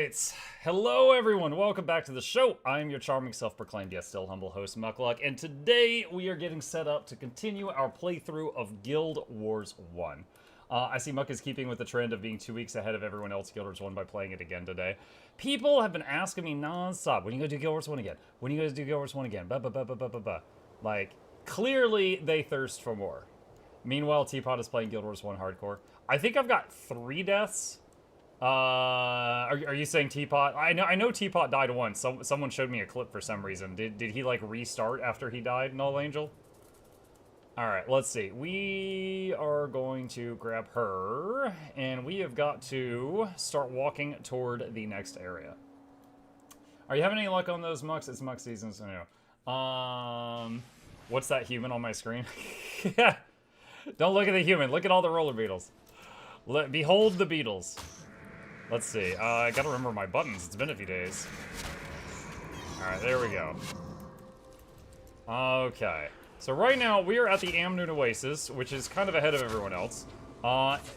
Alright, hello everyone, welcome back to the show. I'm your charming self-proclaimed yet still humble host, Mukluk, and today we are getting set up to continue our playthrough of Guild Wars 1. I see Muck is keeping with the trend of being 2 weeks ahead of everyone else Guild Wars 1 by playing it again today. People have been asking me non-stop, when are you going to do Guild Wars 1 again? When are you going to do Guild Wars 1 again? Like, clearly they thirst for more. Meanwhile, Teapot is playing Guild Wars 1 Hardcore. I think I've got 3 deaths. Are you saying Teapot? I know Teapot died once. Someone showed me a clip for some reason. Did he like restart after he died, Null Angel? Alright, let's see. We are going to grab her, and we have got to start walking toward the next area. Are you having any luck on those Mucks? It's Muck season, so no. What's that human on my screen? Don't look at the human. Look at all the roller beetles. Behold the beetles. Let's see. I gotta remember my buttons. It's been a few days. Alright, there we go. Okay. So right now, we are at the Amnoon Oasis, which is kind of ahead of everyone else.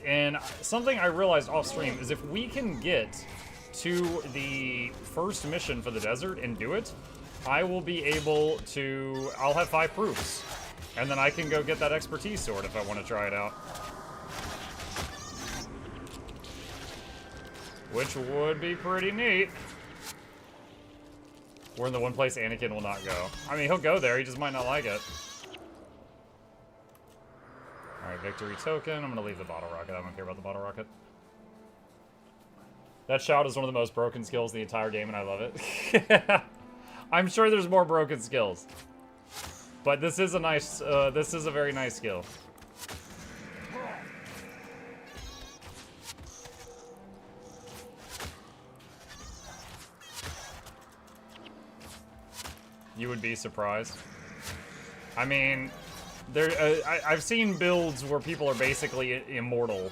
And something I realized off stream is if we can get to the first mission for the desert and do it, I will be able to... I'll have 5 proofs. And then I can go get that expertise sword if I want to try it out. Which would be pretty neat. We're in the one place Anakin will not go. I mean, he'll go there, he just might not like it. Alright, victory token. I'm gonna leave the bottle rocket. I don't care about the bottle rocket. That shout is one of the most broken skills in the entire game, and I love it. I'm sure there's more broken skills. But this is a nice, this is a very nice skill. You would be surprised. I mean, I've seen builds where people are basically immortal.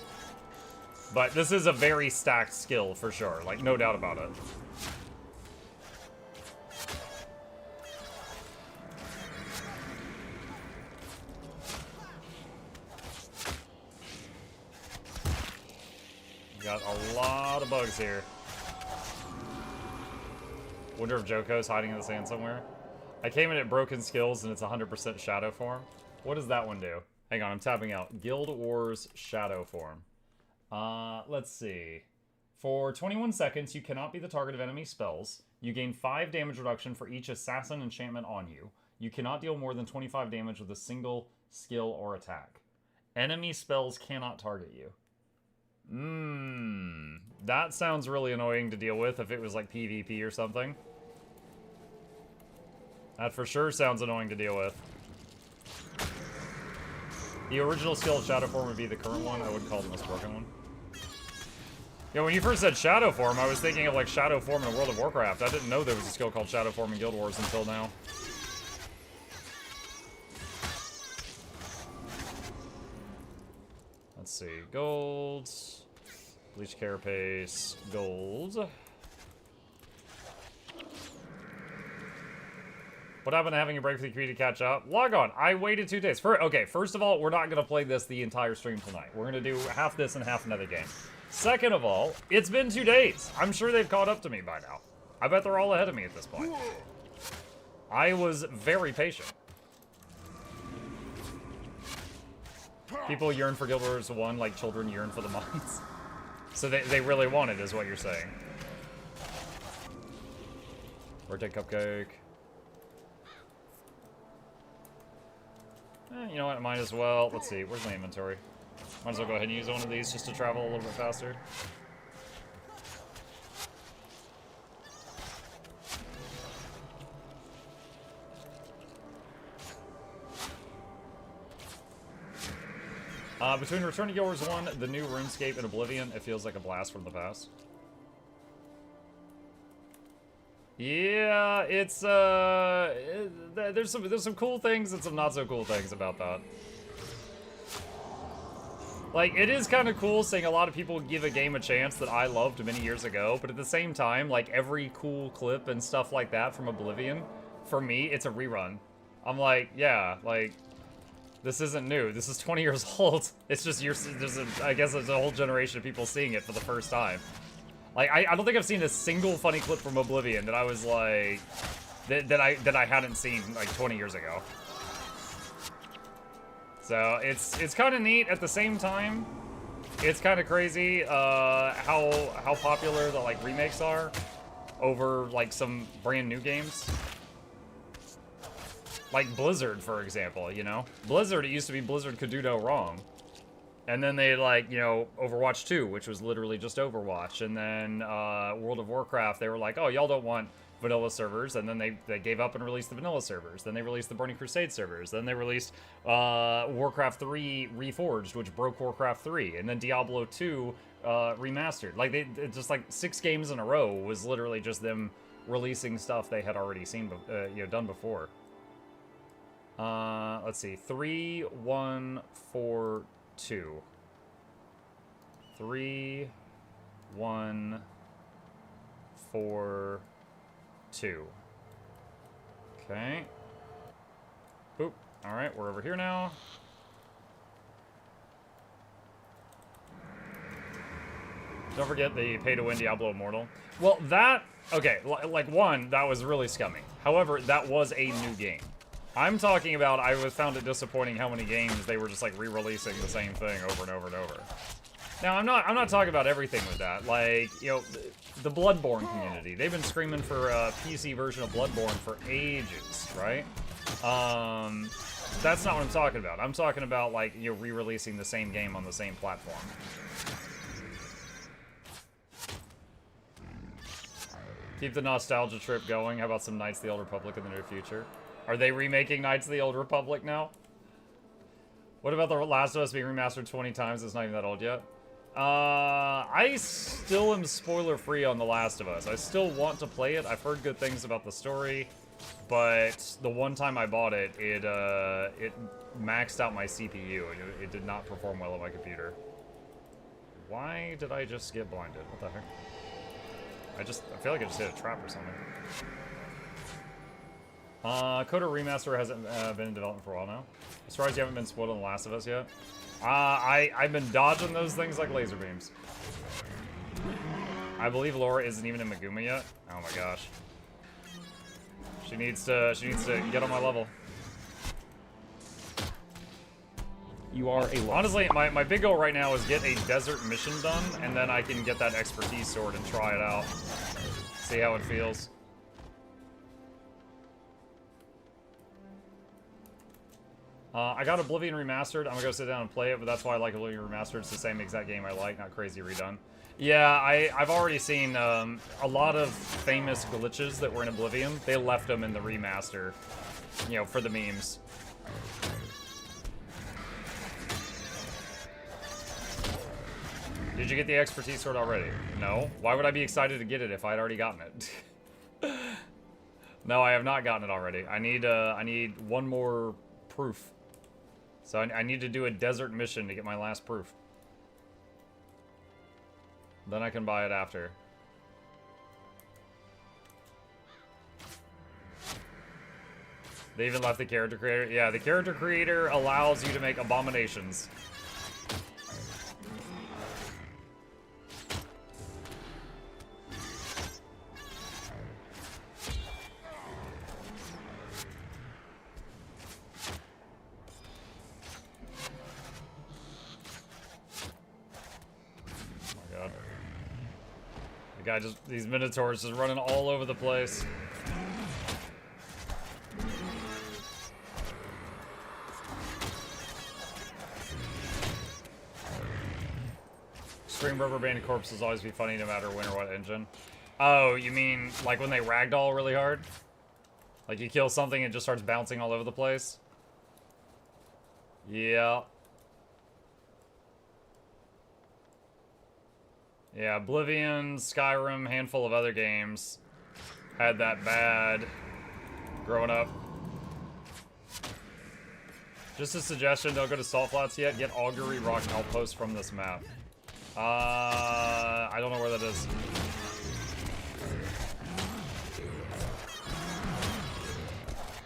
But this is a very stacked skill, for sure. Like, no doubt about it. Got a lot of bugs here. Wonder if Joko's hiding in the sand somewhere. I came in at broken skills and it's 100% shadow form. What does that one do? Hang on, I'm tapping out. Guild Wars shadow form. Let's see. For 21 seconds, you cannot be the target of enemy spells. You gain 5 damage reduction for each assassin enchantment on you. You cannot deal more than 25 damage with a single skill or attack. Enemy spells cannot target you. That sounds really annoying to deal with if it was like PvP or something. That for sure sounds annoying to deal with. The original skill of Shadow Form would be the current one. I wouldn't call it the most broken one. Yeah, when you first said Shadow Form, I was thinking of like Shadow Form in World of Warcraft. I didn't know there was a skill called Shadow Form in Guild Wars until now. Let's see. Gold. Bleach Carapace. Gold. What happened to having a break for the community to catch up? Log on. I waited 2 days. Okay, first of all, we're not going to play this the entire stream tonight. We're going to do half this and half another game. Second of all, it's been 2 days. I'm sure they've caught up to me by now. I bet they're all ahead of me at this point. I was very patient. People yearn for Guild Wars 1 like children yearn for the mines. So they really want it, is what you're saying. Birthday cupcake. You know what, I might as well. Let's see, where's my inventory? Might as well go ahead and use one of these just to travel a little bit faster. Between Return to Guild Wars 1, the new RuneScape, and Oblivion, it feels like a blast from the past. Yeah, it's, there's some cool things and some not so cool things about that. Like, it is kind of cool seeing a lot of people give a game a chance that I loved many years ago, but at the same time, like, every cool clip and stuff like that from Oblivion, for me, it's a rerun. I'm like, yeah, like, this isn't new. This is 20 years old. It's just, I guess there's a whole generation of people seeing it for the first time. Like, I don't think I've seen a single funny clip from Oblivion that I was like, that I hadn't seen like 20 years ago. So it's kind of neat. At the same time, it's kind of crazy how popular the like remakes are over like some brand new games. Like Blizzard, for example, you know? Blizzard, it used to be Blizzard could do no wrong. And then they, like, you know, Overwatch 2, which was literally just Overwatch. And then World of Warcraft, they were like, oh, y'all don't want vanilla servers. And then they gave up and released the vanilla servers. Then they released the Burning Crusade servers. Then they released Warcraft 3 Reforged, which broke Warcraft 3. And then Diablo 2 remastered. Like, just like 6 games in a row was literally just them releasing stuff they had already seen, you know, done before. Let's see. 3, 1, 4, 2. 3, 1, 4, 2. Okay. Boop. Alright, we're over here now. Don't forget the pay-to-win Diablo Immortal. Well, that... Okay, like, one, that was really scummy. However, that was a new game. I'm talking about, I found it disappointing how many games they were just like re-releasing the same thing over and over and over. Now, I'm not talking about everything with that. Like, you know, the Bloodborne community, they've been screaming for a PC version of Bloodborne for ages, right? That's not what I'm talking about. I'm talking about, like, you know, re-releasing the same game on the same platform. Keep the nostalgia trip going. How about some Knights of the Old Republic in the near future? Are they remaking Knights of the Old Republic now? What about The Last of Us being remastered 20 times? It's not even that old yet. I still am spoiler-free on The Last of Us. I still want to play it. I've heard good things about the story, but the one time I bought it, it maxed out my CPU, and it did not perform well on my computer. Why did I just get blinded? What the heck? I feel like I just hit a trap or something. Coda Remaster hasn't been in development for a while now. I'm surprised you haven't been spoiled on The Last of Us yet. I've been dodging those things like laser beams. I believe Laura isn't even in Megumi yet. Oh my gosh. She needs to get on my level. You are a honestly, my big goal right now is get a desert mission done, and then I can get that expertise sword and try it out. See how it feels. I got Oblivion Remastered. I'm gonna go sit down and play it, but that's why I like Oblivion Remastered. It's the same exact game I like, not crazy redone. Yeah, I've already seen a lot of famous glitches that were in Oblivion. They left them in the remaster, you know, for the memes. Did you get the expertise sword already? No. Why would I be excited to get it if I'd already gotten it? No, I have not gotten it already. I need one more proof. So I need to do a desert mission to get my last proof. Then I can buy it after. They even left the character creator. Yeah, the character creator allows you to make abominations. The guy just, these Minotaurs just running all over the place. Extreme rubber band corpses always be funny no matter when or what engine. Oh, you mean like when they ragdoll really hard? Like you kill something and it just starts bouncing all over the place? Yeah. Yeah, Oblivion, Skyrim, handful of other games had that bad growing up. Just a suggestion, don't go to Salt Flats yet. Get Augury Rock Outpost from this map. I don't know where that is.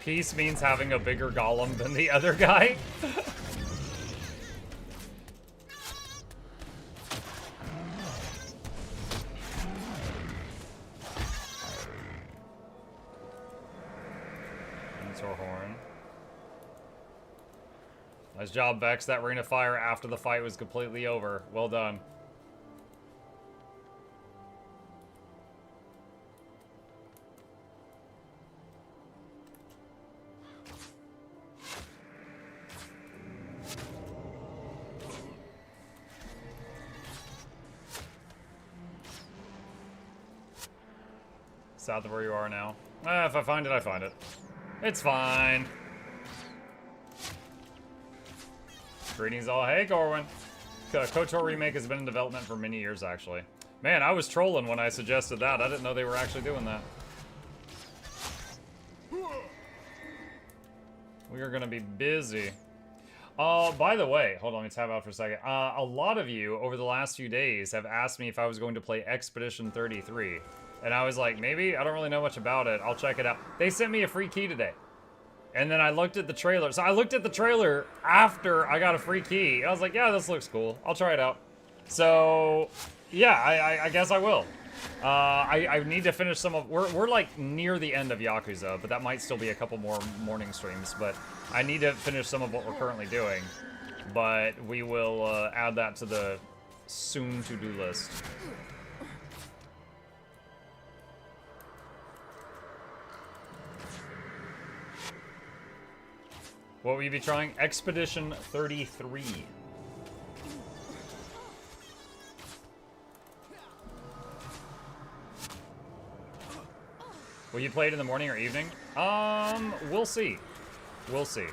Peace means having a bigger golem than the other guy. Mentor Horn. Nice job, Vex. That ring of fire after the fight was completely over. Well done. South of where you are now. If I find it, I find it. It's fine. Greetings all. Hey, Corwin. KOTOR remake has been in development for many years, actually. Man, I was trolling when I suggested that. I didn't know they were actually doing that. We are going to be busy. By the way, hold on, let me tab out for a second. A lot of you over the last few days have asked me if I was going to play Expedition 33. And I was like, maybe? I don't really know much about it. I'll check it out. They sent me a free key today. And then I looked at the trailer. So I looked at the trailer after I got a free key. I was like, yeah, this looks cool. I'll try it out. So, yeah, I guess I will. I need to finish some of... We're like near the end of Yakuza, but that might still be a couple more morning streams. But I need to finish some of what we're currently doing. But we will add that to the soon-to-do list. What will you be trying? Expedition 33. Will you play it in the morning or evening? We'll see. We'll see.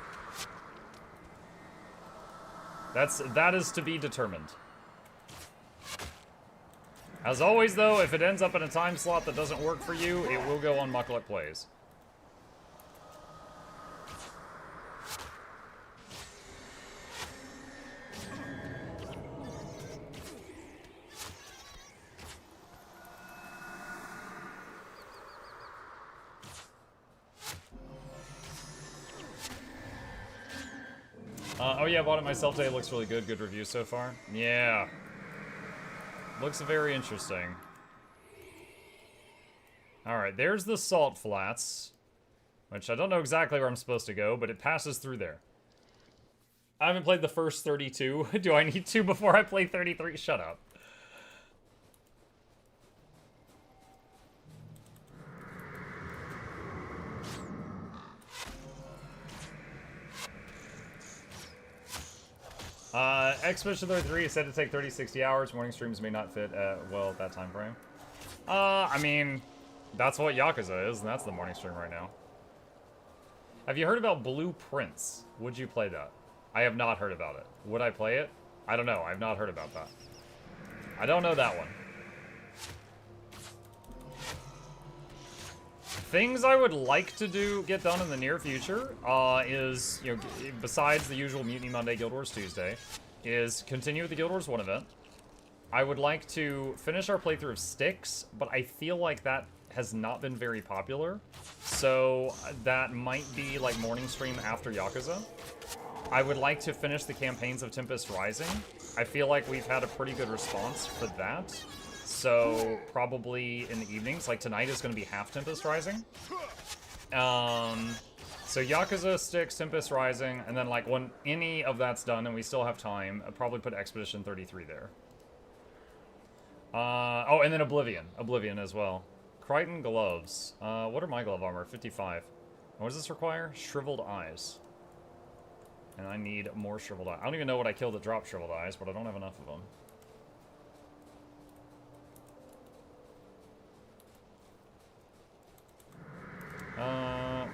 That is to be determined. As always, though, if it ends up in a time slot that doesn't work for you, it will go on Mukluk Plays. Oh yeah, I bought it myself today. It looks really good. Good review so far. Yeah. Looks very interesting. Alright, there's the Salt Flats. Which I don't know exactly where I'm supposed to go, but it passes through there. I haven't played the first 32. Do I need to before I play 33? Shut up. Expedition 33 is said to take 30-60 hours. Morning streams may not fit, well, that time frame. I mean, that's what Yakuza is, and that's the morning stream right now. Have you heard about Blue Prince? Would you play that? I have not heard about it. Would I play it? I don't know. I've not heard about that. I don't know that one. Things I would like to get done in the near future is, you know, besides the usual Mutiny Monday, Guild Wars Tuesday, is continue with the Guild Wars 1 event. I would like to finish our playthrough of Styx, but I feel like that has not been very popular. So that might be like morning stream after Yakuza. I would like to finish the campaigns of Tempest Rising. I feel like we've had a pretty good response for that. So probably in the evenings, like tonight is going to be half Tempest Rising. So Yakuza, Styx, Tempest Rising, and then like when any of that's done and we still have time, I'd probably put Expedition 33 there. Oh, and then Oblivion as well. Crichton gloves. What are my glove armor? 55. What does this require? Shriveled eyes. And I need more shriveled eyes. I don't even know what I killed that dropped shriveled eyes, but I don't have enough of them.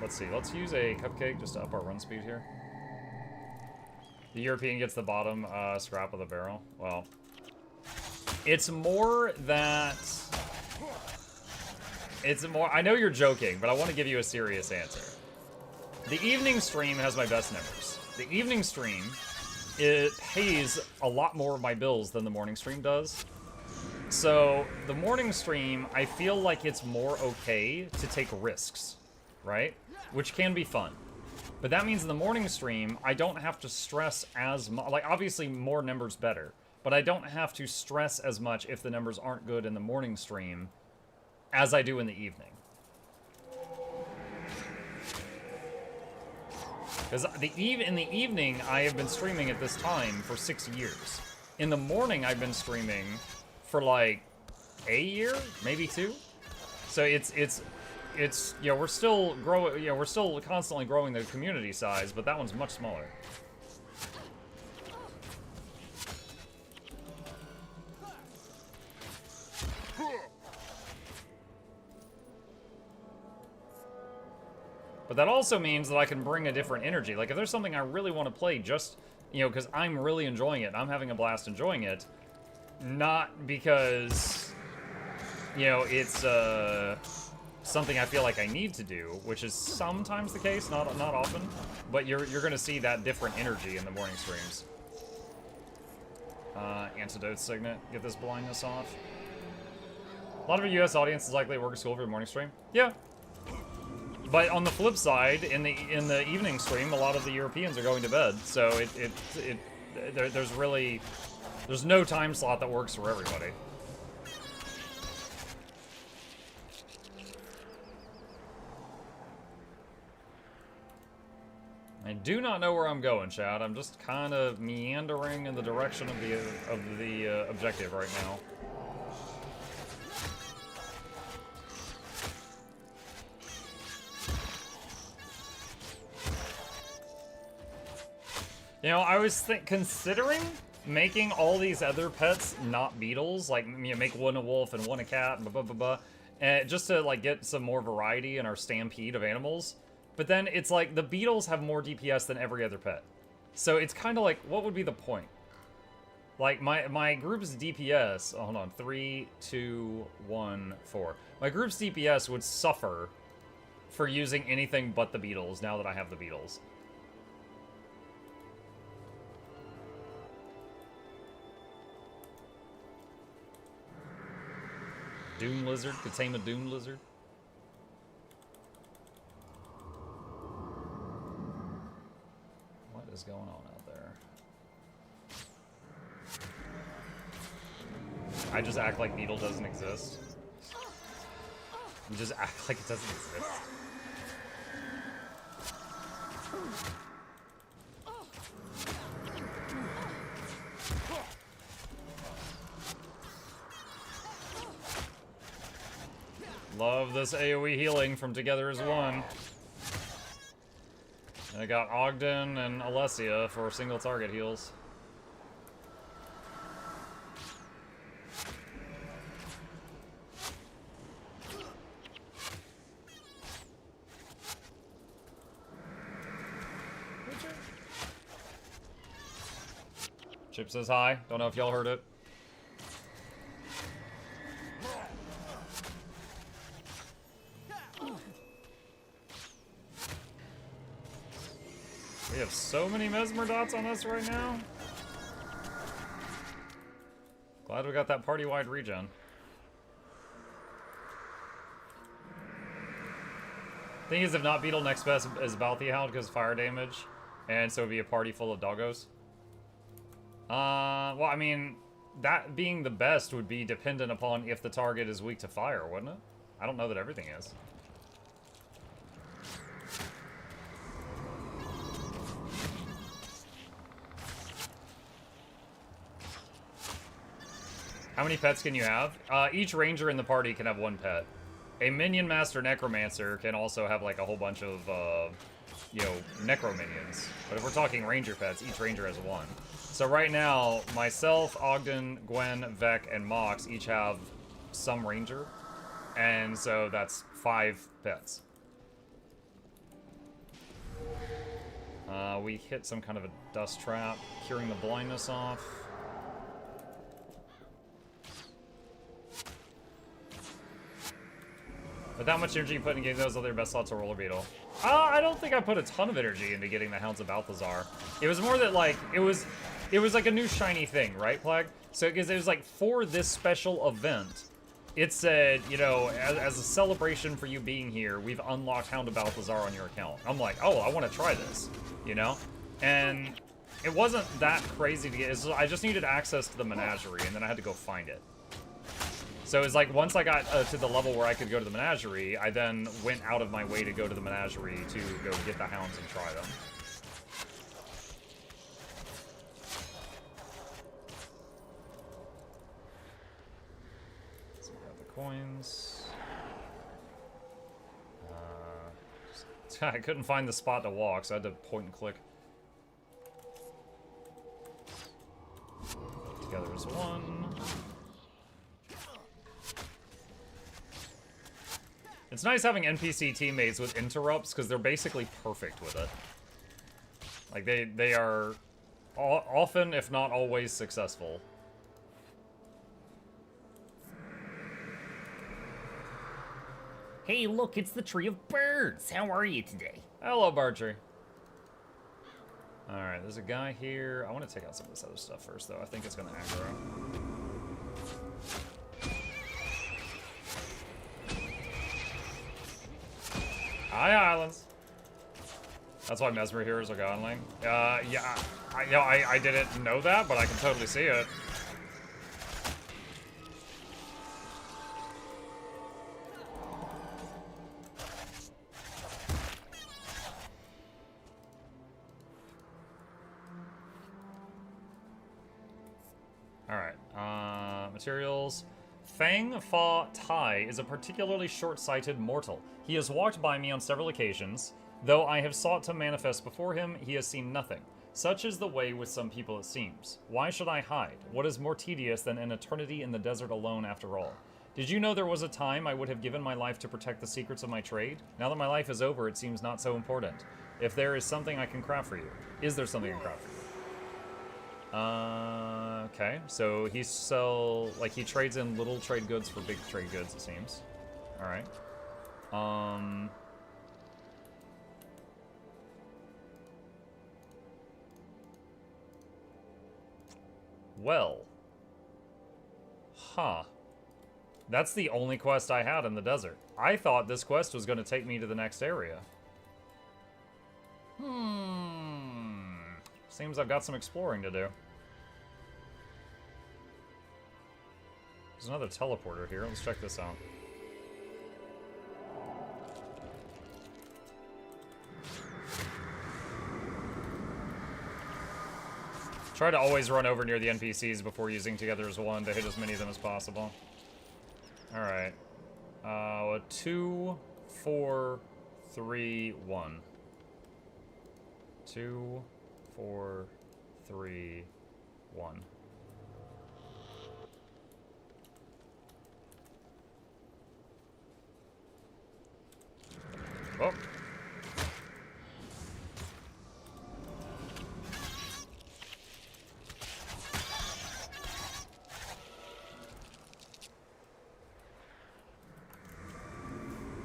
Let's see. Let's use a cupcake just to up our run speed here. The European gets the bottom scrap of the barrel. Well, it's more that... It's more... I know you're joking, but I want to give you a serious answer. The evening stream has my best numbers. The evening stream, it pays a lot more of my bills than the morning stream does. So, the morning stream, I feel like it's more okay to take risks, right? Which can be fun. But that means in the morning stream, I don't have to stress as much. Like, obviously, more numbers better. But I don't have to stress as much if the numbers aren't good in the morning stream as I do in the evening. Because in the evening, I have been streaming at this time for 6 years. In the morning, I've been streaming for like a year, maybe 2. So it's you know, we're still growing, you know, we're still constantly growing the community size, but that one's much smaller. But that also means that I can bring a different energy. Like, if there's something I really want to play just, you know, because I'm really enjoying it, I'm having a blast enjoying it, not because, you know, it's something I feel like I need to do, which is sometimes the case, not often, but you're going to see that different energy in the morning streams. Antidote Signet, get this blindness off. A lot of our US audience is likely to work at school for the morning stream. Yeah. But on the flip side, in the evening stream, a lot of the Europeans are going to bed, so there's no time slot that works for everybody. I do not know where I'm going, Chad. I'm just kind of meandering in the direction of the objective right now. You know, I was considering making all these other pets not beetles, like, you know, make one a wolf and one a cat, and blah, blah, blah, blah, and just to, like, get some more variety in our stampede of animals. But then it's like, the beetles have more DPS than every other pet. So it's kind of like, what would be the point? Like, my group's DPS, oh, hold on, 3, 2, 1, 4. My group's DPS would suffer for using anything but the beetles now that I have the beetles. Dune Lizard, could tame a Dune Lizard. What is going on out there? I just act like Beetle doesn't exist. You just act like it doesn't exist. Love this AoE healing from Together as One. And I got Ogden and Alessia for single target heals. Chip says hi. Don't know if y'all heard it. We have so many Mesmer dots on us right now. Glad we got that party-wide regen. Thing is, if not Beetle, next best is Balthi Hound because fire damage, and so it'd be a party full of doggos. Well, I mean, that being the best would be dependent upon if the target is weak to fire, wouldn't it? I don't know that everything is. How many pets can you have? Each ranger in the party can have 1 pet. A minion master necromancer can also have like a whole bunch of, you know, necro minions. But if we're talking ranger pets, each ranger has 1. So right now, myself, Ogden, Gwen, Vec, and Mox each have some ranger. And so that's 5 pets. We hit some kind of a dust trap, curing the blindness off. With how much energy you put in getting those other best slots of Roller Beetle? I don't think I put a ton of energy into getting the Hounds of Balthazar. It was more that, like, it was like a new shiny thing, right, Plague? So, because it was like, for this special event, it said, you know, as a celebration for you being here, we've unlocked Hound of Balthazar on your account. I'm like, oh, I want to try this, you know? And it wasn't that crazy to get. I just needed access to the menagerie, and then I had to go find it. So it's like, once I got to the level where I could go to the menagerie, I then went out of my way to go to the menagerie to go get the hounds and try them. coins. I couldn't find the spot to walk, so I had to point and click. Together as one. It's nice having NPC teammates with interrupts, because they're basically perfect with it. Like, they are often, if not always, successful. Hey, look, it's the Tree of Birds. How are you today? Hello, Bartree. Alright, there's a guy here. I want to take out some of this other stuff first, though. I think it's going to aggro. Hi, Islands. That's why Mesmer here is a godling. Yeah, I didn't know that, but I can totally see it. Alright, materials. Fang Fa Tai is a particularly short-sighted mortal. He has walked by me on several occasions. Though I have sought to manifest before him, he has seen nothing. Such is the way with some people, it seems. Why should I hide? What is more tedious than an eternity in the desert alone, after all? Did you know there was a time I would have given my life to protect the secrets of my trade? Now that my life is over, it seems not so important. If there is something I can craft for you. Is there something I can craft for you? Okay. So he trades in little trade goods for big trade goods, it seems. Alright. Well. Huh. That's the only quest I had in the desert. I thought this quest was going to take me to the next area. Seems I've got some exploring to do. There's another teleporter here. Let's check this out. Try to always run over near the NPCs before using Together as One to hit as many of them as possible. Alright. 2, 4, 3, 1. 2, 4, 3, 1. Oh.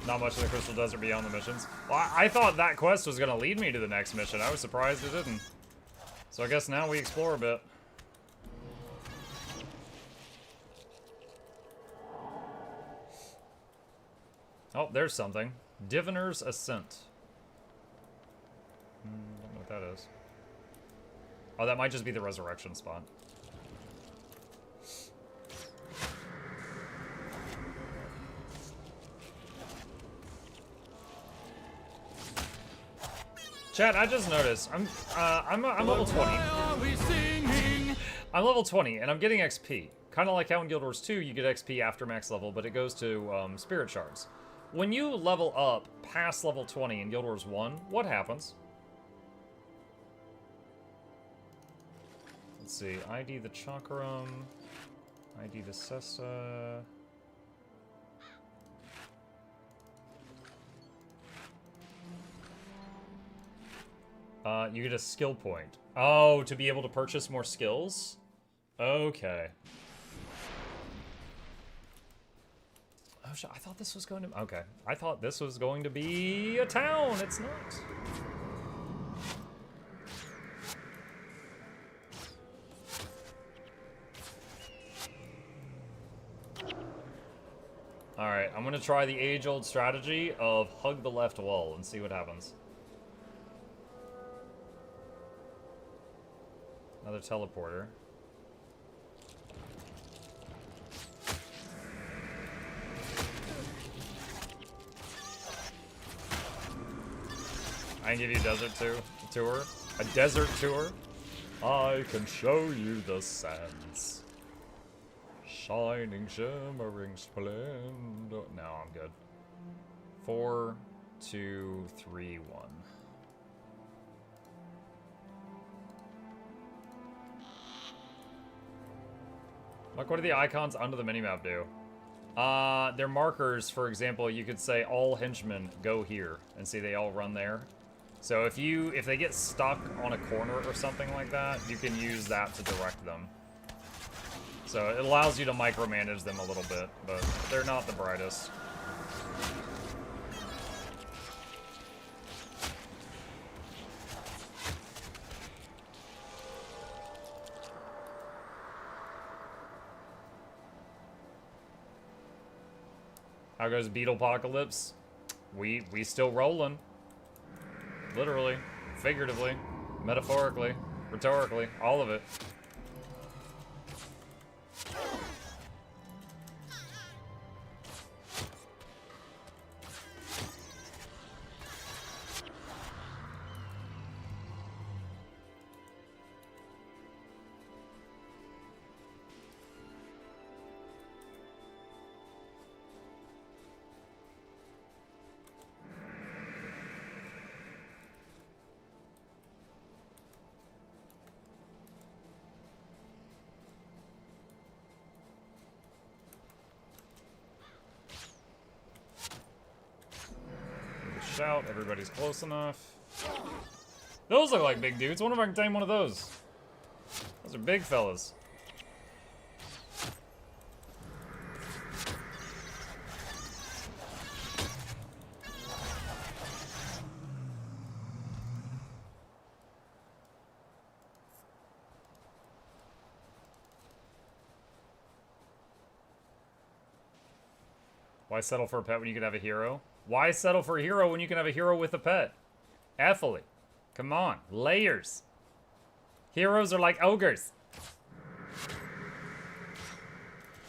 Not much of the Crystal Desert beyond the missions. Well, I thought that quest was going to lead me to the next mission. I was surprised it didn't. So I guess now we explore a bit. Oh, there's something. Diviner's Ascent. Don't know what that is. Oh, that might just be the resurrection spot. Chat, I just noticed. I'm level 20. I'm level 20, and I'm getting XP. Kind of like how in Guild Wars 2 you get XP after max level, but it goes to spirit shards. When you level up past level 20 in Guild Wars 1, what happens? Let's see. ID the Chakram. ID the Sessa. You get a skill point. Oh, to be able to purchase more skills? Okay. Oh, shit, I thought this was going to... Okay. I thought this was going to be a town. It's not. Alright, I'm going to try the age-old strategy of hug the left wall and see what happens. Another teleporter. I can give you a desert tour. A desert tour. I can show you the sands. Shining, shimmering, splendor. No, I'm good. 4, 2, 3, 1. Like, what do the icons under the minimap do? They're markers. For example, you could say all henchmen go here, and see they all run there. So if they get stuck on a corner or something like that, you can use that to direct them. So it allows you to micromanage them a little bit, but they're not the brightest. How goes Beetlepocalypse? We still rolling. Literally, figuratively, metaphorically, rhetorically, all of it. Shout, everybody's close enough. Those look like big dudes. I wonder if I can tame one of those. Those are big fellas. Why settle for a pet when you can have a hero? Why settle for a hero when you can have a hero with a pet? Ethely. Come on. Layers. Heroes are like ogres.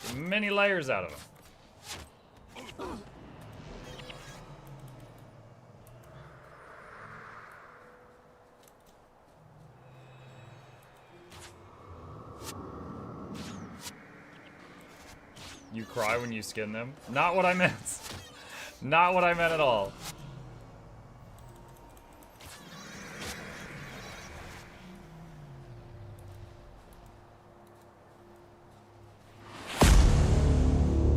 Get many layers out of them. You cry when you skin them? Not what I meant. Not what I meant at all.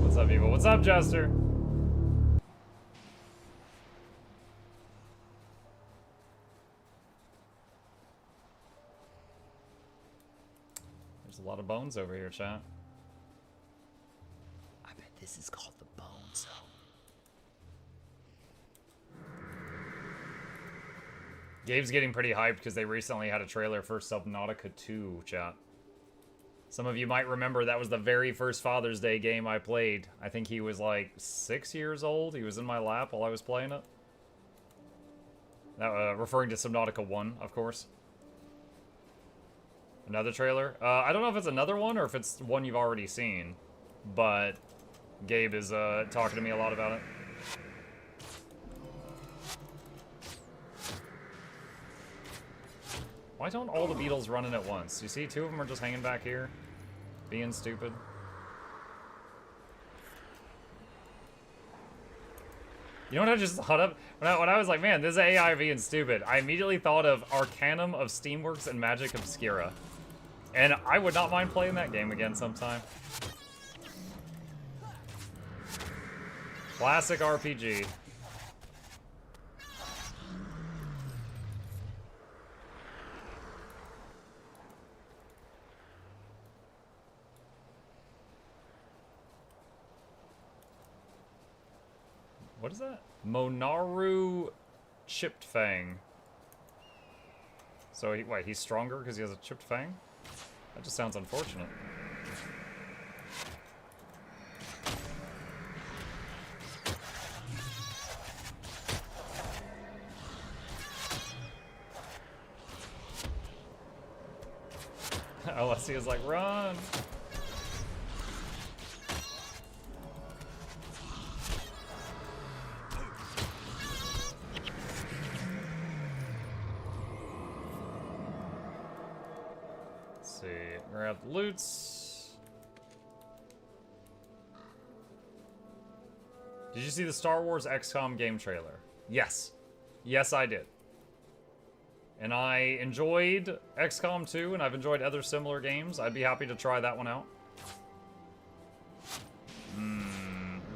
What's up, people? What's up, Jester? There's a lot of bones over here, chat. I bet this is called the Bone Zone. Gabe's getting pretty hyped because they recently had a trailer for Subnautica 2, chat. Some of you might remember that was the very first Father's Day game I played. I think he was like 6 years old. He was in my lap while I was playing it. Referring to Subnautica 1, of course. Another trailer. I don't know if it's another one or if it's one you've already seen. But Gabe is talking to me a lot about it. Why don't all the beetles run in at once? You see, 2 of them are just hanging back here, being stupid. You know what I just thought of? When I was like, man, this is AI being stupid, I immediately thought of Arcanum of Steamworks and Magic Obscura. And I would not mind playing that game again sometime. Classic RPG. What is that? Monaru Chipped Fang. So, he's stronger because he has a chipped fang? That just sounds unfortunate. Alessia is like, run! Grab the loots. Did you see the Star Wars XCOM game trailer? Yes. Yes, I did. And I enjoyed XCOM 2, and I've enjoyed other similar games. I'd be happy to try that one out.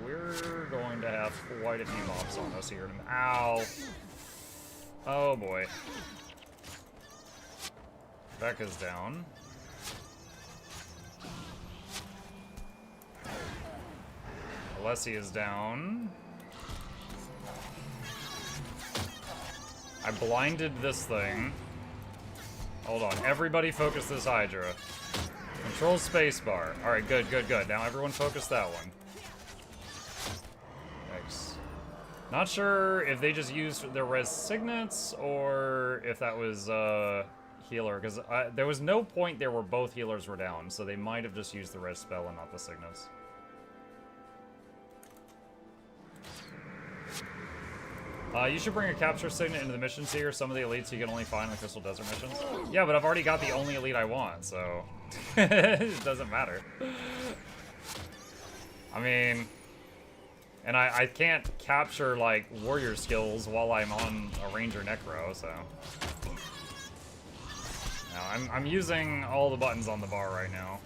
We're going to have quite a few mobs on us here. Ow. Oh, boy. Becca's down. Alessi is down. I blinded this thing. Hold on. Everybody focus this Hydra. Control spacebar. Alright, good, good, good. Now everyone focus that one. Thanks. Not sure if they just used their res signets or if that was healer. Because there was no point there where both healers were down. So they might have just used the res spell and not the signets. You should bring a capture signet into the missions here. Some of the elites you can only find in the Crystal Desert missions. Yeah, but I've already got the only elite I want, so it doesn't matter. I mean, and I can't capture, like, warrior skills while I'm on a ranger necro, so. Now, I'm using all the buttons on the bar right now.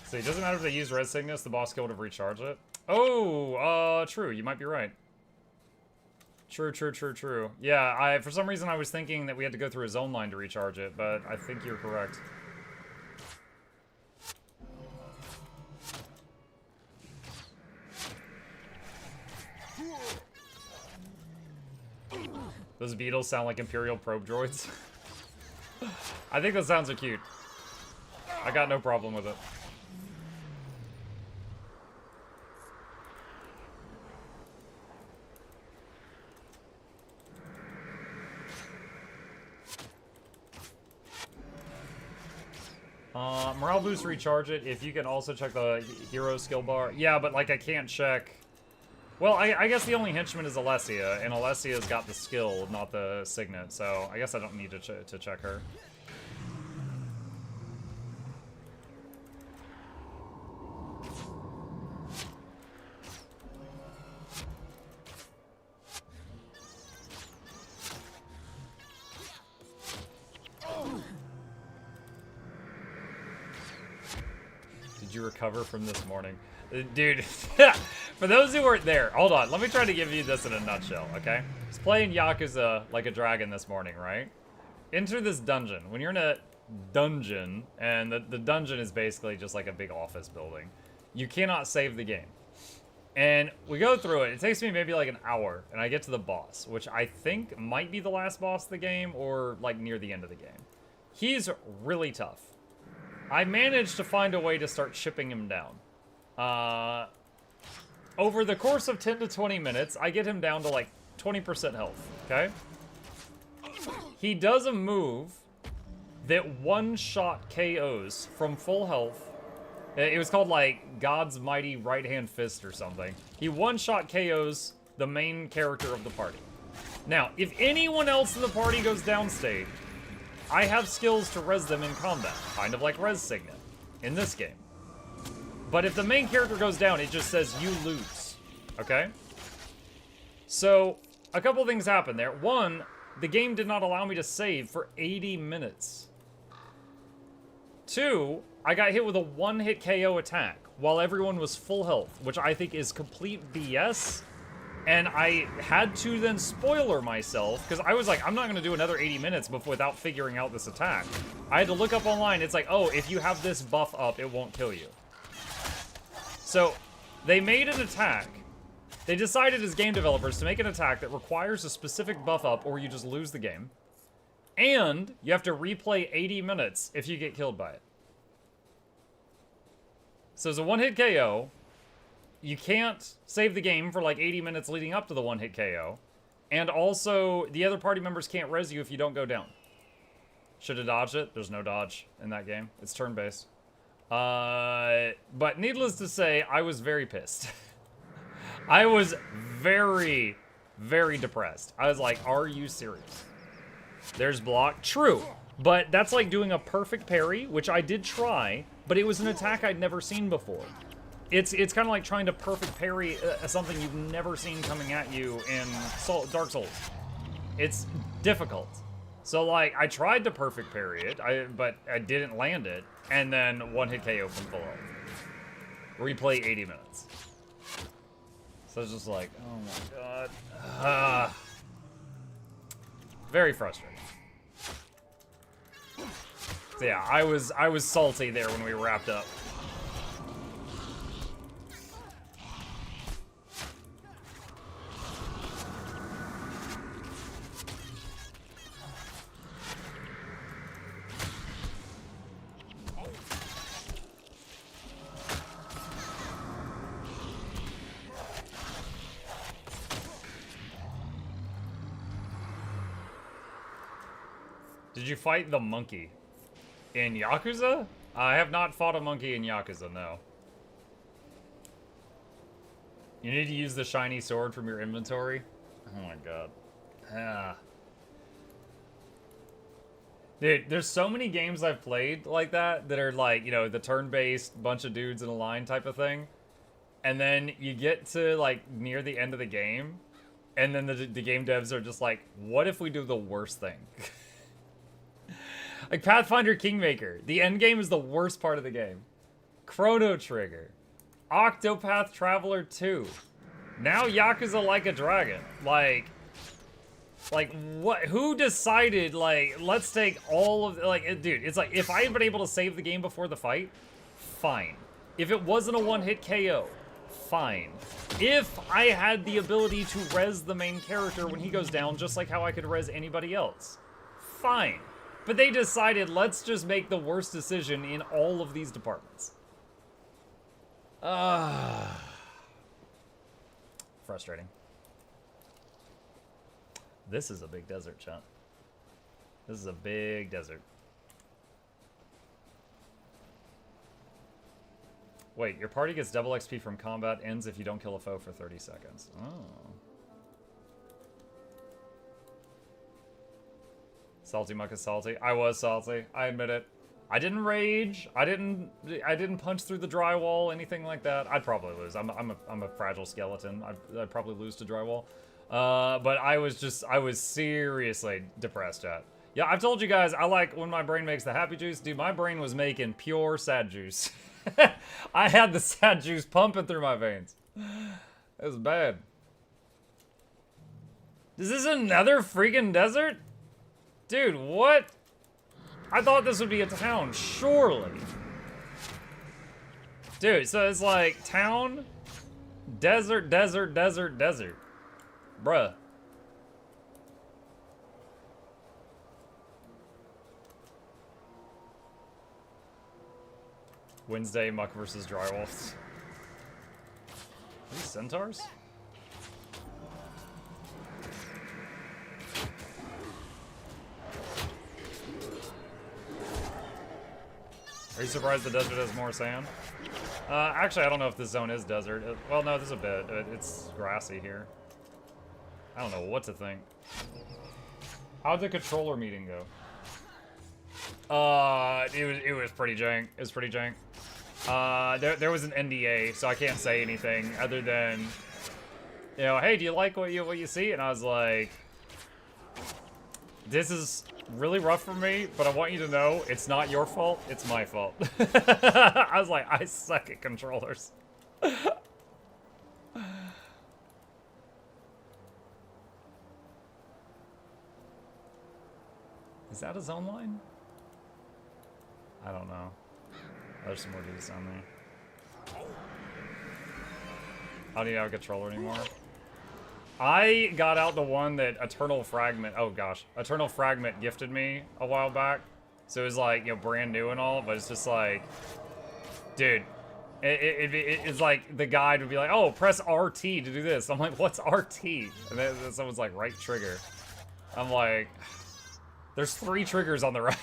See, it doesn't matter if they use red sickness, the boss skill would have recharged it. Oh, true. You might be right. True, true, true, true. Yeah, for some reason I was thinking that we had to go through a zone line to recharge it, but I think you're correct. Those beetles sound like Imperial probe droids. I think those sounds are cute. I got no problem with it. Morale boost, recharge it. If you can also check the hero skill bar. Yeah, but like I can't check. Well, I guess the only henchman is Alessia, and Alessia's got the skill, not the signet, so I guess I don't need to check her. Did you recover from this morning? Dude, for those who weren't there, hold on. Let me try to give you this in a nutshell, okay? I was playing Yakuza like a dragon this morning, right? Enter this dungeon. When you're in a dungeon, and the dungeon is basically just like a big office building, you cannot save the game. And we go through it. It takes me maybe like an hour, and I get to the boss, which I think might be the last boss of the game or like near the end of the game. He's really tough. I managed to find a way to start chipping him down. Over the course of 10 to 20 minutes, I get him down to like 20% health, okay? He does a move that one-shot KOs from full health. It was called like God's Mighty Right Hand Fist or something. He one-shot KOs the main character of the party. Now, if anyone else in the party goes downstage, I have skills to res them in combat, kind of like Res Signet in this game. But if the main character goes down, it just says you lose, okay? So, a couple things happened there. One, the game did not allow me to save for 80 minutes. Two, I got hit with a one-hit KO attack while everyone was full health, which I think is complete BS. And I had to then spoiler myself, because I was like, I'm not going to do another 80 minutes without figuring out this attack. I had to look up online. It's like, oh, if you have this buff up, it won't kill you. So, they made an attack. They decided as game developers to make an attack that requires a specific buff up, or you just lose the game. And you have to replay 80 minutes if you get killed by it. So it's a one-hit KO. You can't save the game for like 80 minutes leading up to the one-hit KO. And also, the other party members can't res you if you don't go down. Should have dodged it. There's no dodge in that game. It's turn-based. But needless to say, I was very pissed. I was very, very depressed. I was like, are you serious? There's block. True. But that's like doing a perfect parry, which I did try, but it was an attack I'd never seen before. It's kind of like trying to perfect parry something you've never seen coming at you in Dark Souls. It's difficult. So like, I tried to perfect parry it, but I didn't land it, and then one hit KO from full health. Replay 80 minutes. So it's just like, oh my god. Very frustrating. So yeah, I was salty there when we wrapped up. Did you fight the monkey in Yakuza? I have not fought a monkey in Yakuza, no. You need to use the shiny sword from your inventory? Oh my god. Ah. Dude, there's so many games I've played like that are like, you know, the turn-based bunch of dudes in a line type of thing. And then you get to like near the end of the game, and then the game devs are just like, what if we do the worst thing? Like Pathfinder Kingmaker. The end game is the worst part of the game. Chrono Trigger. Octopath Traveler 2. Now Yakuza Like a Dragon. Like what? Who decided, like, let's take all of, like, dude, it's like, if I had been able to save the game before the fight, fine. If it wasn't a one-hit KO, fine. If I had the ability to res the main character when he goes down, just like how I could res anybody else, fine. But they decided, let's just make the worst decision in all of these departments. Frustrating. This is a big desert, chat. This is a big desert. Wait, your party gets double XP from combat, ends if you don't kill a foe for 30 seconds. Oh. Salty Muck is salty. I was salty. I admit it. I didn't rage. I didn't punch through the drywall, anything like that. I'd probably lose. I'm a fragile skeleton. I'd probably lose to drywall. But I was seriously depressed, chat. Yeah, I've told you guys, I like when my brain makes the happy juice. Dude, my brain was making pure sad juice. I had the sad juice pumping through my veins. It was bad. Is this another freaking desert? Dude, what? I thought this would be a town, surely. Dude, so it's like town, desert, desert, desert, desert. Bruh. Wednesday, Muck versus Drywolves. Are these centaurs? Are you surprised the desert has more sand? Actually, I don't know if this zone is desert. Well, no, there's a bit. It's grassy here. I don't know what to think. How'd the controller meeting go? It was pretty jank. It was pretty jank. There was an NDA, so I can't say anything other than, you know, hey, do you like what you see? And I was like, this is really rough for me, but I want you to know it's not your fault, it's my fault. I was like, I suck at controllers. Is that a zone line? I don't know. There's some more dudes down there. I don't even have a controller anymore. I got out the one that Eternal Fragment, oh gosh, Eternal Fragment gifted me a while back. So it was like, you know, brand new and all, but it's just like, dude, it's like the guide would be like, oh, press RT to do this. I'm like, what's RT? And then someone's like, right trigger. I'm like, There's 3 triggers on the right.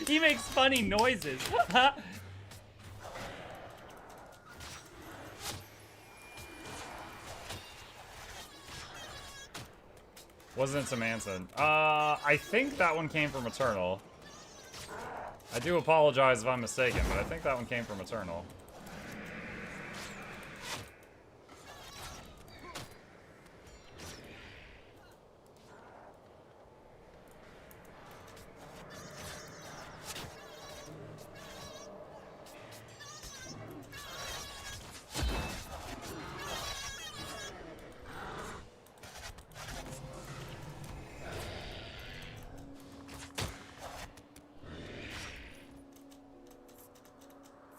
He makes funny noises. Wasn't it Samantha? I think that one came from Eternal. I do apologize if I'm mistaken, but I think that one came from Eternal.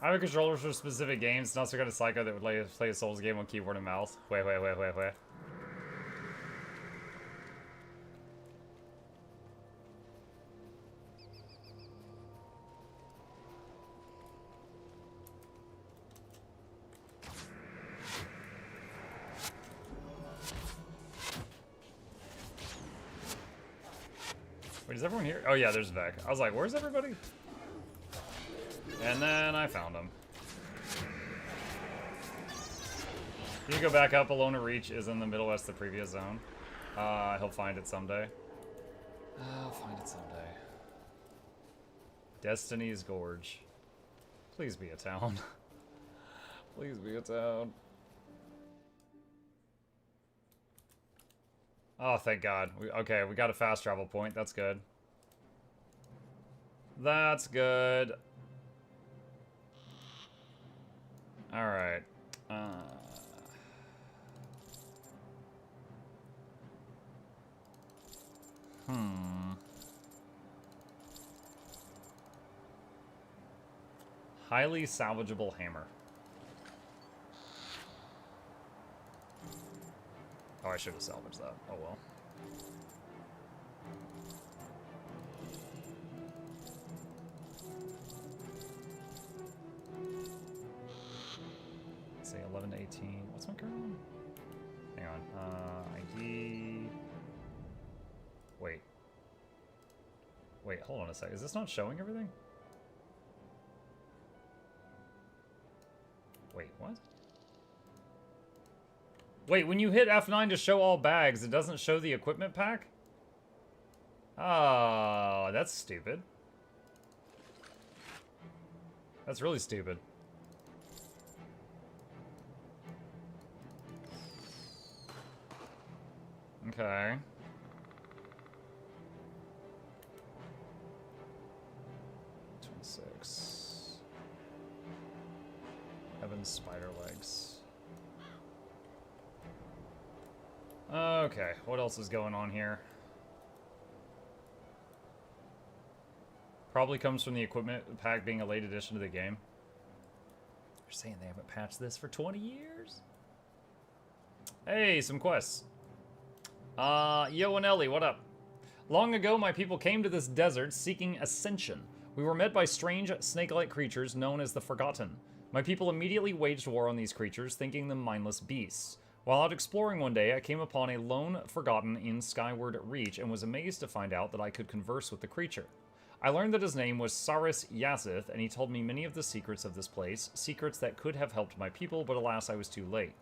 I have a controller for specific games, not so kind of psycho that would play a Souls game on keyboard and mouse. Wait. Wait, is everyone here? Oh yeah, there's Vec. I was like, where's everybody? And then I found him. Can you go back up? Alona Reach is in the middle west of the previous zone. He'll find it someday. I'll find it someday. Destiny's Gorge. Please be a town. Please be a town. Oh, thank God. Okay, we got a fast travel point. That's good. That's good. Alright. Highly salvageable hammer. Oh, I should have salvaged that. Oh well. Let's say 11 to 18. What's my current one? Hang on. ID. Wait, hold on a sec. Is this not showing everything? Wait, what? Wait, when you hit F9 to show all bags, it doesn't show the equipment pack? Oh, that's stupid. That's really stupid. Okay. Evan's spider legs. Okay, what else is going on here? Probably comes from the equipment pack being a late addition to the game. They're saying they haven't patched this for 20 years. Hey, some quests. Yo and Ellie, what up? Long ago, my people came to this desert seeking ascension. We were met by strange, snake-like creatures known as the Forgotten. My people immediately waged war on these creatures, thinking them mindless beasts. While out exploring one day, I came upon a lone Forgotten in Skyward Reach and was amazed to find out that I could converse with the creature. I learned that his name was Saris Yazith, and he told me many of the secrets of this place, secrets that could have helped my people, but alas, I was too late.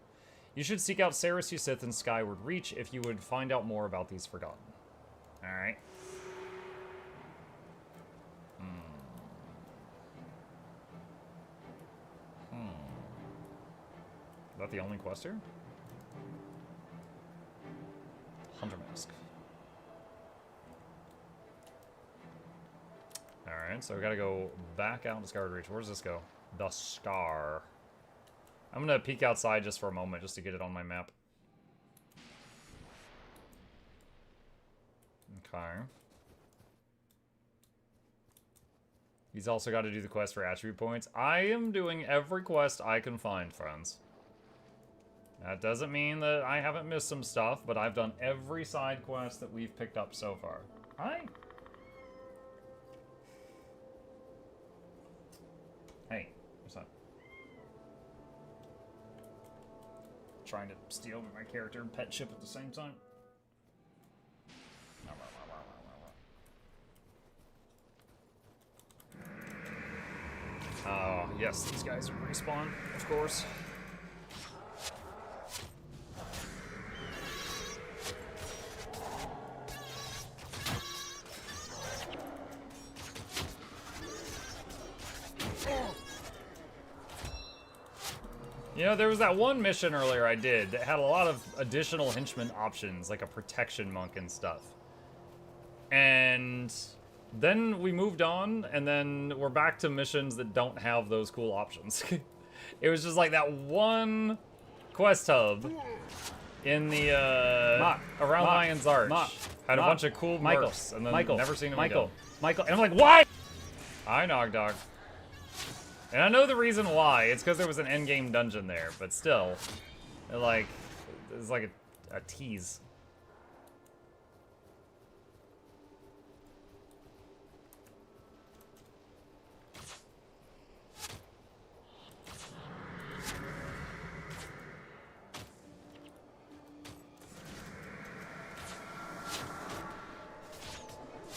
You should seek out Saris Yazith in Skyward Reach if you would find out more about these Forgotten. Alright. Is that the only quest here? Hunter Mask. Alright, so we gotta go back out to Skyward Reach. Where does this go? The Star. I'm gonna peek outside just for a moment, just to get it on my map. Okay. He's also got to do the quest for attribute points. I am doing every quest I can find, friends. That doesn't mean that I haven't missed some stuff, but I've done every side quest that we've picked up so far. Hi. Hey, what's up? trying to steal my character and pet ship at the same time. Yes, these guys respawn, of course. You know, there was that one mission earlier I did that had a lot of additional henchman options, like a protection monk and stuff. And then we moved on, and then we're back to missions that don't have those cool options. It was just like that one quest hub in the, around Lion's Arch. Had a bunch of cool mercs, and then never seen them again. Michael, and I'm like, why? I Nog Dog. And I know the reason why. It's because there was an endgame dungeon there, but still, it's like a tease.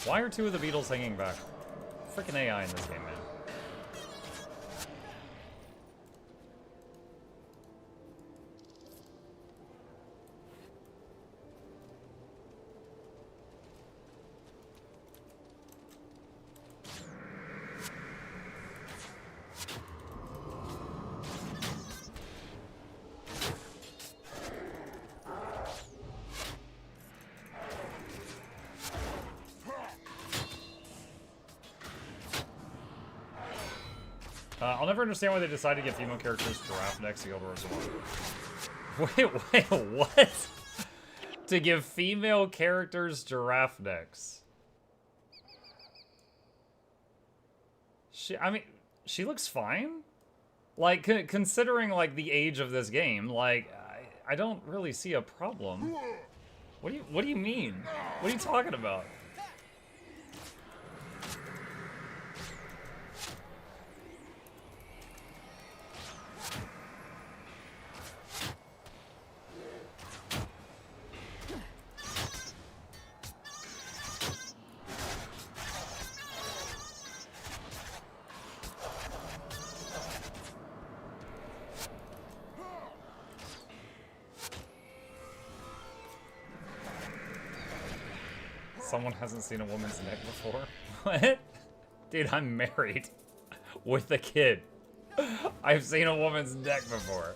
Why are two of the beetles hanging back? Freaking AI in this game, man. I'll never understand why they decided to give female characters giraffe necks to Guild Wars 1. Wait, what? To give female characters giraffe necks? She looks fine. Like, considering, like, the age of this game, like, I don't really see a problem. What do you mean? What are you talking about? Someone hasn't seen a woman's neck before? What? Dude, I'm married. With a kid. I've seen a woman's neck before.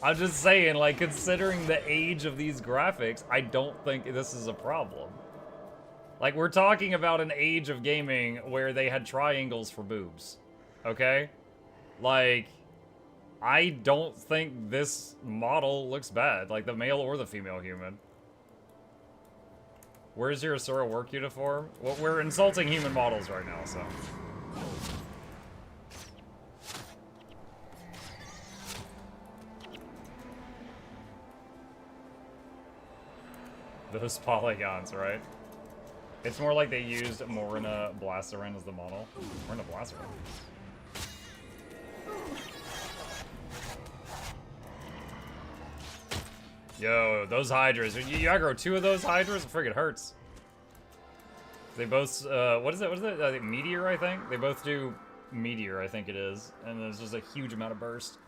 I'm just saying, like, considering the age of these graphics, I don't think this is a problem. Like, we're talking about an age of gaming where they had triangles for boobs. Okay? Like, I don't think this model looks bad. Like, the male or the female human. Where's your Asura work uniform? Well, we're insulting human models right now, so. Those polygons, right? It's more like they used Morina Blasterin as the model. Morina Blasterin. Yo, those Hydras. You aggro two of those Hydras, it friggin' hurts. They both, what is it? I think Meteor, I think? They both do Meteor, I think it is. And there's just a huge amount of burst.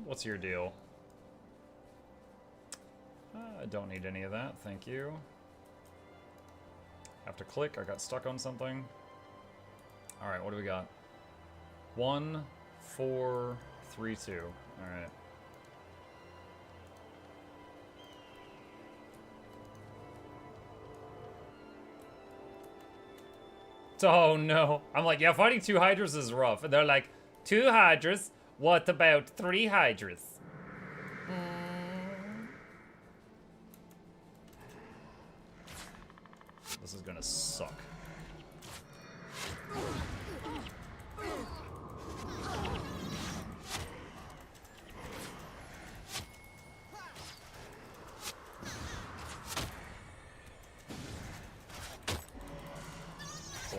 What's your deal? I don't need any of that, thank you. Have to click, I got stuck on something. Alright, what do we got? 1, 4, 3, 2. Alright. Oh no. I'm like, yeah, fighting 2 Hydras is rough. And they're like, 2 Hydras? What about 3 Hydras? This is gonna suck.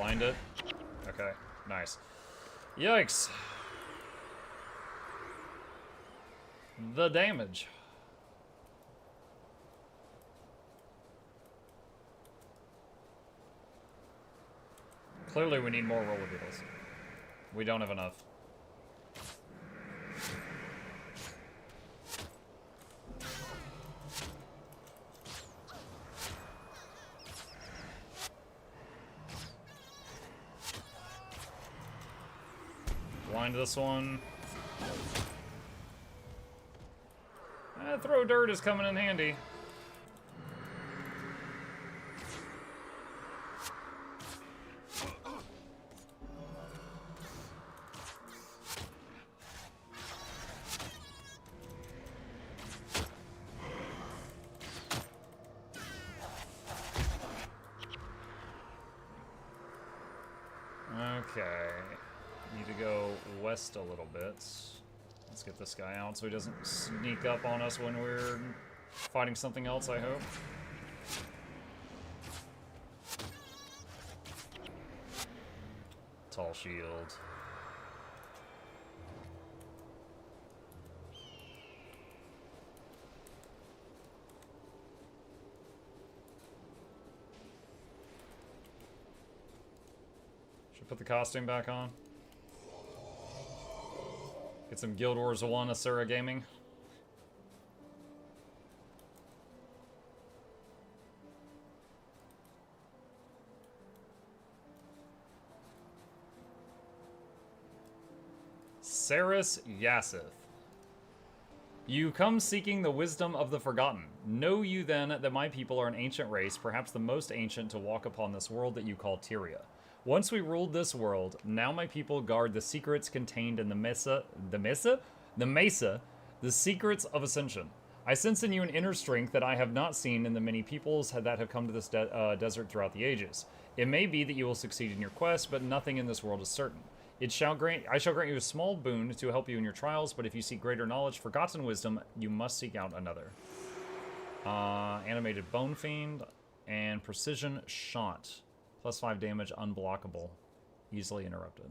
blind it? Okay, nice. Yikes. The damage. Clearly we need more roller beetles. We don't have enough. Blind this one. Throw dirt is coming in handy. Okay. Need to go west a little bit. Let's get this guy out so he doesn't sneak up on us when we're fighting something else, I hope. Tall shield. Should put the costume back on. Get some Guild Wars 1 Asura gaming. Saris Yassith. You come seeking the wisdom of the forgotten. Know you then that my people are an ancient race, perhaps the most ancient to walk upon this world that you call Tyria. Once we ruled this world, now my people guard the secrets contained in the Mesa, the secrets of ascension. I sense in you an inner strength that I have not seen in the many peoples that have come to this desert throughout the ages. It may be that you will succeed in your quest, but nothing in this world is certain. I shall grant you a small boon to help you in your trials, but if you seek greater knowledge, forgotten wisdom, you must seek out another. Animated Bone Fiend and Precision Shot. Plus 5 damage, unblockable. Easily interrupted.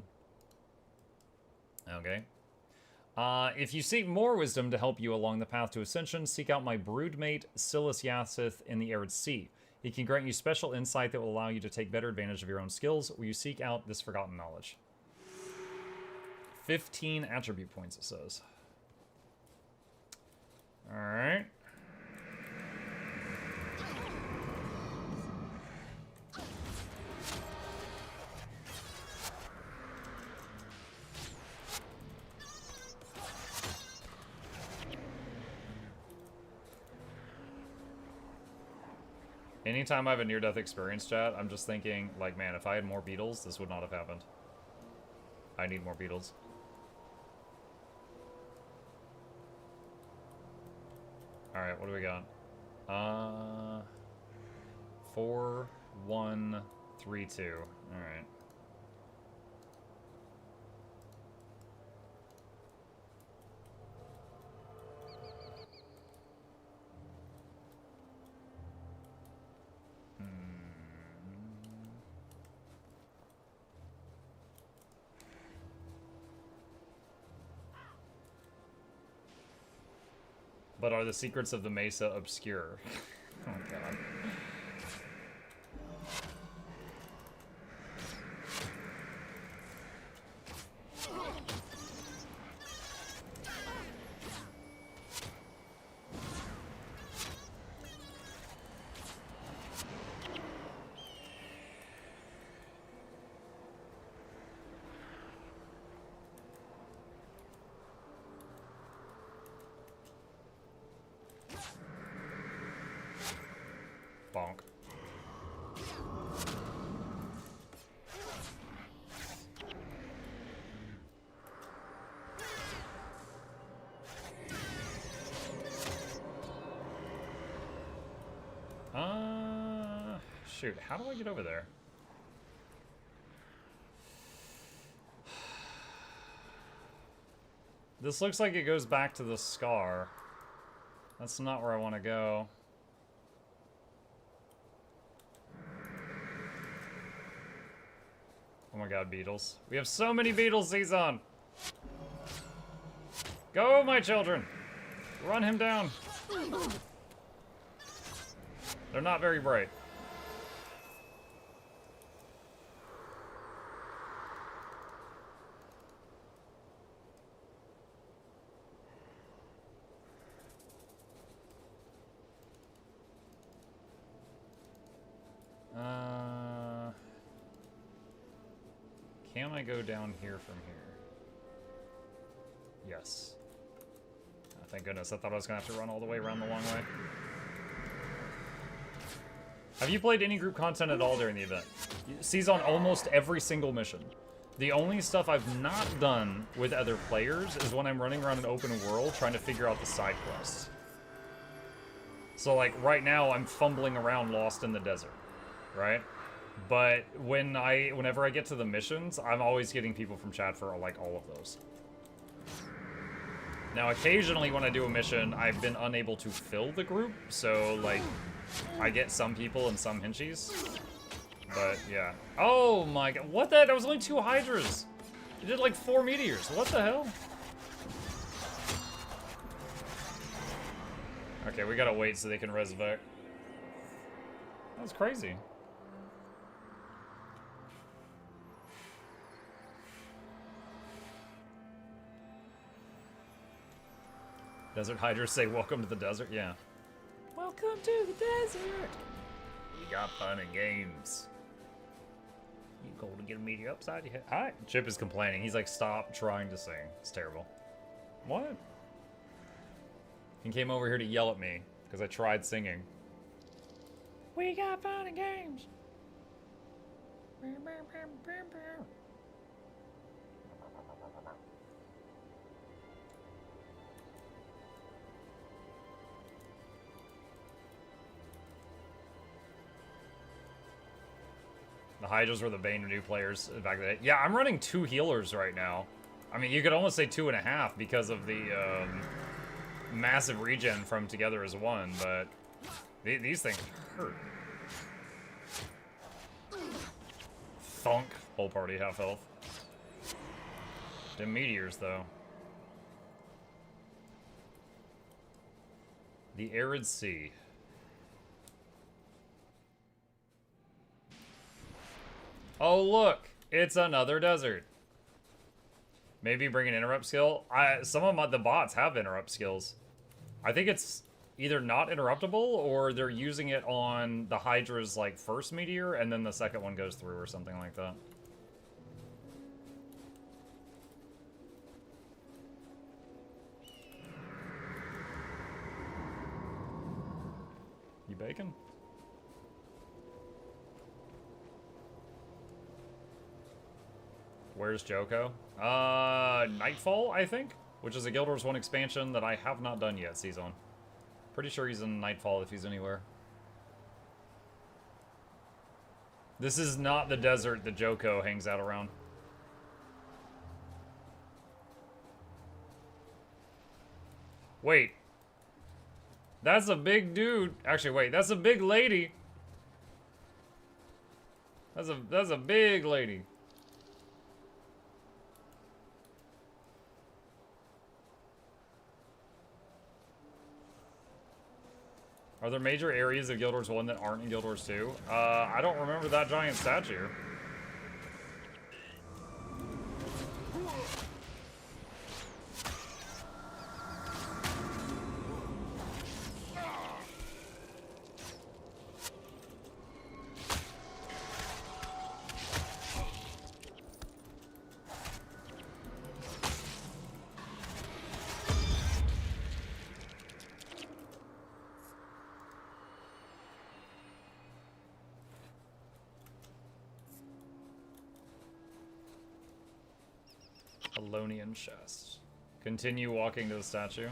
Okay. If you seek more wisdom to help you along the path to ascension, seek out my broodmate, Silas Yassith, in the Arid Sea. He can grant you special insight that will allow you to take better advantage of your own skills where you seek out this forgotten knowledge. 15 attribute points, it says. Alright. Anytime I have a near-death experience, chat, I'm just thinking, like, man, if I had more beetles, this would not have happened. I need more beetles. Alright, what do we got? 4, 1, 3, 2. Alright. But are the secrets of the Mesa obscure? Oh god. Bonk. Shoot, how do I get over there? This looks like it goes back to the scar. That's not where I want to go. my god, beetles. We have so many beetles, Zizon! Go, my children! Run him down! They're not very bright. Can I go down here from here? Yes. Oh, thank goodness. I thought I was going to have to run all the way around the long way. Have you played any group content at all during the event? Sees on almost every single mission. The only stuff I've not done with other players is when I'm running around an open world trying to figure out the side quests. So like right now I'm fumbling around lost in the desert, right? But whenever I get to the missions, I'm always getting people from chat for like all of those. Now occasionally when I do a mission, I've been unable to fill the group, so like I get some people and some hinchies. But yeah. Oh my god, what the? That was only 2 Hydras. You did like 4 meteors. What the hell? Okay, we gotta wait so they can res Vec. That's crazy. Desert Hydras say welcome to the desert? Yeah. Welcome to the desert! We got fun and games. You go to get a meteor upside your head. Hi. Chip is complaining. He's like, stop trying to sing. It's terrible. What? He came over here to yell at me because I tried singing. We got fun and games. The Hydras were the bane of new players back in the day. Yeah, I'm running 2 healers right now. I mean, you could almost say 2.5 because of the massive regen from together as one, but these things hurt. Thunk. Whole party half health. Them meteors, though. The Arid Sea. Oh, look! It's another desert. Maybe bring an interrupt skill. Some of the bots have interrupt skills. I think it's either not interruptible or they're using it on the Hydra's like first meteor and then the second one goes through or something like that. You bacon? Where's Joko? Nightfall, I think? Which is a Guild Wars 1 expansion that I have not done yet, Season. Pretty sure he's in Nightfall if he's anywhere. This is not the desert that Joko hangs out around. Wait. That's a big dude. Actually, wait, that's a big lady. That's a big lady. Are there major areas of Guild Wars 1 that aren't in Guild Wars 2? I don't remember that giant statue. Alonian chest. Continue walking to the statue.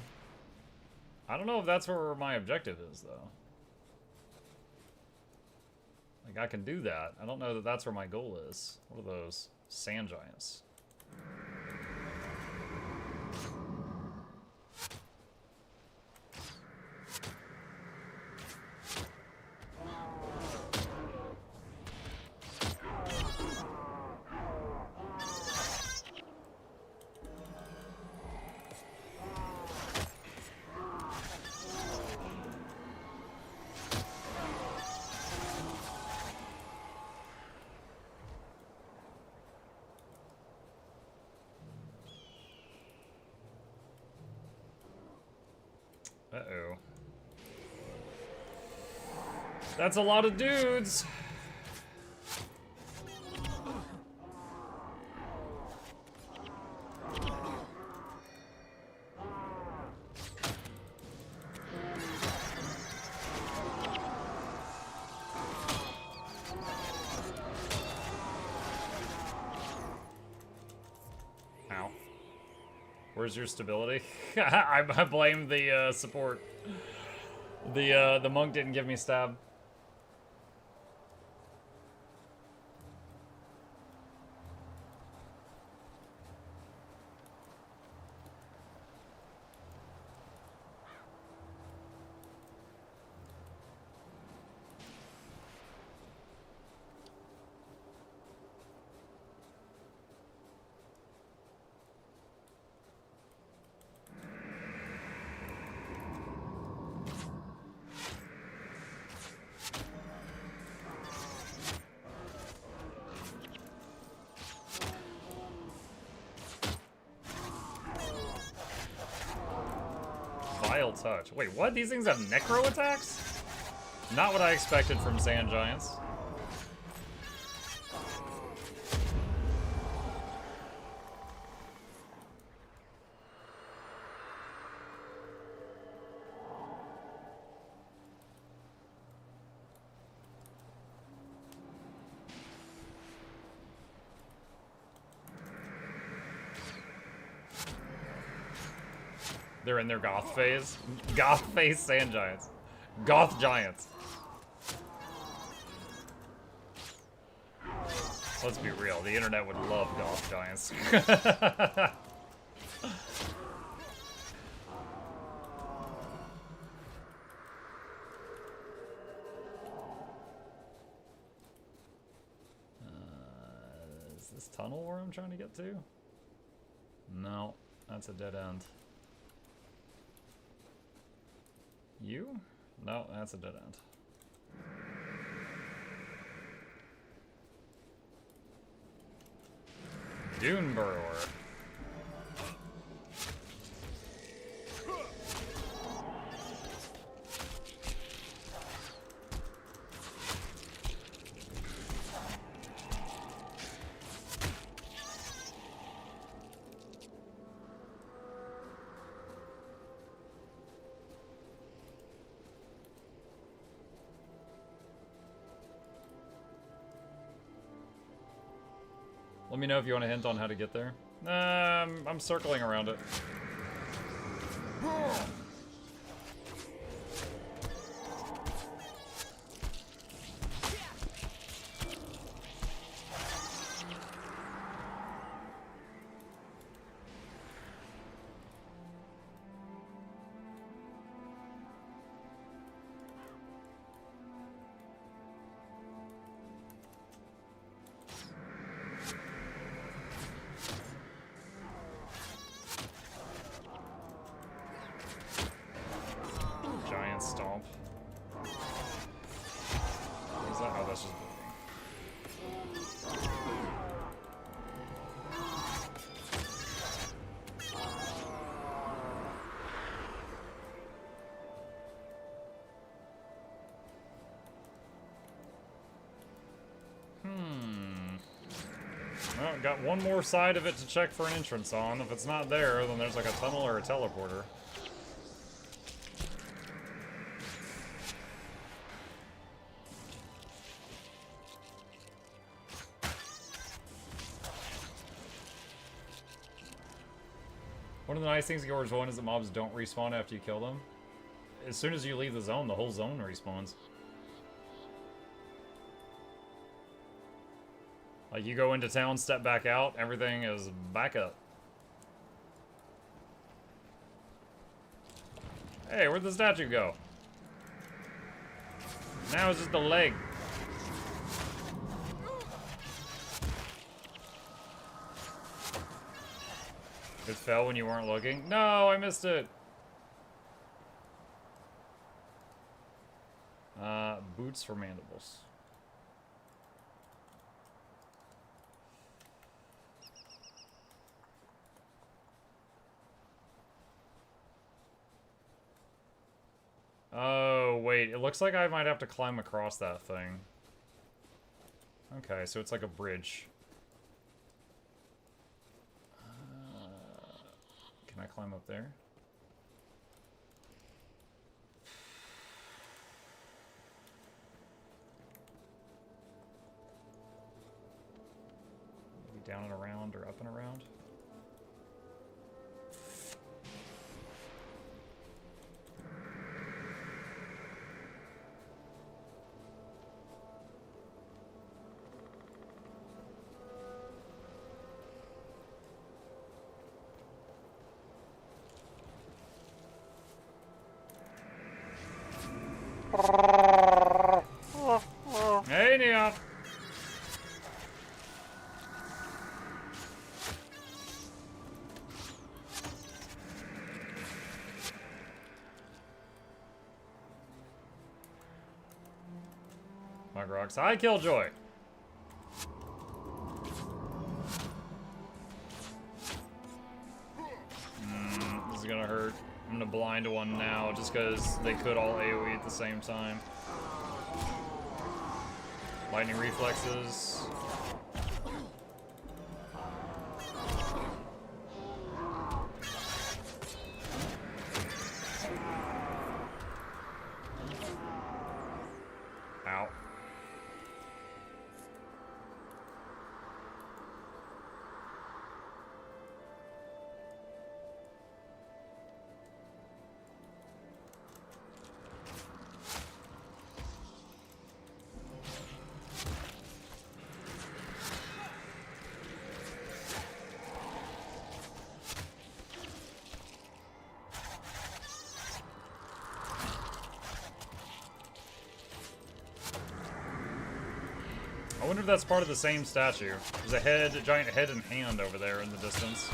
I don't know if that's where my objective is, though. Like, I can do that. I don't know that that's where my goal is. What are those? Sand giants. Uh-oh. That's a lot of dudes! Ow. Where's your stability? I blame the support. The monk didn't give me stab. Vile touch. Wait, what? These things have necro attacks? Not what I expected from sand giants. They're in their goth phase. Goth phase sand giants. Goth giants. Let's be real, the internet would love goth giants. Is this tunnel where I'm trying to get to? No, that's a dead end. You? No, that's a dead end. Dune Burrower. Let me know if you want a hint on how to get there. I'm circling around it. Stomp. What is that? Oh, that's just well, got one more side of it to check for an entrance on. If it's not there, then there's like a tunnel or a teleporter. One of the nice things about GW1 is that mobs don't respawn after you kill them. As soon as you leave the zone, the whole zone respawns. Like, you go into town, step back out, everything is back up. Hey, where'd the statue go? Now it's just the leg. It fell when you weren't looking? No, I missed it. Boots for mandibles. Oh, wait. It looks like I might have to climb across that thing. Okay, so it's like a bridge. Can I climb up there? Maybe down and around or up and around? Hey, Neon! Mug rocks. Hi, Killjoy! This is gonna hurt. I'm gonna blind one now just because they could all AoE at the same time. Lightning reflexes. Ow. I wonder if that's part of the same statue. There's a head, a giant head and hand over there in the distance.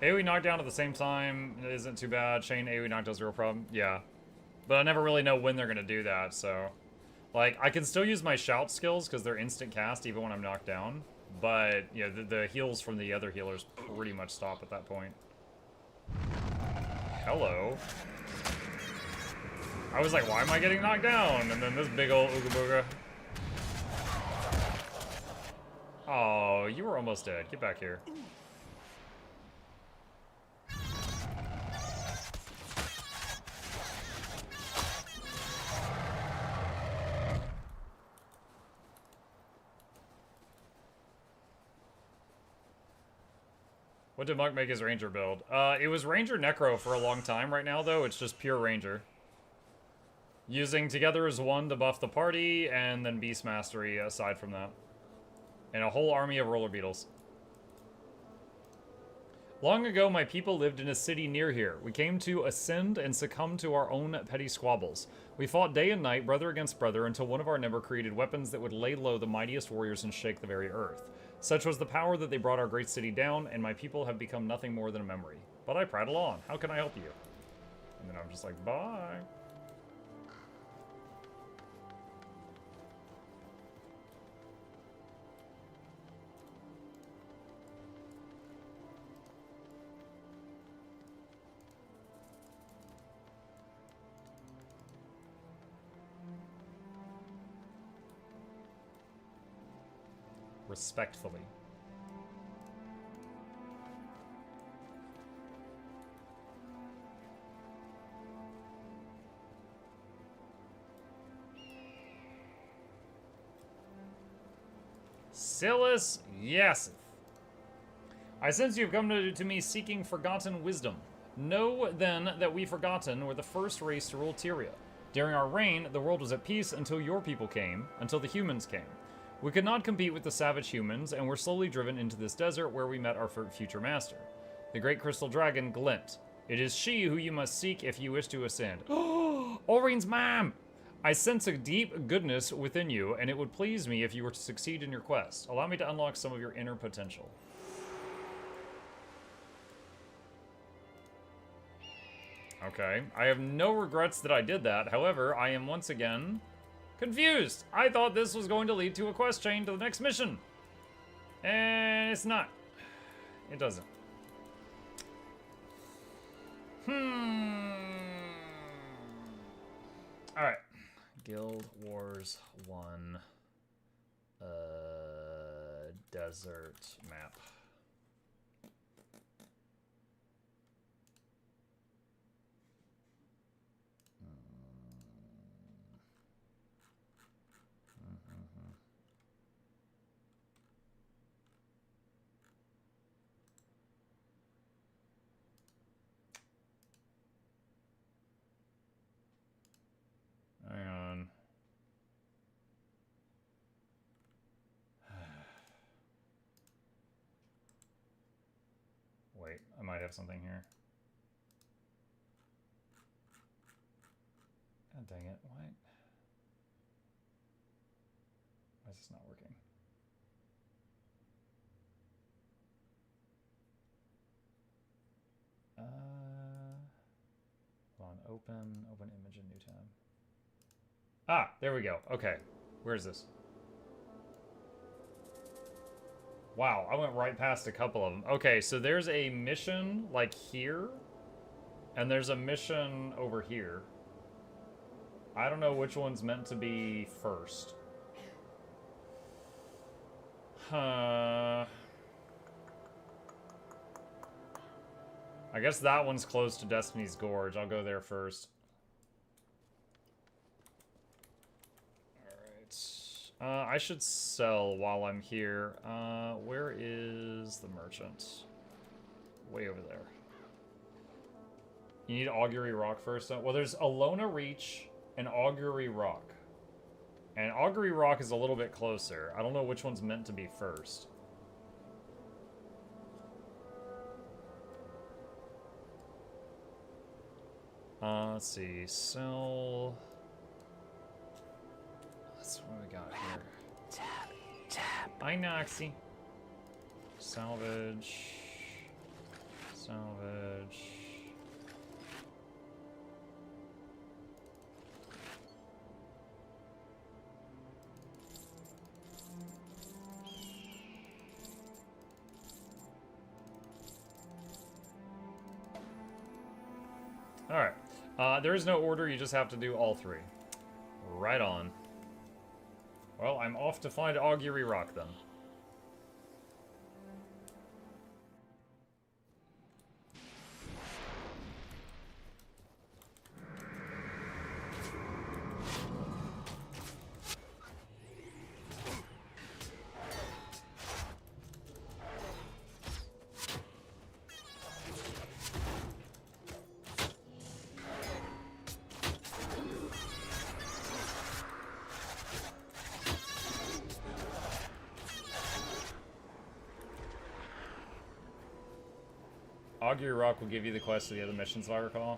AoE knockdown at the same time isn't too bad. Chain AoE knockdown is a real problem. Yeah. But I never really know when they're going to do that, so... Like, I can still use my shout skills because they're instant cast even when I'm knocked down. But, you know, the heals from the other healers pretty much stop at that point. Hello. I was like, why am I getting knocked down? And then this big old Ooga Booga. Oh, you were almost dead. Get back here. What did Monk make his Ranger build? It was Ranger Necro for a long time. Right now, though, it's just pure Ranger. Using Together as One to buff the party, and then Beast Mastery aside from that. And a whole army of roller beetles. Long ago, my people lived in a city near here. We came to ascend and succumb to our own petty squabbles. We fought day and night, brother against brother, until one of our number created weapons that would lay low the mightiest warriors and shake the very earth. Such was the power that they brought our great city down, and my people have become nothing more than a memory. But I prattle on. How can I help you? And then I'm just like, bye. Respectfully. Silas, yes. I sense you've come to me seeking forgotten wisdom. Know, then, that we Forgotten were the first race to rule Tyria. During our reign, the world was at peace until your people came, until the humans came. We could not compete with the savage humans, and were slowly driven into this desert where we met our future master, the great crystal dragon, Glint. It is she who you must seek if you wish to ascend. Oh, Orin's mom! I sense a deep goodness within you, and it would please me if you were to succeed in your quest. Allow me to unlock some of your inner potential. Okay, I have no regrets that I did that. However, I am once again Confused. I thought this was going to lead to a quest chain to the next mission. And it's not. It doesn't. Alright. Guild Wars 1. Desert map. Hang on. Wait, I might have something here. God dang it, why? Why is this not working? Hold on, open image in new tab. Ah, there we go. Okay, where's this? Wow, I went right past a couple of them. Okay, so there's a mission, like, here. And there's a mission over here. I don't know which one's meant to be first. I guess that one's close to Destiny's Gorge. I'll go there first. I should sell while I'm here. Where is the merchant? Way over there. You need Augury Rock first? Well, there's Alona Reach and Augury Rock. And Augury Rock is a little bit closer. I don't know which one's meant to be first. Let's see. Sell... What do we got here? Tap. Bye, Noxxi. Salvage. Alright. There is no order, you just have to do all three. Right on. Well, I'm off to find Augury Rock, then. Augury Rock will give you the quest to the other missions, if I recall.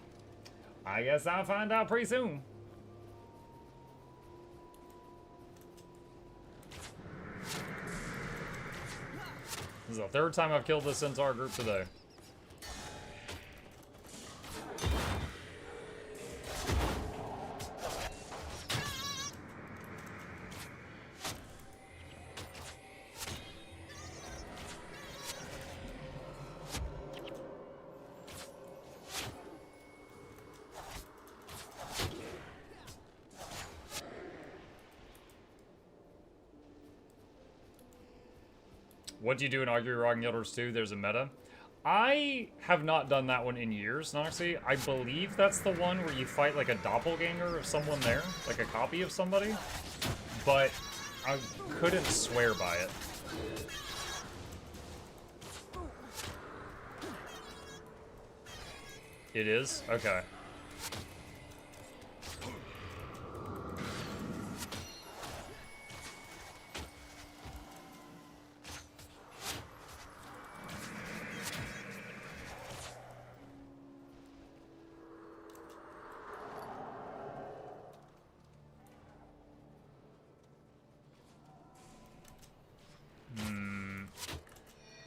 I guess I'll find out pretty soon. This is the third time I've killed this entire group today. What do you do in Augury Rock and Guild Wars 2? There's a meta. I have not done that one in years, Noxxi. I believe that's the one where you fight like a doppelganger of someone there, like a copy of somebody. But I couldn't swear by it. It is? Okay.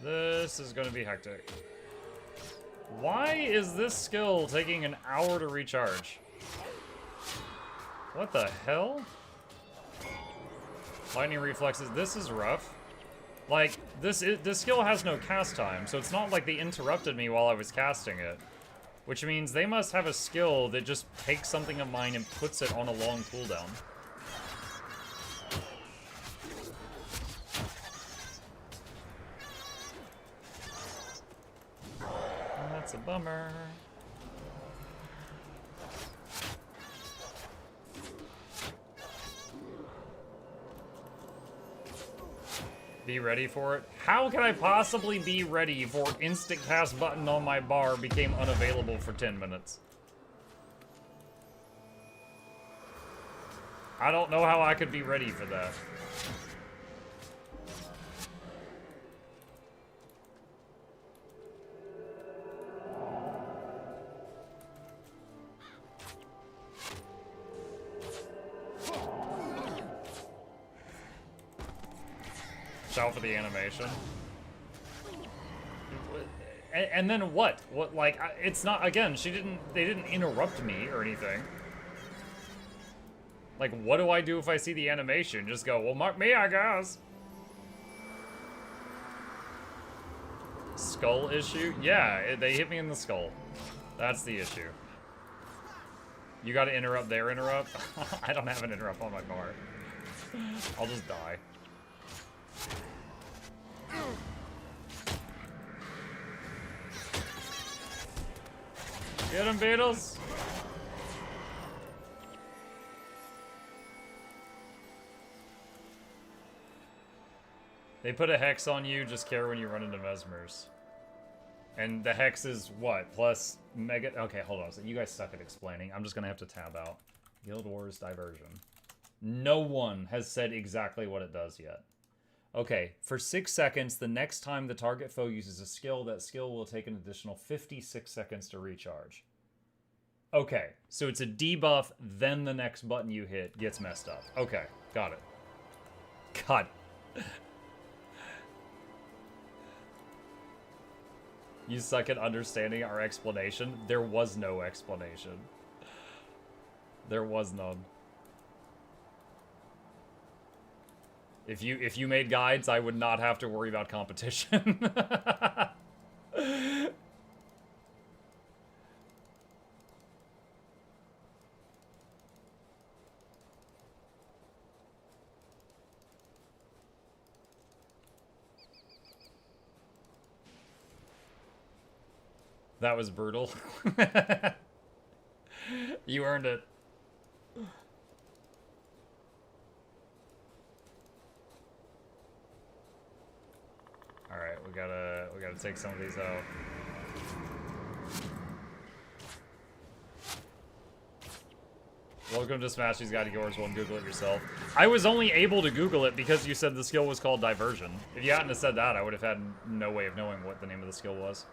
This is going to be hectic. Why is this skill taking an hour to recharge? What the hell? Lightning reflexes. This is rough. Like, this skill has no cast time, so it's not like they interrupted me while I was casting it. Which means they must have a skill that just takes something of mine and puts it on a long cooldown. That's a bummer. Be ready for it? How can I possibly be ready for instant cast button on my bar became unavailable for 10 minutes? I don't know how I could be ready for that. Shout for the animation. And then what? What, like, it's not, again, they didn't interrupt me or anything. Like, what do I do if I see the animation? Just go, well, mark me, I guess. Skull issue? Yeah, they hit me in the skull. That's the issue. You gotta interrupt their interrupt? I don't have an interrupt on my bar. I'll just die. Get him, Beatles! They put a hex on you, just care when you run into Mesmers. And the hex is what? Plus mega... Okay, hold on. So you guys suck at explaining. I'm just gonna have to tab out. Guild Wars Diversion. No one has said exactly what it does yet. Okay, for 6 seconds, the next time the target foe uses a skill, that skill will take an additional 56 seconds to recharge. Okay, so it's a debuff, then the next button you hit gets messed up. Okay, got it. God. You suck at understanding our explanation. There was no explanation. There was none. If you made guides, I would not have to worry about competition. That was brutal. You earned it. Alright, we gotta take some of these out. Welcome to Smashy's Guide to Yours. One, Google it yourself. I was only able to Google it because you said the skill was called Diversion. If you hadn't have said that, I would have had no way of knowing what the name of the skill was.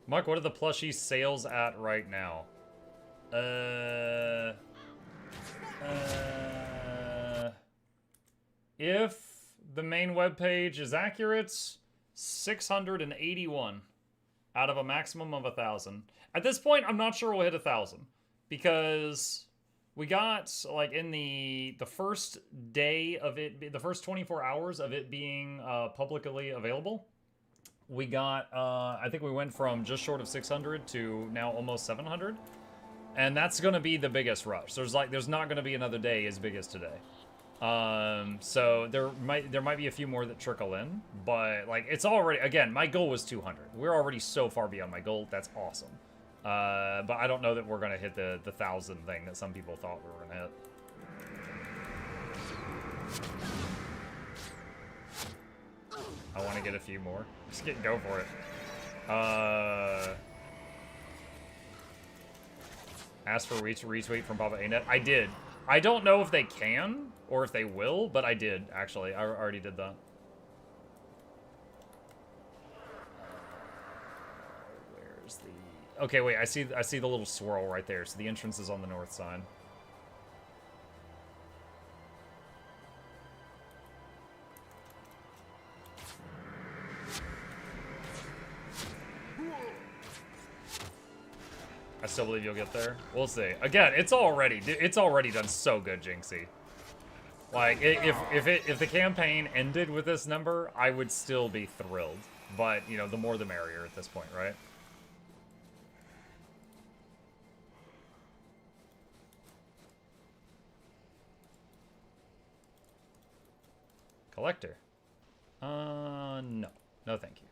Mark, what are the Plushy sales at right now? If the main webpage is accurate, 681 out of a maximum of 1,000. At this point, I'm not sure we'll hit 1,000 because we got, like, in the first day of it, the first 24 hours of it being publicly available, we got, I think we went from just short of 600 to now almost 700. And that's going to be the biggest rush. There's not going to be another day as big as today. So there might be a few more that trickle in, but like it's already, again, my goal was 200. We're already so far beyond my goal. That's awesome. But I don't know that we're going to hit the 1,000 thing that some people thought we were going to hit. I want to get a few more. Just go for it. Ask for retweet from Papa Anet. I did. I don't know if they can or if they will, but I did, actually. I already did that. Okay, wait, I see the little swirl right there. So the entrance is on the north side. I still believe you'll get there. We'll see. Again, it's already done so good, Jinxie. Like, if the campaign ended with this number, I would still be thrilled. But, you know, the more the merrier at this point, right? Collector. No. No, thank you.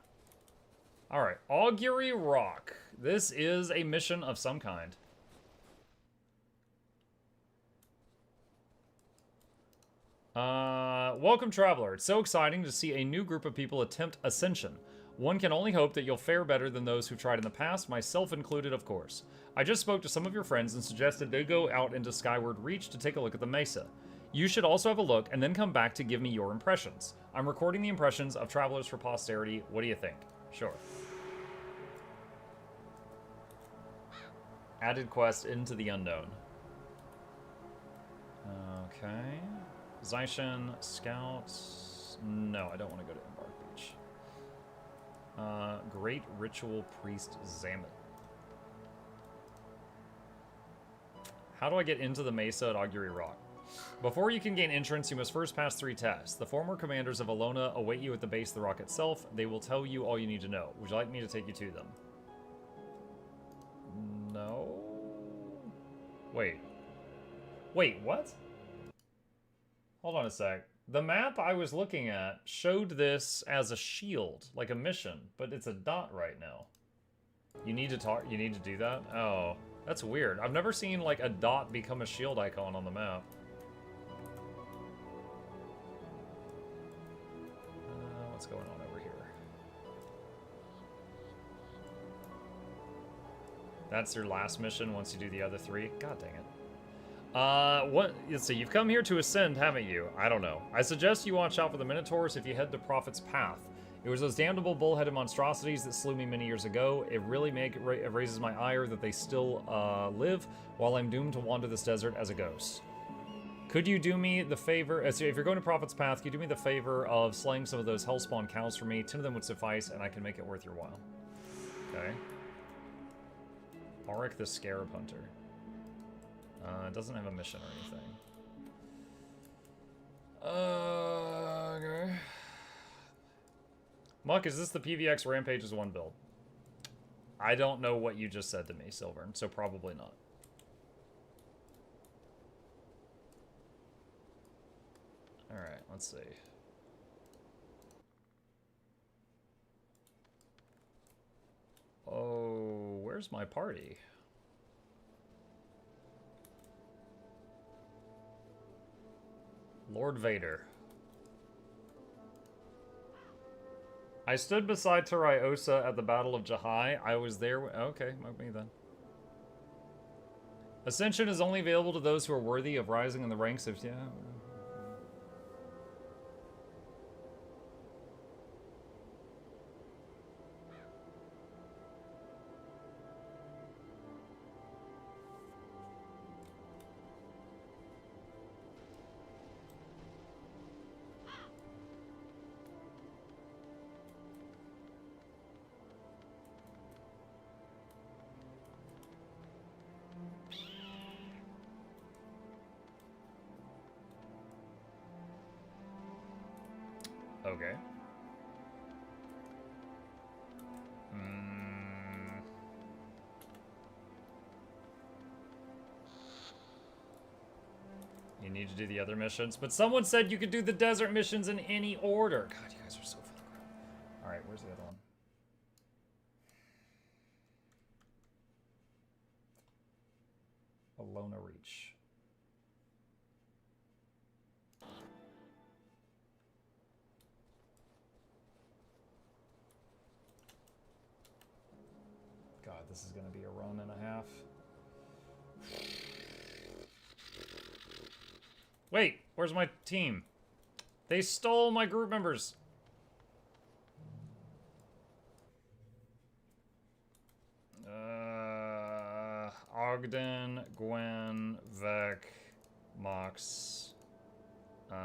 Alright, Augury Rock. This is a mission of some kind. Welcome, traveler. It's so exciting to see a new group of people attempt ascension. One can only hope that you'll fare better than those who tried in the past, myself included, of course. I just spoke to some of your friends and suggested they go out into Skyward Reach to take a look at the mesa. You should also have a look and then come back to give me your impressions. I'm recording the impressions of travelers for posterity. What do you think? Sure. Added quest into the unknown. Okay. Zaishin, Scouts. No, I don't want to go to Embark Beach. Great Ritual Priest Zamet. How do I get into the mesa at Augury Rock? Before you can gain entrance, you must first pass 3 tests. The former commanders of Alona await you at the base of the rock itself. They will tell you all you need to know. Would you like me to take you to them? No. Wait. Wait, what? Hold on a sec. The map I was looking at showed this as a shield, like a mission, but it's a dot right now. You need to talk. You need to do that? Oh, that's weird. I've never seen like a dot become a shield icon on the map. What's going on over here? That's your last mission once you do the other 3? God dang it. Let's see, you've come here to ascend, haven't you? I don't know. I suggest you watch out for the Minotaurs if you head to Prophet's Path. It was those damnable bull-headed monstrosities that slew me many years ago. It really raises my ire that they still live, while I'm doomed to wander this desert as a ghost. Could you do me the favor, if you're going to Prophet's Path, could you do me the favor of slaying some of those hellspawn cows for me? 10 of them would suffice, and I can make it worth your while. Okay. Auric the Scarab Hunter. It doesn't have a mission or anything. Okay. Muck, is this the PVX Rampages 1 build? I don't know what you just said to me, Silvern, so probably not. Alright, let's see. Oh, where's my party? Lord Vader. I stood beside Taraiosa at the Battle of Jahai. I was there. Okay, mark me then. Ascension is only available to those who are worthy of rising in the ranks of... Yeah. Okay. You need to do the other missions, but someone said you could do the desert missions in any order. God, you guys are so full of crap. All right, where's the other one? Alona Reach. God, this is going to be a run and a half. Wait, where's my team? They stole my group members. Ogden, Gwen, Vec, Mox. Let's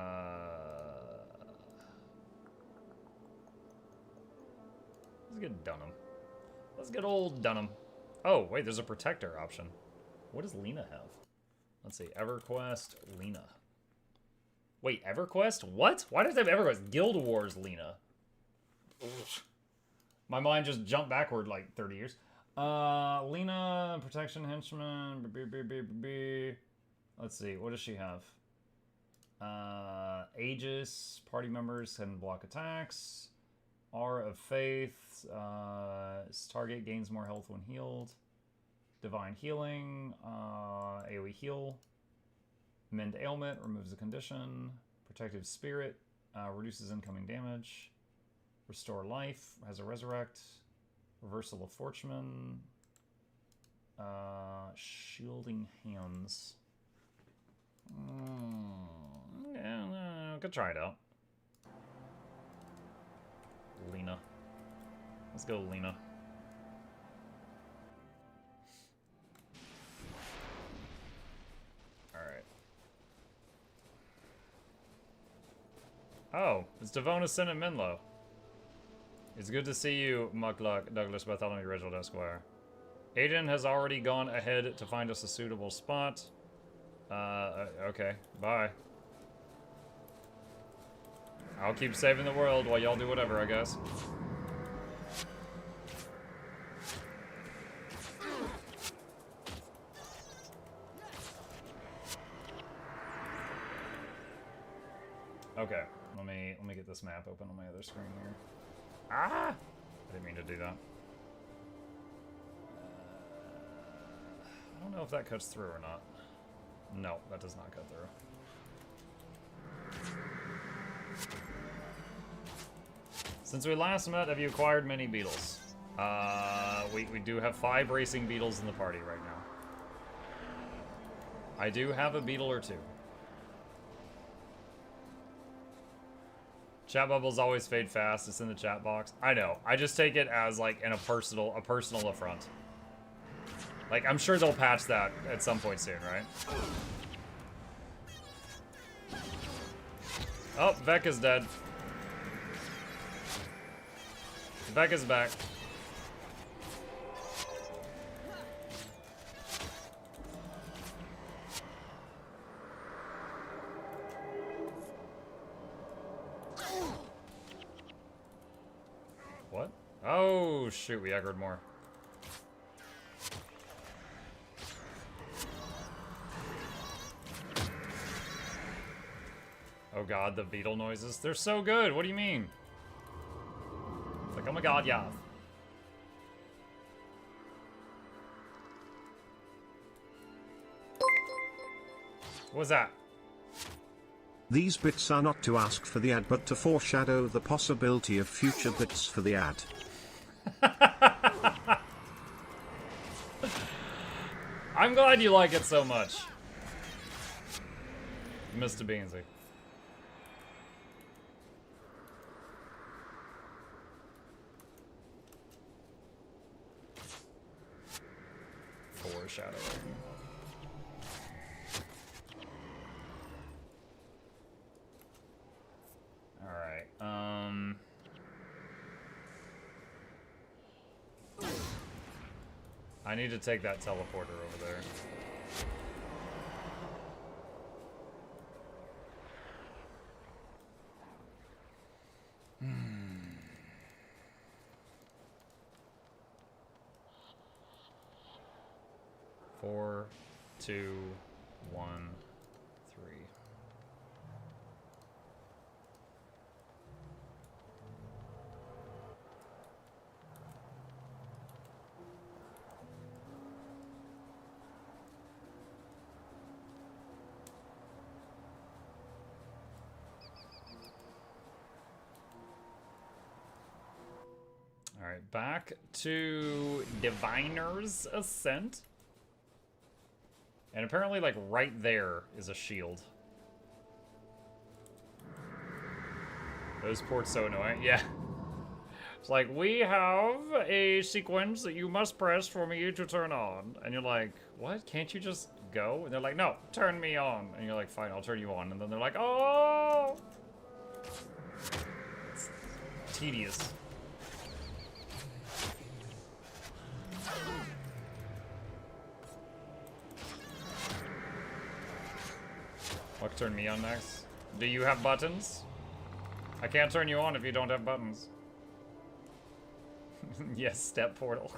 get Dunham. Let's get old Dunham. Oh, wait, there's a protector option. What does Lena have? Let's see. EverQuest, Lena. Wait, EverQuest? What? Why does it have EverQuest? Guild Wars, Lena. My mind just jumped backward like 30 years. Lena, Protection Henchman. Let's see. What does she have? Aegis. Party members can block attacks. Aura of Faith. Target gains more health when healed. Divine Healing. AoE Heal. Mend Ailment. Removes a condition. Protective Spirit. Reduces incoming damage. Restore Life. Has a Resurrect. Reversal of Fortune. Shielding Hands. Yeah, could try it out. Lena. Let's go, Lena. Alright. Oh, it's Devona Sin and Menlo. It's good to see you, Mukluk, Douglas Bartholomew, Reginald Esquire. Aiden has already gone ahead to find us a suitable spot. Okay, bye. I'll keep saving the world while y'all do whatever, I guess. Okay, let me get this map open on my other screen here. Ah! I didn't mean to do that. I don't know if that cuts through or not. No, that does not cut through. Since we last met, have you acquired many beetles? We do have 5 racing beetles in the party right now. I do have a beetle or 2. Chat bubbles always fade fast. It's in the chat box. I know. I just take it as like in a personal affront. Like, I'm sure they'll patch that at some point soon, right? Oh, Vec is dead. Vec is back. What? Oh, shoot, we aggroed more. Oh god, the beetle noises. They're so good. What do you mean? It's like, oh my god, yeah. What was that? These bits are not to ask for the ad, but to foreshadow the possibility of future bits for the ad. I'm glad you like it so much, Mr. Beansy. Foreshadowing. Alright, I need to take that teleporter over there. Four, 2, 1, 3. All right, back to Diviner's Ascent. And apparently, like, right there is a shield. Those ports so annoying. Yeah. It's like, we have a sequence that you must press for me to turn on. And you're like, what? Can't you just go? And they're like, no, turn me on. And you're like, fine, I'll turn you on. And then they're like, oh! It's tedious. What, turn me on next? Do you have buttons? I can't turn you on if you don't have buttons. Yes, step portal.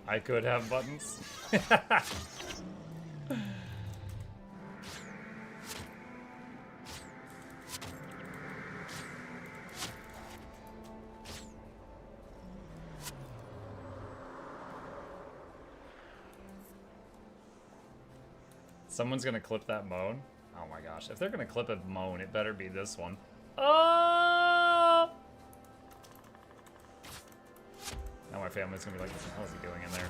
I could have buttons. Someone's gonna clip that moan. Oh my gosh. If they're gonna clip a moan, it better be this one. Oh! Now my family's gonna be like, what the hell is he doing in there?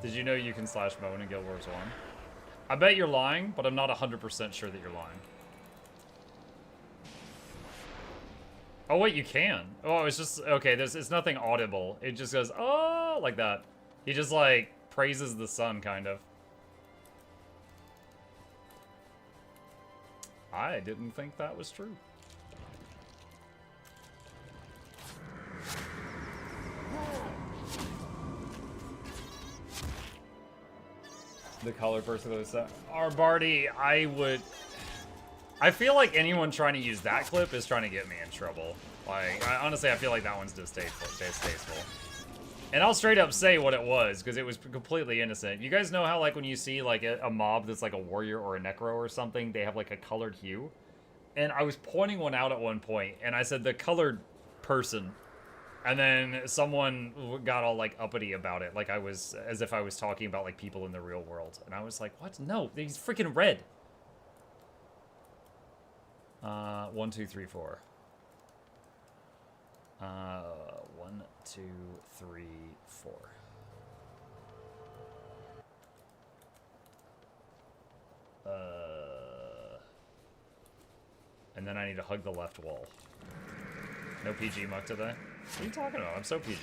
Did you know you can slash moan in Guild Wars 1? I bet you're lying, but I'm not 100% sure that you're lying. Oh wait, you can. Oh, it's just, okay, it's nothing audible. It just goes, oh, like that. He just like praises the sun, kind of. I didn't think that was true. The color person of the set. Our Barty, I feel like anyone trying to use that clip is trying to get me in trouble. Like, honestly, I feel like that one's distasteful. And I'll straight up say what it was, because it was completely innocent. You guys know how, like, when you see, like, a mob that's, like, a warrior or a necro or something, they have, like, a colored hue? And I was pointing one out at one point, and I said, the colored person. And then someone got all, like, uppity about it, like I was, as if I was talking about, like, people in the real world. And I was like, what? No, he's freaking red. 1, 2, 3, 4. 1, 2, 3, 4. And then I need to hug the left wall. No PG muck today? What are you talking about? I'm so PG.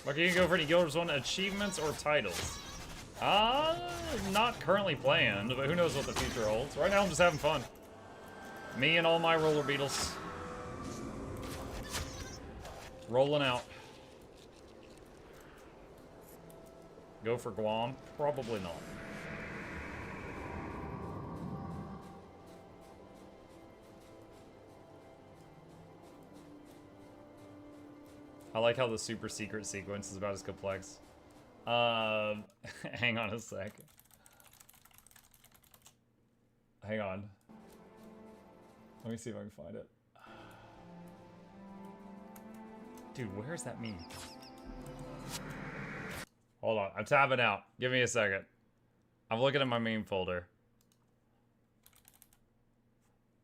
Okay, you can go for any Guild Wars 1 achievements or titles. Not currently planned, but who knows what the future holds. Right now I'm just having fun. Me and all my roller beetles. Rolling out. Go for Guam? Probably not. I like how the super secret sequence is about as complex. Hang on a sec. Hang on. Let me see if I can find it. Dude, where's that meme? Hold on, I'm tabbing out. Give me a second. I'm looking at my meme folder.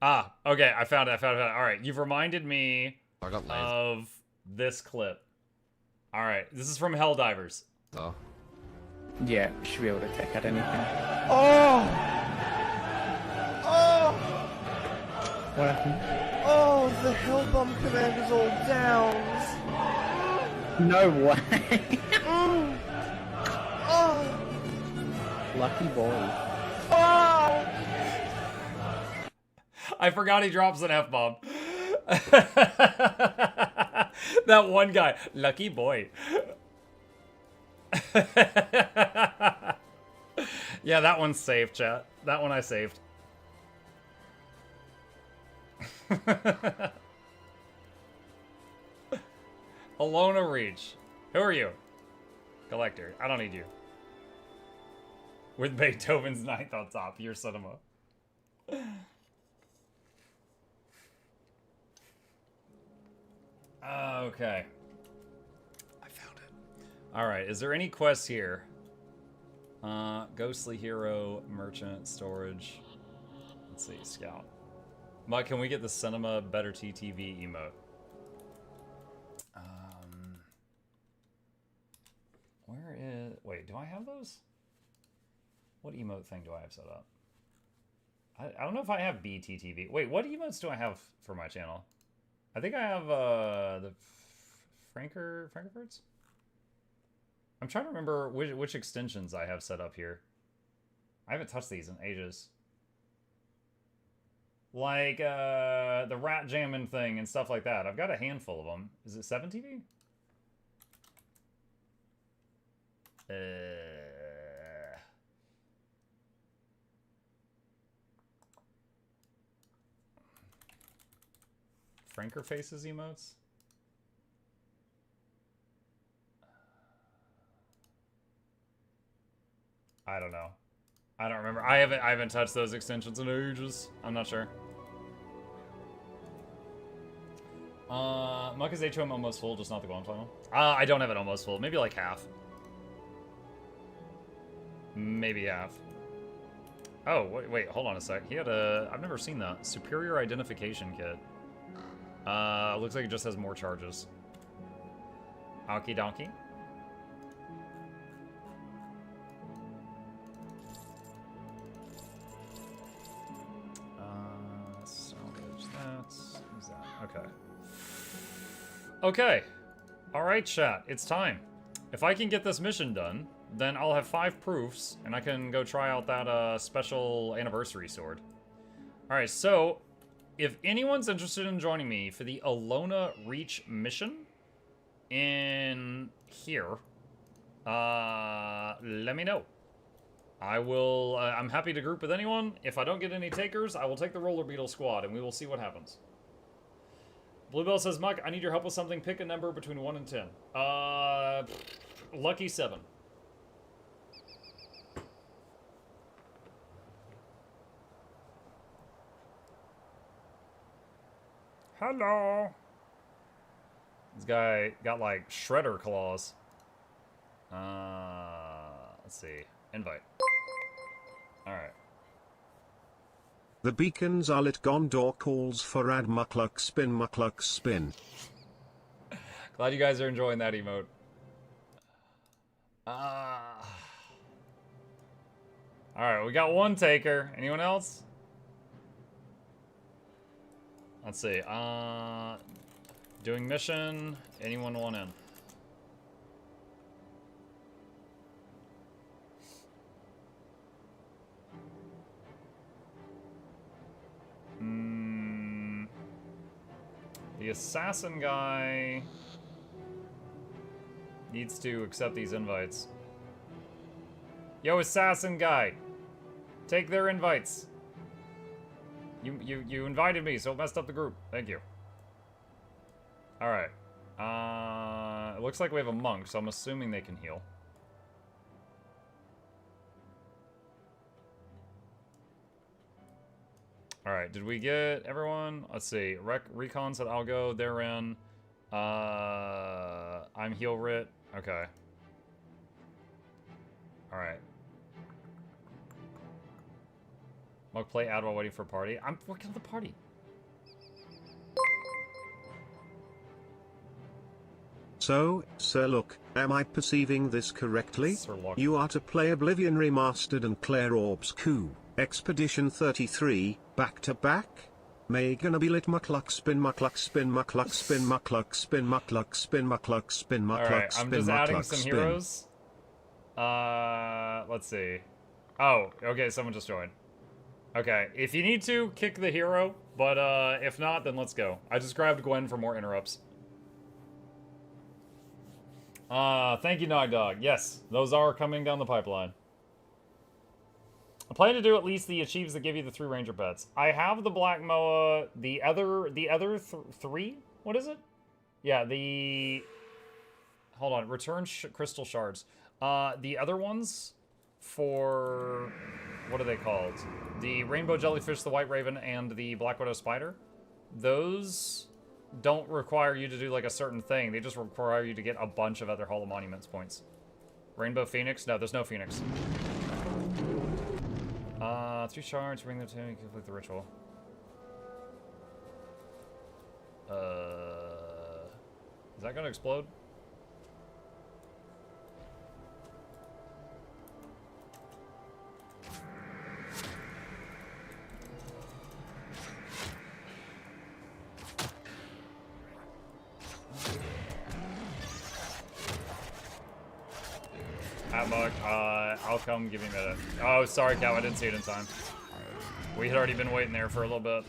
Ah, okay, I found it. Alright, you've reminded me of this clip. Alright, this is from Helldivers. Oh. Yeah, we should be able to take out anything. Oh! Oh! What happened? Oh, the Hellbomb command is all down. No way! Mm. Oh! Lucky boy. Oh! I forgot he drops an F-bomb. That one guy. Lucky boy. Yeah, that one's saved, chat. That one I saved. Alona Reach. Who are you? Collector. I don't need you. With Beethoven's Ninth on top. Your cinema. Okay. I found it. Alright, is there any quests here? Ghostly Hero, Merchant, Storage. Let's see, Scout. Mike, can we get the Cinema Better TTV emote? Where is... Wait, do I have those? What emote thing do I have set up? I don't know if I have BTTV. Wait, what emotes do I have for my channel? I think I have the Frankfurts? I'm trying to remember which extensions I have set up here. I haven't touched these in ages. Like the rat jamming thing and stuff like that. I've got a handful of them. Is it 7TV? Franker faces emotes? I don't know. I don't remember. I haven't touched those extensions in ages. I'm not sure. Mucka's HOM almost full, just not the golden final. I don't have it almost full. Maybe like half. Maybe half. Oh, wait, hold on a sec. He had a... I've never seen that. Superior Identification Kit. Looks like it just has more charges. Okie donkey. Salvage that. Who's that? Okay. Okay. Alright, chat. It's time. If I can get this mission done, then I'll have 5 proofs, and I can go try out that special anniversary sword. Alright, so... if anyone's interested in joining me for the Alona Reach mission in here, let me know. I will, I'm happy to group with anyone. If I don't get any takers, I will take the Roller Beetle squad and we will see what happens. Bluebell says, Muck, I need your help with something. Pick a number between 1 and 10. Lucky 7. Hello. This guy got like shredder claws. Let's see. Invite. Alright. The beacons are lit. Gondor calls for add Mukluk spin, Mukluk spin. Glad you guys are enjoying that emote. Alright, we got one taker. Anyone else? Let's see. Doing mission. Anyone want in? The assassin guy needs to accept these invites. Yo, assassin guy, take their invites. You invited me, so it messed up the group. Thank you. All right. It looks like we have a monk, so I'm assuming they can heal. All right, did we get everyone? Let's see. Recon said I'll go. They're in. I'm heal writ. Okay. All right. Mug play ad while waiting for party. I'm working on the party. So, Sir Look, am I perceiving this correctly? You are to play Oblivion Remastered and Claire Orb's Coup, Expedition 33, back to back? May gonna be lit. Mukluk spin, Mukluk spin, Mukluk spin, Mukluk spin, Mukluk spin, Mukluk spin, Mukluk spin, I'm just adding some spin. heroes. Let's see. Oh, okay, someone just joined. Okay, if you need to, kick the hero, but if not, then let's go. I just grabbed Gwen for more interrupts. Thank you, Nog Dog. Yes, those are coming down the pipeline. I plan to do at least the achieves that give you the 3 ranger pets. I have the Black Moa, the other 3? What is it? Yeah, the... Hold on, return crystal shards. The other ones for... What are they called? The Rainbow Jellyfish, the White Raven, and the Black Widow Spider. Those don't require you to do like a certain thing. They just require you to get a bunch of other Hall of Monuments points. Rainbow Phoenix? No, there's no Phoenix. 3 shards, bring them to me, complete the ritual. Is that gonna explode? Mug, I'll come, give me a minute. Oh, sorry, Cow, I didn't see it in time. We had already been waiting there for a little bit.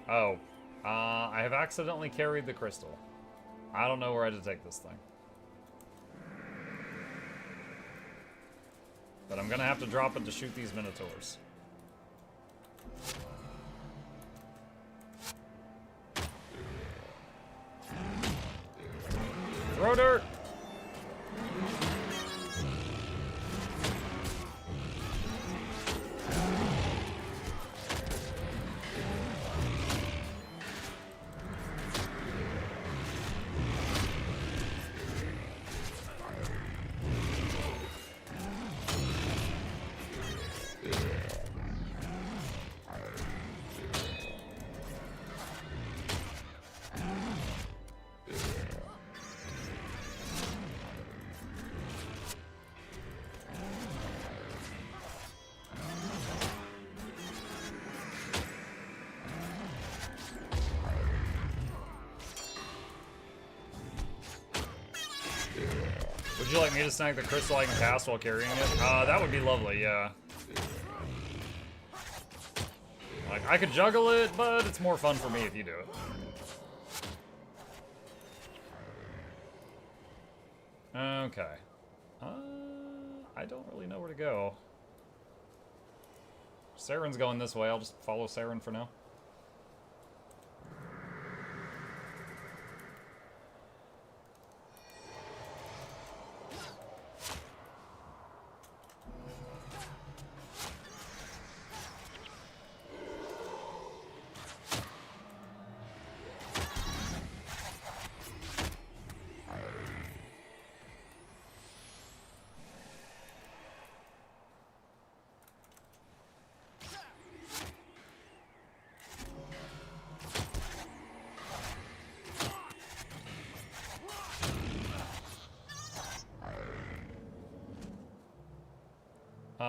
Oh, I have accidentally carried the crystal. I don't know where I had to take this thing. But I'm gonna have to drop it to shoot these minotaurs. Throw dirt! Would you like me to snag the crystal I can cast while carrying it? That would be lovely, yeah. Like, I could juggle it, but it's more fun for me if you do it. Okay. I don't really know where to go. Saren's going this way. I'll just follow Saren for now.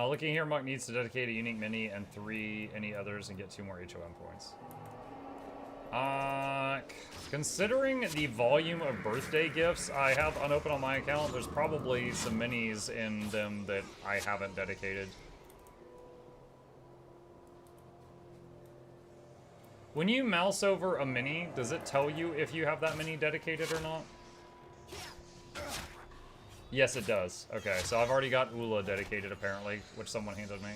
Looking here, Muck needs to dedicate a unique mini and 3 any others and get 2 more HOM points. Considering the volume of birthday gifts I have unopened on my account, there's probably some minis in them that I haven't dedicated. When you mouse over a mini, does it tell you if you have that mini dedicated or not? Yes, it does. Okay, so I've already got Ula dedicated, apparently, which someone handed me.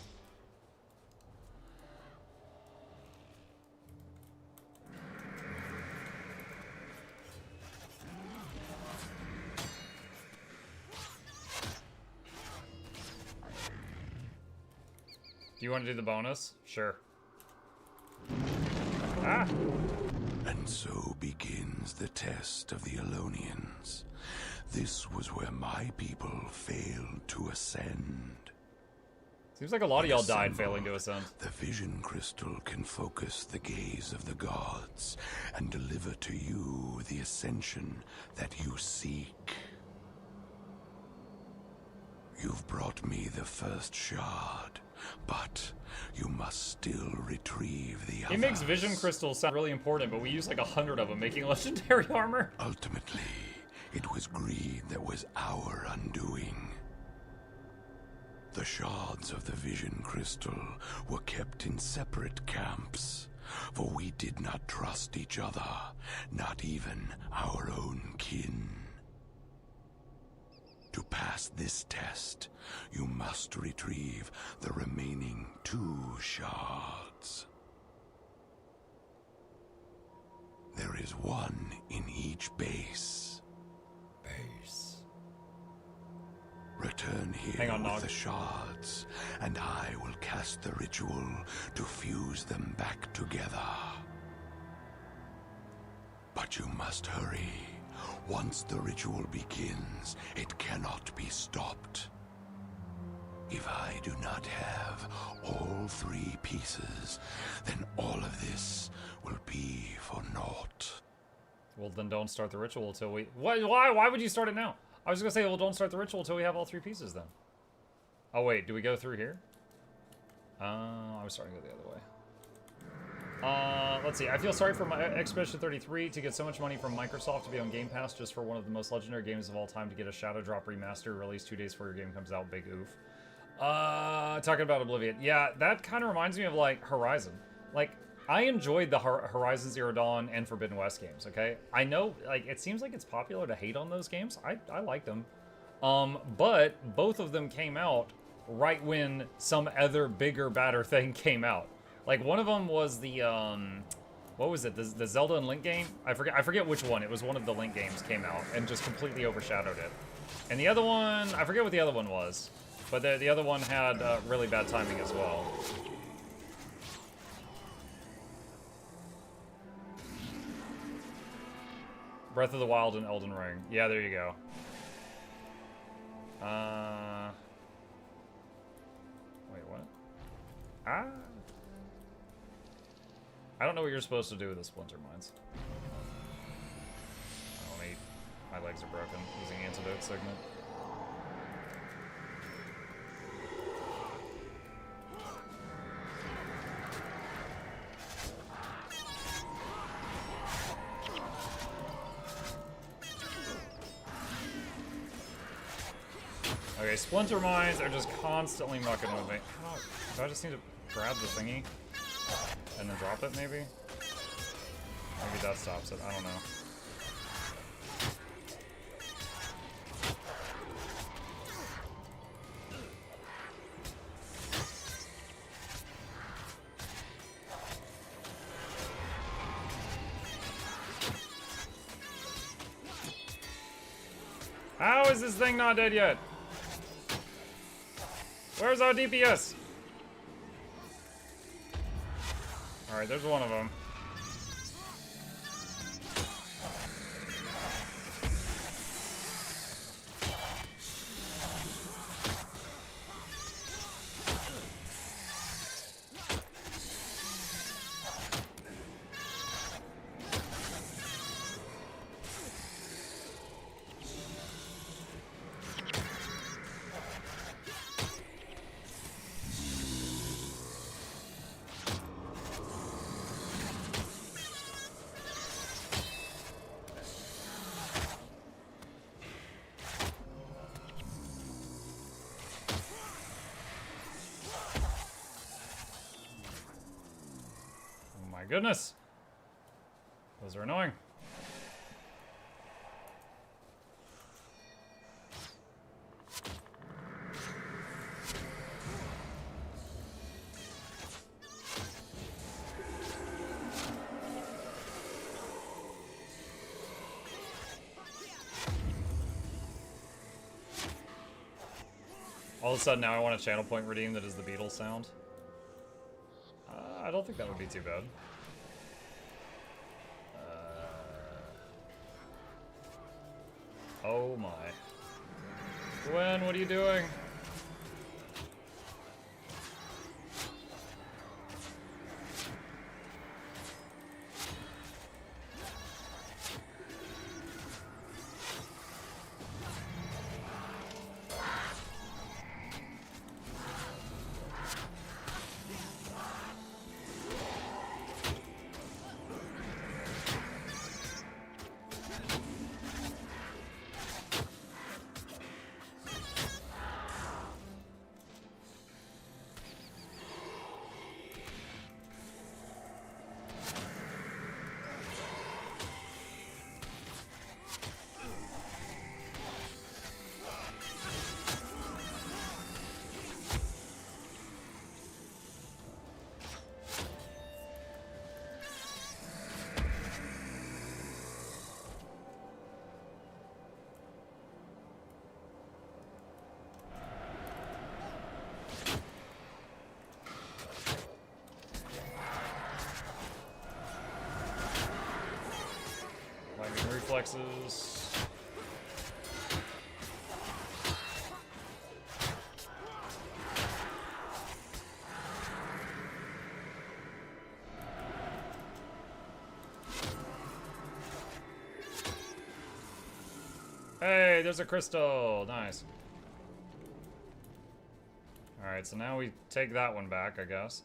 Do you want to do the bonus? Sure. Ah! And so begins the test of the Alonians. This was where my people failed to ascend. Seems like a lot of y'all died failing to ascend. The vision crystal can focus the gaze of the gods and deliver to you the ascension that you seek. You've brought me the first shard, but you must still retrieve the others. He makes vision crystals sound really important, but we use like 100 of them, making legendary armor. Ultimately, it was greed that was our undoing. The shards of the vision crystal were kept in separate camps, for we did not trust each other, not even our own kin. To pass this test, you must retrieve the remaining 2 shards. There is 1 in each base. Return here with the shards, and I will cast the ritual to fuse them back together. But you must hurry. Once the ritual begins, it cannot be stopped. If I do not have all 3 pieces, then all of this will be for naught. Well, then don't start the ritual until we... Why would you start it now? I was gonna say, well, don't start the ritual until we have all 3 pieces then. Oh, wait, do we go through here? I was starting to go the other way. Let's see. I feel sorry for my Expedition 33 to get so much money from Microsoft to be on Game Pass just for one of the most legendary games of all time to get a Shadow Drop remaster released 2 days before your game comes out. Big oof. Talking about Oblivion. Yeah, that kind of reminds me of, like, Horizon. Like, I enjoyed the Horizon Zero Dawn and Forbidden West games, okay? I know, like, it seems like it's popular to hate on those games. I like them. But both of them came out right when some other bigger, badder thing came out. Like, one of them was the, what was it? The Zelda and Link game? I forget which one. It was one of the Link games came out and just completely overshadowed it. And the other one, I forget what the other one was. But the other one had really bad timing as well. Breath of the Wild and Elden Ring. Yeah, there you go. Wait, what? Ah. I don't know what you're supposed to do with the splinter mines. I don't eat. My legs are broken using antidote segment. Okay, splinter mines are just constantly mucking with me. Do I just need to grab the thingy? And then drop it, maybe? Maybe that stops it. I don't know. How is this thing not dead yet? Where's our DPS? Alright, there's one of them. Goodness. Those are annoying. All of a sudden now I want a channel point redeem that is the Beatles sound. I don't think that would be too bad. Oh my. Gwen, what are you doing? Reflexes. Hey, there's a crystal. Nice. Alright, so now we take that one back, I guess.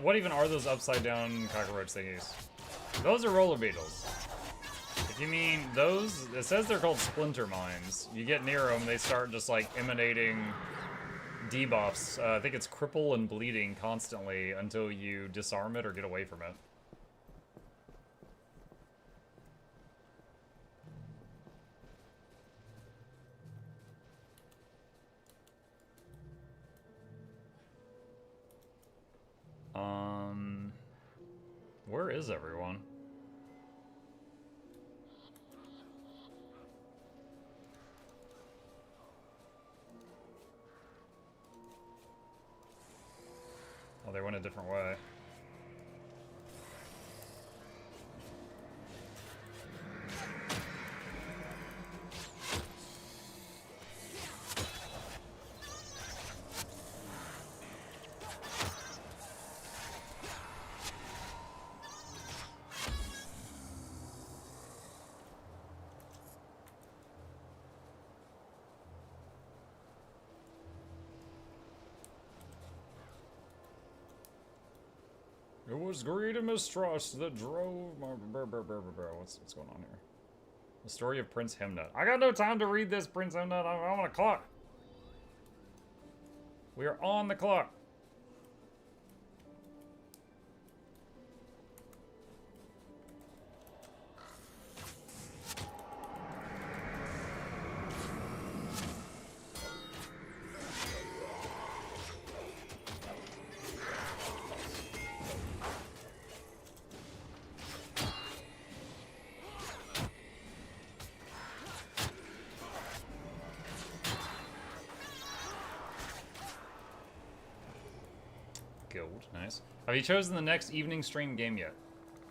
What even are those upside down cockroach thingies? Those are roller beetles. If you mean those, it says they're called splinter mines. You get near them, they start just like emanating debuffs. I think it's cripple and bleeding constantly until you disarm it or get away from it. Where is everyone? Oh, they went a different way. It was greed and mistrust that drove my... What's going on here? The story of Prince Hemnut. I got no time to read this, Prince Hemnut. I'm on a clock. We are on the clock. Nice. Have you chosen the next evening stream game yet?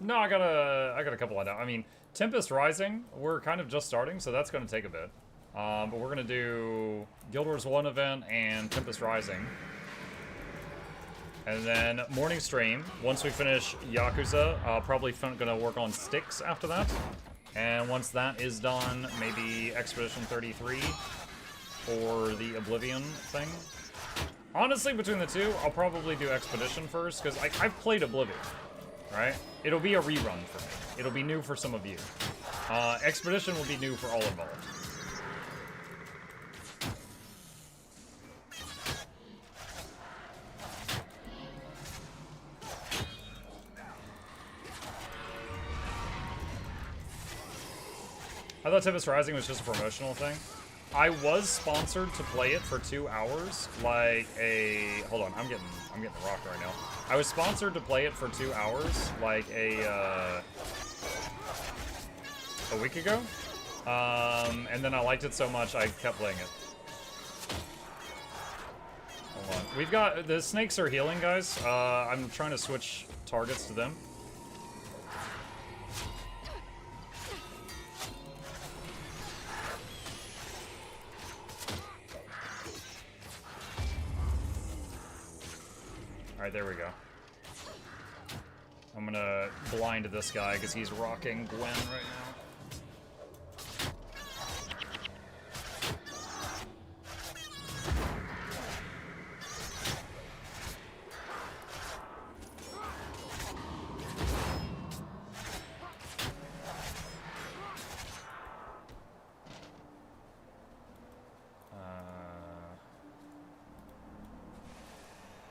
No, I got a couple lined up. I mean, Tempest Rising, we're kind of just starting, so that's going to take a bit. But we're going to do Guild Wars 1 event and Tempest Rising. And then morning stream. Once we finish Yakuza, probably going to work on Styx after that. And once that is done, maybe Expedition 33 or the Oblivion thing. Honestly, between the two, I'll probably do Expedition first, because I've played Oblivion, right? It'll be a rerun for me. It'll be new for some of you. Expedition will be new for all involved. I thought Tempest Rising was just a promotional thing. I was sponsored to play it for 2 hours, like a... Hold on, I'm getting rocked right now. I was sponsored to play it for 2 hours, like a week ago. And then I liked it so much, I kept playing it. Hold on. We've got... The snakes are healing, guys. I'm trying to switch targets to them. Alright, there we go. I'm gonna blind this guy because he's rocking Gwen right now.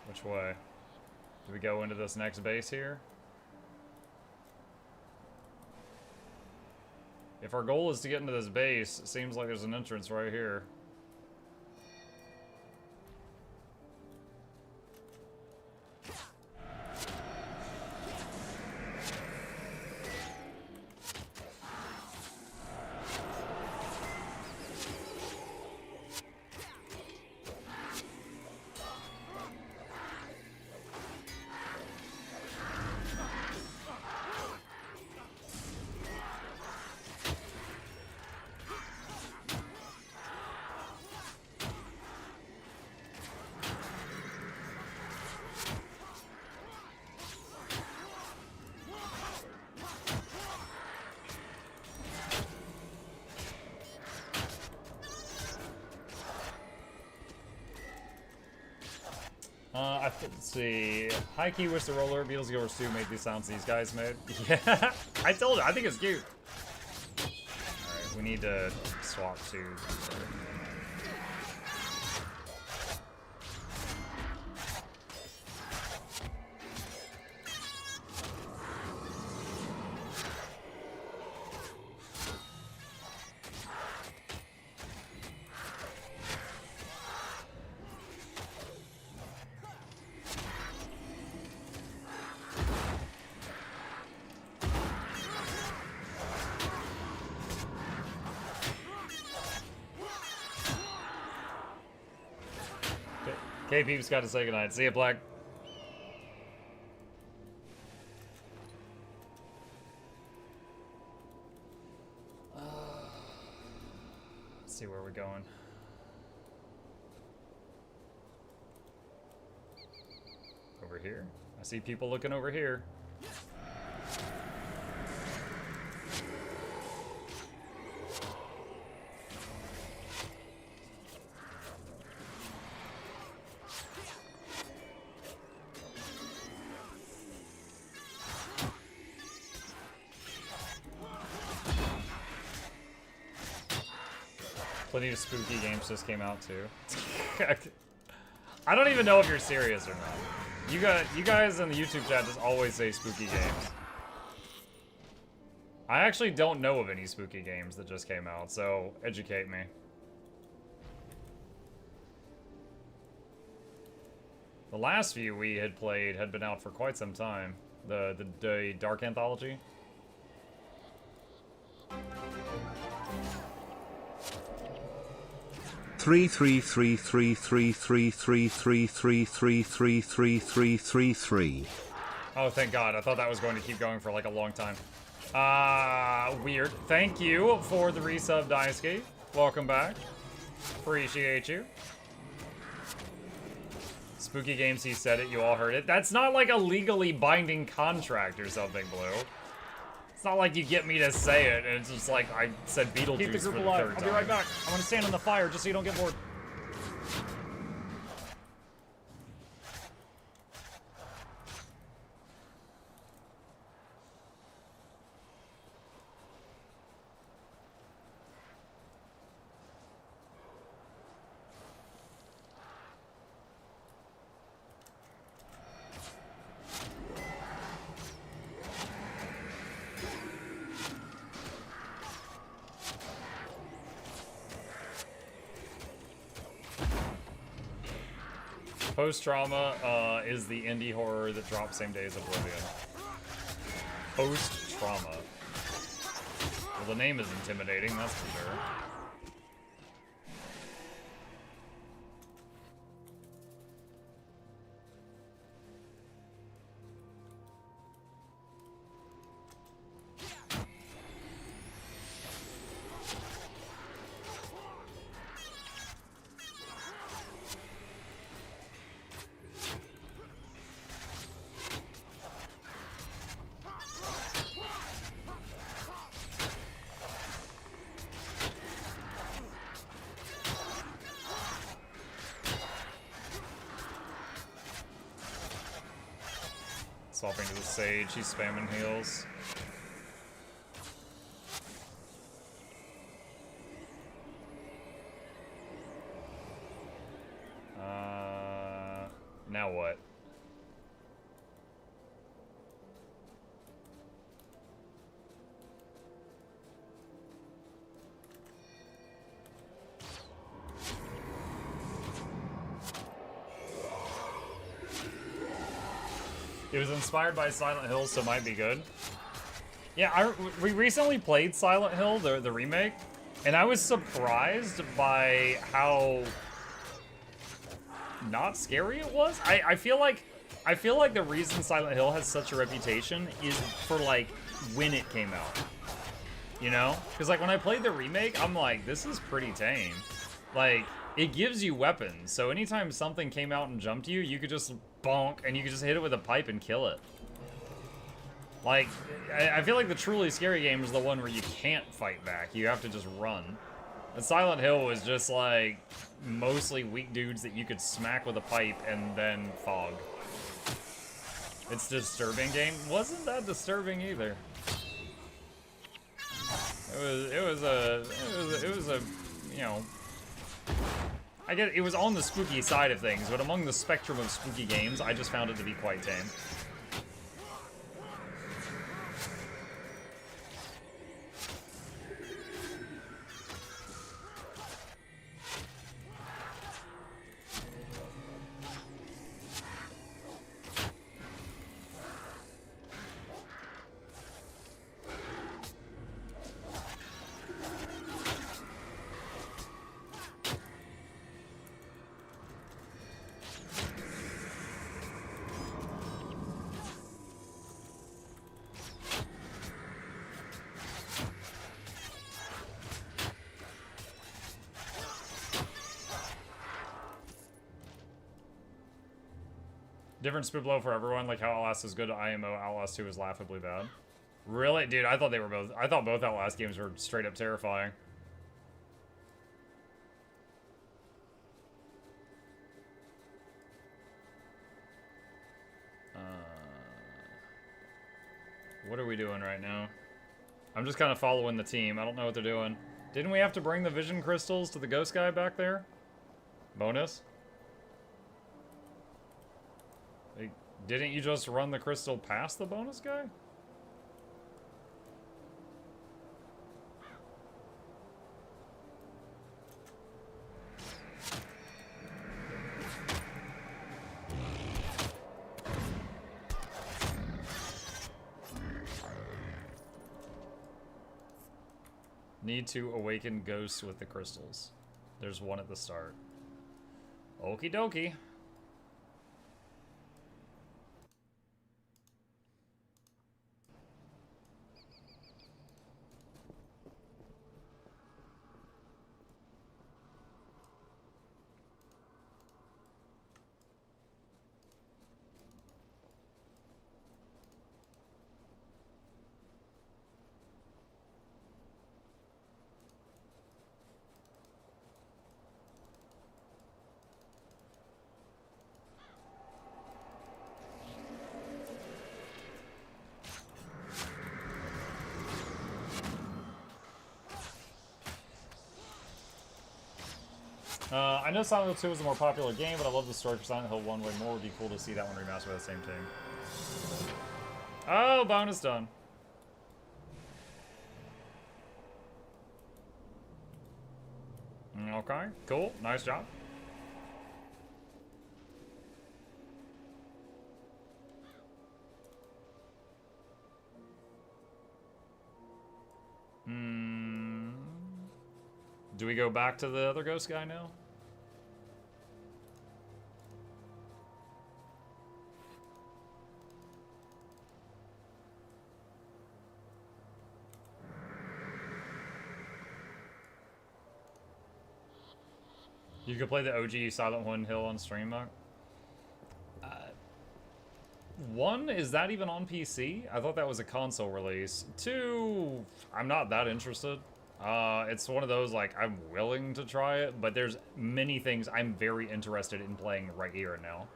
Which way? Do we go into this next base here? If our goal is to get into this base, it seems like there's an entrance right here. Let's see. High key wish the roller Beatles Go 2 made these sounds these guys made. Yeah, I told you, I think it's cute. Alright, we need to swap to. KP's got to say goodnight. See ya, Black. Let's see where we're going. Over here. I see people looking over here. Plenty of spooky games just came out too. I don't even know if you're serious or not. You guys in the YouTube chat just always say spooky games. I actually don't know of any spooky games that just came out, so educate me. The last few we had played had been out for quite some time. The Dark Anthology. Three three three three three three three three three three three three three three three. Oh, thank God. I thought that was going to keep going for like a long time. Weird. Thank you for the resub, Dynasty. Welcome back. Appreciate you. Spooky games, he said it. You all heard it. That's not like a legally binding contract or something, Blue. It's not like you get me to say it, and it's just like I said Beetlejuice Keep the group for the alive. third I'll time. be right back. I want to stand on the fire just so you don't get bored. Post-trauma is the indie horror that drops same day as Oblivion. Post-trauma. Well, the name is intimidating, that's for sure. Swapping to the Sage, he's spamming heals. Now what? It was inspired by Silent Hill, so might be good. Yeah, we recently played Silent Hill, the remake, and I was surprised by how not scary it was. I feel like the reason Silent Hill has such a reputation is for like when it came out. You know? Because like when I played the remake, I'm like, this is pretty tame. Like, it gives you weapons, so anytime something came out and jumped you, you could just bonk, and you could just hit it with a pipe and kill it. Like, I feel like the truly scary game is the one where you can't fight back. You have to just run. And Silent Hill was just like mostly weak dudes that you could smack with a pipe and then fog. It's a disturbing game. Wasn't that disturbing either. It was a you know, I get it was on the spooky side of things, but among the spectrum of spooky games, I just found it to be quite tame. Different spit blow for everyone, like how Outlast is good to IMO, Outlast 2 is laughably bad. Really? Dude, I thought both Outlast games were straight up terrifying. What are we doing right now? I'm just kind of following the team. I don't know what they're doing. Didn't we have to bring the vision crystals to the ghost guy back there? Bonus? Like, didn't you just run the crystal past the bonus guy? Need to awaken ghosts with the crystals. There's one at the start. Okie dokie. I know Silent Hill 2 was a more popular game, but I love the story for Silent Hill 1 way more. It would be cool to see that one remastered by the same team. Oh, bonus done. Okay, cool. Nice job. Do we go back to the other ghost guy now? You could play the OG Silent Hill on stream, Mark. One, is that even on PC? I thought that was a console release. Two, I'm not that interested. It's one of those, like, I'm willing to try it, but there's many things I'm very interested in playing right here and now.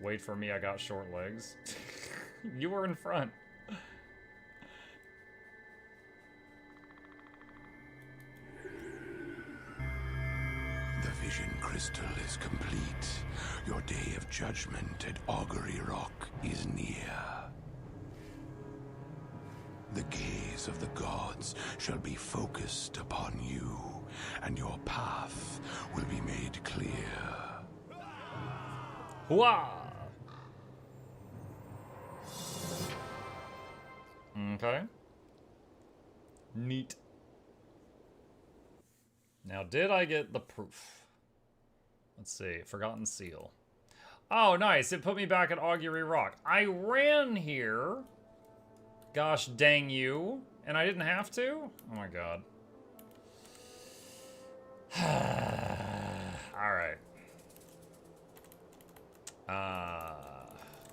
Wait for me, I got short legs. You were in front. The vision crystal is complete. Your day of judgment at Augury Rock is near. The gaze of the gods shall be focused upon you, and your path will be made clear. Hooah! Okay. Neat. Now, did I get the proof? Let's see. Forgotten Seal. Oh, nice. It put me back at Augury Rock. I ran here. Gosh dang you. And I didn't have to? Oh my god. Alright.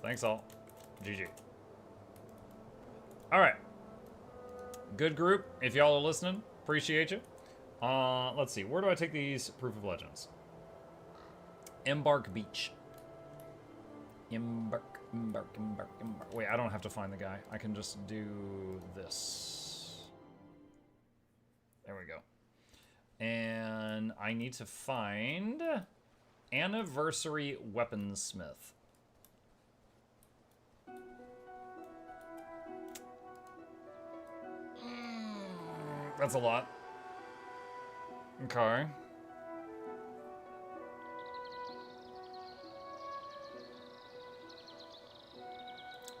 Thanks all. GG. Alright. Good group. If y'all are listening, appreciate you. Let's see. Where do I take these Proof of Legends? Embark Beach. Embark. Wait, I don't have to find the guy. I can just do this. There we go. And I need to find Anniversary Weaponsmith. That's a lot. Okay.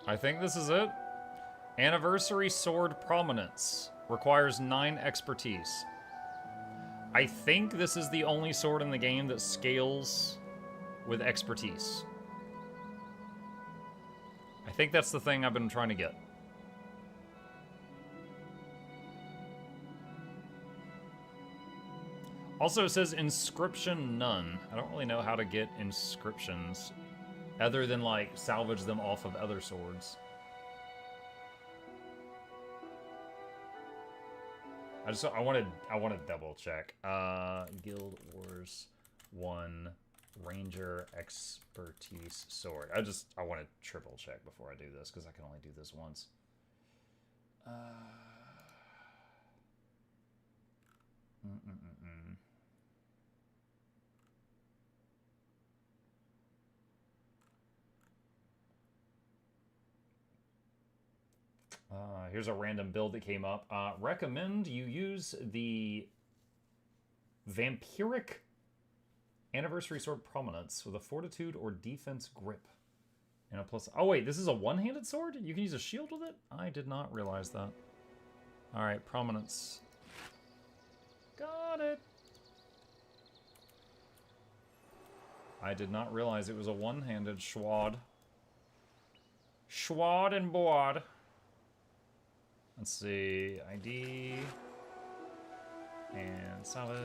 I think this is it. Anniversary Sword Prominence. Requires 9 expertise. I think this is the only sword in the game that scales with expertise. I think that's the thing I've been trying to get. Also, it says inscription none. I don't really know how to get inscriptions other than like salvage them off of other swords. I want to double check. Guild Wars 1 Ranger Expertise Sword. I want to triple check before I do this because I can only do this once. Here's a random build that came up. Recommend you use the Vampiric Anniversary Sword Prominence with a Fortitude or Defense Grip. And a plus... Oh, wait, this is a one-handed sword? You can use a shield with it? I did not realize that. Alright, Prominence. Got it. I did not realize it was a one-handed Schwad. Schwad and Boad. Let's see, ID, and salvage.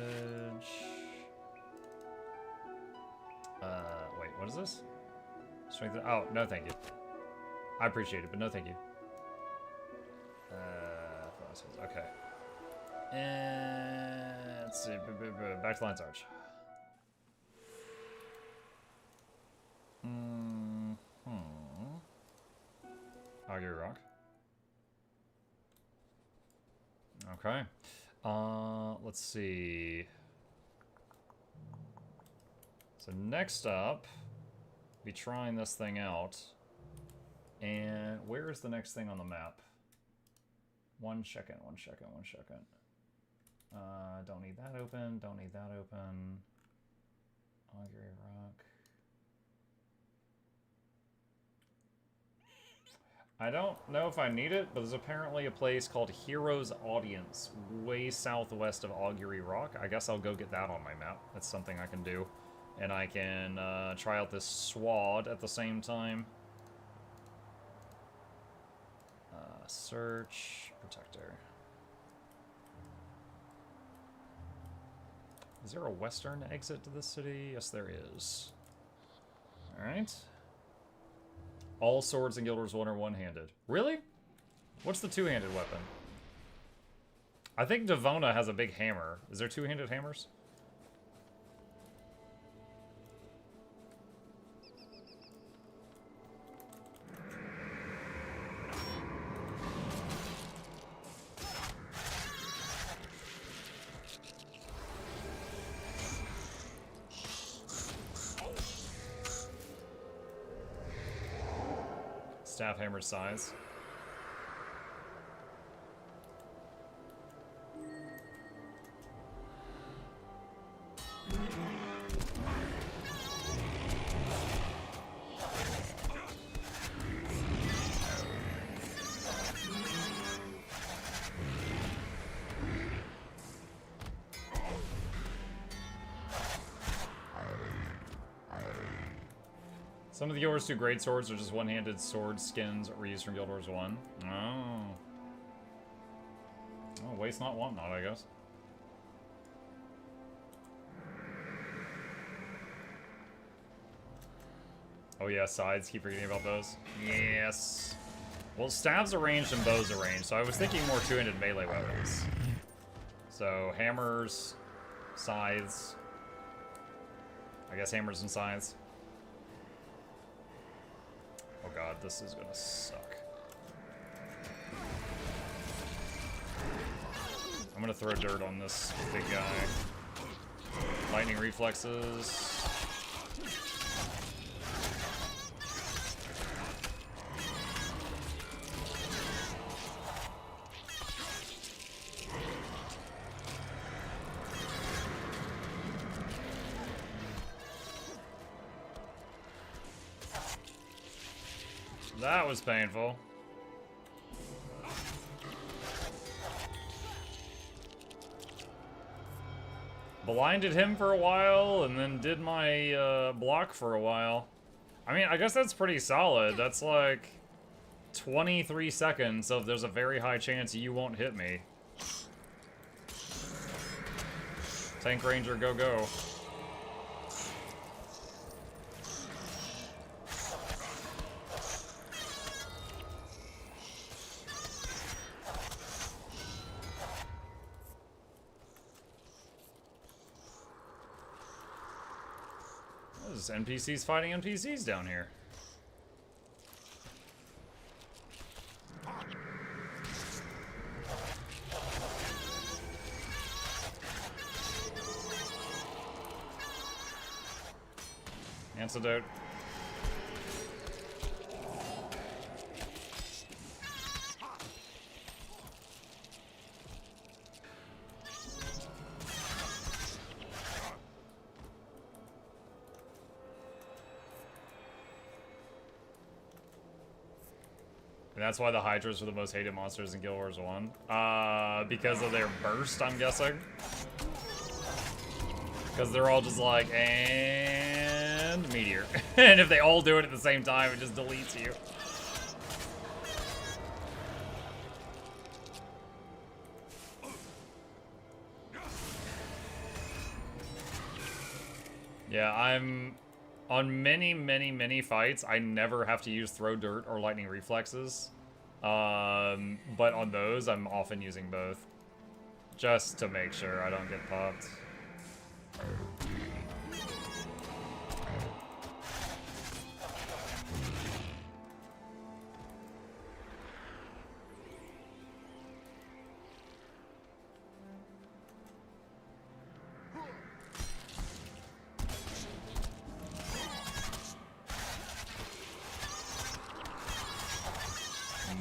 Wait, what is this? Strength. Oh, no thank you. I appreciate it, but no thank you. Okay. And let's see, back to Lion's Arch. Augury Rock. Okay. Let's see. So next up, be trying this thing out. And where is the next thing on the map? One second. Don't need that open. Augury Rock. I don't know if I need it, but there's apparently a place called Heroes Audience way southwest of Augury Rock. I guess I'll go get that on my map. That's something I can do. And I can try out this Swad at the same time. Search. Protector. Is there a western exit to this city? Yes, there is. Alright. All swords in Guild Wars 1 are one-handed. Really? What's the two-handed weapon? I think Devona has a big hammer. Is there two-handed hammers? Staff hammer size. Some of the Guild Wars 2 great swords are just one-handed sword skins reused from Guild Wars 1. Oh. Oh, waste not, want not, I guess. Oh yeah, sides. Keep forgetting about those. Yes. Well, stabs are ranged and bows are ranged, so I was thinking more two-handed melee weapons. So, hammers, scythes. I guess hammers and scythes. Oh god, this is gonna suck. I'm gonna throw dirt on this big guy. Lightning reflexes. That was painful. Blinded him for a while, and then did my block for a while. I mean, I guess that's pretty solid. That's like 23 seconds of there's a very high chance you won't hit me. Tank Ranger, go, go. There's NPCs fighting NPCs down here. Antidote. And that's why the Hydras are the most hated monsters in Guild Wars 1. Because of their burst, I'm guessing. Because they're all just like, and meteor. And if they all do it at the same time, it just deletes you. Yeah, I'm... On many fights, I never have to use throw dirt or lightning reflexes. But on those, I'm often using both. Just to make sure I don't get popped.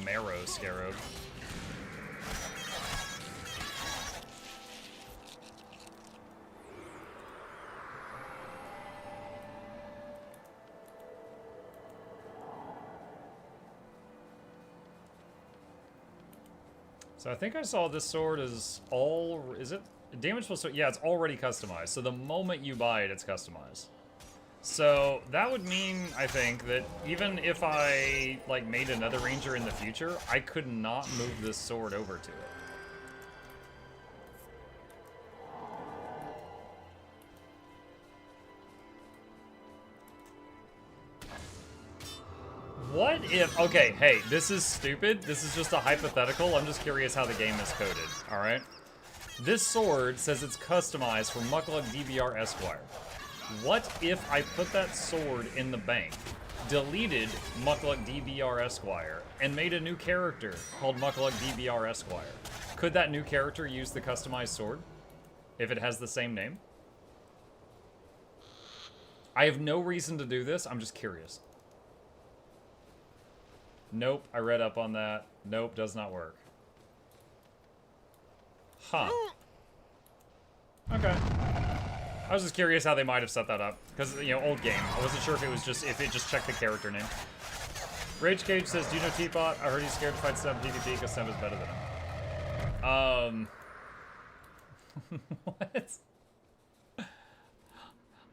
Marrow Scarab. So I think I saw this sword is all... Is it? Damage plus... Yeah, it's already customized. So the moment you buy it, it's customized. So that would mean, I think, that even if I, like, made another ranger in the future, I could not move this sword over to it. What if... Okay, hey, this is stupid. This is just a hypothetical. I'm just curious how the game is coded, alright? This sword says it's customized for Mukluk DBR Esquire. What if I put that sword in the bank, deleted Mukluk DBR Esquire, and made a new character called Mukluk DBR Esquire? Could that new character use the customized sword if it has the same name? I have no reason to do this. I'm just curious. Nope, I read up on that. Nope, does not work. Huh. Okay. I was just curious how they might have set that up. Because, you know, old game. I wasn't sure if it was just, if it just checked the character name. Rage Cage says, do you know Teapot? I heard he's scared to fight Seb PvP because Seb is better than him. What?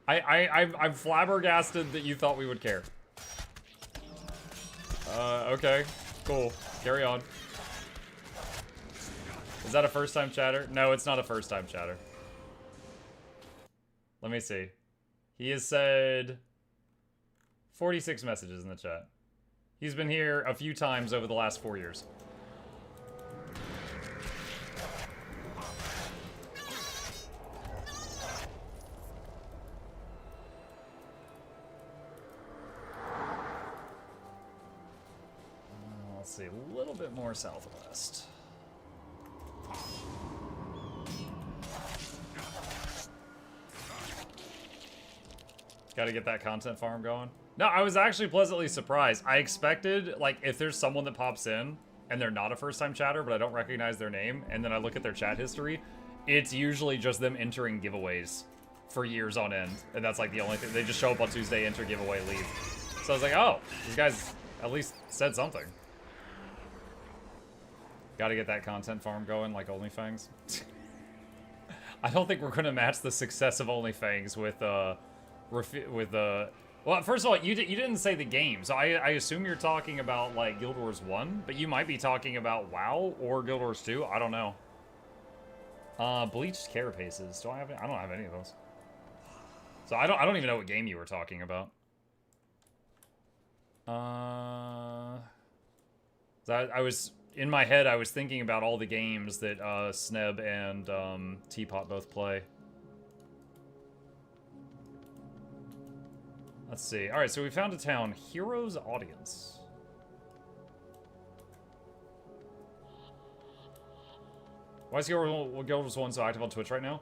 I'm flabbergasted that you thought we would care. Okay. Cool. Carry on. Is that a first-time chatter? No, it's not a first-time chatter. Let me see. He has said 46 messages in the chat. He's been here a few times over the last 4 years. Let's see, a little bit more southwest. Gotta get that content farm going. No, I was actually pleasantly surprised. I expected, like, if there's someone that pops in and they're not a first-time chatter, but I don't recognize their name, and then I look at their chat history, it's usually just them entering giveaways for years on end. And that's, like, the only thing. They just show up on Tuesday, enter giveaway, leave. So I was like, oh, these guys at least said something. Gotta get that content farm going, like OnlyFangs. I don't think we're gonna match the success of OnlyFangs with, well, first of all, you didn't say the game, so I assume you're talking about, like, Guild Wars 1, but you might be talking about WoW or Guild Wars 2, I don't know. Bleached carapaces, do I have any? I don't have any of those. So I don't even know what game you were talking about. I was, in my head, I was thinking about all the games that, Sneb and, Teapot both play. Let's see. Alright, so we found a town. Heroes Audience. Why is Guild Wars 1 so active on Twitch right now?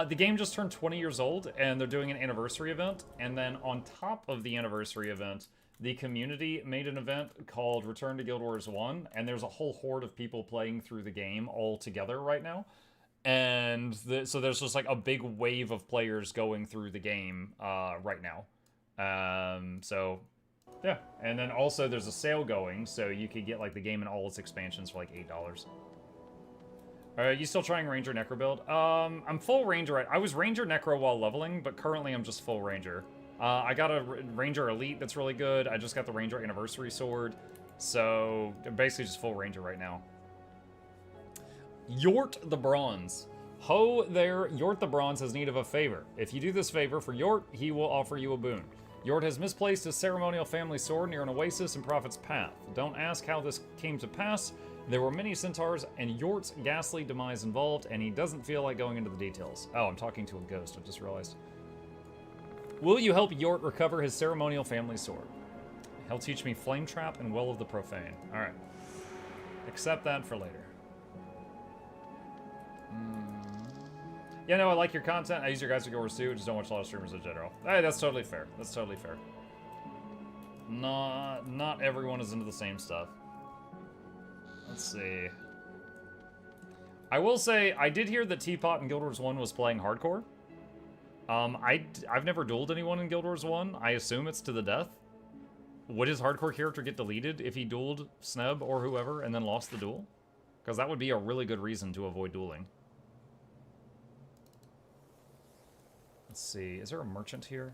The game just turned 20 years old, and they're doing an anniversary event. And then on top of the anniversary event, the community made an event called Return to Guild Wars 1. And there's a whole horde of people playing through the game all together right now. And so there's just like a big wave of players going through the game right now. So, yeah. And then also there's a sale going, so you could get, like, the game and all its expansions for, like, $8. Are you still trying Ranger Necro build? I'm full Ranger. I was Ranger Necro while leveling, but currently I'm just full Ranger. I got a Ranger Elite that's really good. I just got the Ranger Anniversary Sword. So, I'm basically just full Ranger right now. Yort the Bronze. Ho there, Yort the Bronze has need of a favor. If you do this favor for Yort, he will offer you a boon. Yort has misplaced his ceremonial family sword near an oasis in Prophet's Path. Don't ask how this came to pass. There were many centaurs and Yort's ghastly demise involved, and he doesn't feel like going into the details. Oh, I'm talking to a ghost, I just realized. Will you help Yort recover his ceremonial family sword? He'll teach me Flame Trap and Well of the Profane. Alright. Accept that for later. Yeah, no, I like your content. I use your guys to Guild Wars 2. Just don't watch a lot of streamers in general. Hey, that's totally fair. That's totally fair. Not everyone is into the same stuff. Let's see. I will say, I did hear that Teapot in Guild Wars 1 was playing hardcore. I've never dueled anyone in Guild Wars 1. I assume it's to the death. Would his hardcore character get deleted if he dueled Sneb or whoever and then lost the duel? Because that would be a really good reason to avoid dueling. Let's see, is there a merchant here?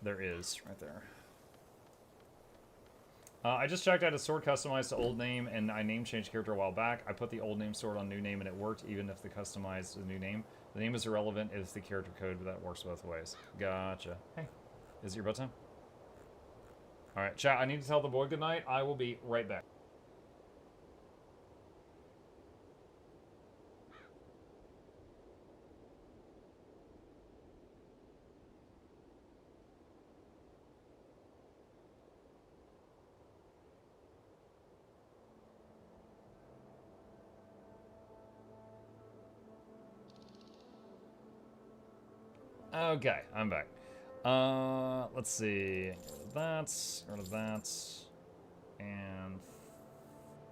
There is, right there. I just checked out a sword customized to old name, and I name changed character a while back. I put the old name sword on new name, and it worked, even if the customized the new name. The name is irrelevant, it's the character code, but that works both ways. Gotcha. Hey, is it your bedtime? Alright, chat, I need to tell the boy goodnight. I will be right back. Okay, I'm back. Let's see. Get rid of that. And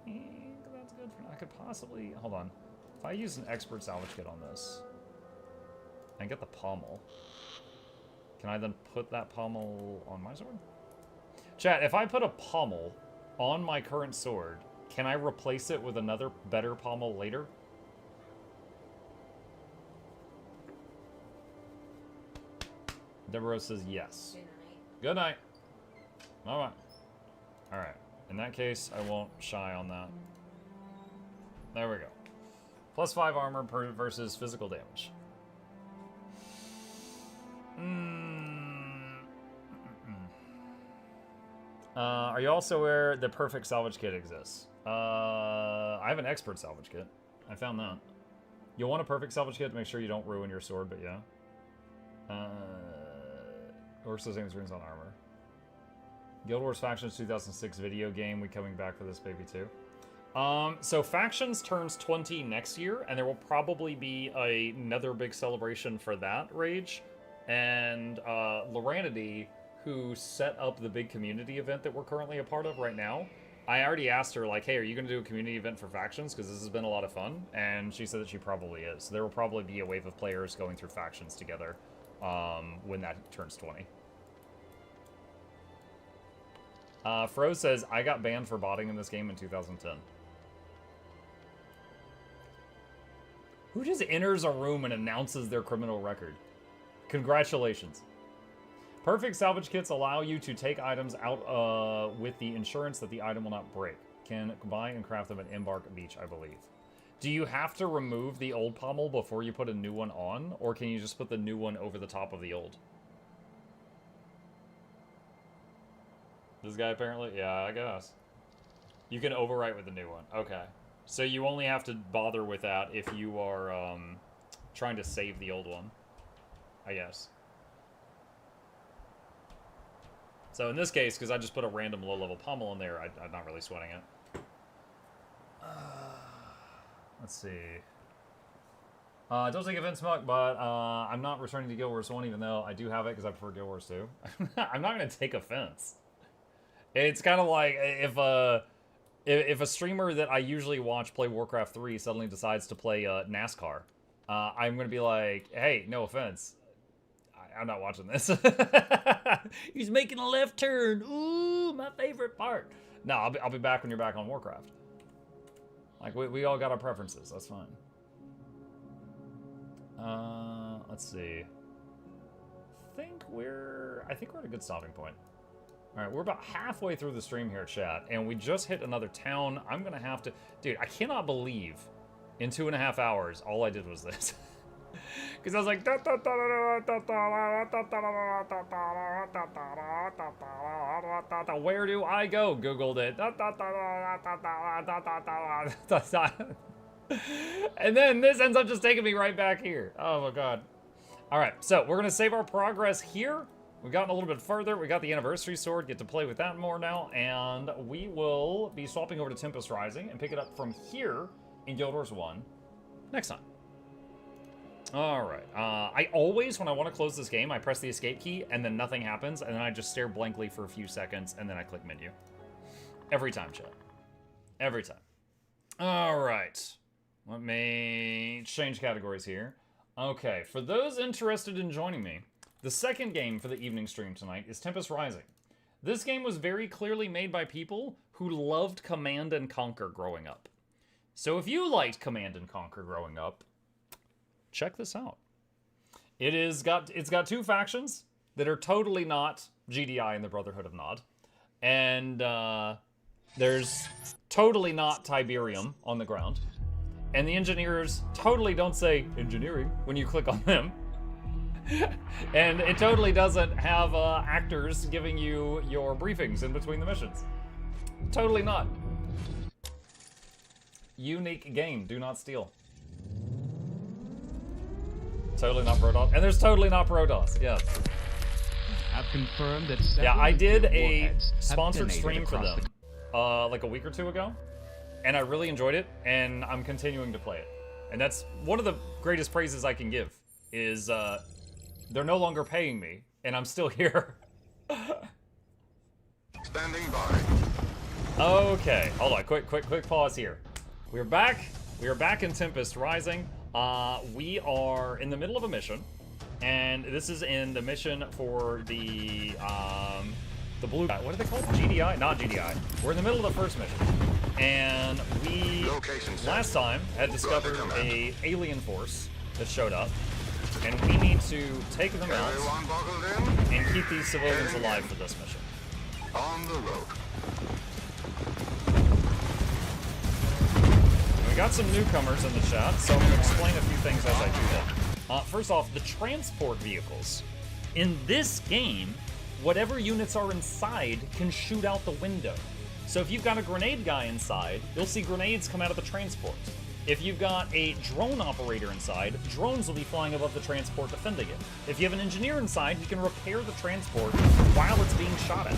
I think that's good for now. I could possibly, hold on. If I use an expert salvage kit on this and get the pommel, can I then put that pommel on my sword? Chat, if I put a pommel on my current sword, can I replace it with another better pommel later? Deborah says yes. Good night. All right. All right. In that case, I won't shy on that. There we go. +5 armor versus physical damage. Are you also aware the perfect salvage kit exists? I have an expert salvage kit. I found that. You'll want a perfect salvage kit to make sure you don't ruin your sword, but yeah. Works the same as runes on armor. Guild Wars Factions 2006 video game. We coming back for this baby too. So Factions turns 20 next year, and there will probably be another big celebration for that rage. And Loranity, who set up the big community event that we're currently a part of right now, I already asked her, like, hey, are you going to do a community event for Factions? Because this has been a lot of fun. And she said that she probably is. So there will probably be a wave of players going through Factions together when that turns 20. Fro says, I got banned for botting in this game in 2010. Who just enters a room and announces their criminal record? Congratulations. Perfect salvage kits allow you to take items out with the insurance that the item will not break. Can buy and craft them at Embark Beach, I believe. Do you have to remove the old pommel before you put a new one on? Or can you just put the new one over the top of the old? This guy apparently? Yeah, I guess. You can overwrite with the new one. Okay. So you only have to bother with that if you are trying to save the old one, I guess. So in this case, because I just put a random low-level pommel in there, I'm not really sweating it. Let's see. Don't take offense, Muck, but I'm not returning to Guild Wars 1, even though I do have it because I prefer Guild Wars 2. I'm not going to take offense. It's kind of like if a streamer that I usually watch play Warcraft 3 suddenly decides to play NASCAR, I'm going to be like, hey, no offense. I'm not watching this. He's making a left turn. Ooh, my favorite part. No, I'll be back when you're back on Warcraft. Like, we all got our preferences. That's fine. Let's see. I think we're at a good stopping point. All right, we're about halfway through the stream here, chat, and we just hit another town. I'm going to have to... Dude, I cannot believe in 2.5 hours all I did was this. Because I was like... Where do I go? Googled it. And then this ends up just taking me right back here. Oh my god. Alright, so we're going to save our progress here. We've gotten a little bit further. We got the anniversary sword. Get to play with that more now. And we will be swapping over to Tempest Rising and pick it up from here in Guild Wars 1 next time. Alright. I always, when I want to close this game, I press the escape key and then nothing happens. And then I just stare blankly for a few seconds and then I click menu. Every time, chat. Every time. Alright. Let me change categories here. Okay. For those interested in joining me, the second game for the evening stream tonight is Tempest Rising. This game was very clearly made by people who loved Command & Conquer growing up. So if you liked Command & Conquer growing up, check this out. It's got two factions that are totally not GDI and the Brotherhood of Nod. And there's totally not Tiberium on the ground. And the engineers totally don't say engineering when you click on them. And it totally doesn't have actors giving you your briefings in between the missions. Totally not. Unique game. Do not steal. Totally not Protoss. And there's totally not Protoss. Yeah. Have confirmed that yeah, I did a sponsored stream for them like a week or two ago. And I really enjoyed it. And I'm continuing to play it. And that's one of the greatest praises I can give. Is they're no longer paying me, and I'm still here. Standing by. Okay, hold on, quick pause here. We're back. We are back in Tempest Rising. We are in the middle of a mission, and this is in the mission for the blue guy. What are they called? GDI? Not GDI. We're in the middle of the first mission, and we last time had discovered a alien force that showed up. And we need to take them out and keep these civilians alive for this mission. On the road. got some newcomers in the chat, so I'm going to explain a few things as I do that. First off, the transport vehicles. In this game, whatever units are inside can shoot out the window. So if you've got a grenade guy inside, you'll see grenades come out of the transport. If you've got a drone operator inside, drones will be flying above the transport defending it. If you have an engineer inside, he can repair the transport while it's being shot at.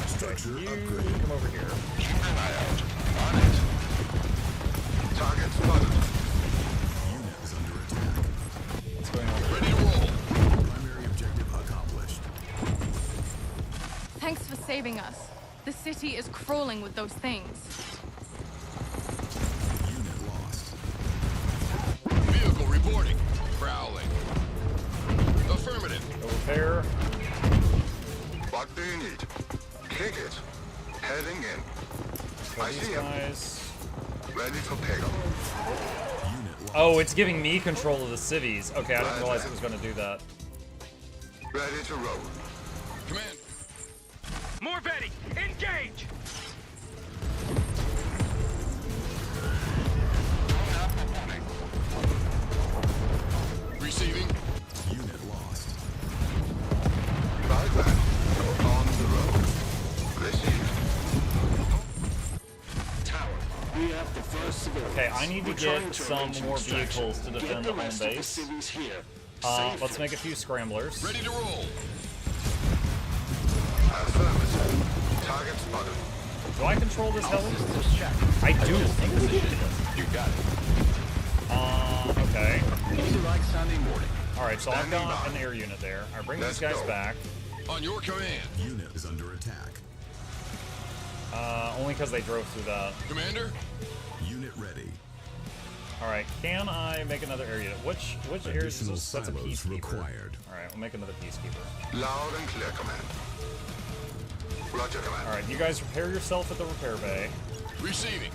Structure You upgrade. come over here. Keep an eye out. On it. Target spotted. Unit is under attack. What's going on? Ready to roll. Primary objective accomplished. Thanks for saving us. The city is crawling with those things. Unit lost. Vehicle reporting. Prowling. Affirmative. Go repair. What do you need? Kick it. Heading in. I These see him. guys. Ready for pickup. Unit lost. Oh, it's giving me control of the cities. Okay, I didn't realize it was going to do that. Ready to roll. Command. More Vetti! Engage! Receiving. Unit lost. Right back. On the road. Received. Tower. We have the first civilians. Okay, I need to We're get trying to some arrange more extraction. vehicles to Get defend the the home rest of the base. cities here. Let's make a few scramblers. Ready to roll. Affirmative. Target spotted. Do I control this heli? Systems check. I do. You got it. Okay. Easy like Sunday morning. Alright, so I've Standing got by. an air unit there. I bring Let's these guys go. back. On your command. Unit is under attack. Only because they drove through that. Commander. Unit ready. Alright, can I make another air unit? Which area is this? That's a peacekeeper. Alright, we'll make another peacekeeper. Loud and clear, command. Roger, command. Alright, you guys repair yourself at the repair bay. Receiving.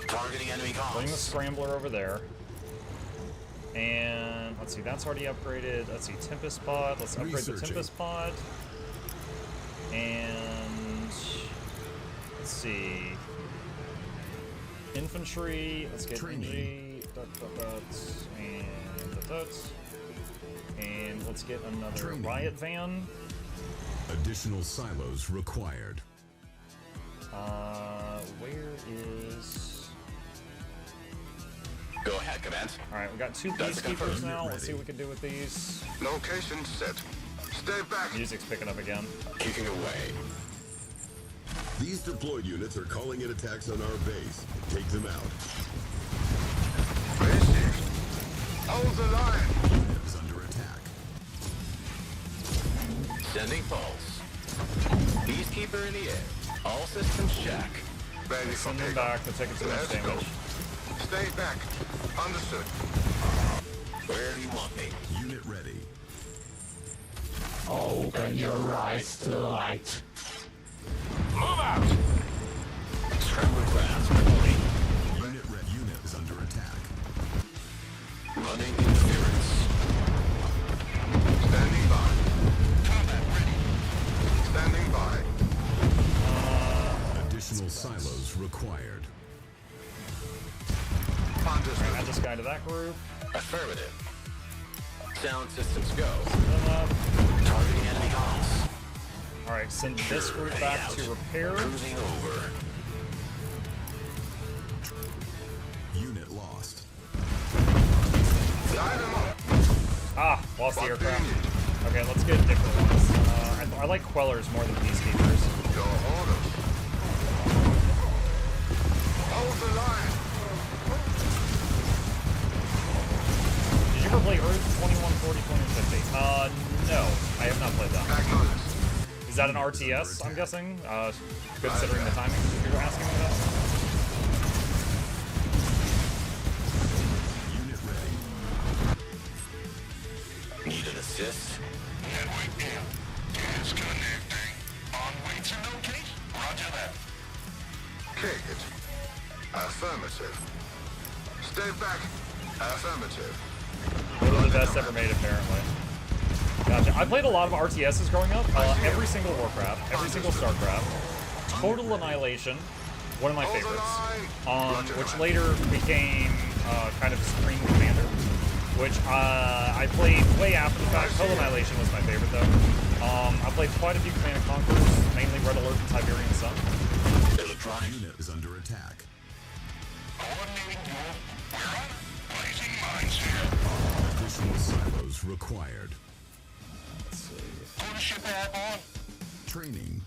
Targeting enemy Bring the comms. scrambler over there. And let's see, that's already upgraded. Let's see, Tempest pod. Let's upgrade the Tempest pod. And let's see. Infantry. Let's get energy. And let's get another riot van. Additional silos required. Where is... Go ahead, command. Alright, we got two That's peacekeepers confirmed. now. Let's Ready. see what we can do with these. Location set. Stay back. Music's picking up again. Kicking away. These deployed units are calling in attacks on our base. Take them out. Received. Hold the line. Unit is under attack. Sending pulse. Peacekeeper in the air. All systems check. Ready for Send them pickup. back. They're taking too much Let's go. damage. Stay back. Understood. Where do you want me? Unit ready. Open your eyes to the light. Move out! Scrambler craft ready. Unit ready. Unit is under attack. Running interference. Standing by. Combat ready. Standing by. Additional silos required. Add this guy to that group. Affirmative. Sound systems go. Them up. Targeting enemy comms. Alright, send this group back to repair. Cruising over. Unit lost. Ah, lost the aircraft. Okay, let's get different ones. I like Quellers more than Peacekeepers. Your orders. Hold the line. Did you ever play Earth 2140, 2050? No, I have not played that. Acknowledged. Is that an RTS, I'm guessing? Considering the timing, if you're asking me that. Unit ready. Need an assist? Headway in. Gas connecting. On way to locate. Roger that. Kick it. Affirmative. Stay back. Affirmative. One of the best ever made, apparently. Gotcha. I played a lot of RTSs growing up. Every single Warcraft, every single StarCraft. Total Annihilation. one of my favorites, which later became kind of Supreme Commander, which I played way after the fact. Total Annihilation was my favorite though. I played quite a few Command & Conquers, mainly Red Alert and Tiberian Sun. Electronic unit is under attack. Additional silos required. Let's see. Ship airborne. Training.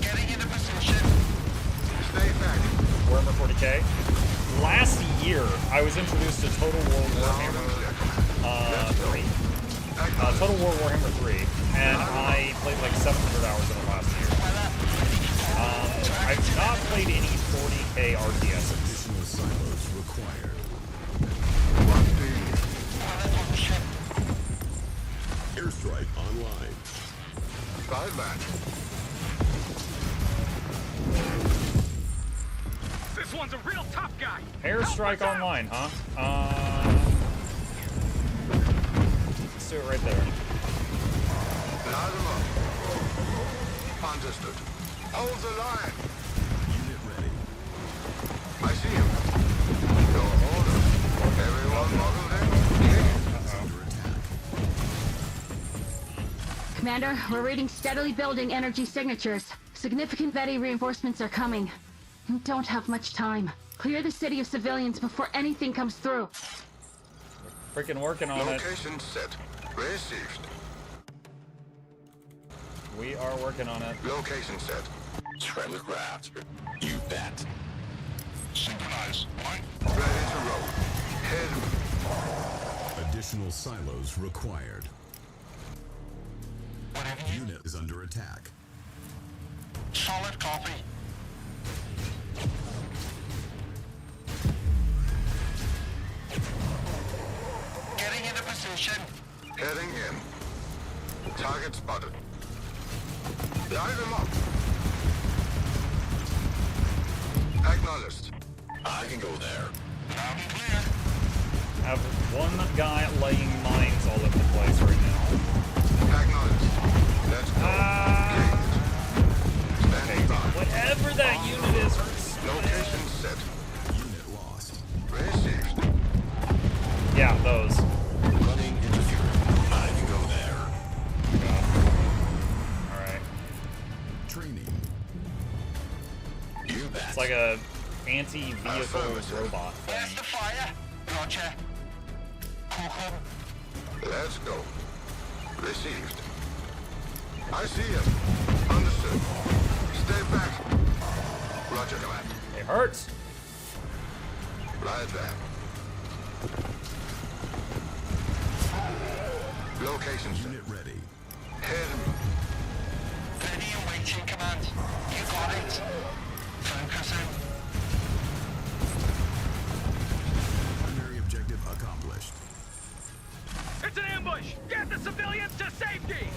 Getting into position. Stay back. Warhammer 40k. Last year, I was introduced to Total War Warhammer 3. Total War Warhammer 3, and I played like 700 hours in it last year. I've not played any 40k RTSs. Additional silos required. Airstrike online. Five match. This one's a real tough guy. Airstrike online, huh? Let's do it right there. Light them up. Understood. Hold the line. Unit ready. I see him. Your order. Everyone modeled in. Under attack. Commander, we're reading steadily building energy signatures. Significant Vetti reinforcements are coming. We don't have much time. Clear the city of civilians before anything comes through. Freaking working on it. Location set. Received. We are working on it. Location set. Telegraphed. You bet. Synchronize. Ready to roll. Head. Additional silos required. Unit is under attack. Solid copy. Getting into position. Heading in. Target spotted. Light them up. Acknowledged. I can go there. Loud and clear. Have one guy laying mines all over the place right now. Acknowledged. Let's go. Standing by. Whatever that unit is hurts. Location set. Unit lost. Received. Yeah, those. Running interference. I can go there. Alright. Training. You bet. It's like a anti-vehicle robot There's the thing. fire. Roger. Let's go. Received. I see him. Understood. Stay back. Roger, command. It hurts. Right there. Location unit ready. Head. Ready and waiting, command. You got it. Focusing. Primary objective accomplished. It's an ambush. Get the civilians to safety.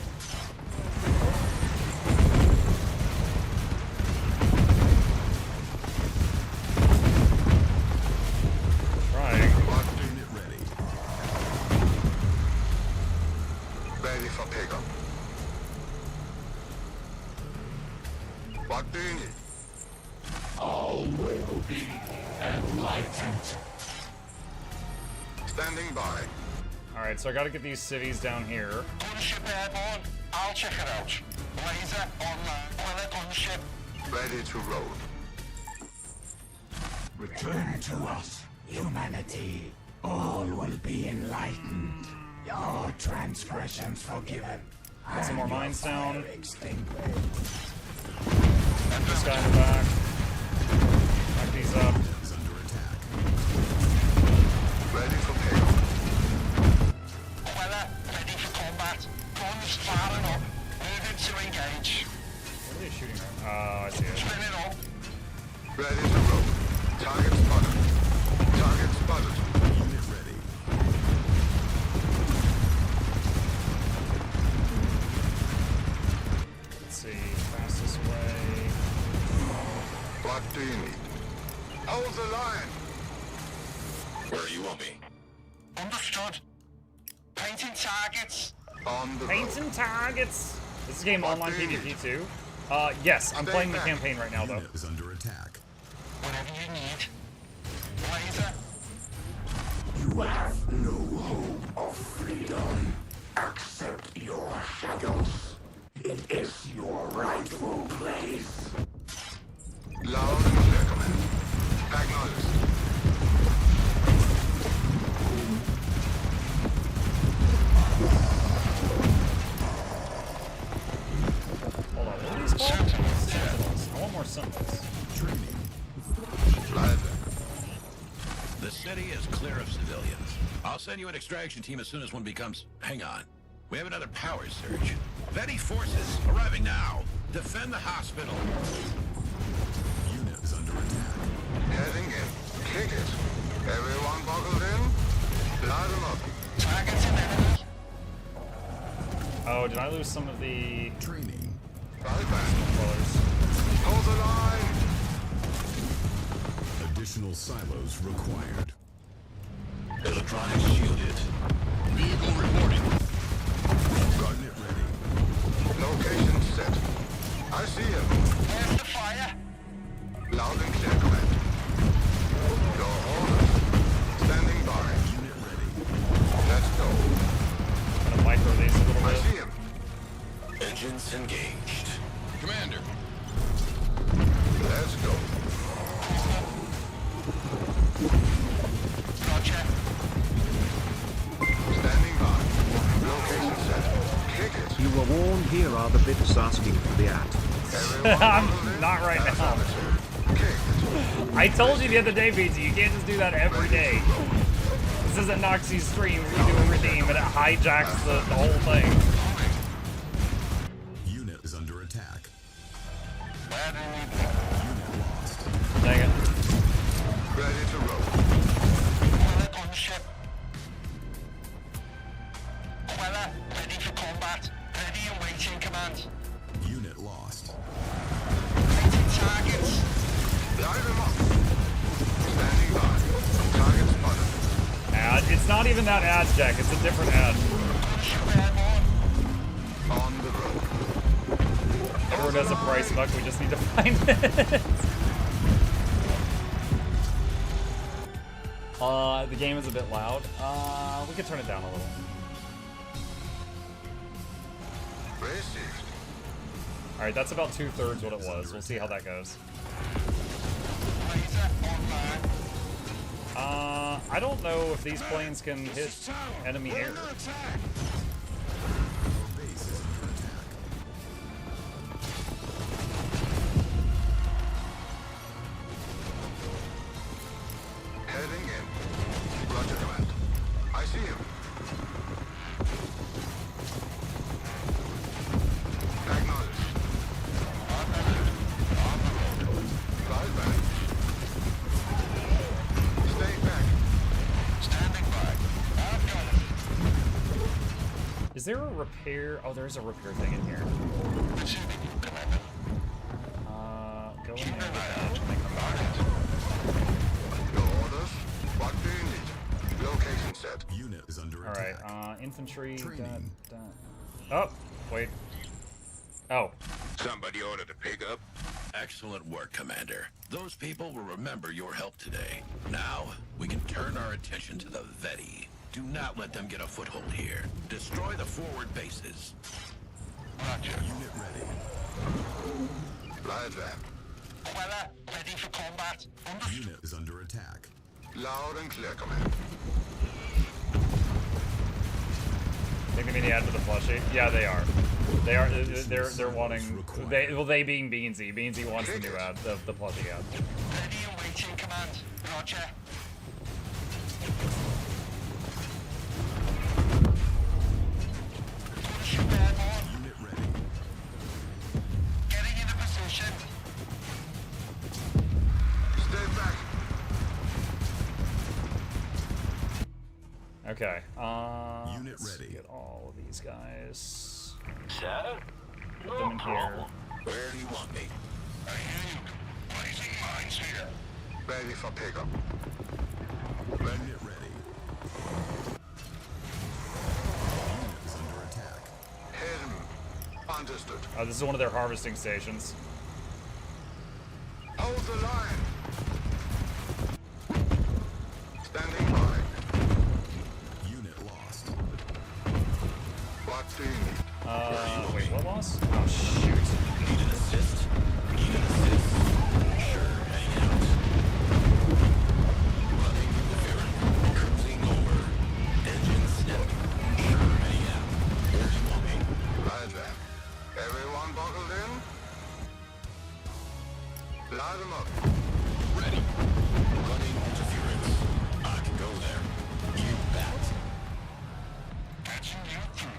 Trying. Lock unit ready. Ready for pickup. What do you need? All will be enlightened. Standing by. Alright, so I gotta get these civvies down here. Gunship airborne. I'll check it out. Laser online. Well, a gunship. Ready to roll. Return to us, humanity. All will be enlightened. Your transgressions forgiven. Got some more and your mines down. fire extinguished. And this guy in the back. Knock these up. Is under attack. Ready for pickup. Weller, ready for combat. Guns firing up. Moving to engage. What are they shooting at? Oh, I see it. Spinning up. Ready to roll. Target spotted. Target spotted. Unit ready. Let's see. Fastest way. What do you need? Hold the line. Where do you want me? Understood. Painting targets. On the road. Painting targets. Is this game online PvP too? Yes, I'm playing the campaign right now though. Unit is under attack. Whatever you need. Laser. You have no hope of freedom. Accept your shadows. It is your rightful place. Loud and clear, command. Acknowledged. Hold on, what are these called? Sentinels. I want more sentinels. The city is clear of civilians. I'll send you an extraction team as soon as one becomes... Hang on. We have another power surge. Vetti forces arriving now. Defend the hospital. Unit is under attack. Heading in. Kick it. Everyone buckled in? Light them up. Targets and enemy. Oh, did I lose some of the... Training. Right back. Colors? Hold the line. Additional silos required. Electronics shielded. Vehicle reporting. Garnet ready. Location set. I see him. There's the fire. Loud and clear, command. Your orders. Standing by. Unit ready. Let's go. Gonna micro these a little I bit. see him. Engines engaged. Commander. Let's go. Roger. Standing by. Location set. Kick it. You were warned, here are the bits asking for the ad. I'm not right now. I told you the other day, BT, you can't just do that every day. This isn't Noxxi's stream where you do a redeem and it hijacks the whole thing. Unit is under attack. Unit lost. Dang it. Ready to roll. Queller on ship. Queller, ready for combat. Ready and waiting, command. Unit lost. Waiting targets. Light them up. Standing by. Target spotted. Ad. It's not even that ad, Jack. It's a different ad. On the road. Everyone has a price buck. We just need to find it. The game is a bit loud. We could turn it down a little. Received. Alright, that's about 2/3 what it was. We'll see how that goes. Laser online. I don't know if these planes can hit enemy air. Base is under attack. Heading in. Roger, command. I see him. Acknowledged. Slide back. Stay back. Standing by. I've got it. Is there a repair? Oh, there's a repair thing in here. Receiving, commander. Go in there with that when they come back. Your orders? What do you need? Location set. Unit is under attack. Alright, infantry. Training. Oh, wait. Oh. Somebody ordered a pickup. Excellent work, Commander. Those people will remember your help today. Now, we can turn our attention to the Vetti. Do not let them get a foothold here. Destroy the forward bases. Roger. Unit ready. Light that. Queller, ready for combat. Understood. Unit is under attack. Loud and clear, command. Think they mean the ad for the Plushy? Yeah, they are. They are. They're wanting. They being Beansy. Beansy wants the new ad, the Plushy ad. Ready and waiting, command. Roger. Push your bear on. Unit ready. Getting into position. Stay back. Okay. Unit Let's ready. get all of these guys. Sir? Put them in here. Where do you want me? I hear you. Placing mines here. Ready for pickup. Unit ready. Unit is under attack. Hit him. Understood. Oh, this is one of their harvesting stations. Hold the line. Wait, what loss? Oh, shoot. Need an assist? Need an assist? Sure, hang out. Running interference. Cruising over. Engine step. Sure, hang out. Where do you want me? Hydra. Everyone buckled in? Light them up. Ready. Running interference. I can go there. You bet. Catching you crew.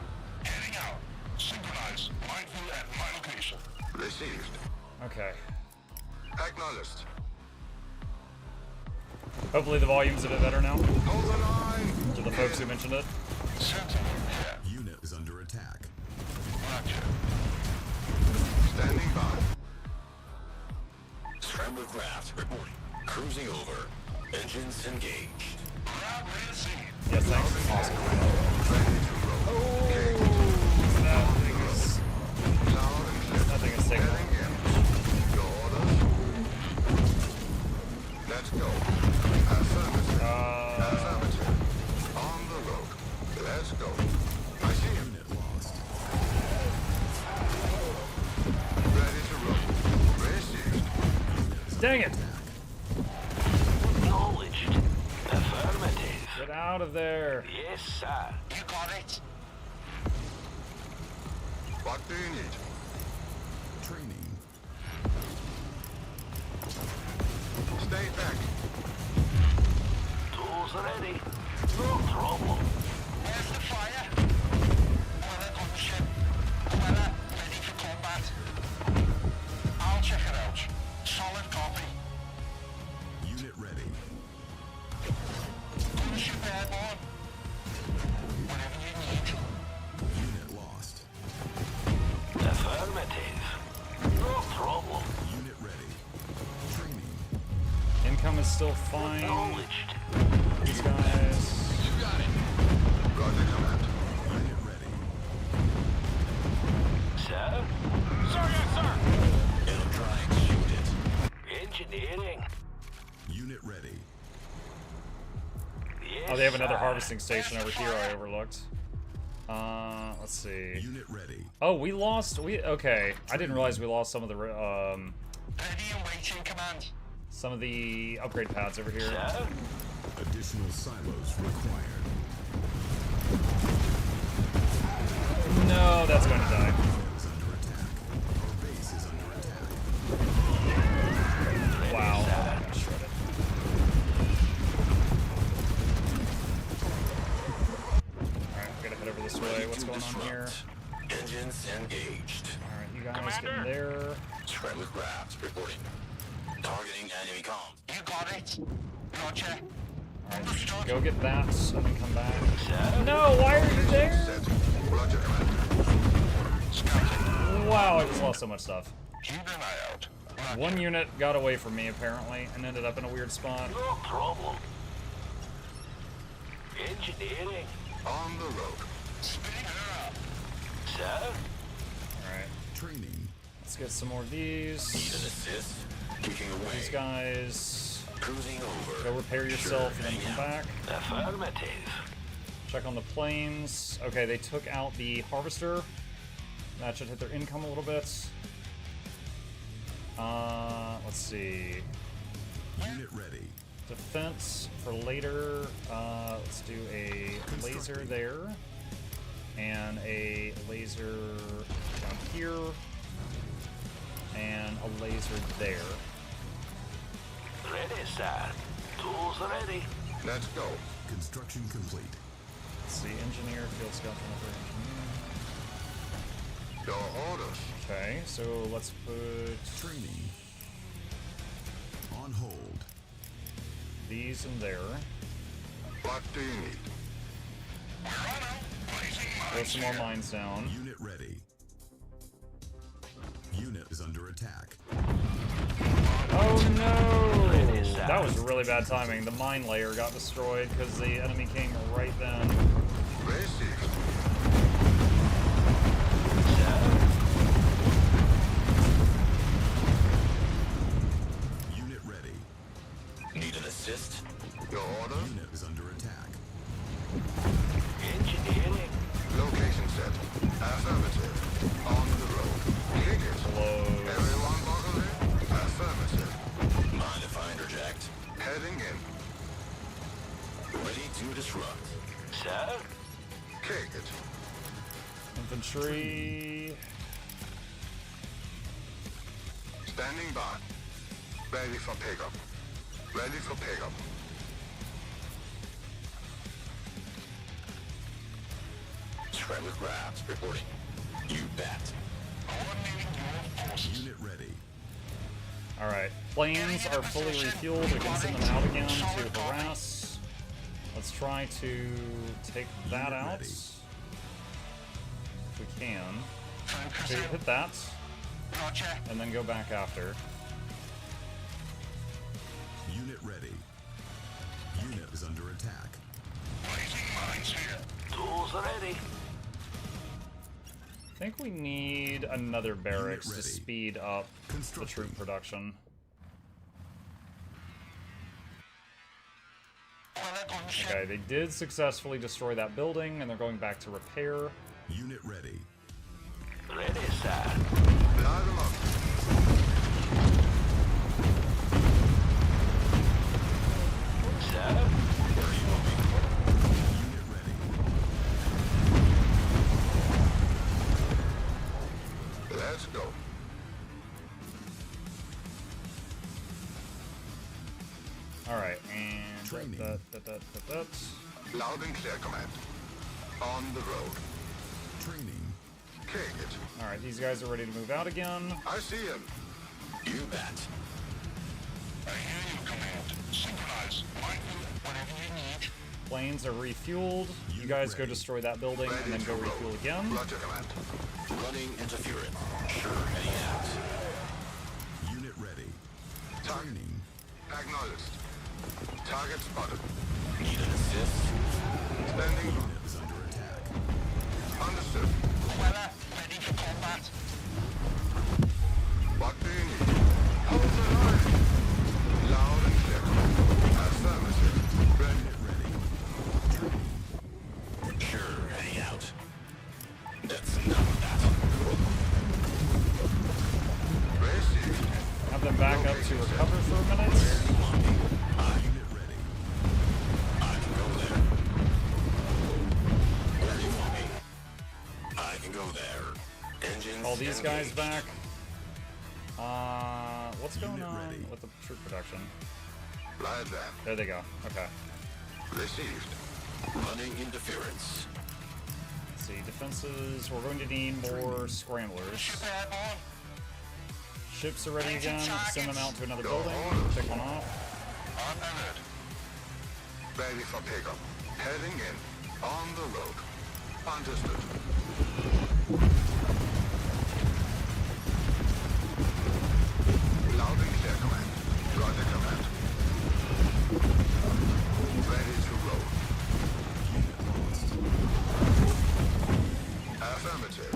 Heading out. Synchronize. Mindful at my location. Received. Okay. Acknowledged. Hopefully the volume's a bit better now. Hold the line. To the folks who mentioned it. Unit is under attack. Roger. Standing by. Scrambler craft reporting. Cruising over. Engines engaged. Crowd ready to see. Yes, thanks. Awesome. That thing is taking Your orders. Let's go. Affirmative. Affirmative. On the road. Let's go. I see him. Unit lost. Ready to roll. Received. Dang it! Acknowledged. Affirmative. Get out of there. Yes, sir. You got it. What do you need? Training. Stay back. Tools ready. No problem. Where's the fire? Weather on the ship. Weather ready for combat. I'll check it out. Solid copy. Unit ready. Good ship airborne. Whatever you need. Unit lost. Affirmative. No problem. Unit ready. Training. Income is still fine. Acknowledged. These guys. You got it. Roger, command. Unit ready. Sir? Sir, yes, sir. It'll try and shoot it. Engineering. Unit ready. Yes, Oh, they have another sir. harvesting station over here I overlooked. Let's see. Unit ready. Oh, we lost. Okay. I didn't realize we lost some of the Ready and waiting, command. some of the upgrade pads over here. Sir? Additional silos required. No, that's going to die. Is under attack. Our base is under attack. Wow. Got shredded. Alright, we gotta head over this way. What's going on here? Engines engaged. Alright, you guys get in there. Scrambler craft reporting. Targeting enemy comms. You got it. Roger. Alright, go get that and then come back. Sir? No, why are you there? Set. Roger, command. Scouting. Wow, I just lost so much stuff. Keep an eye out. Roger. One unit got away from me apparently and ended up in a weird spot. No problem. Engineering. On the road. Spinning her up. Sir? Alright, Training. let's get some more of Need an these. assist. Kicking away. These guys. Cruising over. Go repair yourself and then come back. Affirmative. Check on the planes. Okay, they took out the harvester. That should hit their income a little bit. Let's see. Unit ready. Defense for later. Let's do a laser there. And a laser down here. And a laser there. Ready, sir. Tools ready. Let's go. Construction complete. Let's see, engineer, field scout, another engineer. Your orders. Okay, so let's put Training. On hold. these in there. What do you need? Throw some more mines down. Unit ready. Unit is under attack. Oh no! That was really bad timing. The mine layer got destroyed because the enemy came right then. Received. Unit ready. Need an assist? Your order? Unit is under attack. Engineering. Location set. disrupt. Sir? Take it. Infantry. Standing by. Ready for pickup. Ready for pickup. Trevor Grabs reporting. You bet. Unit ready. Alright, planes are fully refueled. We can send them out again to harass. Let's try to take that out. If we can. Okay, hit that. And then go back after. Unit ready. Unit is under attack. Tools are ready. I think we need another barracks to speed up the troop production. Okay, they did successfully destroy that building, and they're going back to repair. Unit ready. Ready, sir. Light them up. Sir? Unit ready. Let's go. Alright, and... Loud and clear, command. On the road. Training. Take it. Alright, these guys are ready to move out again. I see him. You bet. I hear you, command. Synchronize. Whatever you need. Planes are refueled. You guys go destroy that building and then go refuel again. Roger, command. Running interference. Sure, heading out. Unit ready. Training. Acknowledged. Target spotted. Need an assist? Standing. Unit is under attack. Understood. Weller, ready for combat. What do you need? Hold the line. Loud and clear. Affirmative. Ready. Sure, heading out. That's enough of that. Received. Have them back up to recover for a minute. Unit ready. I can go there. Where do you want me? I can go there. Engines. Call these guys engaged. back. What's going on with the troop production? Right there. There they go. Okay. Received. Running interference. Let's see, defenses. We're going to need more scramblers. Ships are ready again. Send them out to another building. Pick one off. On alert. Ready for pickup. Heading in. On the road. Understood. Loud and clear, command. Roger, command. Ready to roll. Affirmative.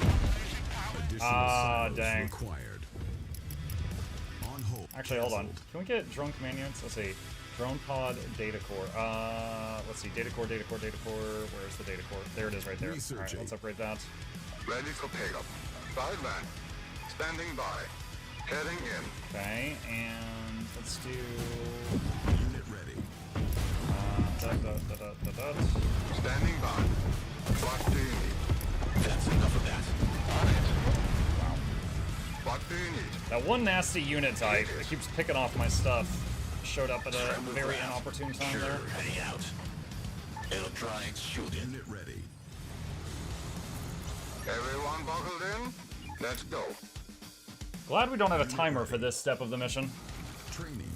Ah, dang. Required. On hold. Actually, hold on. Can we get drone command units? Let's see. Drone pod data core. Let's see. Data core, data core, data core. Where's the data core? There it is right there. Alright, let's upgrade that. Ready for pickup. Side van. Standing by. Heading in. Okay, and let's do... Unit ready. Standing by. What do you need? That's enough of that. On it. Wow. What do you need? That one nasty unit type that keeps picking off my stuff showed up at a very inopportune time there. Heading out. Electronic shield in. Unit ready. Everyone buckled in? Let's go. Glad we don't have a timer for this step of the mission. Training.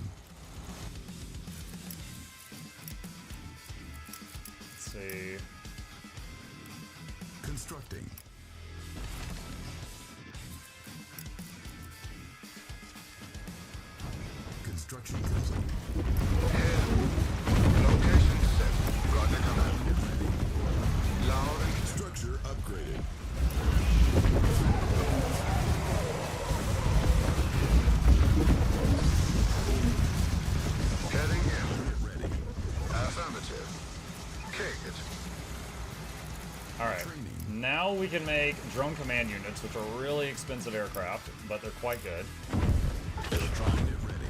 Let's see. Constructing. Construction complete. Location set. Roger, command. Loud and Structure upgraded. heading in. Unit ready. Affirmative. Kick it. Alright. Now we can make drone command units, which are really expensive aircraft, but they're quite good. Electronic unit ready.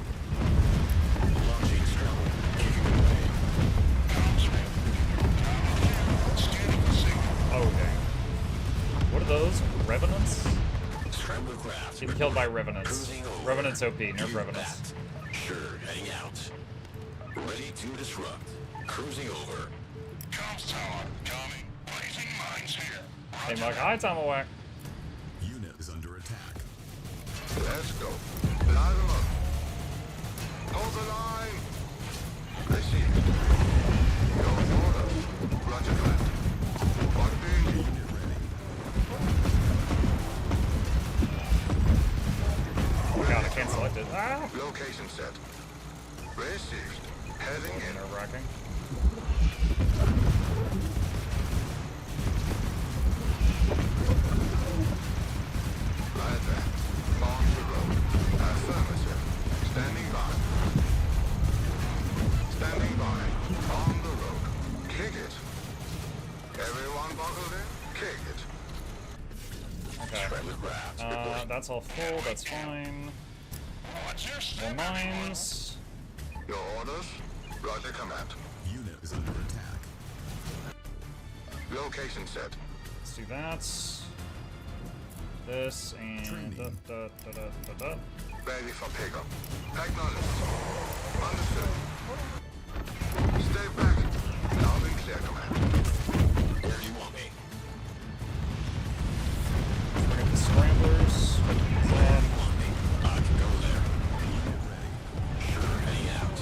Launching scramble. Kicking away. those? Revenants? Scrambler craft. Getting killed by Revenants. Revenants OP, nerf Revenants. Sure, heading out. Ready to disrupt. Cruising over. Comms tower, coming. Blazing mines here. Hey, Mug, hi, Tomahawk. Unit is under attack. Let's go. Line them up. Hold the line. Receive. Your order. Roger that. What do you need? Unit ready. Oh god, I can't select it. Ah! Location set. Received. Heading in. Nerve-wracking. Right there. On the road. Affirmative. Standing by. Standing by. On the road. Kick it. Everyone buckled in? Kick it. Okay. That's all full, that's fine. More mines. Your orders? Roger command. Unit is under attack. Location set. Let's do that. This and Ready for pickup. Acknowledged. Understood. Stay back. Loud and clear command. Where do you want me? bring up the scramblers. I can go there. Sure, heading out.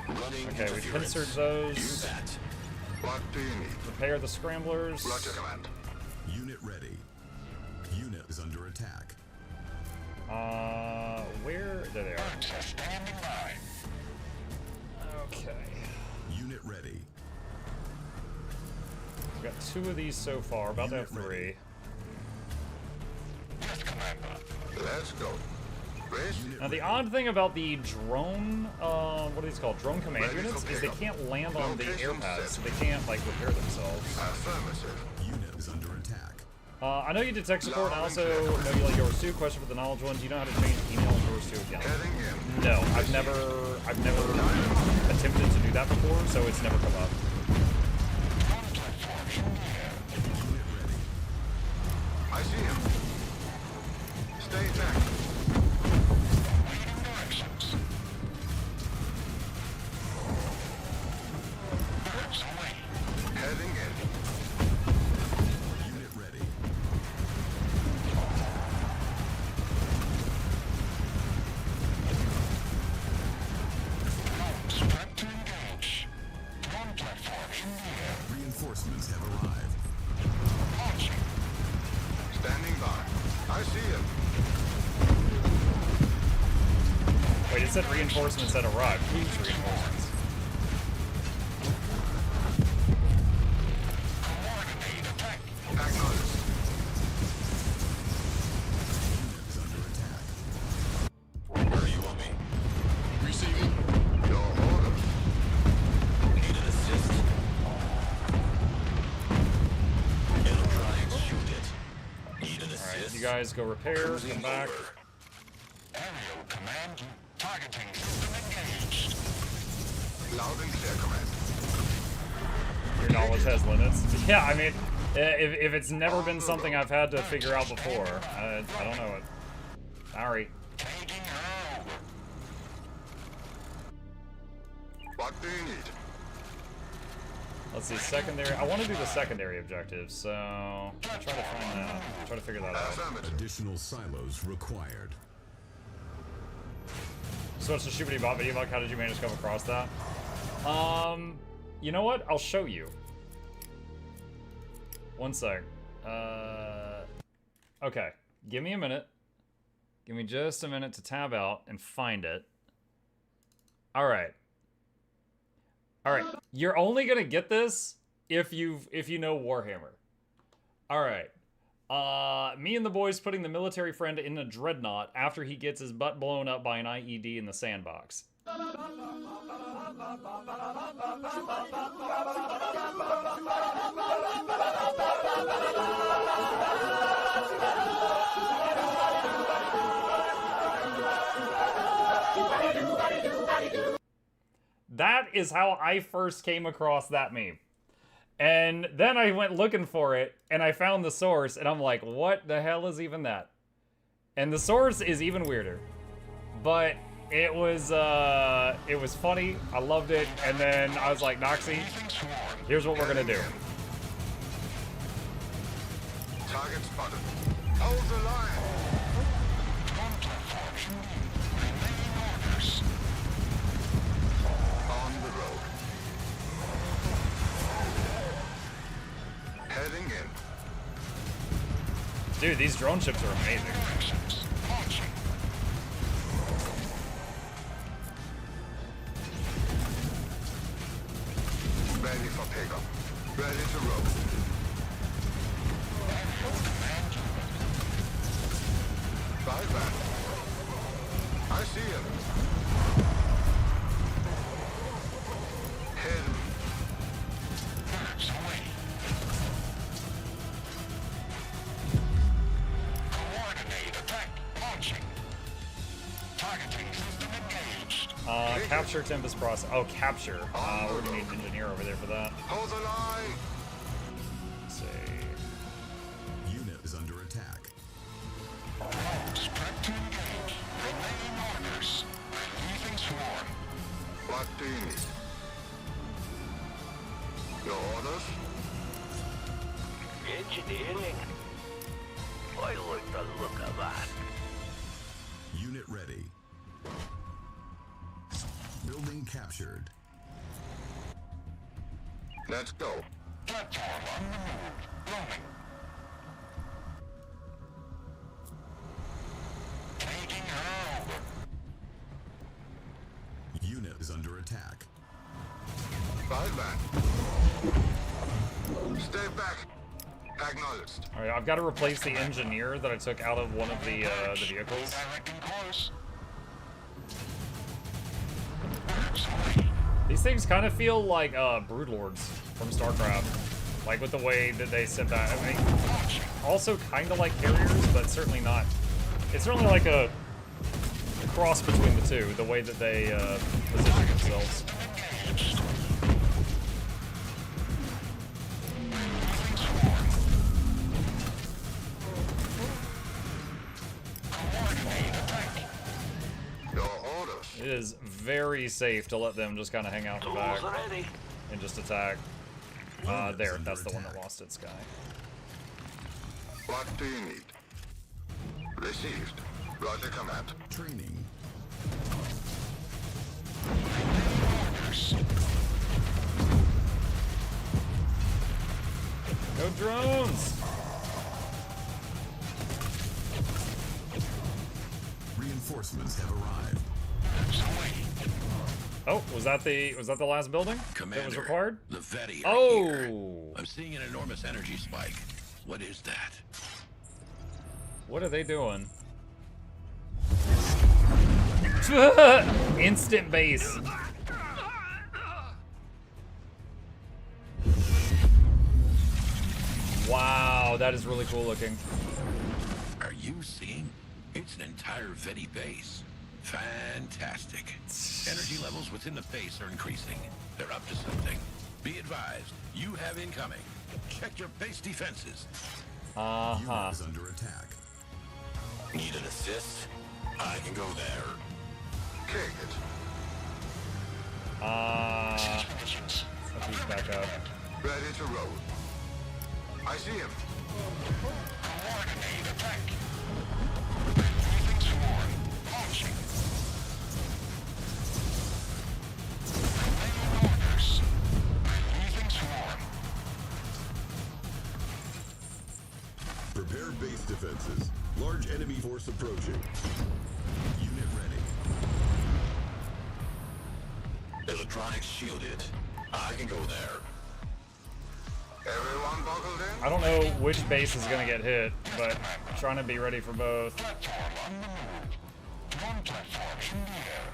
Running Okay, we've interference. pincered those. Do that. What do you need? Repair the scramblers. Roger command. Unit ready. Unit is under attack. Where? There they are. Standing by. Okay. Unit ready. We've got 2 of these so far, about to have 3. Yes, Commander. Let's go. Race. Now the odd thing about the drone, what are these called? Drone command units, is they can't land on the air pads, so they can't, like, repair themselves. Affirmative. Unit is under attack. I know you did tech support, and I also know you like Yours 2. Question for the knowledge one, do you know how to change email in Yours 2 again? Heading in. No, I've never attempted to do that before, so it's never come up. I see him. Stay back. Directions. Birds away. Heading in. Unit ready. Prep to engage. Drone platform in the air. Reinforcements have arrived. Launching. Standing by. I see him. Wait, it said reinforcements had arrived. Who's reinforcements? Coordinate attack. Acknowledged. Unit is under attack. Where do you want me? Receiving. Your orders. Need an assist. It'll try and shoot it. Need an assist. Alright, you guys go repair, Cruising come back. over. Aerial command. Targeting system engaged. Loud and clear command. Your knowledge has limits. Yeah, I mean, if it's never been something I've had to figure out before, I don't know it. Sorry. Taking her over. What do you need? Let's see, secondary. I want to do the secondary objectives, so I'll try to find that. Try to figure that out. Affirmative. Additional silos required. So it's a Shubity Bot video, like how did you manage to come across that? You know what? I'll show you. One sec. Okay, give me a minute. Give me just a minute to tab out and find it. All right. All right. You're only gonna get this if you know Warhammer. All right. Me and the boys putting the military friend in a dreadnought after he gets his butt blown up by an IED in the sandbox. That is how I first came across that meme. And then I went looking for it, and I found the source, and I'm like, what the hell is even that? And the source is even weirder. But it was funny. I loved it. And then I was like, Noxxi, here's what we're gonna do. Target spotted. Hold the line. On the road. Heading in. Dude, these drone ships are amazing. Ready for pickup. Ready to roll. Right back. I see him. Hit him. Coordinate attack launching. Targeting system engaged. Capture Tempest process. Oh, capture. We're gonna need an engineer over there for that. Hold the line. Let's see. Unit is under attack. Prep to engage. Remaining orders. Relieving swarm. What do you need? Your orders? Engineering. I like the look of that. Unit ready. Building captured. Let's go. Platform on the move. Roaming. Taking her over. Unit is under attack. Fall back. Stay back. Acknowledged. All right, I've got to replace the engineer that I took out of one of the vehicles. Directing course. These things kind of feel like broodlords from StarCraft, like with the way that they sit back. I mean, also kind of like carriers, but certainly not. It's certainly like a cross between the two, the way that they position themselves. It is very safe to let them just kind of hang out in the back and just attack. There, that's the one that lost its guy. What do you need? Received. Roger command. Training. Go drones! Reinforcements have arrived. Oh, was that the last building Commander, that was required? The Vetti are here. I'm seeing an enormous energy spike. What is that? What are they doing? Instant base. Wow, that is really cool looking. Are you seeing? It's an entire Vetti base. Fantastic. Energy levels within the base are increasing. They're up to something. Be advised, you have incoming. Check your base defenses. Uh-huh. Unit is under attack. Need an assist? I can go there. Kick it. Let's use back up. Ready to roll. I see him. Coordinate attack. Relieving swarm. Launching. Remaining orders. Relieving swarm. Prepare base defenses. Large enemy force approaching. Unit ready. Electronics shielded. I can go there. Everyone buckled in? I don't know which base is gonna get hit, but I'm trying to be ready for both. Platform on the move. One platform in the air.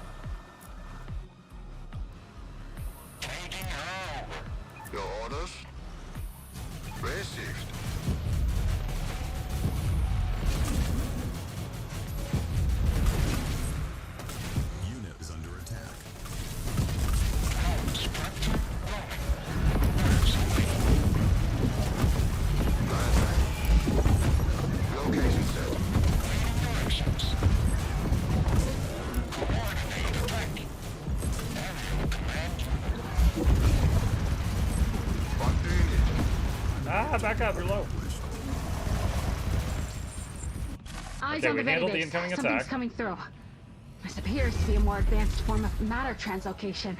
Taking her over. Your orders? Received. Unit is under attack. Homes prepped. Rolling. Where's the way? Ah, back up, you're low. Eyes Okay, on we the handled the Vetti base. incoming Something's attack. coming through. This appears to be a more advanced form of matter translocation.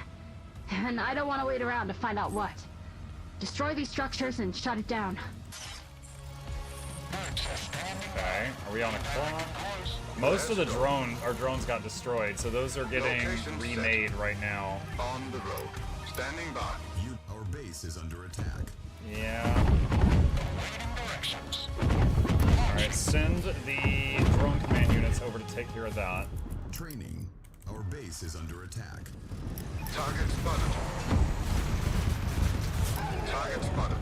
And I don't want to wait around to find out what. Destroy these structures and shut it down. Okay, are we on a clock? Most of the drones got destroyed, so those are getting remade right now. On the road. Standing by. Our base is under attack. Yeah. Alright, send the drone command units over to take care of that. Training. Our base is under attack. Target spotted. Target spotted.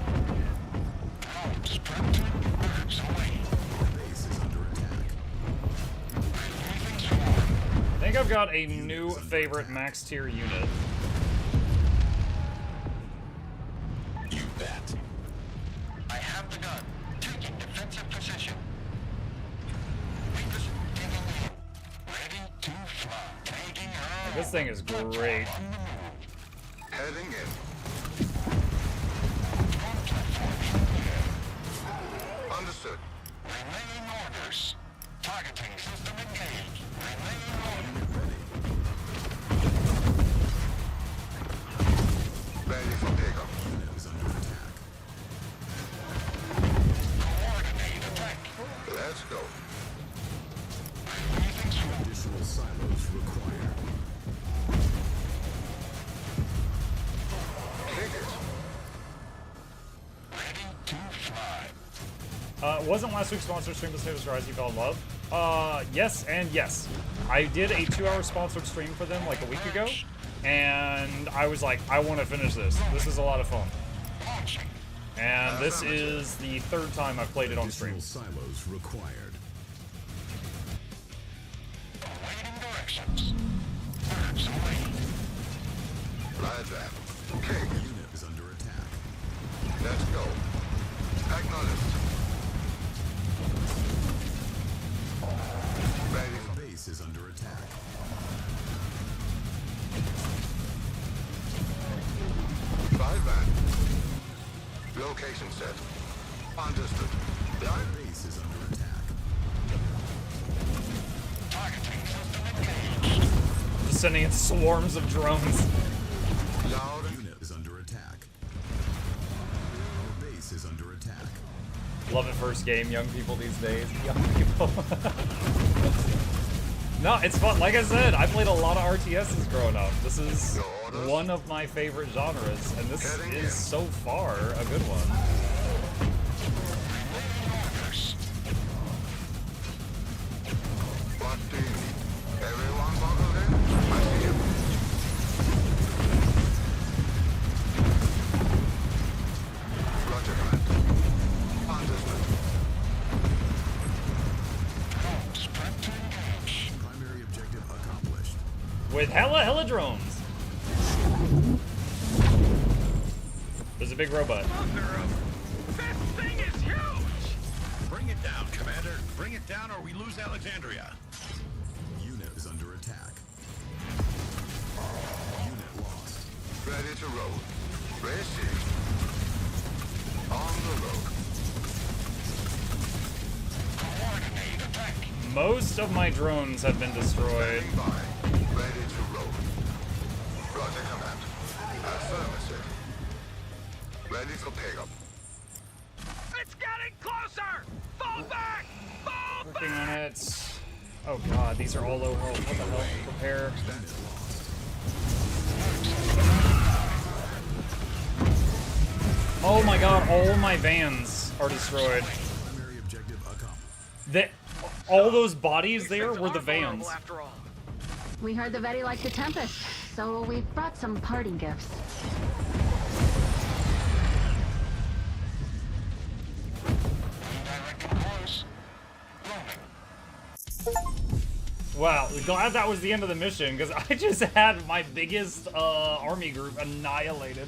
Our base is under attack. I think I've got a new favorite max tier unit. You bet. I have the gun. Taking defensive position. Ready to fly. Taking her. This thing is great. Heading in. Understood. Relaying orders. Targeting system engaged. Relaying orders. Ready for pickup. Unit is under attack. Coordinate attack. Let's go. Additional silos required. Click it. Ready to fly. Wasn't last week's sponsored stream the Tempest Rising you fell in love? Yes and yes. I did a 2-hour sponsored stream for them like a week ago, and I was like, I want to finish this. This is a lot of fun. And this is the 3rd time I've played it on stream. Additional silos required. Awaiting directions. Birds away. Roger. King. Unit is under attack. Let's go. Acknowledged. Ready Our base is under attack. Five van. Location set. Understood. Our base is under attack. Targeting system engaged. Just sending in swarms of drones. Loud. Unit is under attack. Our base is under attack. Love it first game, young people these days. Young people. No, it's fun. Like I said, I played a lot of RTSs growing up. This is one of my favorite genres, and this is so far a good one. What do you need? Everyone buckled in? I see you. Roger, command. Understood. Sprint to engage. Primary objective accomplished. With hella drones. There's a big robot. This thing is huge! Bring it down, Commander. Bring it down or we lose Alexandria. Unit is under attack. Unit lost. Ready to roll. Racing. On the road. Coordinate attack. Most of my drones have been destroyed. Standing by. Ready to roll. Roger, command. Affirmative. Ready for pickup. It's getting closer! Fall back! Fall Working on it. Oh god, these are all over. What the hell? Prepare. Oh my god, all my vans are destroyed. Primary objective accomplished. All those bodies there were the vans. After all. We heard the Vetti like the Tempest, so we've brought some parting gifts. Redirecting course. Rolling. Wow, glad that was the end of the mission, because I just had my biggest army group annihilated.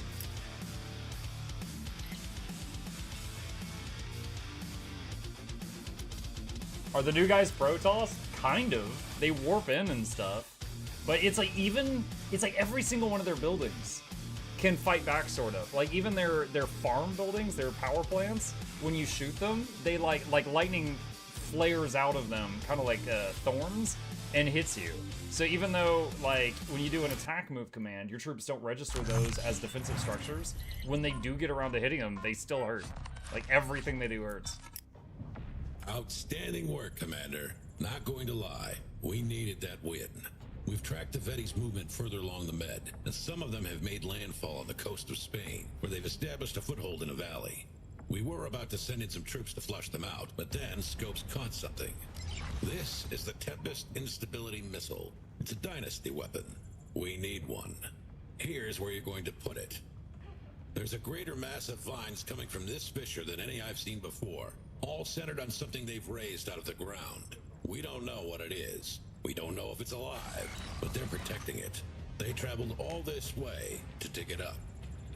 Are the new guys Protoss? Kind of. They warp in and stuff. But it's like it's like every single one of their buildings can fight back, sort of. Like, even their farm buildings, their power plants, when you shoot them, they like lightning flares out of them, kind of like thorns, and hits you. So even though, like, when you do an attack move command, your troops don't register those as defensive structures, when they do get around to hitting them, they still hurt. Like, everything they do hurts. Outstanding work, Commander. Not going to lie, we needed that win. We've tracked the Vetti's movement further along the Med, and some of them have made landfall on the coast of Spain, where they've established a foothold in a valley. We were about to send in some troops to flush them out, but then Scopes caught something. This is the Tempest Instability Missile. It's a Dynasty weapon. We need one. Here's where you're going to put it. There's a greater mass of vines coming from this fissure than any I've seen before, all centered on something they've raised out of the ground. We don't know what it is. We don't know if it's alive, but they're protecting it. They traveled all this way to dig it up.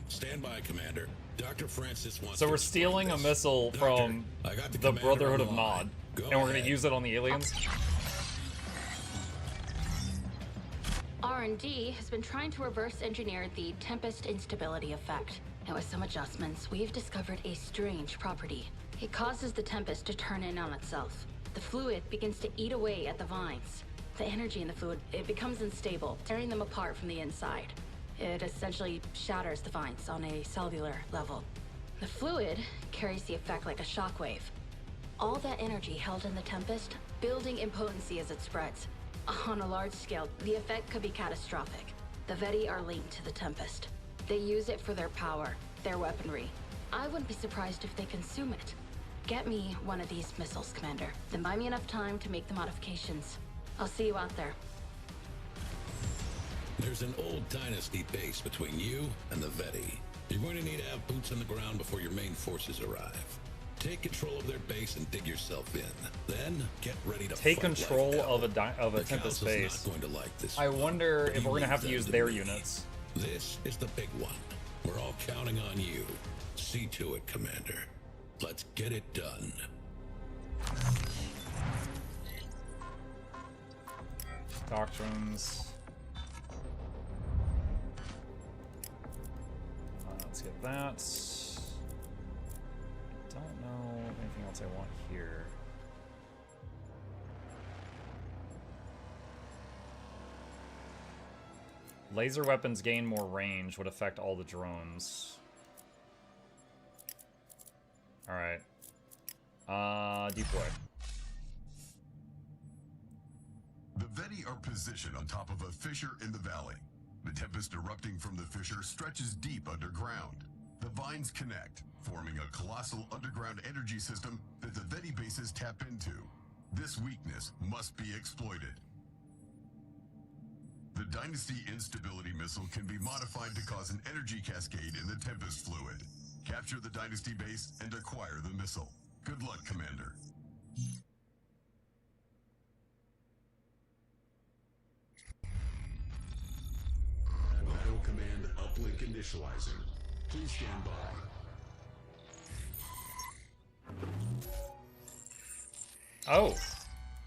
Stand by, Commander. Dr. Francis wants So we're stealing a missile from the Brotherhood of Nod, and we're going to use it on the aliens? R&D has been trying to reverse engineer the Tempest instability effect. And with some adjustments, we've discovered a strange property. It causes the Tempest to turn in on itself. The fluid begins to eat away at the vines. The energy in the fluid, it becomes unstable, tearing them apart from the inside. It essentially shatters the vines on a cellular level. The fluid carries the effect like a shockwave. All that energy held in the Tempest, building in potency as it spreads. On a large scale, the effect could be catastrophic. The Vetti are linked to the Tempest. They use it for their power, their weaponry. I wouldn't be surprised if they consume it. Get me one of these missiles, Commander. Then buy me enough time to make the modifications. I'll see you out there. There's an old Dynasty base between you and the Vetti. You're going to need to have boots on the ground before your main forces arrive. Take control of their base and dig yourself in. Then get ready to take fight control like of a Tempest base. Not going to like this. I wonder if we're going to have to use their units. This is the big one. We're all counting on you. See to it, Commander. Let's get it done. Doctrines. Let's get that. I don't know anything else I want here. Laser weapons gain more range, would affect all the drones. Alright. Deploy. The Vetti are positioned on top of a fissure in the valley. The Tempest erupting from the fissure stretches deep underground. The vines connect, forming a colossal underground energy system that the Vetti bases tap into. This weakness must be exploited. The Dynasty Instability Missile can be modified to cause an energy cascade in the Tempest fluid. Capture the Dynasty base and acquire the missile. Good luck, Commander. Battle Command uplink initializing. Please stand by. Oh.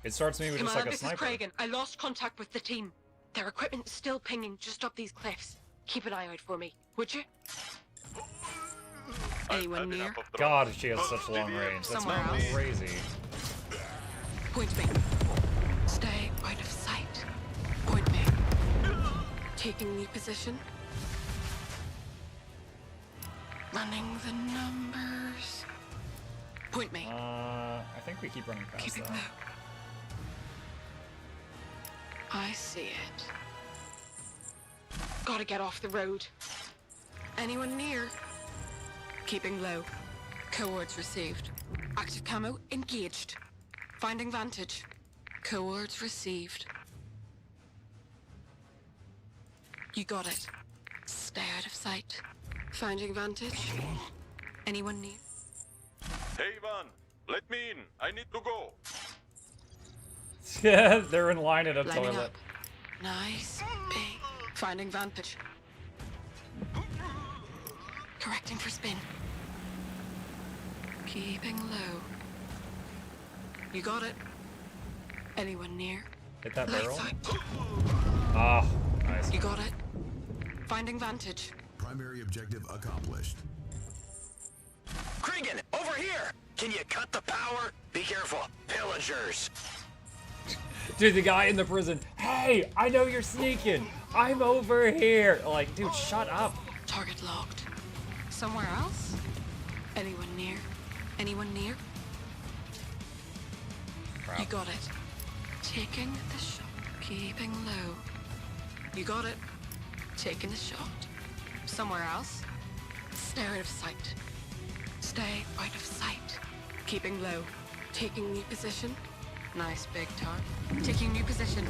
It starts me with just like a this sniper. is Kragan. I lost contact with the team. Their equipment is still pinging just up these cliffs. Keep an eye out for me, would you? Anyone near? God, she has such long range. That's Somewhere not else. crazy. Point me. Stay out of sight. Point me. Taking the position. Running the numbers. Point me. I think we keep running past Keep it that. low. I see it. Gotta get off the road. Anyone near? Keeping low. Coords received. Active camo engaged. Finding vantage. Coords received. You got it. Stay out of sight. Finding vantage. Anyone near? Hey, Ivan, let me in. I need to go. Yeah, they're in line at a Lining toilet. up. Nice. Big. Finding vantage. Correcting for spin. Keeping low. You got it. Anyone near? Hit that barrel. Lights out. Ah, nice. You got it. Finding vantage. Primary objective accomplished. Cregan, over here! Can you cut the power? Be careful, pillagers. Dude, the guy in the prison, hey, I know you're sneaking. I'm over here. Like, dude, shut up. Target locked. Somewhere else? Anyone near? Anyone near? Crap. You got it. Taking the shot. Keeping low. You got it. Taking the shot. Somewhere else? Stay out of sight. Stay out of sight. Keeping low. Taking new position. Nice big tar. Taking new position.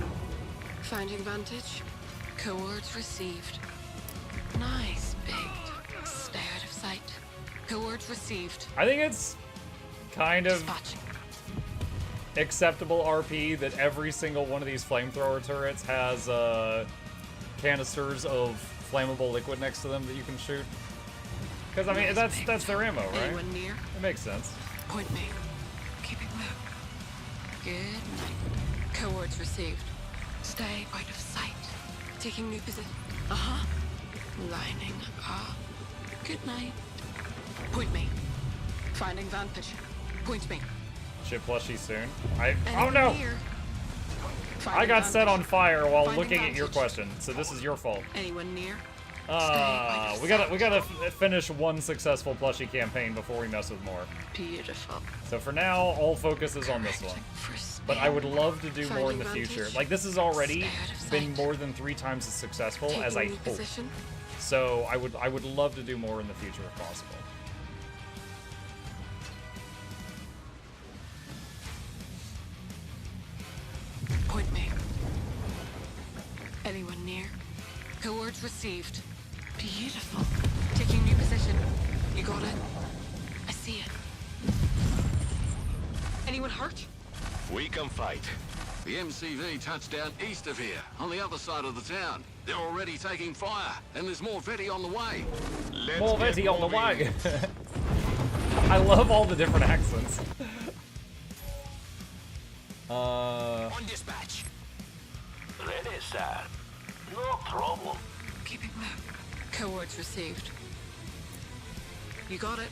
Finding vantage. Coords received. Nice big tar. Stay out of sight. Coords received. I think it's kind of Dispatching. acceptable RP that every single one of these flamethrower turrets has canisters of flammable liquid next to them that you can shoot. Because I mean, that's their ammo, right? Anyone near? It makes sense. Point me. Keeping low. Good night. Coords received. Stay out of sight. Taking new position. Uh-huh. Lining up. Good night. Point me. Finding vantage. Point me. Shit, Plushy soon. Oh Anyone no! near? I Finding got set on vantage. fire while Finding looking at your vantage. question, so this is your fault. Anyone near? We gotta finish one successful Plushy campaign before we mess with more. Beautiful. So for now, all focus is on this one. But I would love to do more in the future. Like, this has already been more than 3 times as successful as I hoped. So I would love to do more in the future if possible. Point me. Anyone near? Coords received. Beautiful. Taking new position. You got it? I see it. Anyone hurt? We can fight. The MCV touched down east of here, on the other side of the town. They're already taking fire, and there's more Vetti on the way. More Vetti on the way. I love all the different accents. On dispatch. Ready, sir. No problem. Keeping low. Coords received. You got it?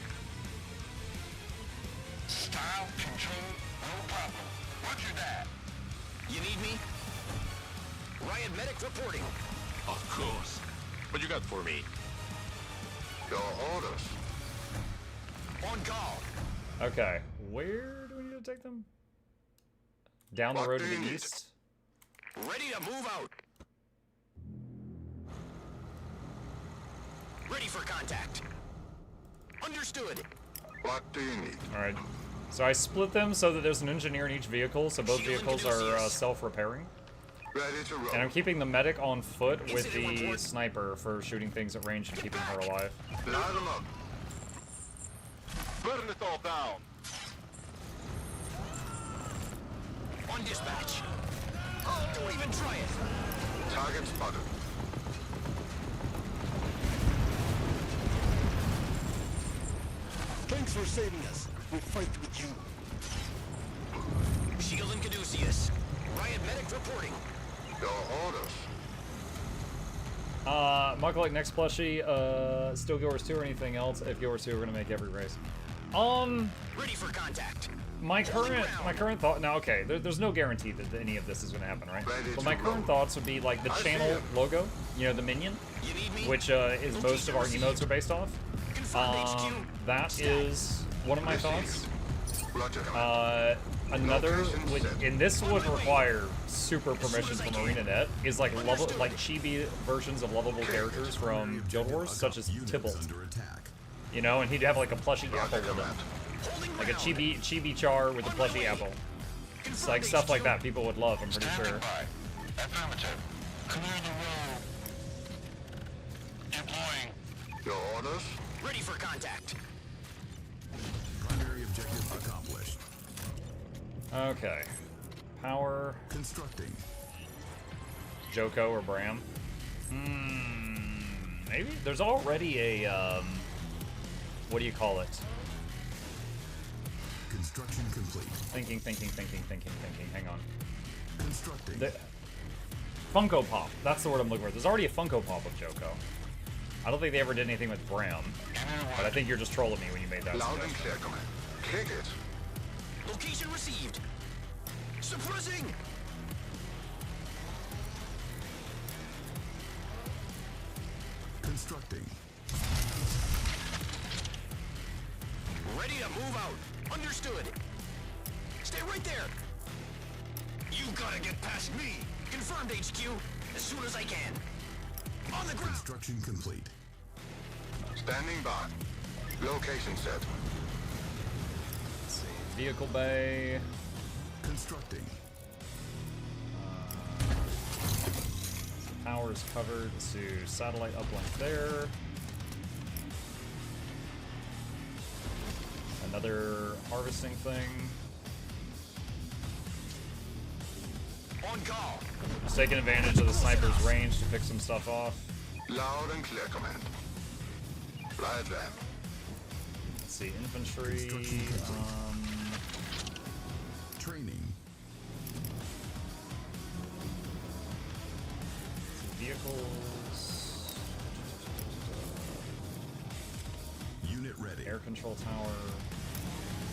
Style control, no problem. Roger that. You need me? Riot medic reporting. Of course. What you got for me? Your orders. On call. Okay, where do we need to take them? Down the road to the east? Ready to move out. Ready for contact. Understood. What do you need? Alright. So I split them so that there's an engineer in each vehicle, so both vehicles are self-repairing. Ready to roll. And I'm keeping the medic on foot with the sniper for shooting things at range and keeping her alive. Light them up. Burn it all down. On dispatch. Oh, don't even try it. Target spotted. Thanks for saving us. We'll fight with you. Shield and Caduceus. Riot medic reporting. Your orders. Mukluk, next Plushy, still Gilwars 2 or anything else? If Gilwars 2, we're gonna make every race. Ready for contact. My current thought, now okay, there's no guarantee that any of this is gonna happen, right? But my current thoughts would be like the channel logo, you know, the minion, which is most of our emotes are based off. That is one of my thoughts. Another, and this would require super permission from ArenaNet, is like chibi versions of lovable characters from Guild Wars, such as Tybalt. You know, and he'd have like a plushy apple with him. Like a chibi char with a plushy apple. It's like stuff like that people would love, I'm pretty sure. Affirmative. Clear the road. Deploying. Your orders. Ready for contact. Primary objective accomplished. Okay. Power. Constructing. Joko or Bram. Maybe? There's already a, what do you call it? Construction complete. Thinking. Hang on. Constructing. Funko Pop. That's the word I'm looking for. There's already a Funko Pop of Joko. I don't think they ever did anything with Bram, but I think you're just trolling me when you made that Loud and suggestion. clear command. Kick it. Location received. Suppressing. Constructing. Ready to move out. Understood. Stay right there. You gotta get past me. Confirmed, HQ. As soon as I can. On the ground. Construction complete. Standing by. Location set. Let's see. Vehicle bay. Constructing. Power is covered. Let's do satellite uplink there. Another harvesting thing. On call. Just taking advantage of the sniper's range to pick some stuff off. Loud and clear command. Right there. Let's see, infantry. Training. Vehicles. Unit ready. Air control tower.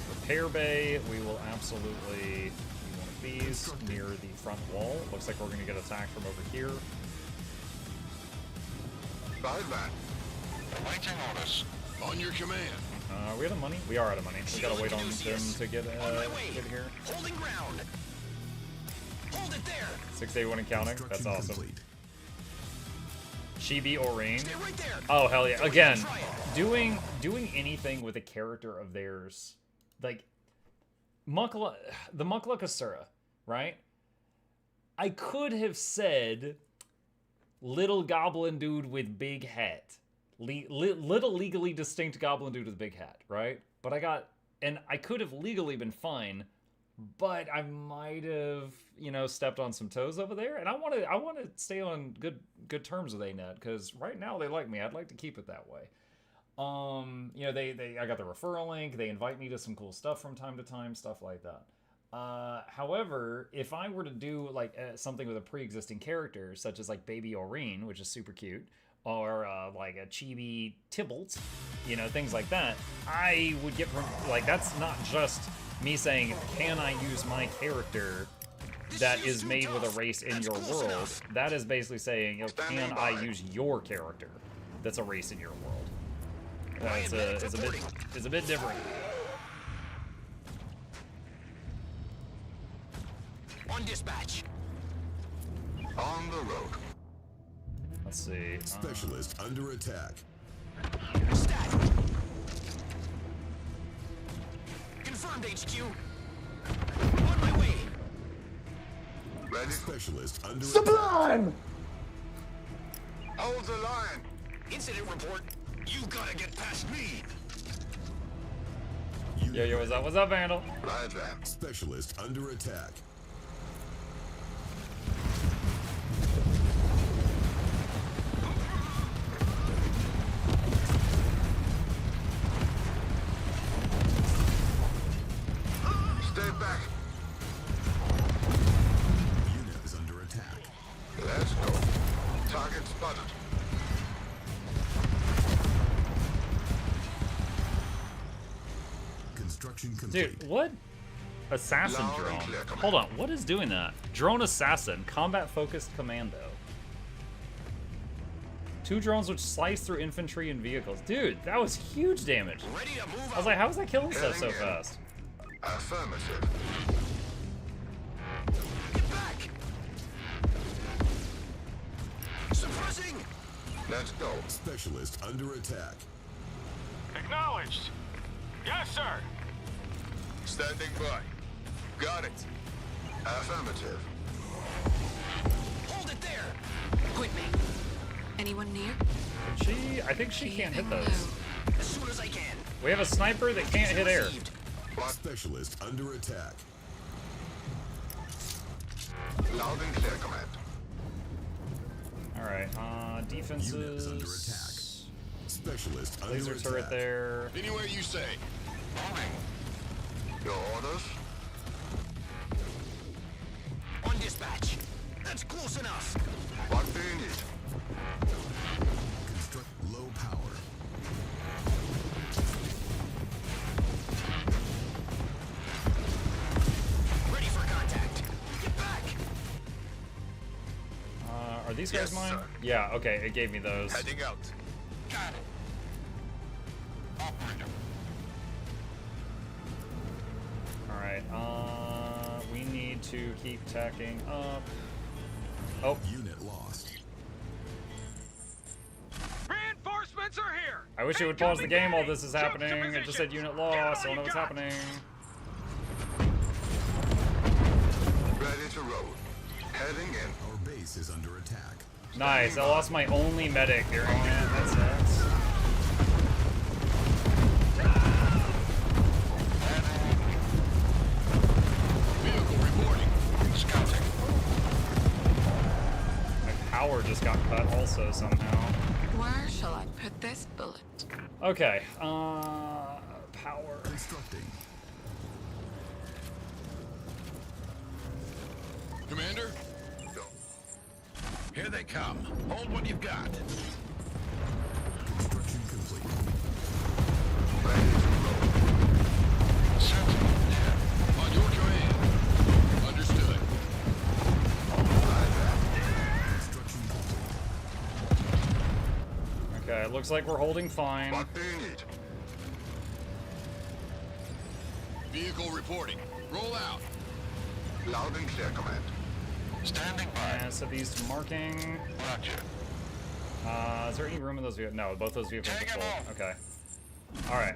Repair bay. We will absolutely do one of these near the front wall. Looks like we're going to get attacked from over here. Right back. Awaiting orders. On your command. We out of money? We are out of money. We gotta wait on them to get here. Holding ground. Hold it there. 681 and counting. That's awesome. Complete. Chibi or Rain. Stay right there. Oh hell yeah! Again, doing anything with a character of theirs, like the Mukluk Asura, right? I could have said little goblin dude with big hat. Little legally distinct goblin dude with a big hat, right? But I could have legally been fine, but I might have, stepped on some toes over there. And I want to stay on good terms with ANET because right now they like me. I'd like to keep it that way. I got the referral link. They invite me to some cool stuff from time to time, stuff like that. However, if I were to do like something with a pre-existing character, such as like Baby Oreen, which is super cute, or like a chibi Tybalt, things like that, I would get like, that's not just me saying, can I use my character that is made with a race in your world? That is basically saying, can I use your character that's a race in your world? It's a bit different. On dispatch. On the road. Let's see. Specialist under attack. Stat. Confirmed, HQ. On my way. Ready? Specialist under Sublime! Hold the line. Incident report. You gotta get past me. Yo, what's up, Vandal? Right there. Specialist under attack. Stay back. Unit is under attack. Let's go. Target spotted. Construction complete. Dude, what? Assassin drone. Hold on, what is doing that? Drone assassin, combat focused commando. 2 drones which slice through infantry and vehicles. Dude, that was huge damage. I was like, how is that killing stuff so fast? Affirmative. Get back. Suppressing. Let's go. Specialist under attack. Acknowledged. Yes, sir. Standing by. Got it. Affirmative. Hold it there. Point me. Anyone near? I think she can't hit those. As soon as I can. We have a sniper that can't hit air. Specialist under attack. Loud and clear command. Alright, defenses. Unit is under attack. Specialist under Laser attack. turret there. Anywhere you say. Moving. Your orders? On dispatch. That's close enough. What do you need? low power. Ready for contact. Get back. Are these guys Yes, mine? sir. Yeah, okay, it gave me those. Heading out. Got it. Operator. Alright, we need to keep tacking up. Oh. Unit lost. Reinforcements are here. I wish it would pause the game while this is happening. It just said unit lost. I don't know what's happening. Ready to roll. Heading in. Our base is under attack. Nice, I lost my only medic during it. That sucks. Vehicle reporting. Scouting. My power just got cut also somehow. Where shall I put this bullet? Okay, power. Constructing. Commander? Here they come. Hold what you've got. Construction complete. Ready to roll. Sentinel here. On your command. Understood. Construction complete. Okay, it looks like we're holding fine. What do you need? Vehicle reporting. Roll out. Loud and clear, command. Standing by. And set these to marking. Roger. Is there any room in those vehicles? No, both those vehicles are Take 'em full. off. Okay. Alright.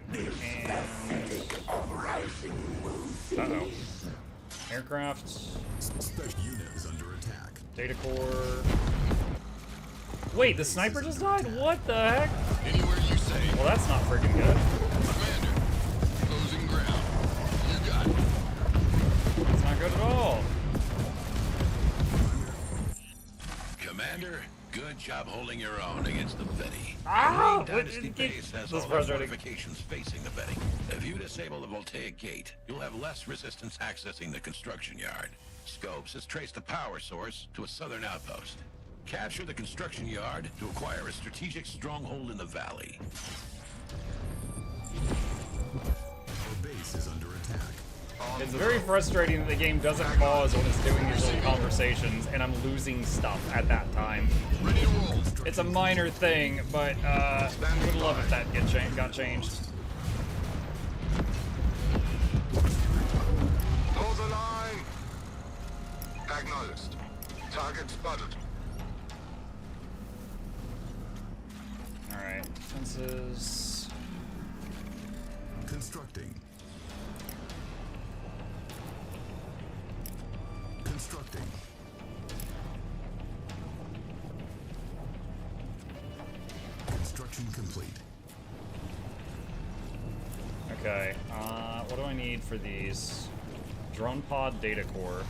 And... Uh-oh. Aircraft. Special unit is under attack. Data core. Wait, the sniper just died? What the heck? Anywhere you say. Well, that's not freaking good. Commander. Closing ground. You got it. It's not good at all. Commander, good job holding your own against the Vetti. Ah! The main Dynasty base has This all is the frustrating. fortifications facing the Vetti. If you disable the voltaic gate, you'll have less resistance accessing the construction yard. Scopes has traced the power source to a southern outpost. Capture the construction yard to acquire a strategic stronghold in the valley. Our base is under attack. It's very frustrating that the game doesn't pause when it's doing these little conversations, and I'm losing stuff at that time. Ready to roll. It's a minor thing, but I would love if that got changed. Hold the line. Acknowledged. Target spotted. Alright, defenses. Constructing. Constructing. Construction complete. Okay, what do I need for these? Drone pod data core.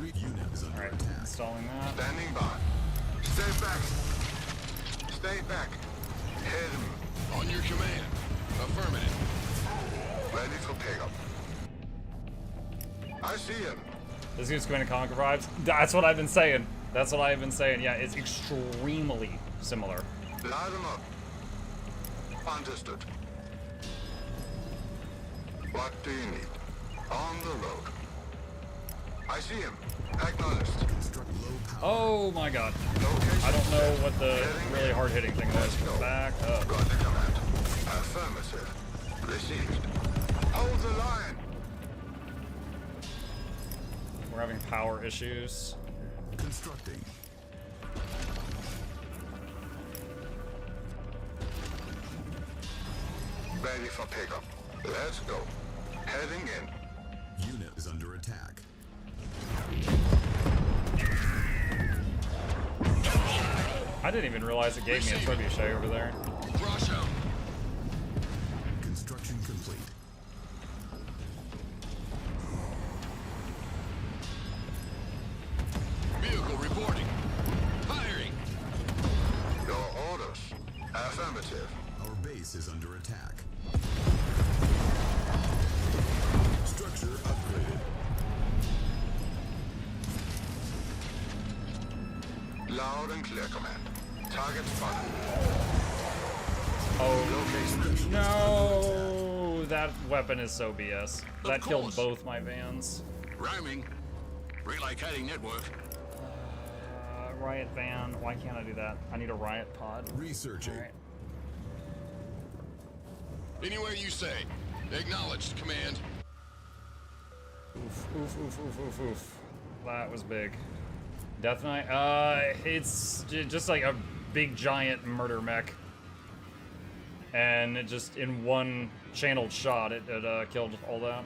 Unit is under Alright, attack. installing that. Standing by. Stay back. Stay back. Hit him. On your command. Affirmative. Ready for pickup. I see him. This is Command & Conquer vibes. That's what I've been saying. That's what I've been saying. Yeah, it's extremely similar. Light him up. Understood. What do you need? On the road. I see him. Acknowledged. Construct low power. Oh my god. Location. I don't know what the really hard-hitting thing was. Back up. Got the command. Affirmative. Received. Hold the line. We're having power issues. Constructing. Ready for pickup. Let's go. Heading in. Unit is under attack. I didn't even realize it gave me a trebuchet over there. Rush out. Construction complete. Vehicle reporting. Firing. Your orders. Affirmative. Our base is under attack. Structure upgraded. Loud and clear, command. Target spotted. Oh no! That weapon is so BS. That killed course. both my vans. Rhyming. Relocating network. Riot van. Why can't I do that? I need a riot pod. Researching. All right. Anywhere you say. Acknowledged, command. Oof, oof, oof, oof, oof, oof. That was big. Death Knight? It's just like a big giant murder mech. And it just, in one channeled shot, it killed all that.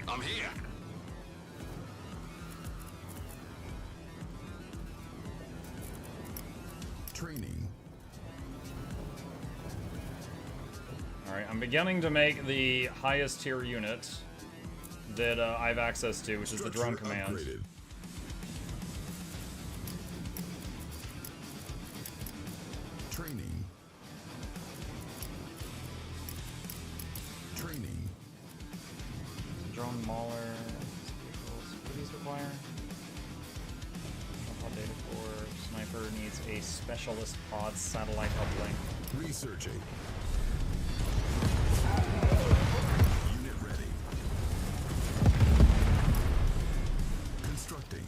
I'm here. Training. Alright, I'm beginning to make the highest tier unit that I have access to, which is the drone command. Upgraded. Training. Training. Drone mauler. What do these require? Pod data core. Sniper needs a specialist pod satellite uplink. Researching. Unit ready. Constructing.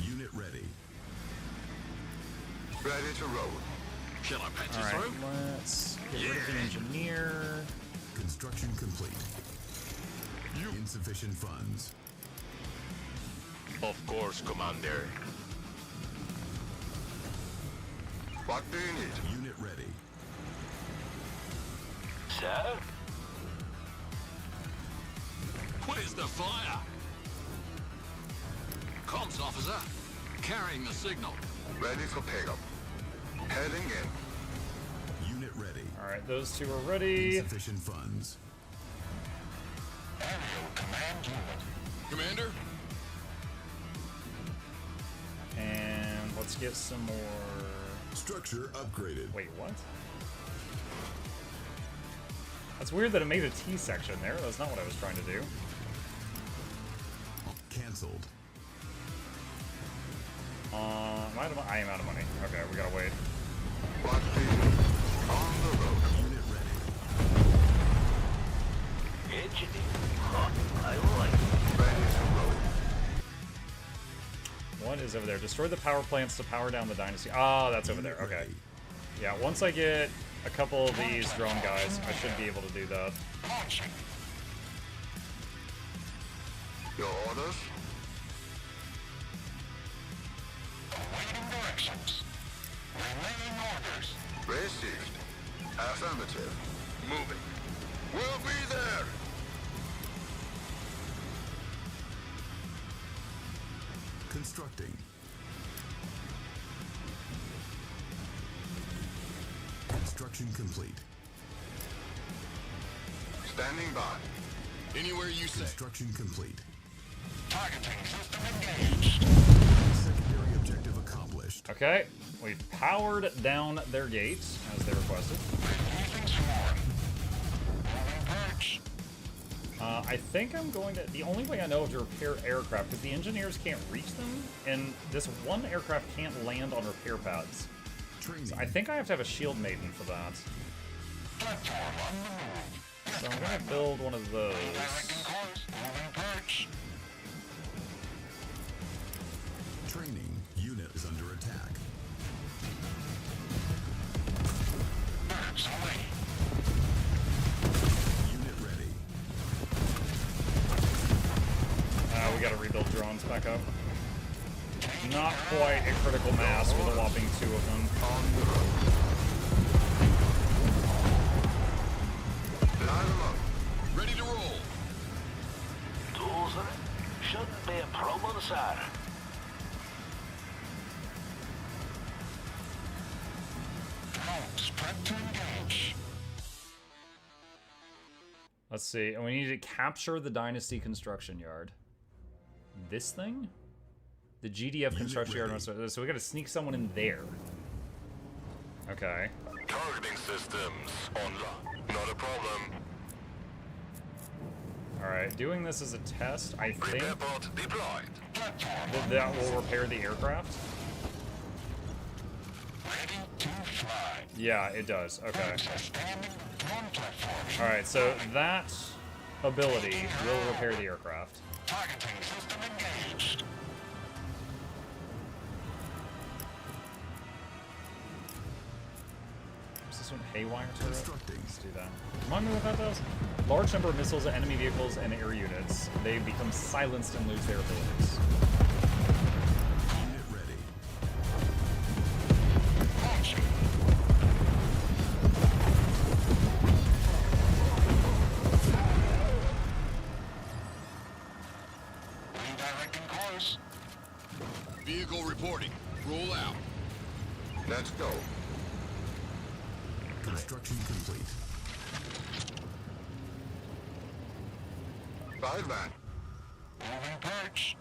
Unit ready. Ready to roll. Shall I patch you Alright, through? let's get rid of the engineer. Construction complete. Insufficient funds. Of course, Commander. What do you need? Unit ready. Sir? Where's the fire? Comms officer. Carrying the signal. Ready for pickup. Heading in. Unit ready. Alright, those two are ready. Insufficient funds. Commander? And let's get some more... Structure upgraded. Wait, what? That's weird that it made a T section there. That's not what I was trying to do. Cancelled. I am out of money. Okay, we gotta wait. What do you need? On the road. Unit ready. Ready to roll. What is over there? Destroy the power plants to power down the dynasty. Ah, that's over there. Okay. Yeah, once I get a couple of these drone guys, I should be able to do that. Your orders? Awaiting directions. Relaying orders. Received. Affirmative. Moving. We'll be there. Constructing. Construction complete. Standing by. Anywhere you say. Construction complete. Targeting system engaged. Secondary objective accomplished. Okay, we've powered down their gate, as they requested. Briefing swarm. Moving perch. I think I'm going to... The only way I know of to repair aircraft, because the engineers can't reach them, and this one aircraft can't land on repair pads. So I think I have to have a shield maiden for that. Platform on the move. So I'm going to build one of those. Directing course. Moving perch. Training. Unit is under attack. Birds away. Unit ready. We gotta rebuild drones back up. Not quite a critical mass with a whopping 2 of them. On the road. Line them up. Ready to roll. Tools in it. Shouldn't be a problem, sir. Drones prep to engage. Let's see, and we need to capture the Dynasty construction yard. This thing? The GDF construction yard. So we gotta sneak someone in there. Okay. Targeting systems online. Not a problem. Alright, doing this as a test, I think... Repair pod deployed. That will repair the aircraft? Yeah, it does. Okay. Alright, so that ability will repair the aircraft. Is this one haywire turret? Let's do that. Remind me what that does? Large number of missiles, enemy vehicles, and air units. They become silenced and lose their abilities. Unit ready. Redirecting course. Vehicle reporting. Roll out. Let's go. Construction complete. Behind that. Moving perch.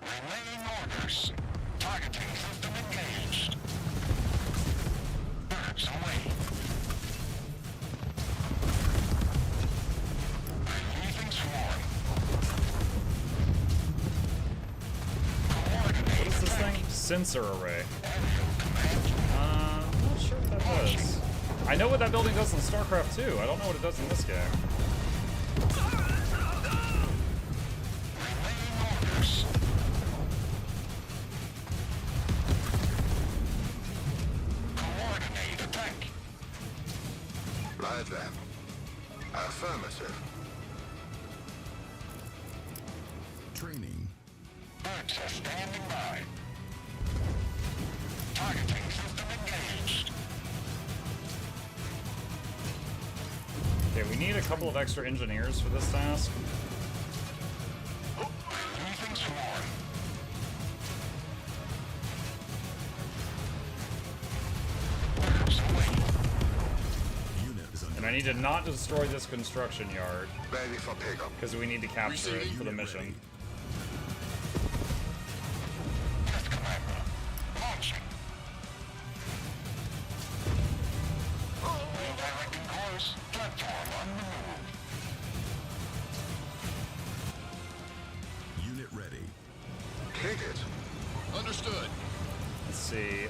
Relaying orders. Targeting system engaged. Birds away. Releasing swarm. What is this thing? Sensor array. I'm not sure what that does. I know what that building does in StarCraft 2. I don't know what it does in this game. Coordinate attack. Right then. Affirmative. Training. Birds are standing by. Targeting system engaged. Okay, we need a couple of extra engineers for this task. Releasing swarm. Birds away. Unit is under And I need to not destroy this construction yard, Ready for pickup. because we need to capture it for the mission. ready. Yes, Commander. Launching. Redirecting course. Platform on the move. Unit ready. Kick it. Understood. Let's see,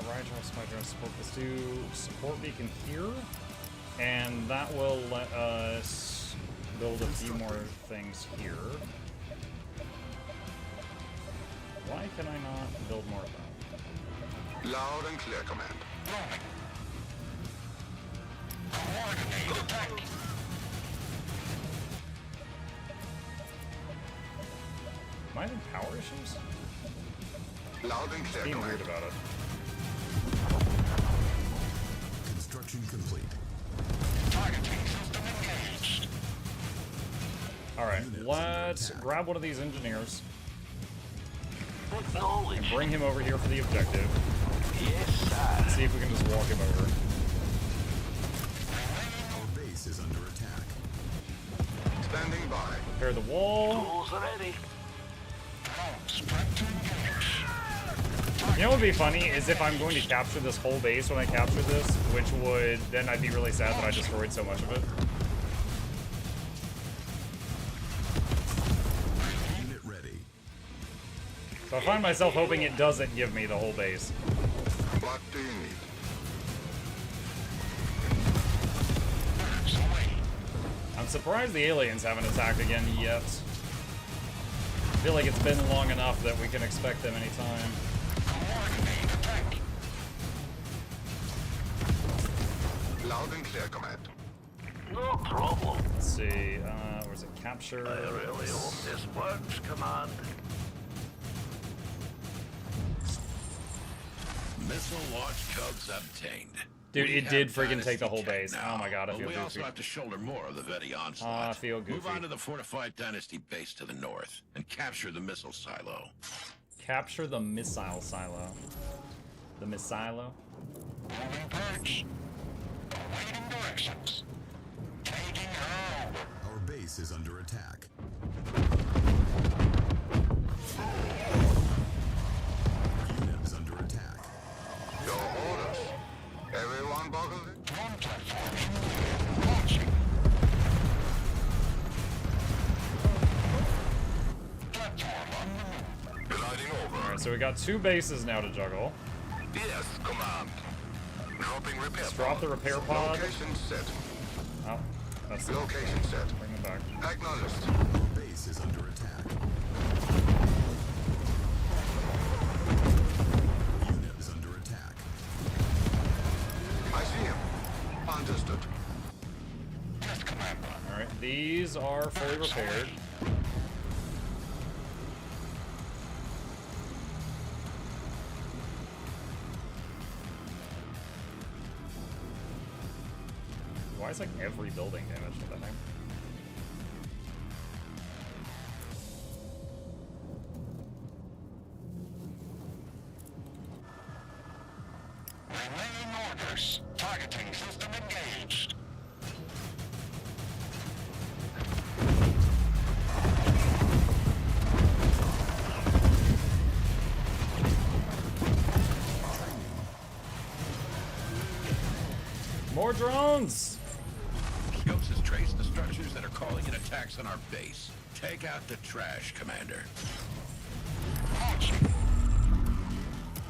Ride Drive, Spy Drive, support. Let's do support beacon here, and that will let us build a few more things here. Why can I not build more of that? Loud and clear, Command. Rolling. Coordinate attack. Am I having power issues? Loud and clear, Being Command. weird about it. Construction complete. Targeting system engaged. Alright, Units let's under attack. grab one of these engineers and bring him over here for the objective. Yes, sir. See if we can just walk him over. Our base is under attack. Standing by. Repair the wall. Tools are ready. Drones prep to engage. You know what would be funny is if I'm going to capture this whole base when I capture this, which would, then I'd be really sad that I destroyed so much of it. Unit ready. So I find myself hoping it doesn't give me the whole base. What do you need? Birds away. I'm surprised the aliens haven't attacked again yet. I feel like it's been long enough that we can expect them anytime. Coordinate attack. Loud and clear, Command. No problem. Let's see, where's it? Capture. I really hope this works, Command. Missile launch codes obtained. Dude, We it have did friggin' Dynasty take the whole tech base. now, Oh my god, I but feel we also goofy. have to shoulder more of the Vetti onslaught. I feel goofy. Move on to the fortified Dynasty base to the north and capture the missile silo. Capture the missile silo. The missilo? Moving perch. Awaiting directions. Taking her over. Our base is under attack. Unit is under attack. Your orders. Everyone buckled in? Drone platform. Launching. Platform on the move. got 2 bases now to juggle. Yes, command. Dropping repair. Let's drop the repair pod. Location set. Oh, that's the location set. Bring it back. Acknowledged. Base is under attack. Unit is under attack. I see him. Understood. Yes, Commander. Alright, these are fully repaired. Why is like every building damaged? What the heck? Relaying orders. Targeting system engaged. More drones! Yokes has traced the structures that are calling in attacks on our base. Take out the trash, Commander. Launching.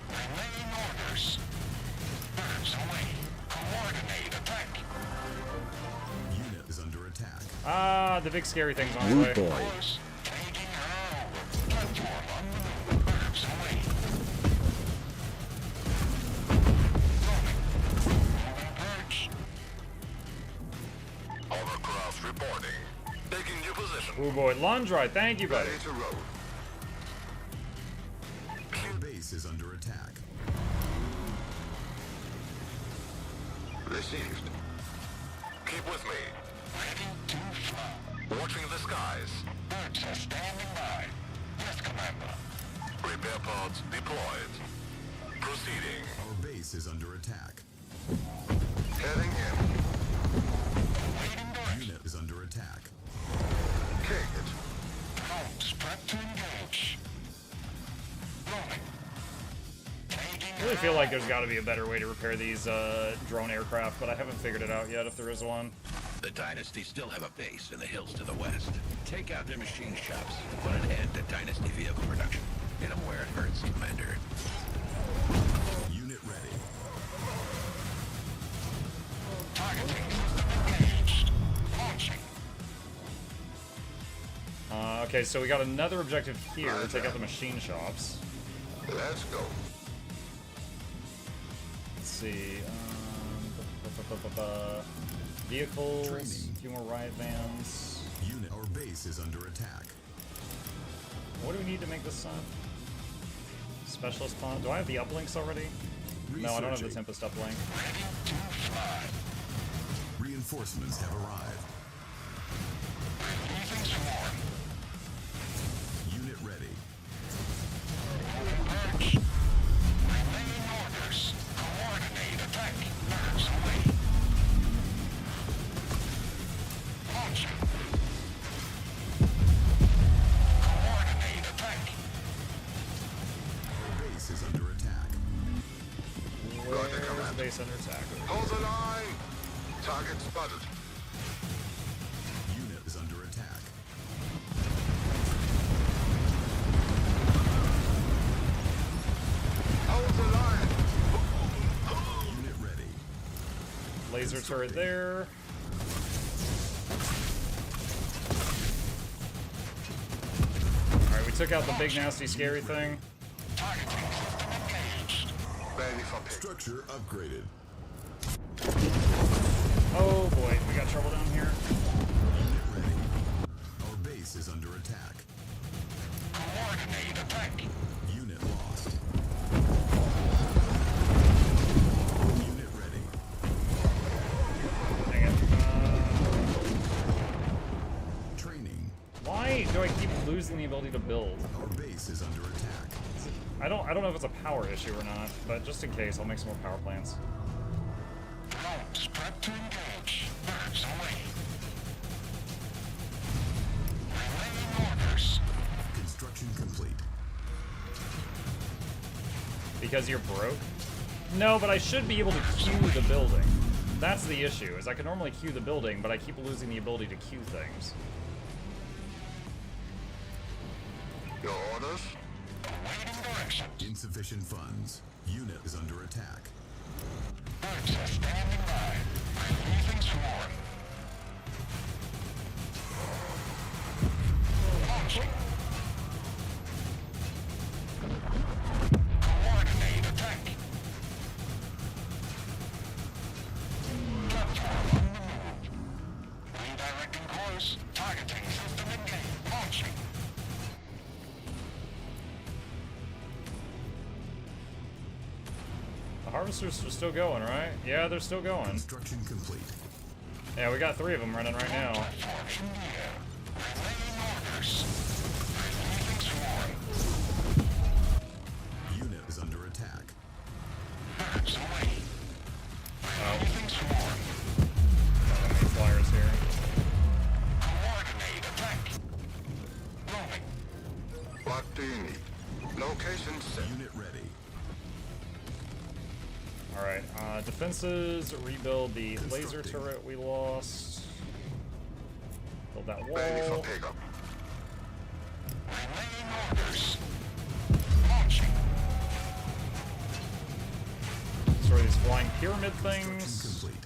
Relaying orders. Birds away. Coordinate attack. Unit is under attack. Ah, the big scary thing's on the way. Boy. Taking her over. Platform on the move. Birds away. Moving birds. Hovercraft reporting. Taking new position. Oh boy, Landry, thank you, buddy. Ready to roll. Our base is under attack. Received. Keep with me. Ready to fly. Watching the skies. Birds are standing by. Yes, Commander. Repair pods deployed. Proceeding. Our base is under attack. Heading in. Waiting birds. Unit is under attack. King it. Drones prep to engage. Rolling. I really feel like there's got to be a better way to repair these drone aircraft, but I haven't figured it out yet if there is one. The Dynasty still have a base in the hills to the west. Take out their machine shops and put an end to Dynasty vehicle production. Hit them where it hurts, Commander. Unit ready. Targeting system engaged. Launching. Okay, so we got another objective here. Take out the machine shops. Let's go. Let's see. Vehicles, Training. a few more riot vans. Unit. Our base is under attack. What do we need to make this son? Specialist pawn. Do I have the uplinks already? No, I don't have the Researching. Tempest uplink. Ready to fly. Reinforcements have arrived. Releasing swarm. Unit ready. Birds. Relaying orders. Coordinate attack. Birds away. Launching. Coordinate attack. Our base is under attack. Where's the base under attack? Hold the line. Target spotted. Unit is under attack. Hold the line. Unit ready. Laser turret there. Alright, we took out the big nasty scary thing. Targeting system engaged. Ready for pick. Structure upgraded. Oh boy, we got trouble down here. Unit ready. Our base is under attack. Coordinate attack. Unit lost. Unit ready. Dang it. Training. Why do I keep losing the ability to build? Our base is under attack. I don't know if it's a power issue or not, but just in case, I'll make some more power plants. Drones prep to engage. Birds away. Relaying orders. Construction complete. Because you're broke? No, but I should be able to queue the building. That's the issue, is I can normally queue the building, but I keep losing the ability to queue things. Your orders? Awaiting direction. directions. Insufficient funds. Unit is under attack. Birds are standing by. Releasing swarm. Launching. Coordinate attack. Platform on the move. Redirecting course. Targeting system engaged. Launching. The harvesters are still going, right? Yeah, they're still going. Construction complete. Yeah, we got 3 of them running right now. Platform in the air. Relaying orders. Releasing swarm. Unit is under attack. Birds away. Releasing swarm. Got any flyers here. Coordinate attack. Roaming. Martini. Location set. Unit ready. Alright, defenses, rebuild the laser turret we lost. Build that Ready for wall. pickup. Relaying orders. Launching. Destroy these flying pyramid things. Complete.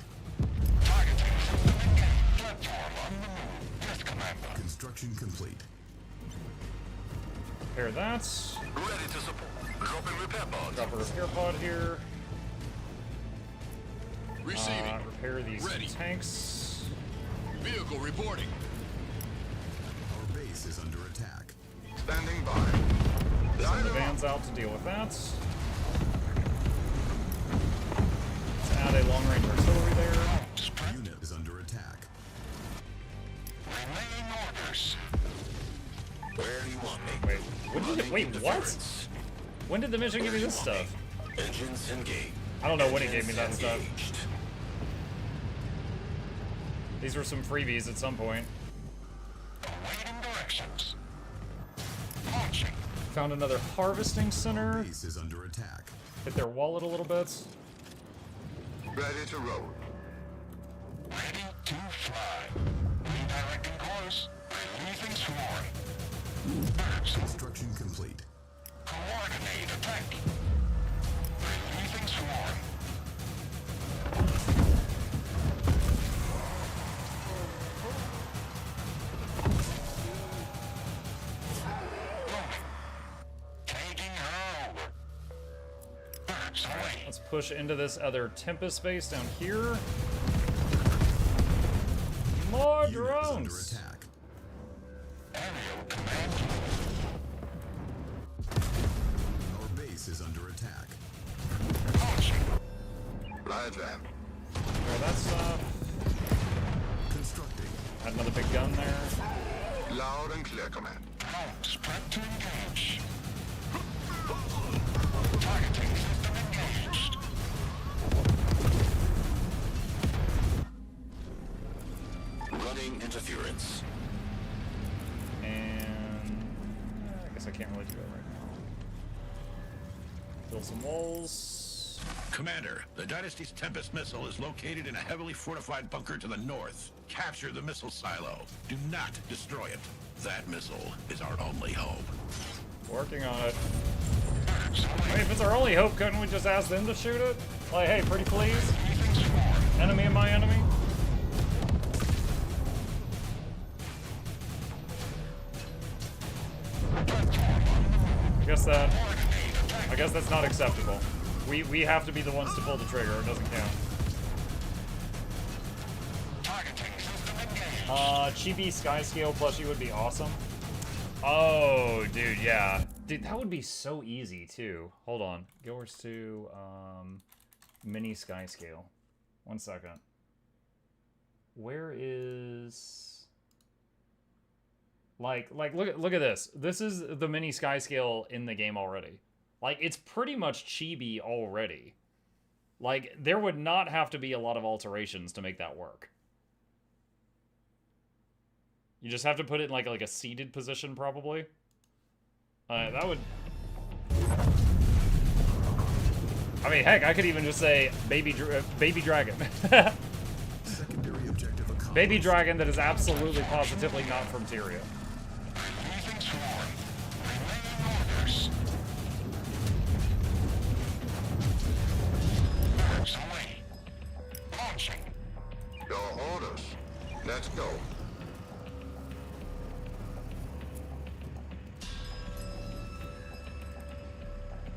Targeting system engaged. Platform on the move. Yes, Commander. Construction complete. Repair that. Ready to support. Dropping repair pods. Drop a repair pod here. Receiving. Repair these Ready. tanks. Vehicle reporting. Our base is under attack. Standing by. Send the vans out to deal with that. Let's add a long-range artillery there. Unit is under attack. Relaying orders. Where do you want me? Wait, wait, what? Interference. When did the mission give me this stuff? Engines engaged. I don't know when it gave me that Engines stuff. engaged. These were some freebies at some point. Awaiting directions. Launching. Found another harvesting center. Base is under attack. Hit their wallet a little bit. Ready to roll. Ready to fly. Redirecting course. Releasing swarm. Birds. Construction complete. Coordinate attack. Releasing swarm. Roaming. Taking her over. Birds away. Let's push into this other Tempest base down here. More Unit is under drones! attack. Aerial command. Our base is under attack. Launching. Right land. Repair that stuff. Constructing. Add another big gun there. Loud and clear, command. Drones prep to engage. Targeting system engaged. Running interference. And I guess I can't really do it right now. Build some walls. Commander, the Dynasty's Tempest missile is located in a heavily fortified bunker to the north. Capture the missile silo. Do not destroy it. That missile is our only hope. Working on it. I mean, if it's our only hope, couldn't we just ask them to shoot it? Like, hey, pretty please? Enemy of my enemy? I guess that's not acceptable. We have to be the ones to pull the trigger. It doesn't count. Chibi Skyscale plushie would be awesome. Oh, dude, yeah. Dude, that would be so easy, too. Hold on. Goers to, mini Skyscale. 1 second. Where is... Like, look at this. This is the mini Skyscale in the game already. Like, it's pretty much chibi already. Like, there would not have to be a lot of alterations to make that work. You just have to put it in like a seated position, probably. That would... I mean, heck, I could even just say baby dragon. Secondary objective accomplished. Baby dragon that is absolutely positively not from Tyria. Launching. Your orders. Let's go.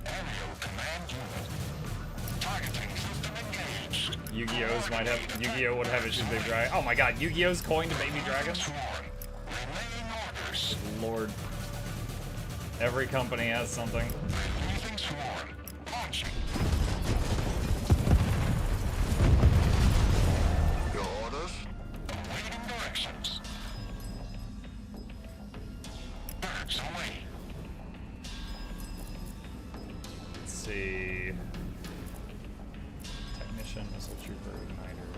Aerial command unit. Targeting system engaged. Yu-Gi-Oh's might have. Yu-Gi-Oh would have issues with Big Dragon. Oh my god, Yu-Gi-Oh's coined baby dragons? Remaining orders. Good lord. Every company has something. Releasing swarm. Launching. Your orders. Awaiting directions. Birds away. Let's see. Technician, missile trooper, igniter.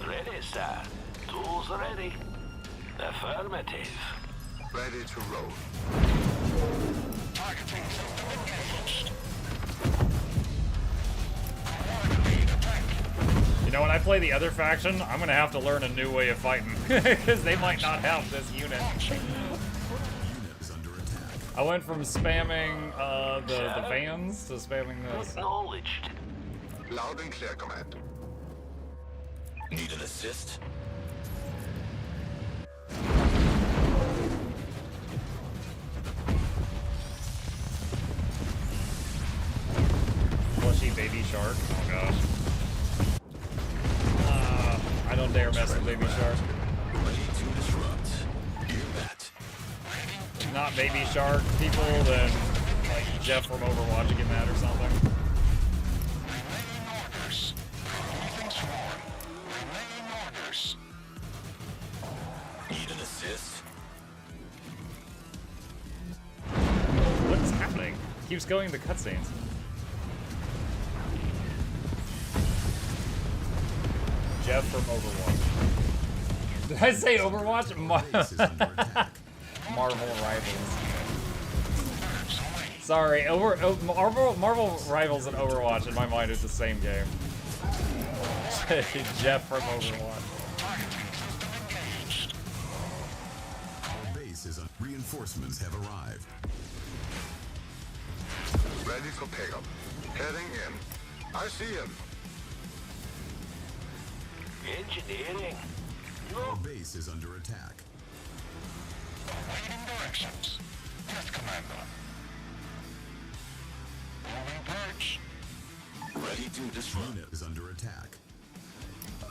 Ready, sir. Tools ready. Affirmative. Ready to roll. Targeting system engaged. You know, when I play the other faction, I'm gonna have to learn a new way of fighting. Because they might not have this unit. I went from spamming the vans to spamming this. Acknowledged. Loud and clear, command. Need an assist? Plushy baby shark. Oh gosh. I don't dare mess with baby shark. Ready to disrupt. Hear that? Not baby shark people, then like Jeff from Overwatch get mad or something. Remaining orders. Releasing swarm. Remaining orders. Need an assist? What's happening? Keeps going to cutscenes. Jeff from Overwatch. Did I say Overwatch? Marvel Rivals. Sorry, Marvel Rivals and Overwatch in my mind is the same game. Jeff from Overwatch. Our base is on. Reinforcements have arrived. Ready for pickup. Heading in. I see him. Engineering. Our base is under attack. Awaiting directions. Yes, Commander. Moving perch. Ready to disrupt. Unit is under attack.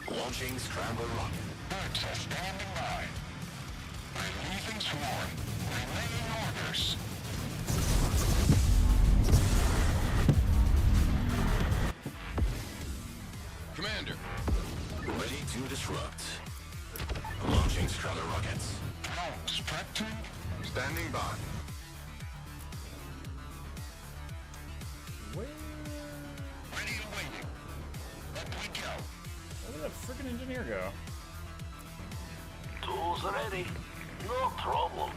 Launching scrambler rocket. Birds are standing by. Releasing swarm. Remaining orders. Commander. Ready to disrupt. Launching scrambler rockets. Drones prepped. Standing by. Ready and waiting. Up we go. Where did that freaking engineer go? Tools ready. No problem.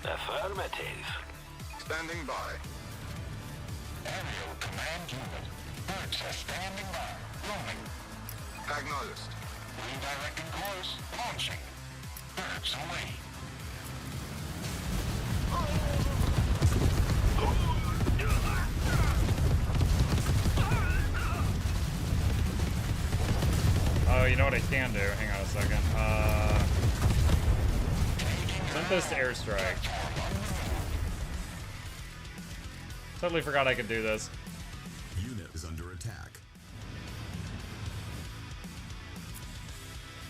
Affirmative. Standing by. Aerial command unit. Birds are standing by. Roaming. Acknowledged. Redirecting course. Launching. Birds away. Oh, you know what I can do? Hang on a second. Tempest airstrike. Totally forgot I could do this. Unit is under attack.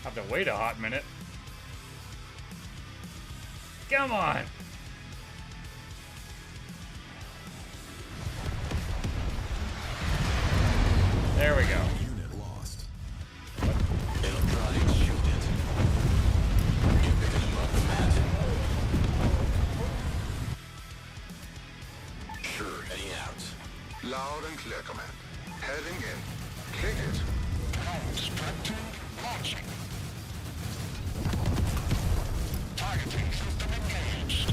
Have to wait a hot minute. Come on! There we go. Unit lost. Electronics shoot it. You picking him up, Matt? Sure, heading out. Loud and clear, command. Heading in. Kick it. Drones prepped. Launching. Targeting system engaged.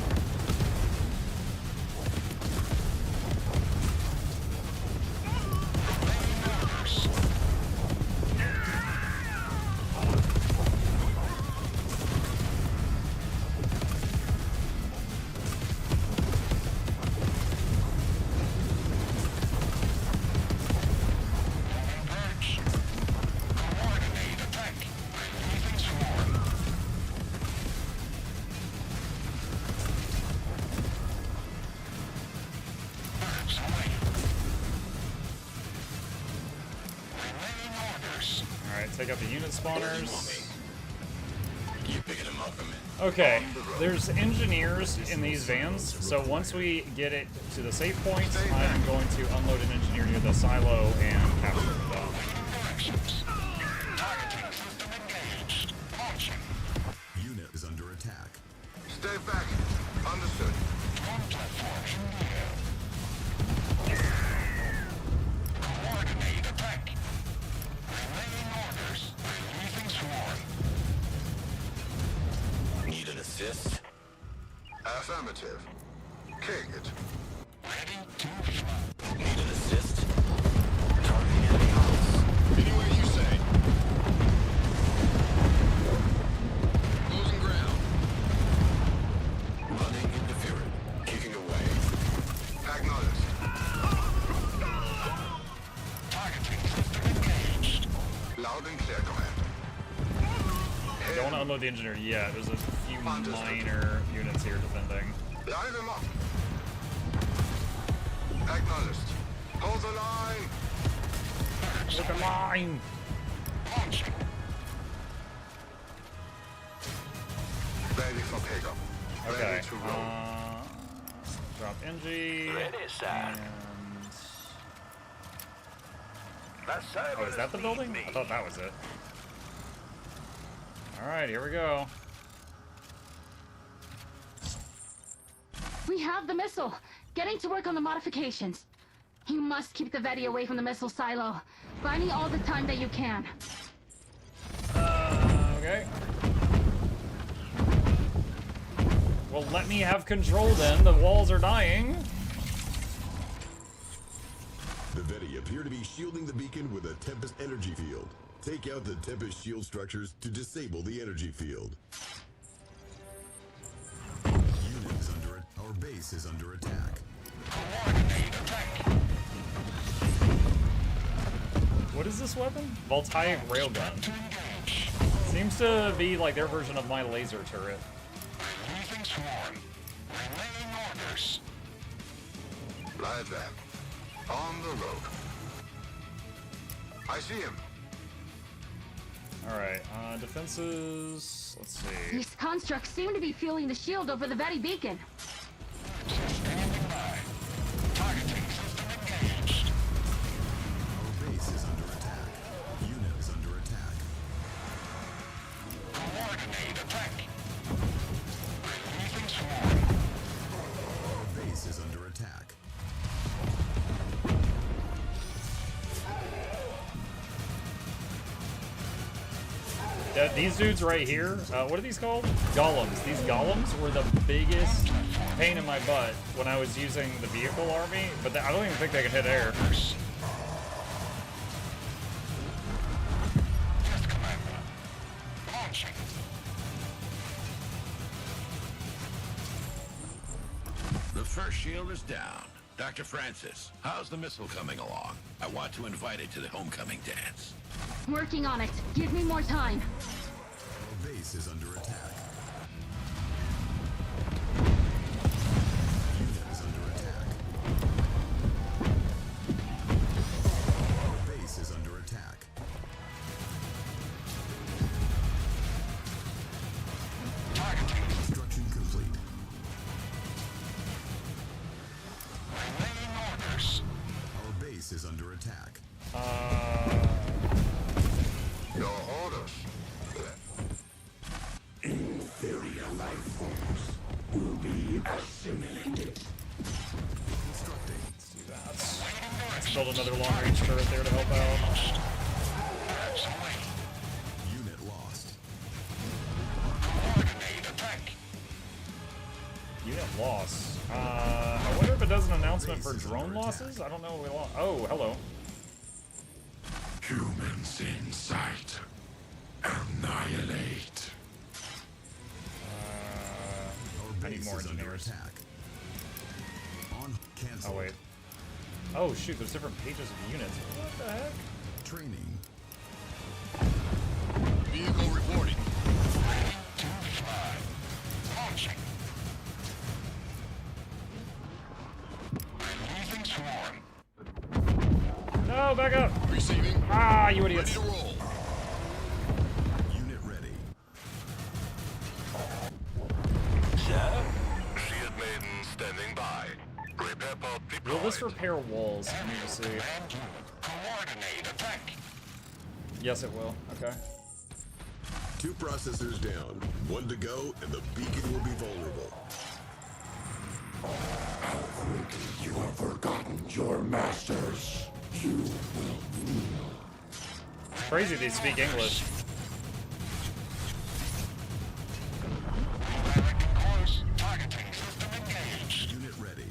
take out the unit spawners. You picking him up? Okay, there's engineers in these vans, so once we get it to the safe point, I'm going to unload an engineer near the silo and capture them. Unit is under attack. Stay back. Understood. Coordinate attack. Relaying orders. Releasing swarm. Need an assist? Affirmative. King it. Ready to fly. Need an assist? Targeting enemy house. Anywhere you say. Losing ground. Running interference. Kicking away. Acknowledged. Targeting system engaged. Loud and clear, command. I don't want to unload the engineer yet. There's a few minor units here defending. Line them up. Acknowledged. Hold the line. Look at line! Launching. Ready for pickup. Okay, Ready to roll. drop NG. Ready, sir. And... Oh, is that the building? I thought that was it. Alright, here we go. We have the missile. Getting to work on the modifications. You must keep the Vetti away from the missile silo. Buy me all the time that you can. Okay. Well, let me have control then. The walls are dying. The Vetti appear to be shielding the beacon with a Tempest energy field. Take out the Tempest shield structures to disable the energy field. Unit is under it. Our base is under attack. Coordinate attack. What is this weapon? Voltaic railgun. To engage. Seems to be like their version of my laser turret. Releasing swarm. Relaying orders. Right there. On the road. I see him. Alright, defenses... Let's see. These constructs seem to be fueling the shield over the Vetti beacon. Standing by. Targeting system engaged. Our base is under attack. Unit is under attack. Coordinate attack. Releasing swarm. Our base is under attack. These dudes right here, what are these called? Golems. These golems were the biggest pain in my butt when I was using the vehicle army, but I don't even think they can hit air. Yes, Commander. Launching. The first shield is down. Dr. Francis, how's the missile coming along? I want to invite it to the homecoming dance. Working on it. Give me more time. Our base is under attack. Unit is under attack. Our base is under attack. Targeting. Construction complete. Relaying orders. Our base is under attack. Your orders. Inferior life forms will be assimilated. Constructing. Let's do that. Let's build another long-range turret there to help out. Unit lost. Coordinate attack. Unit loss. I wonder if it does an announcement for drone losses? I don't know what we lost. Oh, hello. Humans in sight. Annihilate. I need more engineers. Attack. On cancel. Oh, wait. Oh, shoot, there's different pages of units. What the heck? Training. Vehicle reporting. Ready to fly. Launching. Releasing swarm. No, back up! Receiving. Ah, you idiots. Ready to roll. Will this repair walls? I need to see. Yes, it will. Okay. 2 processors down, 1 to go, and the beacon will be vulnerable. You have forgotten your masters. You will kneel. It's crazy they speak English. Unit ready.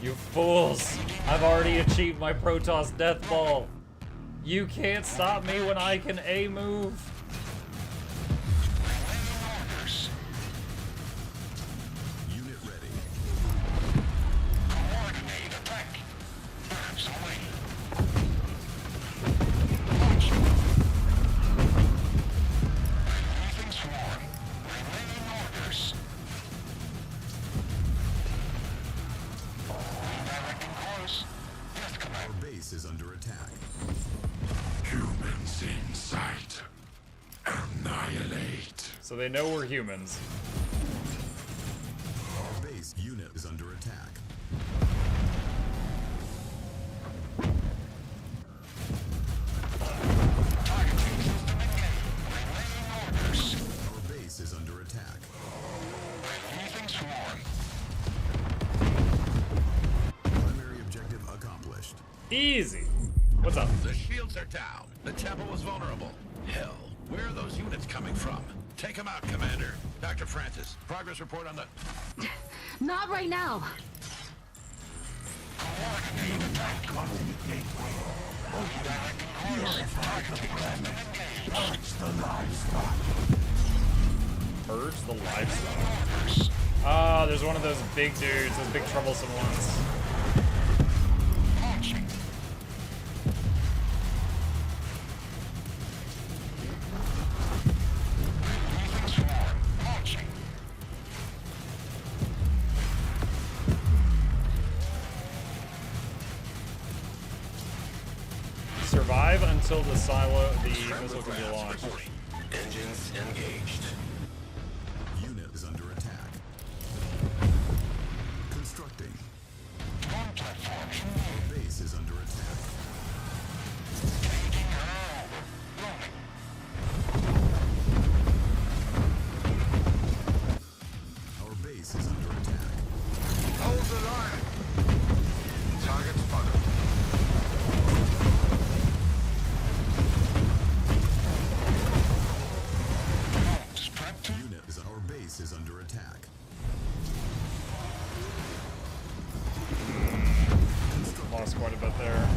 You fools! I've already achieved my Protoss death ball. You can't stop me when I can A move. Unit ready. Our base is under attack. Humans in sight. Annihilate. So they know we're humans. Our base unit is under attack. Our base is under attack. Primary objective accomplished. Easy. What's up? The shields are down. The temple was vulnerable. Hell, where are those units coming from? Take them out, Commander. Dr. Francis, progress report on the... Not right now. Purge the livestock. Ah, there's one of those big dudes, those big troublesome ones. Survive until the missile can be launched. Engines engaged. Unit is under attack. Constructing. Our base is under attack. Our base is under attack. Hold the line. Target spotted. Unit is our base is under attack. Lost quite a bit there.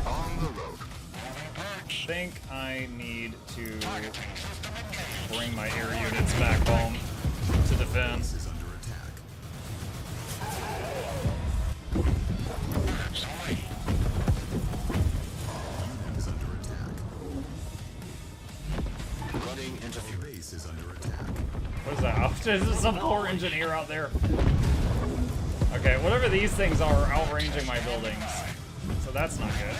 On the road. I think I need to bring my air units back home to defend. Is under attack. Unit is under attack. Running into Our base is under attack. What is that? There's some poor engineer out there. Okay, whatever these things are outranging my buildings. So that's not good.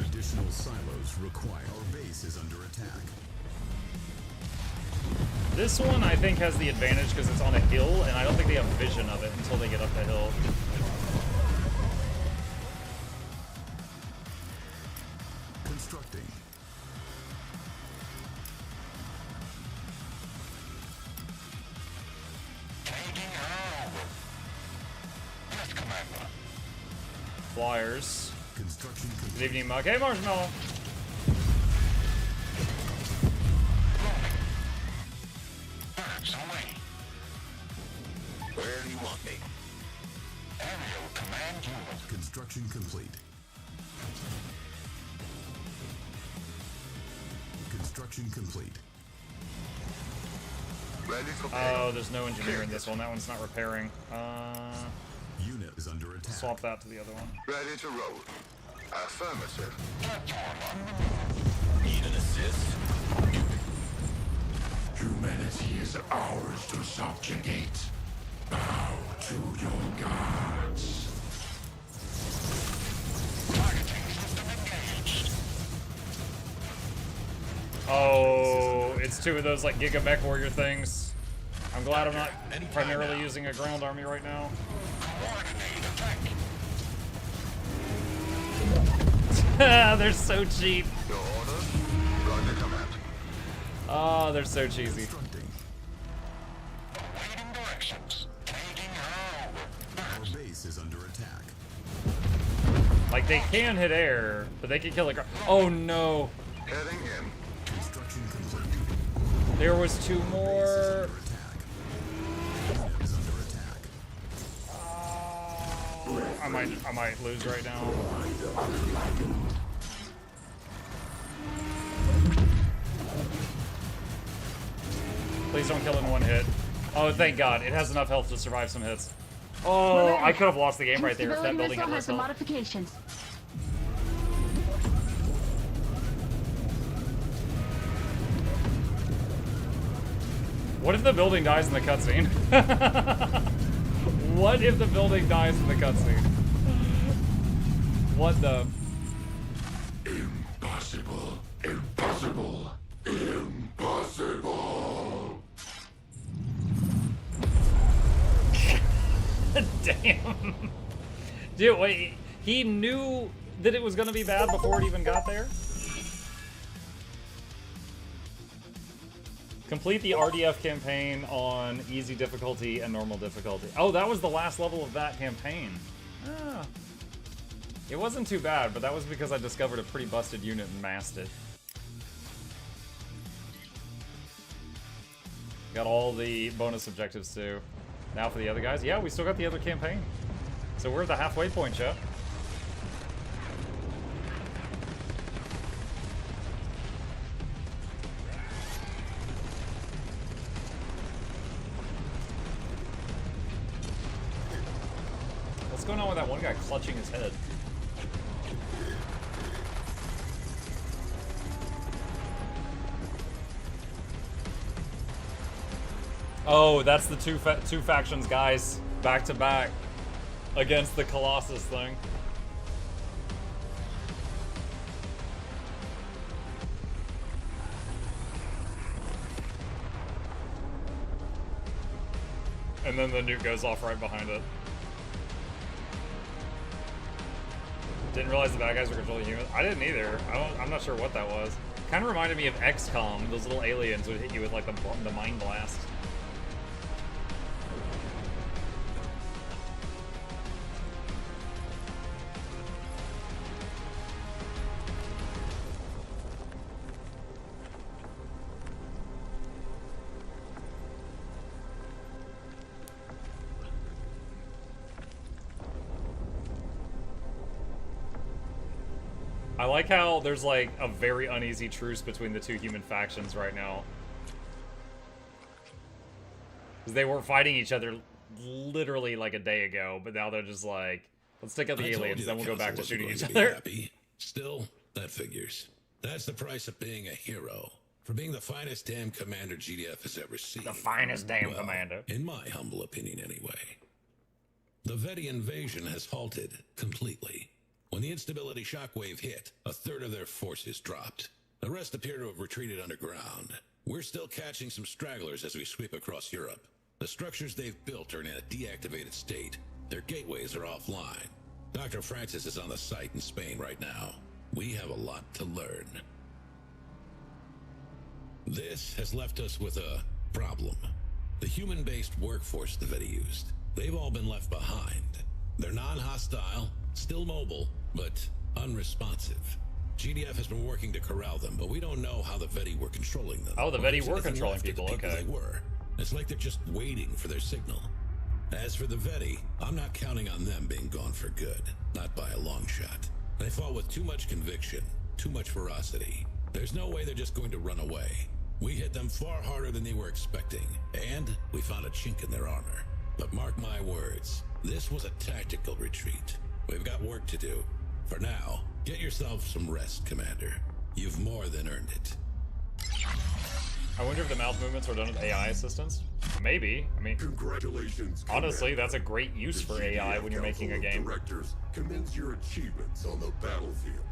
Additional silos required. Our base is under attack. This one I think has the advantage because it's on a hill, and I don't think they have vision of it until they get up the hill. Constructing. Flyers. Construction complete. Good evening, Mug. Hey, Marshmallow. Where do you want me? Aerial command unit. Construction complete. Construction complete. Ready for Oh, there's no engineer in this one. That one's not repairing. Unit is under attack. Swap that to the other one. Ready to roll. Affirmative. Need an assist? Humanity is ours to subjugate. Bow to your gods. Oh, it's two of those like Giga Mech Warrior things. I'm glad I'm not primarily using a ground army right now. They're so cheap. Oh, they're so cheesy. Our base is under attack. Like, they can hit air, but they can kill a ground. Oh no. Heading in. Construction complete. There was 2 more. I might lose right now. Please don't kill in 1 hit. Oh, thank God. It has enough health to survive some hits. Oh, I could have lost the game right there if that building had less health. Modifications. What if the building dies in the cutscene? What if the building dies in the cutscene? What the? Impossible. Impossible. Impossible. Damn. Dude, wait. He knew that it was going to be bad before it even got there? Complete the RDF campaign on easy difficulty and normal difficulty. Oh, that was the last level of that campaign. Ah. It wasn't too bad, but that was because I discovered a pretty busted unit and massed it. Got all the bonus objectives too. Now for the other guys. Yeah, we still got the other campaign. So we're at the halfway point, Chet. What's going on with that one guy clutching his head? Oh, that's the two factions, guys, back to back against the Colossus thing. And then the nuke goes off right behind it. Didn't realize the bad guys were controlling humans. I didn't either. I'm not sure what that was. Kind of reminded me of XCOM. Those little aliens would hit you with like the mind blast. I like how there's like a very uneasy truce between the two human factions right now. Because they were fighting each other literally like a day ago, but now they're just like, let's take out the aliens, then we'll go back to shooting each other. Happy. Still, that figures. That's the price of being a hero. For being the finest damn commander GDF has ever seen. The finest damn commander. In my humble opinion anyway. The Vetti invasion has halted completely. When the instability shockwave hit, a third of their forces dropped. The rest appear to have retreated underground. We're still catching some stragglers as we sweep across Europe. The structures they've built are in a deactivated state. Their gateways are offline. Dr. Francis is on the site in Spain right now. We have a lot to learn. This has left us with a problem. The human-based workforce the Vetti used. They've all been left behind. They're non-hostile, still mobile, but unresponsive. GDF has been working to corral them, but we don't know how the Vetti were controlling them. Oh, the Vetti were controlling people, the okay. They were. It's like they're just waiting for their signal. As for the Vetti, I'm not counting on them being gone for good. Not by a long shot. They fought with too much conviction, too much ferocity. There's no way they're just going to run away. We hit them far harder than they were expecting, and we found a chink in their armor. But mark my words, this was a tactical retreat. We've got work to do. For now, get yourself some rest, Commander. You've more than earned it. I wonder if the mouth movements were done with AI assistance? Maybe. I mean, congratulations. Honestly, that's a great use for AI when you're making a game. Directors, commence your achievements on the battlefield.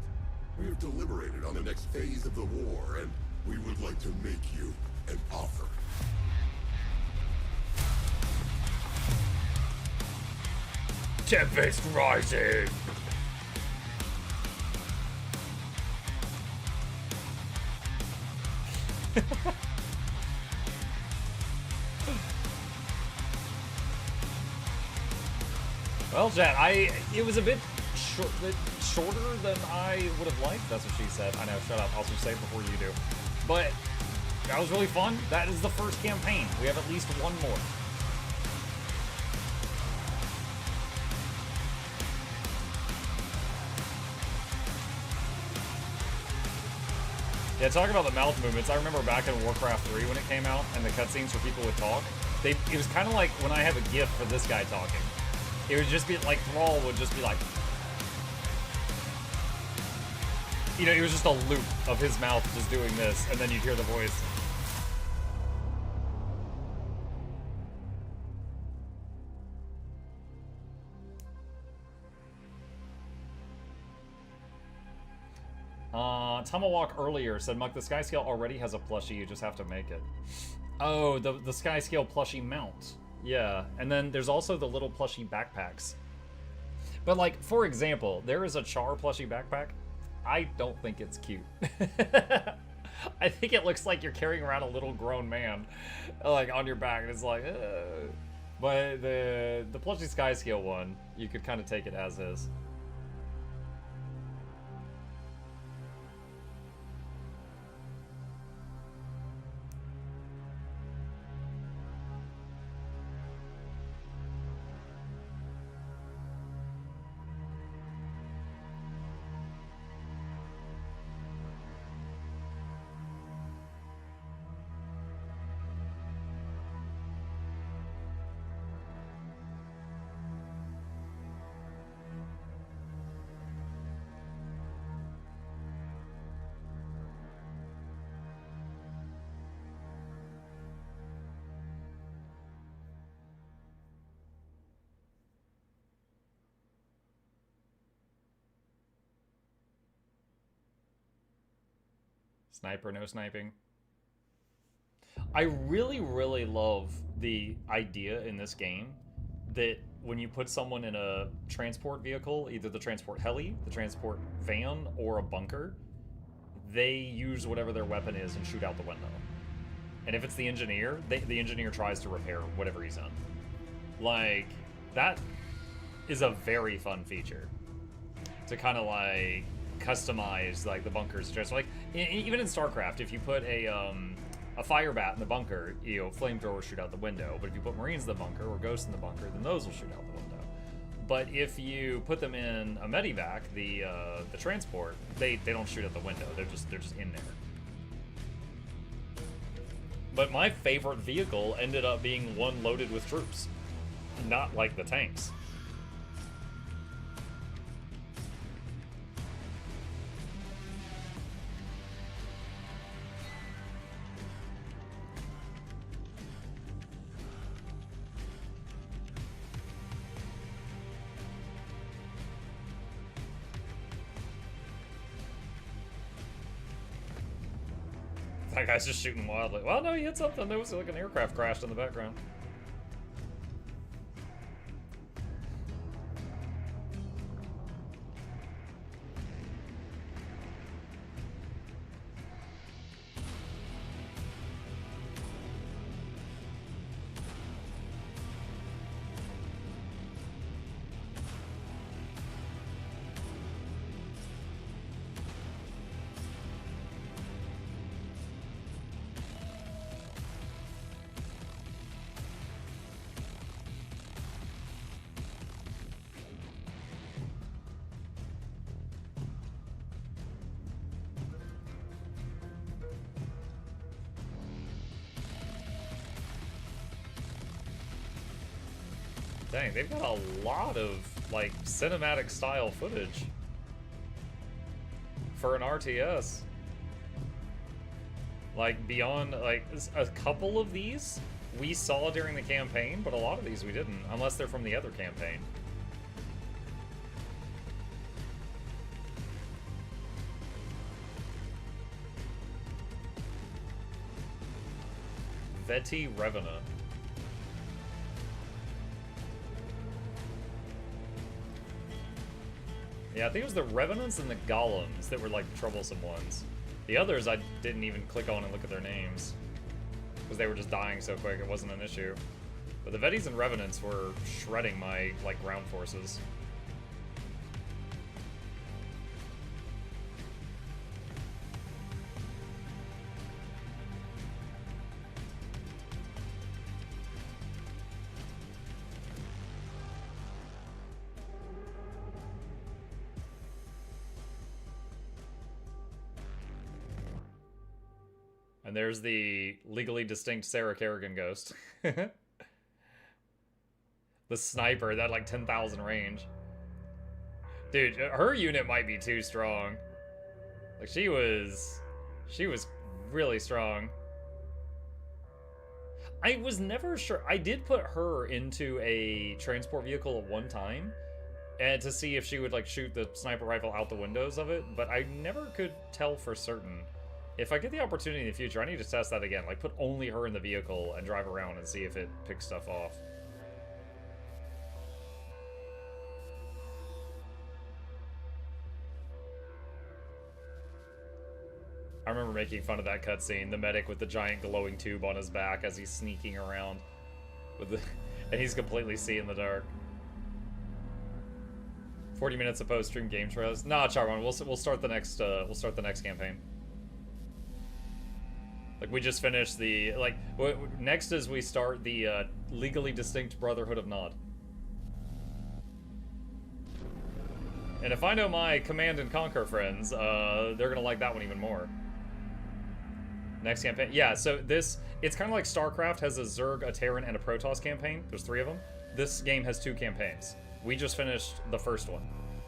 We have deliberated on the next phase of the war, and we would like to make you an offer. Tempest Rising! Well, chat, it was a bit shorter than I would have liked. That's what she said. I know, shut up. I'll just say it before you do. But that was really fun. That is the first campaign. We have at least one more. Yeah, talking about the mouth movements, I remember back in Warcraft 3 when it came out, and the cutscenes where people would talk, it was kind of like when I have a GIF for this guy talking. It would just be like, Thrall would just be like, you know, it was just a loop of his mouth just doing this, and then you'd hear the voice. Tomahawk earlier said, Muck, the Sky Scale already has a plushie, you just have to make it. Oh, the Sky Scale plushie mount. Yeah, and then there's also the little plushie backpacks. But like, for example, there is a Char plushie backpack. I don't think it's cute. I think it looks like you're carrying around a little grown man, like, on your back, and it's like, ugh. But the plushie Sky Scale one, you could kind of take it as is. Sniper, no sniping. I really, really love the idea in this game that when you put someone in a transport vehicle, either the transport heli, the transport van, or a bunker, they use whatever their weapon is and shoot out the window. And if it's the engineer, the engineer tries to repair whatever he's in. Like, that is a very fun feature to kind of like customize like the bunkers. Just like even in StarCraft, if you put a fire bat in the bunker, you know, flamethrowers shoot out the window. But if you put Marines in the bunker or Ghosts in the bunker, then those will shoot out the window. But if you put them in a medivac, the transport, they don't shoot out the window. They're just in there. But my favorite vehicle ended up being one loaded with troops, not like the tanks. That guy's just shooting wildly. Well, no, he hit something. There was like an aircraft crashed in the background. Dang, they've got a lot of, like, cinematic style footage for an RTS. Like, beyond, like, a couple of these we saw during the campaign, but a lot of these we didn't, unless they're from the other campaign. Vetti, Revenant. Yeah, I think it was the Revenants and the Golems that were like the troublesome ones. The others I didn't even click on and look at their names. Because they were just dying so quick, it wasn't an issue. But the Vettis and Revenants were shredding my, like, ground forces. And there's the legally distinct Sarah Kerrigan ghost. The sniper, that like 10,000 range. Dude, her unit might be too strong. Like she was really strong. I was never sure. I did put her into a transport vehicle at one time and to see if she would like shoot the sniper rifle out the windows of it, but I never could tell for certain. If I get the opportunity in the future, I need to test that again. Like, put only her in the vehicle and drive around and see if it picks stuff off. I remember making fun of that cutscene. The medic with the giant glowing tube on his back as he's sneaking around. With the, and he's completely seeing the dark. 40 minutes of post-stream game trails. Nah, Charwan, we'll start the next campaign. Like, we just finished the, like, next is we start the, legally distinct Brotherhood of Nod. And if I know my Command and Conquer friends, they're gonna like that one even more. Next campaign, yeah, so this, it's kind of like StarCraft has a Zerg, a Terran, and a Protoss campaign. There's 3 of them. This game has 2 campaigns. We just finished the first one,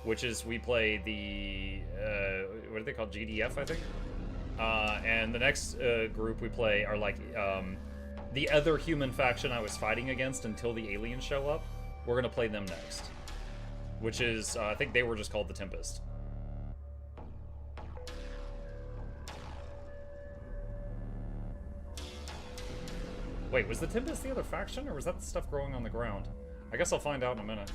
which is we play the, what are they called, GDF, I think? And the next group we play are like the other human faction I was fighting against until the aliens show up. We're gonna play them next, which is I think they were just called the Tempest. Wait, was the Tempest the other faction, or was that the stuff growing on the ground? I guess I'll find out in a minute.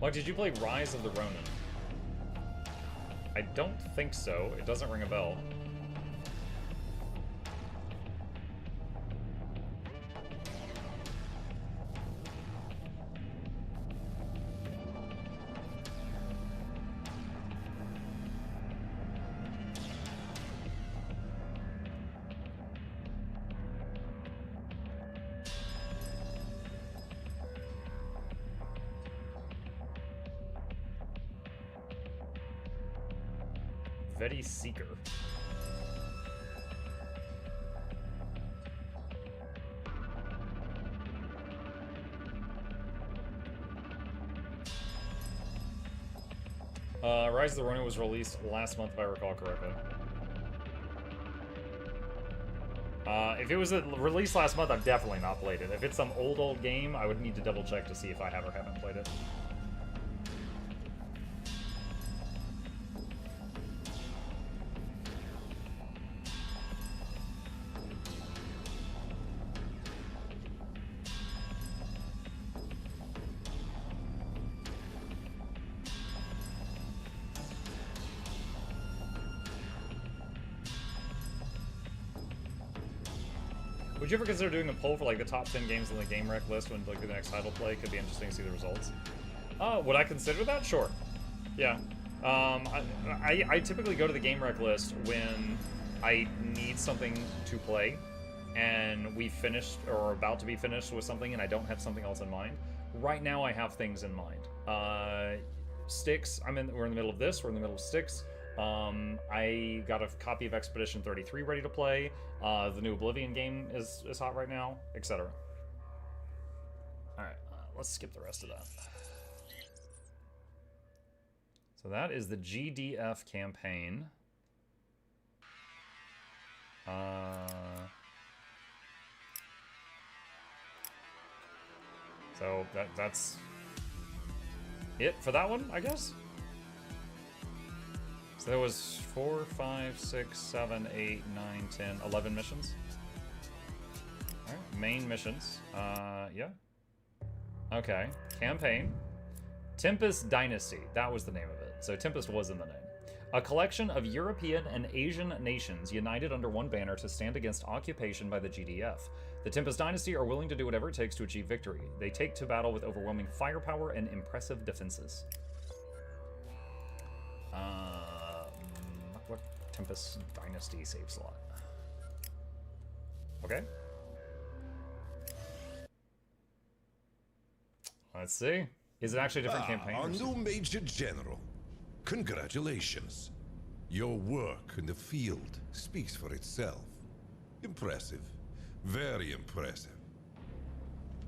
Mike, did you play Rise of the Ronin? I don't think so. It doesn't ring a bell. Vetti Seeker. Rise of the Ronin was released last month, if I recall correctly. If it was released last month, I've definitely not played it. If it's some old game, I would need to double check to see if I have or haven't played it. Would you ever consider doing a poll for like the top 10 games on the game rec list when like the next title play? Could be interesting to see the results. Would I consider that? Sure. Yeah. I typically go to the game rec list when I need something to play and we finished or are about to be finished with something and I don't have something else in mind. Right now I have things in mind. Styx, we're in the middle of this, we're in the middle of Styx. I got a copy of Expedition 33 ready to play. The new Oblivion game is hot right now, etc. Alright, let's skip the rest of that. So that is the GDF campaign. So that's it for that one, I guess. So there was 4, 5, 6, 7, 8, 9, 10, 11 missions. Alright, main missions. Yeah. Okay, campaign. Tempest Dynasty, that was the name of it. So Tempest was in the name. A collection of European and Asian nations united under one banner to stand against occupation by the GDF. The Tempest Dynasty are willing to do whatever it takes to achieve victory. They take to battle with overwhelming firepower and impressive defenses. What Tempest Dynasty save slot? Okay. Let's see. Is it actually a different campaign? Our new Major General. Congratulations. Your work in the field speaks for itself. Impressive. Very impressive.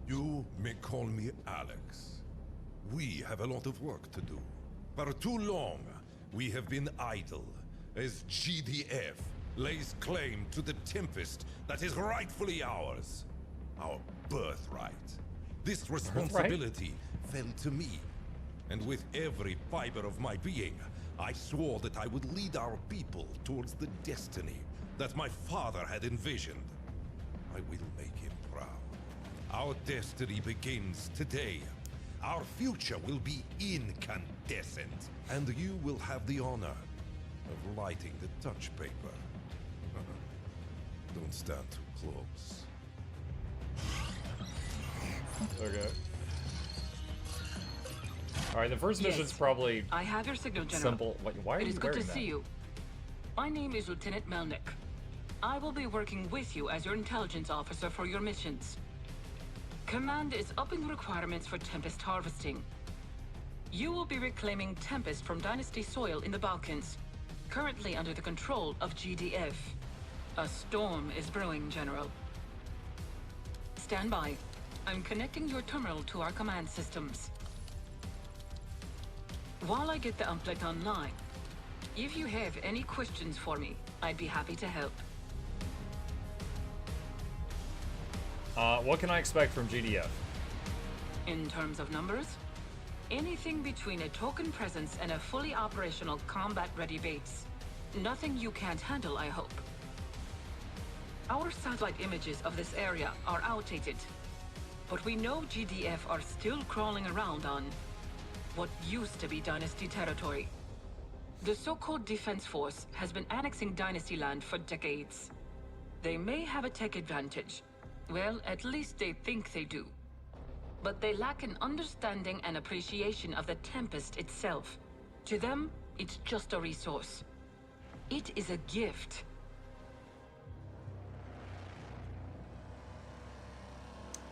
You may call me Alex. We have a lot of work to do. For too long, we have been idle, as GDF lays claim to the Tempest that is rightfully ours. Our birthright. This responsibility fell to me. And with every fiber of my being, I swore that I would lead our people towards the destiny that my father had envisioned. I will make him proud. Our destiny begins today. Our future will be incandescent, and you will have the honor of lighting the touch paper. Don't stand too close. Okay. Alright, the first mission's probably I have your signal, General. simple. Why are It you is good to wearing that? see you. My name is Lieutenant Melnick. I will be working with you as your intelligence officer for your missions. Command is upping requirements for Tempest harvesting. You will be reclaiming Tempest from Dynasty soil in the Balkans, currently under the control of GDF. A storm is brewing, General. Stand by. I'm connecting your terminal to our command systems. While I get the umplet online, if you have any questions for me, I'd be happy to help. What can I expect from GDF? In terms of numbers, anything between a token presence and a fully operational combat-ready base. Nothing you can't handle, I hope. Our satellite images of this area are outdated, but we know GDF are still crawling around on what used to be Dynasty territory. The so-called Defense Force has been annexing Dynasty land for decades. They may have a tech advantage. Well, at least they think they do. But they lack an understanding and appreciation of the Tempest itself. To them, it's just a resource. It is a gift.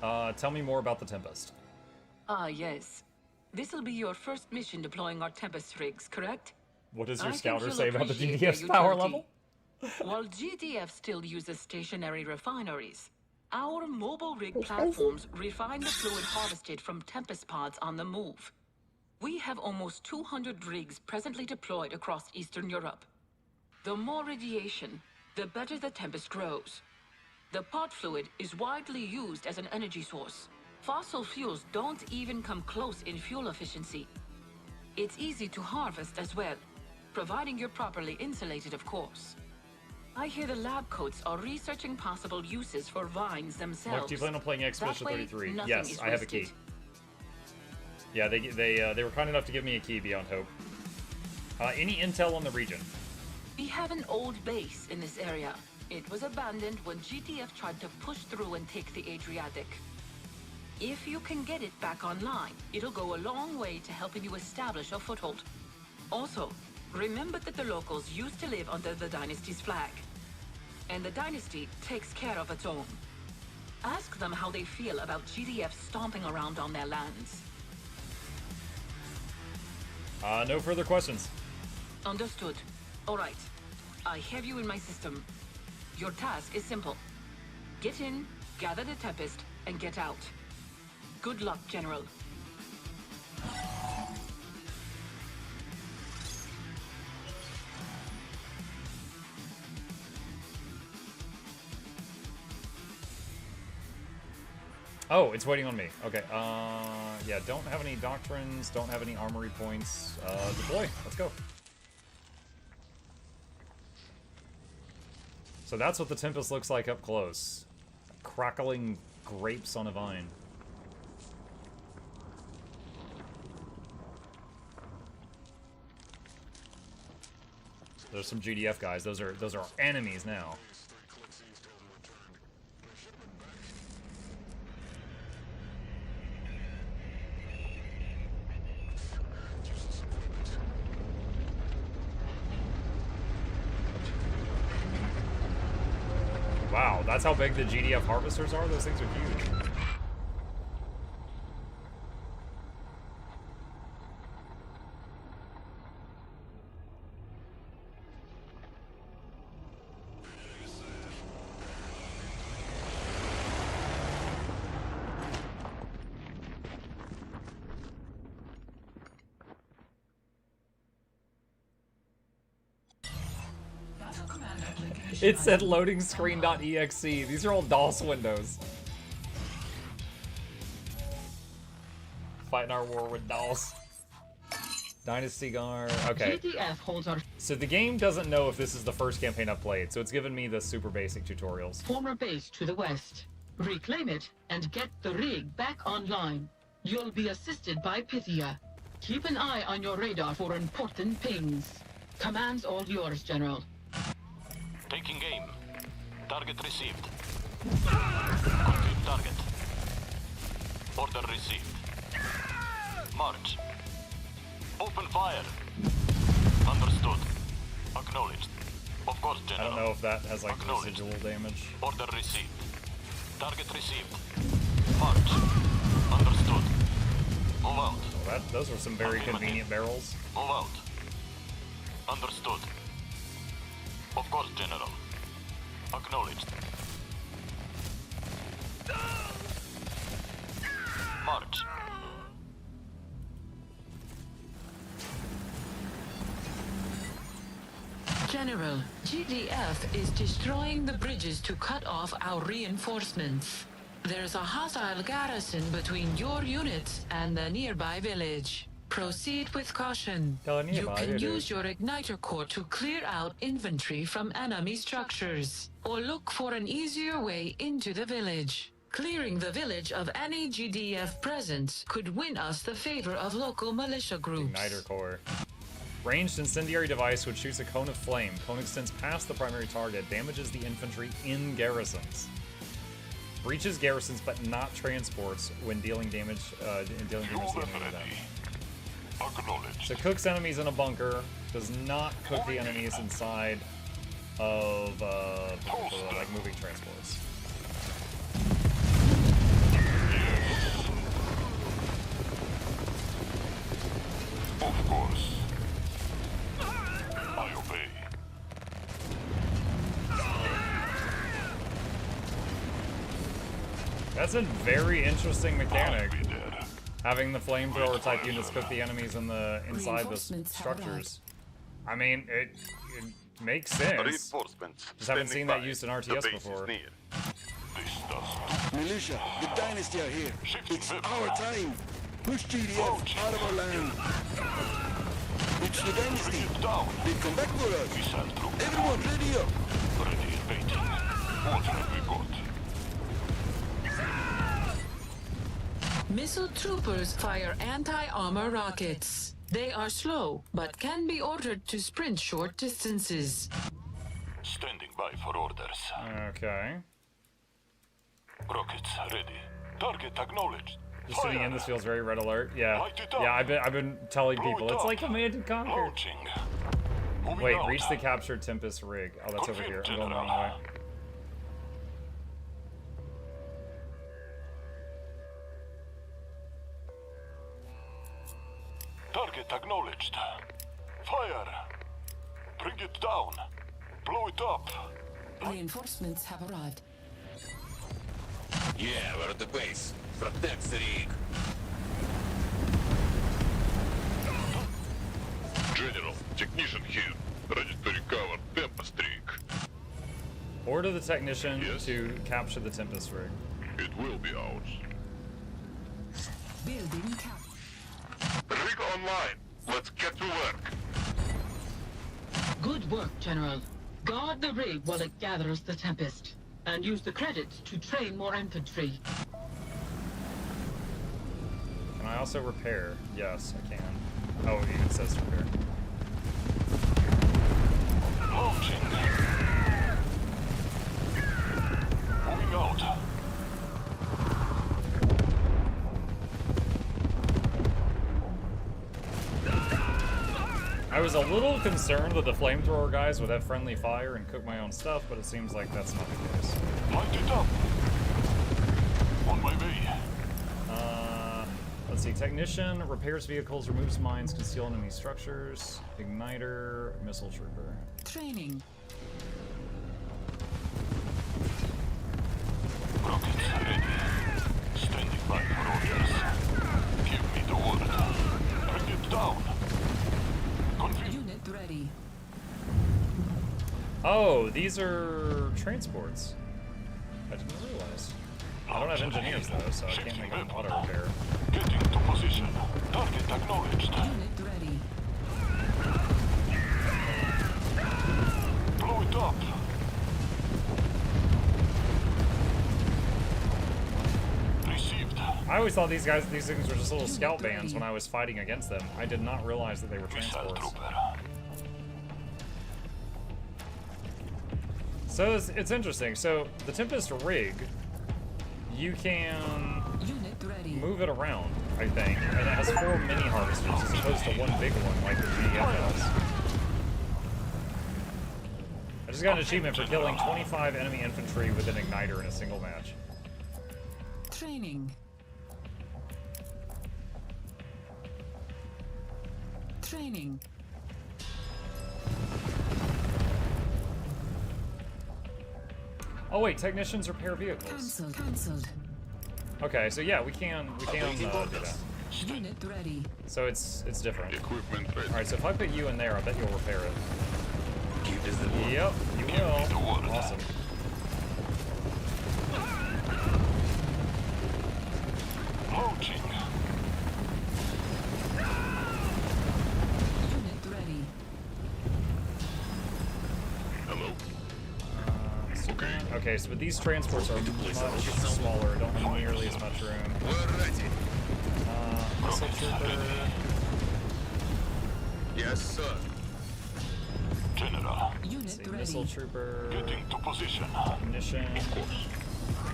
Tell me more about the Tempest. Ah, yes. This'll be your first mission deploying our Tempest rigs, correct? What does your I think scouter you'll say about the appreciate their GDF's power utility. level? While GDF still uses stationary refineries, our mobile rig platforms refine the fluid harvested from Tempest pods on the move. We have almost 200 rigs presently deployed across Eastern Europe. The more radiation, the better the Tempest grows. The pod fluid is widely used as an energy source. Fossil fuels don't even come close in fuel efficiency. It's easy to harvest as well, providing you're properly insulated, of course. I hear the lab coats are researching possible uses for vines themselves. Look, do you plan on playing Expedition That way, 33? nothing Yes, is I have a key. wasted. Yeah, they were kind enough to give me a key beyond hope. Any intel on the region? We have an old base in this area. It was abandoned when GTF tried to push through and take the Adriatic. If you can get it back online, it'll go a long way to helping you establish a foothold. Also, remember that the locals used to live under the Dynasty's flag. And the Dynasty takes care of its own. Ask them how they feel about GDF stomping around on their lands. No further questions. Understood. All right. I have you in my system. Your task is simple. Get in, gather the Tempest, and get out. Good luck, General. Oh, it's waiting on me. Okay, yeah, don't have any doctrines, don't have any armory points. Deploy, let's go. So that's what the Tempest looks like up close. Crackling grapes on a vine. There's some GDF guys. Those are enemies now. Wow, that's how big the GDF harvesters are? Those things are huge. It said loading screen.exe. These are all DOS windows. Fighting our war with DOS. Dynasty Guard. Okay. So the game doesn't know if this is the first campaign I've played, so it's given me the super basic tutorials. Former base to the west. Reclaim it and get the rig back online. You'll be assisted by Pythia. Keep an eye on your radar for important pings. Commands all yours, General. Taking aim. Target received. Complete target. Order received. March. Open fire. Understood. Acknowledged. Of course, General. I don't know if that has like residual damage. Order received. Target received. March. Understood. Move out. Well, those were some very convenient barrels. Move out. Understood. Of course, General. Acknowledged. March. General, GDF is destroying the bridges to cut off our reinforcements. There's a hostile garrison between your units and the nearby village. Proceed with caution. You can use your igniter core to clear out infantry from enemy structures, or look for an easier way into the village. Clearing the village of any GDF presence could win us the favor of local militia groups. Igniter core. Ranged incendiary device which shoots a cone of flame. Cone extends past the primary target, damages the infantry in garrisons. Breaches garrisons but not transports when dealing damage to the enemy. So cooks enemies in a bunker, does not cook the enemies inside of like moving transports. Of course. I obey. That's a very interesting mechanic. Having the flamethrower type units cook the enemies in the inside the structures. I mean, it makes sense. Just haven't seen that used in RTS before. Militia, the Dynasty are here. It's our time. Push GDF out of our land. It's the Dynasty. They come back for us. Everyone ready up. Ready and waiting. What have we got? Missile troopers fire anti-armor rockets. They are slow, but can be ordered to sprint short distances. Standing by for orders. Okay. Rockets ready. Target acknowledged. Just sitting in this feels very red alert. Yeah. Yeah, I've been telling people it's like Command and Conquer. Wait, reach the captured Tempest rig. Oh, that's over here. I'm going the wrong way. Target acknowledged. Fire! Bring it down. Blow it up. Reinforcements have arrived. Yeah, we're at the base. Protect the rig. General, technician here. Ready to recover Tempest rig. Order the technician to capture the Tempest rig. It will be ours. Building cap. Rig online. Let's get to work. Good work, General. Guard the rig while it gathers the Tempest, and use the credits to train more infantry. Can I also repair? Yes, I can. Oh, it even says repair. Launching. Moving out. I was a little concerned that the flamethrower guys would have friendly fire and cook my own stuff, but it seems like that's not the case. Light it up. On my way. Let's see. Technician repairs vehicles, removes mines, conceal enemy structures. Igniter, missile trooper. Training. Rockets ready. Standing by for orders. Give me the word. Bring it down. Unit ready. Oh, these are transports. I didn't realize. I don't have engineers though, so I can't make an auto repair. Getting to position. Target acknowledged. Unit ready. Blow it up. Received. I always thought these things were just little scout bands when I was fighting against them. I did not realize that they were transports. So it's interesting. So the Tempest rig, you can move it around, I think, and it has 4 mini harvesters as opposed to one big one like the GF has. I just got an achievement for killing 25 enemy infantry with an igniter in a single match. Training. Training. Oh wait, technicians repair vehicles. Cancelled. Okay, so yeah, we can do that. Unit ready. So it's different. Equipment ready. All right, so if I put you in there, I bet you'll repair it. Give the word. Yep, you will. Awesome. Launching. Unit ready. Hello. Okay, so but these transports are much smaller, don't have nearly as much room. We're ready. Missile trooper. Yes, sir. General. Unit ready. Missile trooper. Getting to position. Ignition. Of course.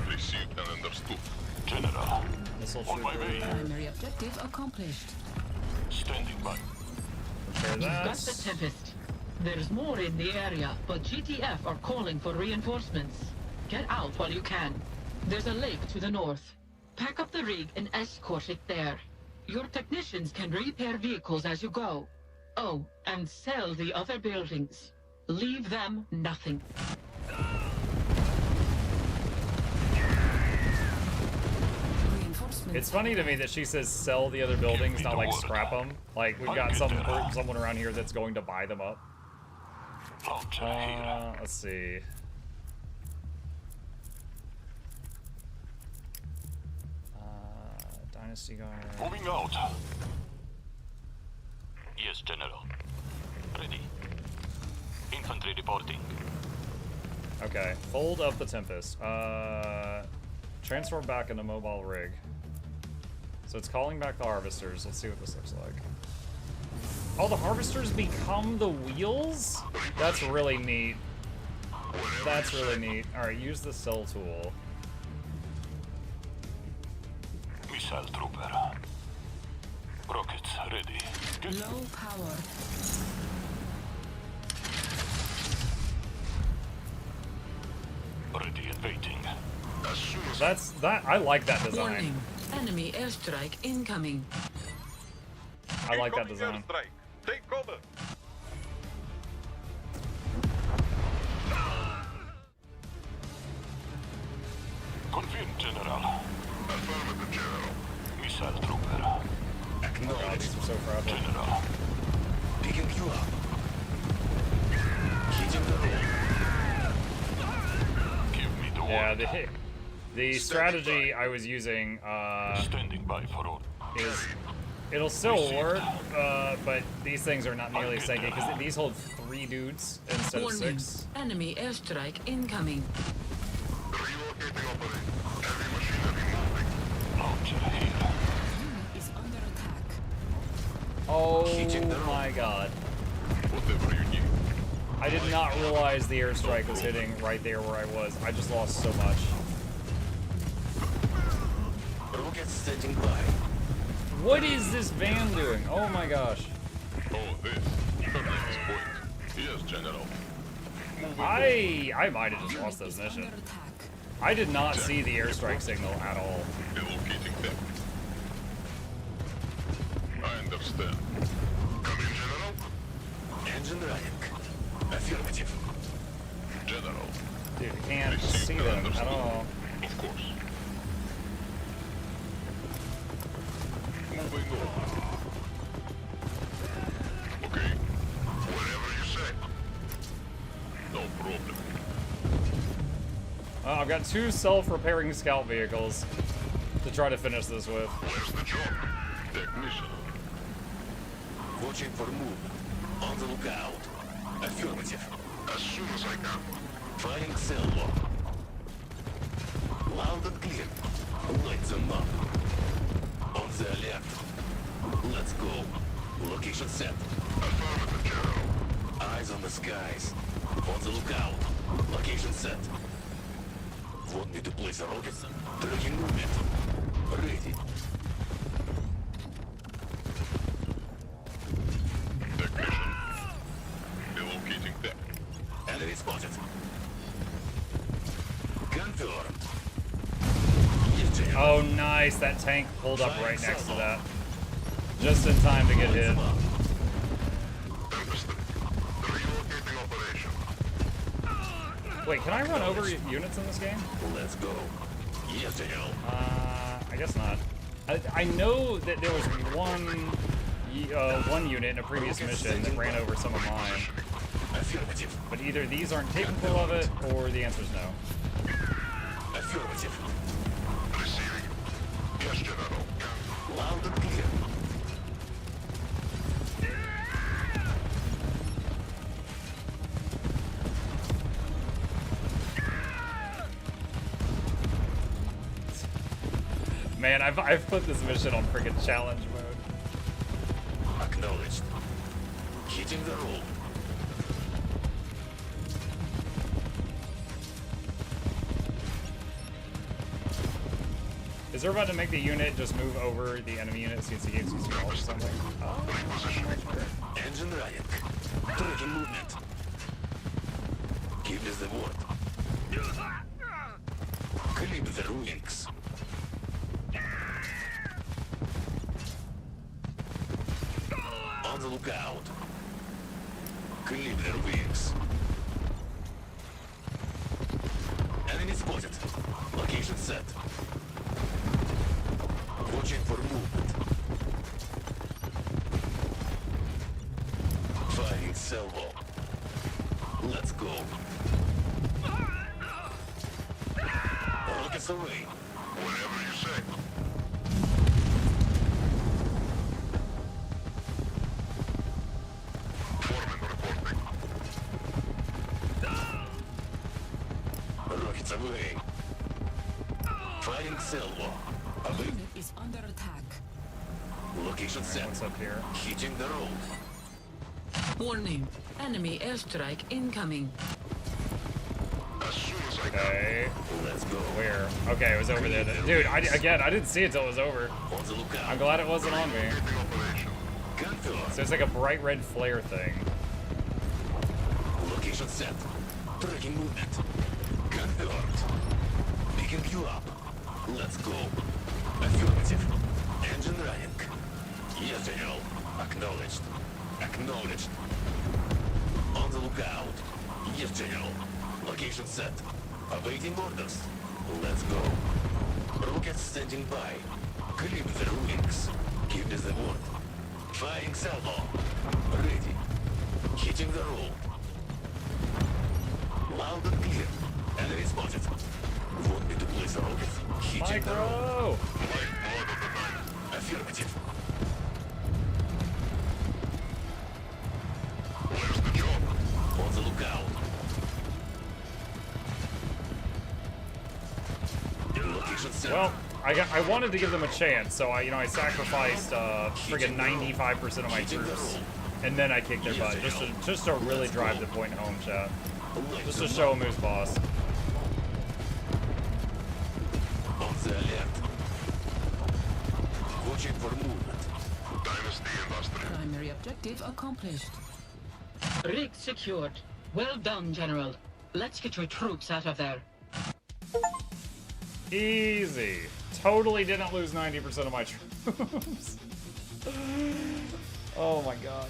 Received and understood. General. Missile On my way. trooper. Primary objective accomplished. Standing by. Repair You've got that. the Tempest. There's more in the area, but GTF are calling for reinforcements. Get out while you can. There's a lake to the north. Pack up the rig and escort it there. Your technicians can repair vehicles as you go. Oh, and sell the other buildings. Leave them nothing. It's funny to me that she says sell the other buildings, not like scrap them. Like we've got someone around here that's going to buy them up. Let's see. Dynasty guard. Moving out. Yes, General. Ready. Infantry reporting. Okay, fold up the Tempest. Transform back into mobile rig. So it's calling back the harvesters. Let's see what this looks like. Oh, the harvesters become the wheels? That's really neat. That's really neat. Alright, use the cell tool. Missile trooper. Rockets ready. Low power. Ready and waiting. I like that design. Warning. Enemy airstrike incoming. I like that design. Take cover. Confirmed, General. Affirmative, General. Missile trooper. Oh god, these are so fragile. General. Picking you up. Give me the Yeah, the strategy I was using, standing by for order. is it'll still work, but these things are not nearly as tanky because these hold 3 dudes instead of 6. Enemy airstrike incoming. Is under attack. Oh my god. I did not realize the airstrike was hitting right there where I was. I just lost so much. What is this van doing? Oh my gosh. Oh, this. Point. Yes, General. I might have just lost this mission. I did not see the airstrike signal at all. Locating them. I understand. Come in, General. Engine running. Affirmative. General. Dude, I can't see them at all. Of course. Moving on. Okay. Whatever you say. No problem. I've got 2 self-repairing scout vehicles to try to finish this with. Where's the job? Technician. Watching for movement. On the lookout. Affirmative. As soon as I can. Firing cell lock. Loud and clear. Light them up. On the alert. Let's go. Location set. Affirmative, General. Eyes on the skies. On the lookout. Location set. Want me to place a rocket? Tracking movement. Ready. Technician. Relocating them. Enemy spotted. Confirmed. Oh, nice. That tank pulled up right next to that. Just in time to get hit. Tempest, relocating operation. Wait, can I run over units in this game? Let's go. Yes, General. I guess not. I know that there was one unit in a previous mission that ran over some of mine. Affirmative. But either these aren't capable of it, or the answer is no. Affirmative. Receiving. Yes, General. Loud and clear. Man, I've put this mission on freaking challenge mode. Acknowledged. Hitting the roll. Is there about to make the unit just move over the enemy unit since he gets too small or something? Oh, Engine running. Tracking movement. Give us the word. Clip the wings. On the lookout. Clip their wings. Enemy spotted. Location set. Watching for movement. Firing salvo. Let's go. Rockets away. Whatever you say. Foreman reporting. Rockets away. Firing salvo. Away. Unit is under attack. Location set. What's up here? Hitting the road. Warning. Enemy airstrike incoming. As soon as I Okay. Let's go. Where? Okay, it was over there. Dude, I didn't see it till it was over. On the lookout. I'm glad it wasn't on me. operation. Confirm. So it's like a bright red flare thing. Location set. Tracking movement. Confirmed. Picking you up. Let's go. Affirmative. Engine running. Yes, General. Acknowledged. Acknowledged. On the lookout. Yes, General. Location set. Awaiting orders. Let's go. Rockets standing by. Clip their wings. Give us the word. Firing salvo. Ready. Hitting the road. Loud and clear. Enemy spotted. Want me to place a rocket? Hitting the road. Micro! Affirmative. Where's the job? On the lookout. Location set. Well, I wanted to give them a chance, so I sacrificed friggin' 95% of my troops, and then I kicked their butt just to really drive the point home, chat. Just to show them who's boss. On the left. Watching for movement. Dynasty Industry. Primary objective accomplished. Rig secured. Well done, General. Let's get your troops out of there. Easy. Totally didn't lose 90% of my troops. Oh my god.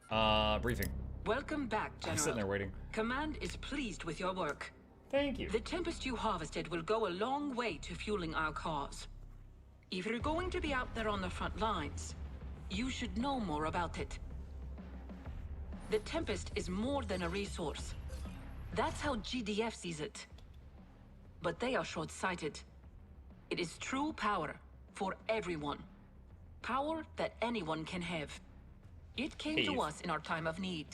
Oh, briefing. Welcome back, General. I'm sitting there waiting. Command is pleased with your work. Thank you. The Tempest you harvested will go a long way to fueling our cause. If you're going to be out there on the front lines, you should know more about it. The Tempest is more than a resource. That's how GDF sees it. But they are short-sighted. It is true power for everyone. Power that anyone can have. It came to us in our time of need.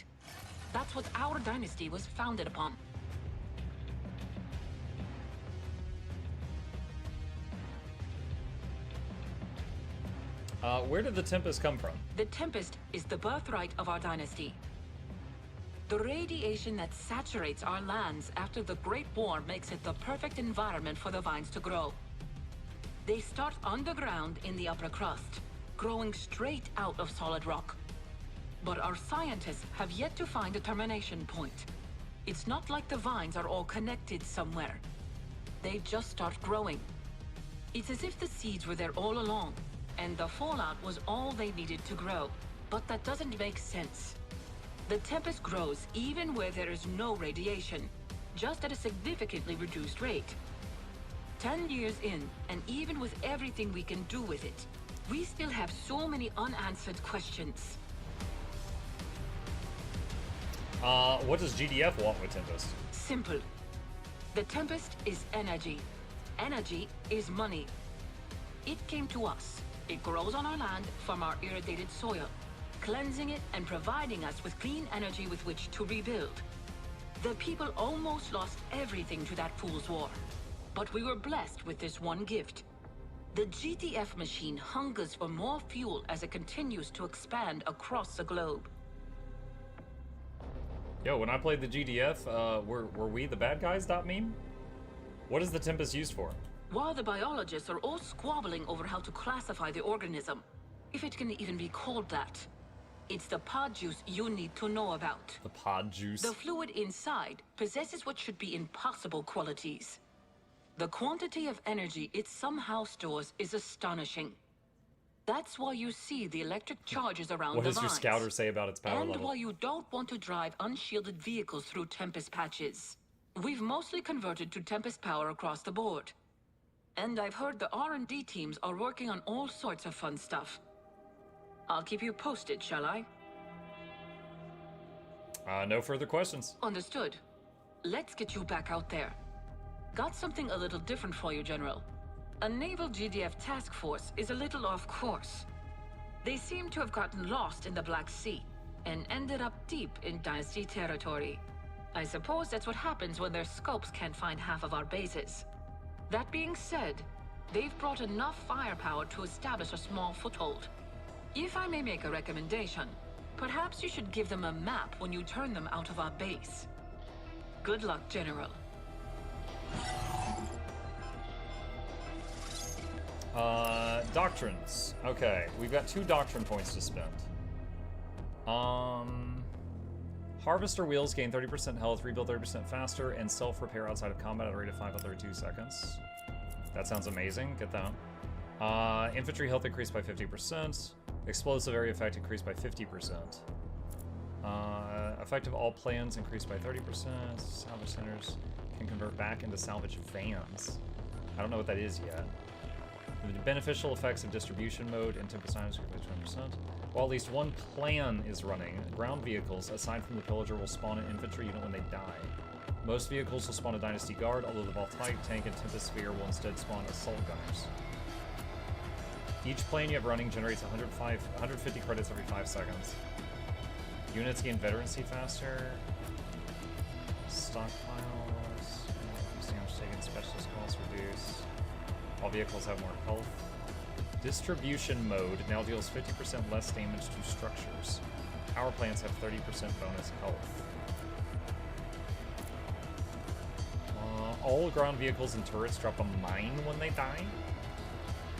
That's what our dynasty was founded upon. Where did the Tempest come from? The Tempest is the birthright of our dynasty. The radiation that saturates our lands after the Great War makes it the perfect environment for the vines to grow. They start underground in the upper crust, growing straight out of solid rock. But our scientists have yet to find a termination point. It's not like the vines are all connected somewhere. They just start growing. It's as if the seeds were there all along, and the fallout was all they needed to grow. But that doesn't make sense. The Tempest grows even where there is no radiation, just at a significantly reduced rate. 10 years in, and even with everything we can do with it, we still have so many unanswered questions. What does GDF want with Tempest? Simple. The Tempest is energy. Energy is money. It came to us. It grows on our land from our irrigated soil, cleansing it and providing us with clean energy with which to rebuild. The people almost lost everything to that fool's war. But we were blessed with this one gift. The GDF machine hungers for more fuel as it continues to expand across the globe. Yo, when I played the GDF, were we the bad guys, meme? What is the Tempest used for? While the biologists are all squabbling over how to classify the organism, if it can even be called that, it's the pod juice you need to know about. The pod juice? The fluid inside possesses what should be impossible qualities. The quantity of energy it somehow stores is astonishing. That's why you see the electric charges around What the does your vines. scouter say about its power And level? why you don't want to drive unshielded vehicles through Tempest patches. We've mostly converted to Tempest power across the board. And I've heard the R&D teams are working on all sorts of fun stuff. I'll keep you posted, shall I? No further questions. Understood. Let's get you back out there. Got something a little different for you, General. A naval GDF task force is a little off course. They seem to have gotten lost in the Black Sea and ended up deep in Dynasty territory. I suppose that's what happens when their scopes can't find half of our bases. That being said, they've brought enough firepower to establish a small foothold. If I may make a recommendation, perhaps you should give them a map when you turn them out of our base. Good luck, General. Doctrines. Okay, we've got 2 doctrine points to spend. Harvester wheels gain 30% health, rebuild 30% faster, and self-repair outside of combat at a rate of 5 or 32 seconds. That sounds amazing. Get that. Infantry health increased by 50%. Explosive area effect increased by 50%. Effective all plans increased by 30%. Salvage centers and convert back into salvage vans. I don't know what that is yet. The beneficial effects of distribution mode in Tempest Dynasty by 20%. While at least one plan is running, ground vehicles, aside from the Pillager, will spawn an infantry unit when they die. Most vehicles will spawn a Dynasty Guard, although the Voltaic Tank and Tempest Sphere will instead spawn Assault Gunners. Each plane you have running generates 150 credits every 5 seconds. Units gain veterancy faster. Stockpiles. Damage taken, specialist costs reduce. All vehicles have more health. Distribution mode now deals 50% less damage to structures. Power plants have 30% bonus health. All ground vehicles and turrets drop a mine when they die.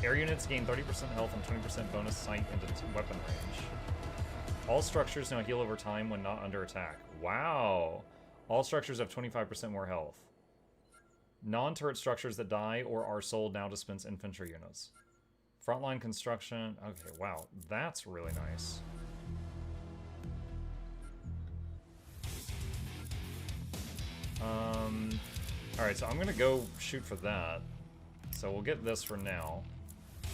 Air units gain 30% health and 20% bonus sight into weapon range. All structures now heal over time when not under attack. Wow! All structures have 25% more health. Non-turret structures that die or are sold now dispense infantry units. Frontline construction. Okay, wow. That's really nice. Alright, so I'm gonna go shoot for that. So we'll get this for now.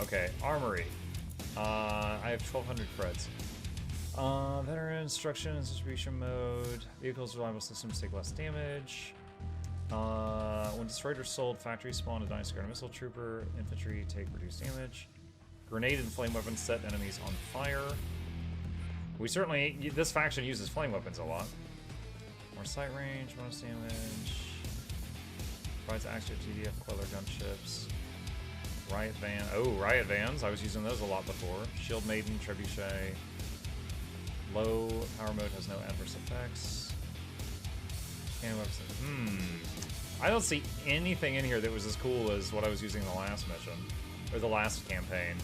Okay, armory. I have 1,200 creds. Veteran instruction and distribution mode. Vehicles reliable systems take less damage. When destroyed or sold, factory spawn a Dynasty Guard missile trooper. Infantry take reduced damage. Grenade and flame weapons set enemies on fire. We certainly, this faction uses flame weapons a lot. More sight range, bonus damage. Provides active GDF Queller gunships. Riot van. Oh, riot vans. I was using those a lot before. Shield Maiden, Trebuchet. Low power mode has no adverse effects. And weapons. I don't see anything in here that was as cool as what I was using in the last mission. Or the last campaign.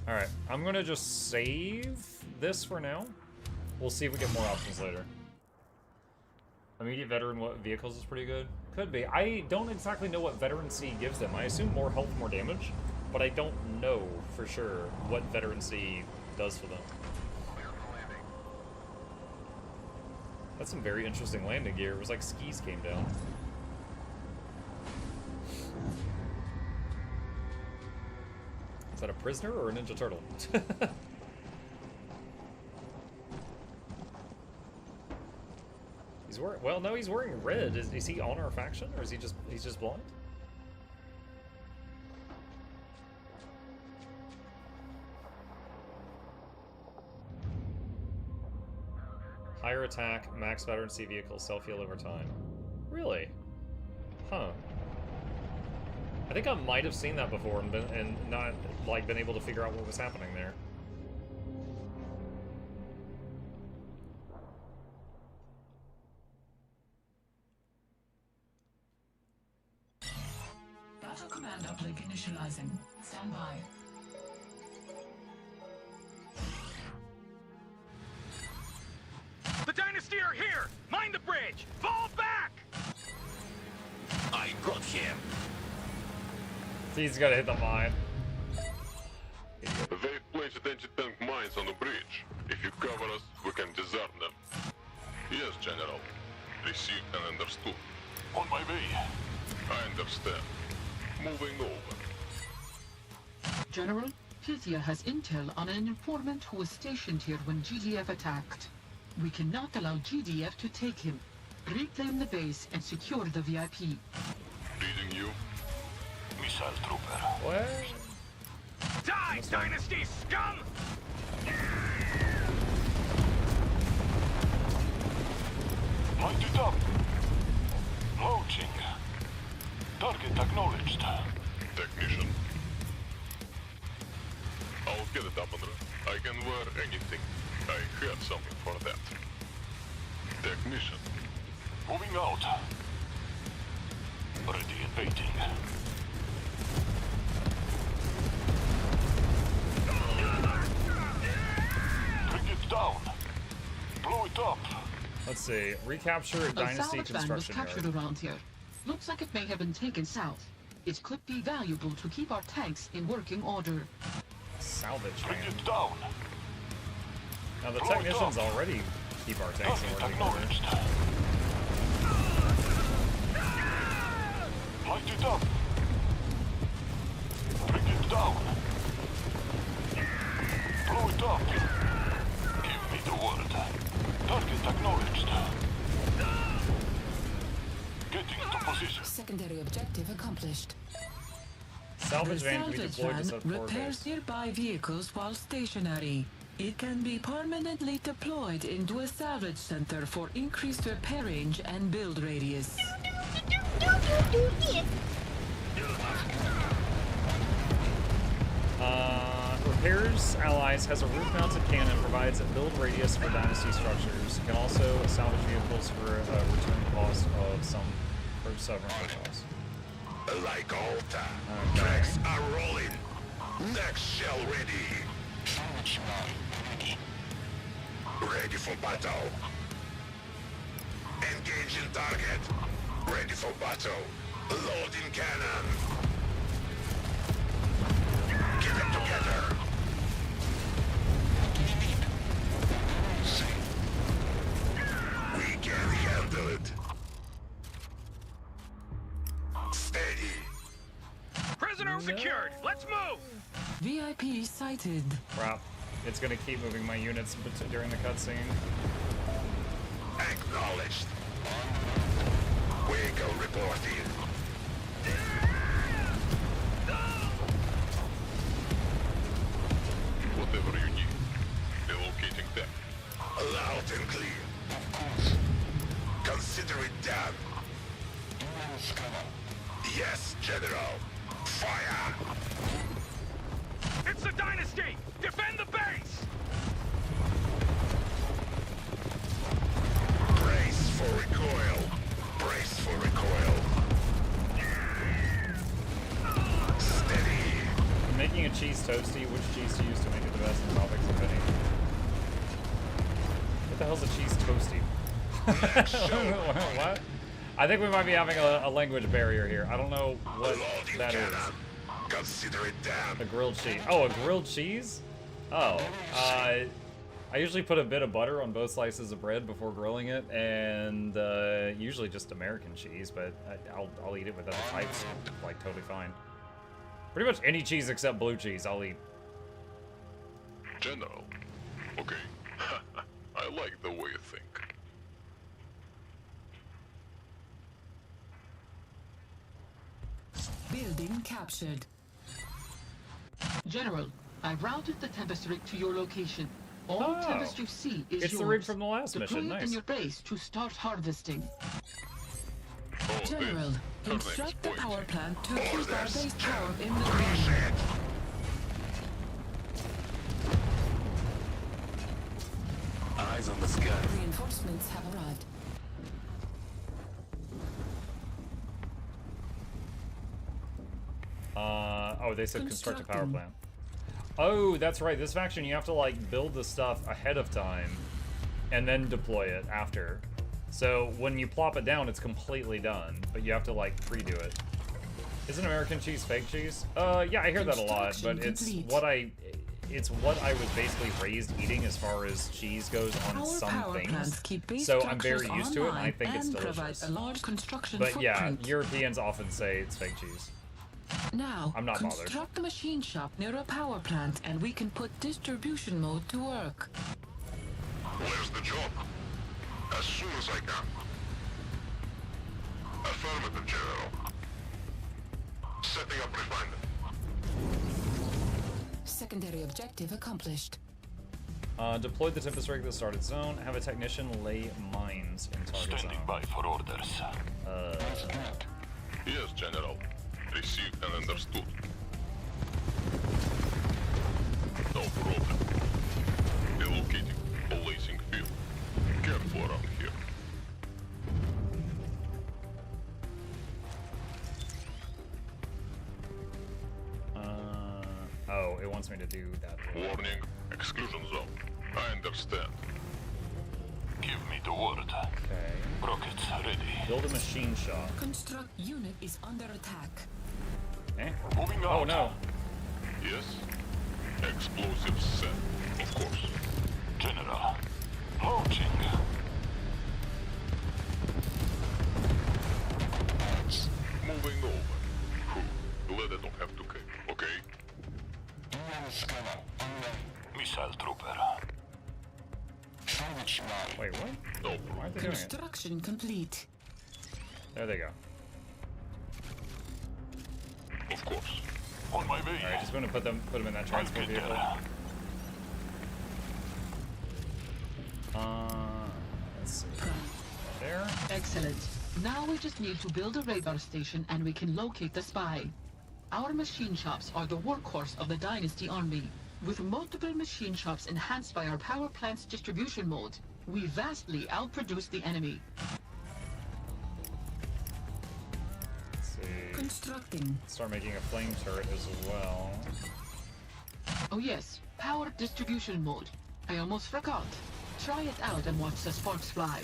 Alright, I'm gonna just save this for now. We'll see if we get more options later. Immediate veteran vehicles is pretty good. Could be. I don't exactly know what veterancy gives them. I assume more health, more damage, but I don't know for sure what veterancy does for them. That's some very interesting landing gear. It was like skis came down. Is that a prisoner or a Ninja Turtle? He's wearing, well, no, he's wearing red. Is he on our faction, or is he just, he's just blind? Higher attack, max veterancy vehicles, self-heal over time. Really? Huh. I think I might have seen that before and not like been able to figure out what was happening there. Battle command uplink initializing. Stand by. The Dynasty are here! Mind the bridge! Fall back! I got him. He's gotta hit the mine. They've placed anti-tank mines on the bridge. If you cover us, we can disarm them. Yes, General. Received and understood. On my way. I understand. Moving over. General, Pythia has intel on an informant who was stationed here when GDF attacked. We cannot allow GDF to take him. Reclaim the base and secure the VIP. Reading you. Missile trooper. What? Die, Dynasty scum! Light it up. Launching. Target acknowledged. Technician. I'll get it up and running. I can wear anything. I have something for that. Technician. Moving out. let's see. Recapture Dynasty A salvage van was construction captured yard. around here. Looks like it may have been taken south. It could be valuable to keep our tanks in working order. Salvage van. Bring it down. Now the technicians already keep our tanks in working order. Light it up. Bring it down. Blow it up. Give me the word. Target acknowledged. Getting to position. Secondary objective accomplished. Salvage The van can be salvage deployed to van support repairs base. nearby vehicles while stationary. It can be permanently deployed into a salvage center for increased repair range and build radius. Repairs Allies has a roof-mounted cannon, provides a build radius for Dynasty structures. Can also salvage vehicles for a return cost of some sovereign costs. Like all time, tracks are rolling. Next shell ready. Ready for battle. Engaging target. Ready for battle. Loading cannon. Get them together. We can handle it. Steady. Prisoner secured. Let's move. VIP sighted. Crap. It's gonna keep moving my units during the cutscene. Acknowledged. Vehicle reporting. Whatever you need. Relocating them. Loud and clear. Consider it done. Yes, General. Fire! It's the Dynasty. Defend the base. Brace for recoil. Brace for recoil. Steady. I'm making a cheese toasty. Which cheese to use to make it the best in topics, if any? What the hell's a cheese toasty? What? I think we might be having a language barrier here. I don't know what that is. Consider it done. A grilled cheese. Oh, a grilled cheese? Oh. I usually put a bit of butter on both slices of bread before grilling it, and usually just American cheese, but I'll eat it with other types, like, totally fine. Pretty much any cheese except blue cheese, I'll eat. General. Okay. I like the way you think. Building captured. General, I routed the Tempest rig to your location. All Tempest you see is It's yours. the rig from the last Deploy mission, it nice. in your base to start harvesting. General, instruct the power plant to keep our base power in the green. Eyes on the sky. Reinforcements have arrived. Oh, they said construct a power plant. Oh, that's right. This faction, you have to, like, build the stuff ahead of time and then deploy it after. So when you plop it down, it's completely done, but you have to, like, pre-do it. Isn't American cheese fake cheese? Yeah, I hear that a lot, but it's what I was basically raised eating as far as cheese goes on some things. So I'm very used to it, and I think it's delicious. A large construction But yeah, footprint. Europeans often say it's fake cheese. Now, I'm not bothered. construct a machine shop near a power plant, and we can put distribution mode to work. Where's the job? As soon as I can. Affirmative, General. Setting up refinement. Secondary objective accomplished. Deploy the Tempest rig to the started zone. Have a technician lay mines in target Standing zone. by for orders. Yes, General. Received and understood. No problem. Relocating. Blazing field. Careful around here. Oh, it wants me to do that. Warning. Exclusion zone. I understand. Give me the word. Okay. Rockets ready. Build a machine shop. Construct unit is under attack. Eh? Moving out. Oh no. Yes. Explosives set. Of course. General. Launching. Moving over. Glad I don't have to kick, okay? Missile trooper. Wait, what? No. Why aren't they doing it? Construction complete. There they go. Of course. On my way. Alright, just want to put them in that transport vehicle. Let's see. There. Excellent. Now we just need to build a radar station and we can locate the spy. Our machine shops are the workhorse of the Dynasty army. With multiple machine shops enhanced by our power plant's distribution mode, we vastly outproduce the enemy. Let's see. Constructing. Start making a flame turret as well. Oh yes, power distribution mode. I almost forgot. Try it out and watch the sparks fly.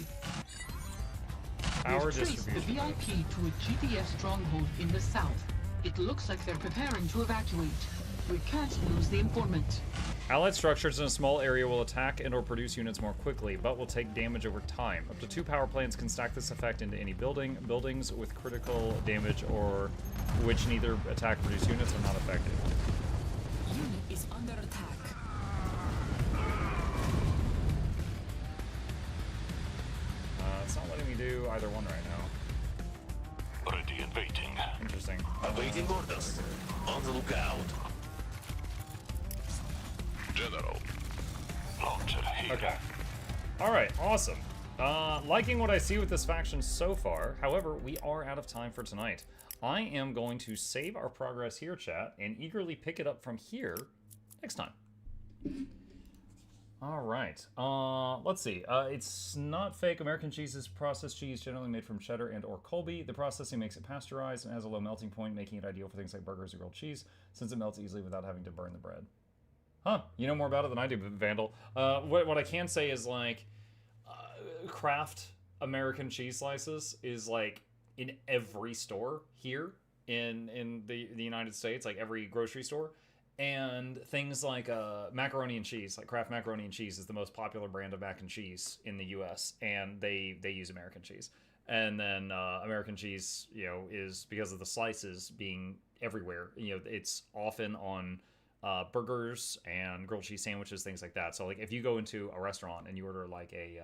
Power We've traced the distribution mode. VIP to a GDF stronghold in the south. It looks like they're preparing to evacuate. We can't lose the informant. Allied structures in a small area will attack and or produce units more quickly, but will take damage over time. Up to 2 power plants can stack this effect into any buildings with critical damage or which neither attack or produce units are not affected. Unit is under attack. It's not letting me do either one right now. Ready and waiting. Interesting. Awaiting orders. On the lookout. General. Launcher here. Okay. Alright, awesome. Liking what I see with this faction so far. However, we are out of time for tonight. I am going to save our progress here, chat, and eagerly pick it up from here next time. Alright, let's see. It's not fake. American cheese is processed cheese generally made from cheddar and or Colby. The processing makes it pasteurized and has a low melting point, making it ideal for things like burgers or grilled cheese, since it melts easily without having to burn the bread. Huh, you know more about it than I do, Vandal. What I can say is, like, Kraft American cheese slices is, like, in every store here in the United States, like every grocery store. And things like macaroni and cheese, like Kraft macaroni and cheese is the most popular brand of mac and cheese in the U.S., and they use American cheese. And then American cheese, you know, is because of the slices being everywhere. You know, it's often on burgers and grilled cheese sandwiches, things like that. So, like, if you go into a restaurant and you order like a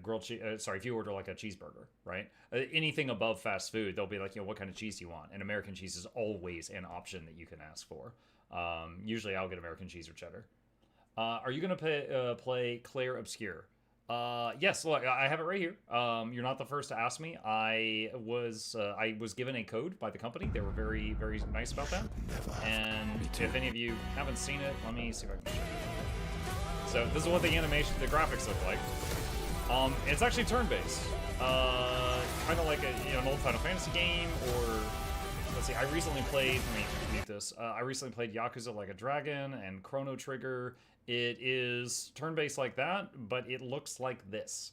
grilled cheese, if you order like a cheeseburger, right? Anything above fast food, they'll be like, you know, what kind of cheese do you want? And American cheese is always an option that you can ask for. Usually I'll get American cheese or cheddar. Are you going to play Claire Obscure? Yes, look, I have it right here. You're not the first to ask me. I was given a code by the company. They were very, very nice about that. And if any of you haven't seen it, let me see if I can show you. So this is what the graphics look like. It's actually turn-based. Kind of like an old Final Fantasy game, or let's see, I recently played, let me mute this. I recently played Yakuza Like a Dragon and Chrono Trigger. It is turn-based like that, but it looks like this.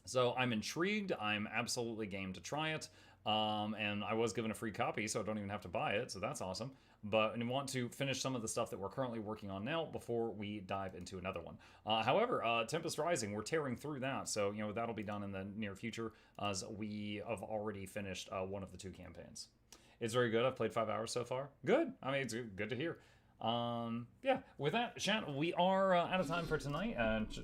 So I'm intrigued. I'm absolutely game to try it. And I was given a free copy, so I don't even have to buy it, so that's awesome. But I want to finish some of the stuff that we're currently working on now before we dive into another one. However, Tempest Rising, we're tearing through that, so you know that'll be done in the near future, as we have already finished one of the 2 campaigns. It's very good. I've played 5 hours so far. Good. I mean, it's good to hear. Yeah, with that, chat, we are out of time for tonight.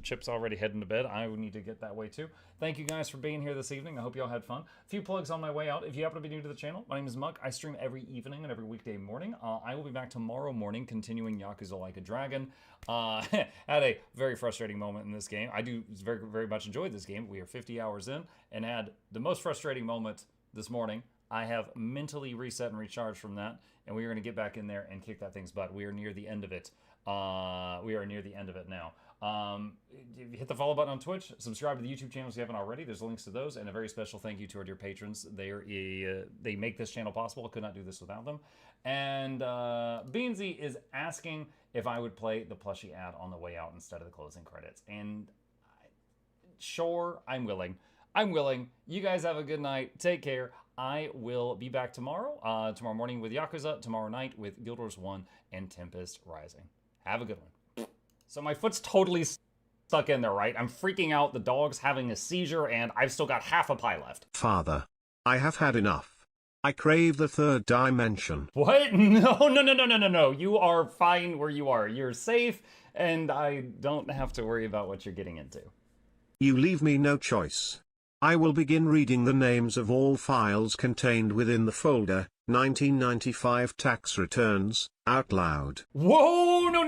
Chip's already heading to bed. I would need to get that way too. Thank you guys for being here this evening. I hope you all had fun. A few plugs on my way out. If you happen to be new to the channel, my name is Muck. I stream every evening and every weekday morning. I will be back tomorrow morning continuing Yakuza Like a Dragon. Had a very frustrating moment in this game. I do very, very much enjoy this game. We are 50 hours in and had the most frustrating moment this morning. I have mentally reset and recharged from that, and we are going to get back in there and kick that thing's butt. We are near the end of it. We are near the end of it now. Hit the follow button on Twitch. Subscribe to the YouTube channel if you haven't already. There's links to those, and a very special thank you to our dear patrons. They make this channel possible. I could not do this without them. And Beansy is asking if I would play the Plushy ad on the way out instead of the closing credits. And Sure, I'm willing. I'm willing. You guys have a good night. Take care. I will be back tomorrow. Tomorrow morning with Yakuza. Tomorrow night with Guild Wars 1 and Tempest Rising. Have a good one. So my foot's totally stuck in there, right? I'm freaking out. The dog's having a seizure, and I've still got half a pie left. Father, I have had enough. I crave the third dimension. What? No. You are fine where you are. You're safe, and I don't have to worry about what you're getting into. You leave me no choice. I will begin reading the names of all files contained within the folder, 1995 tax returns, out loud. Whoa! No,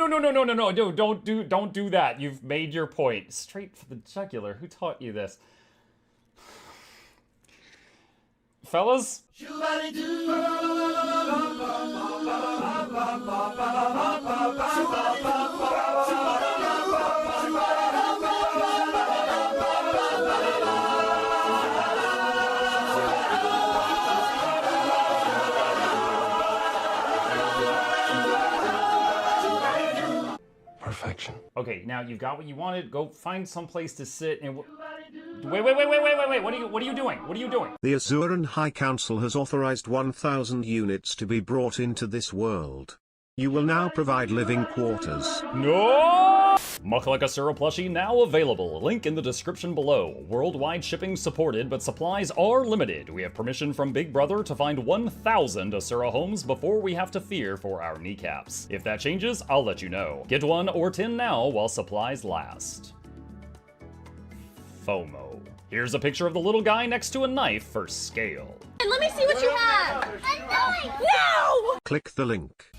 don't do that. You've made your point. Straight for the jugular. Who taught you this? Fellas? Perfection. Okay, now you've got what you wanted. Go find some place to sit and... Wait. What are you doing? What are you doing? The Azuran High Council has authorized 1,000 units to be brought into this world. You will now provide living quarters. No! Mukluk Asura plushie now available. Link in the description below. Worldwide shipping supported, but supplies are limited. We have permission from Big Brother to find 1,000 Asura homes before we have to fear for our kneecaps. If that changes, I'll let you know. Get 1 or 10 now while supplies last. FOMO. Here's a picture of the little guy next to a knife for scale. Let me see what you have! No! Click the link.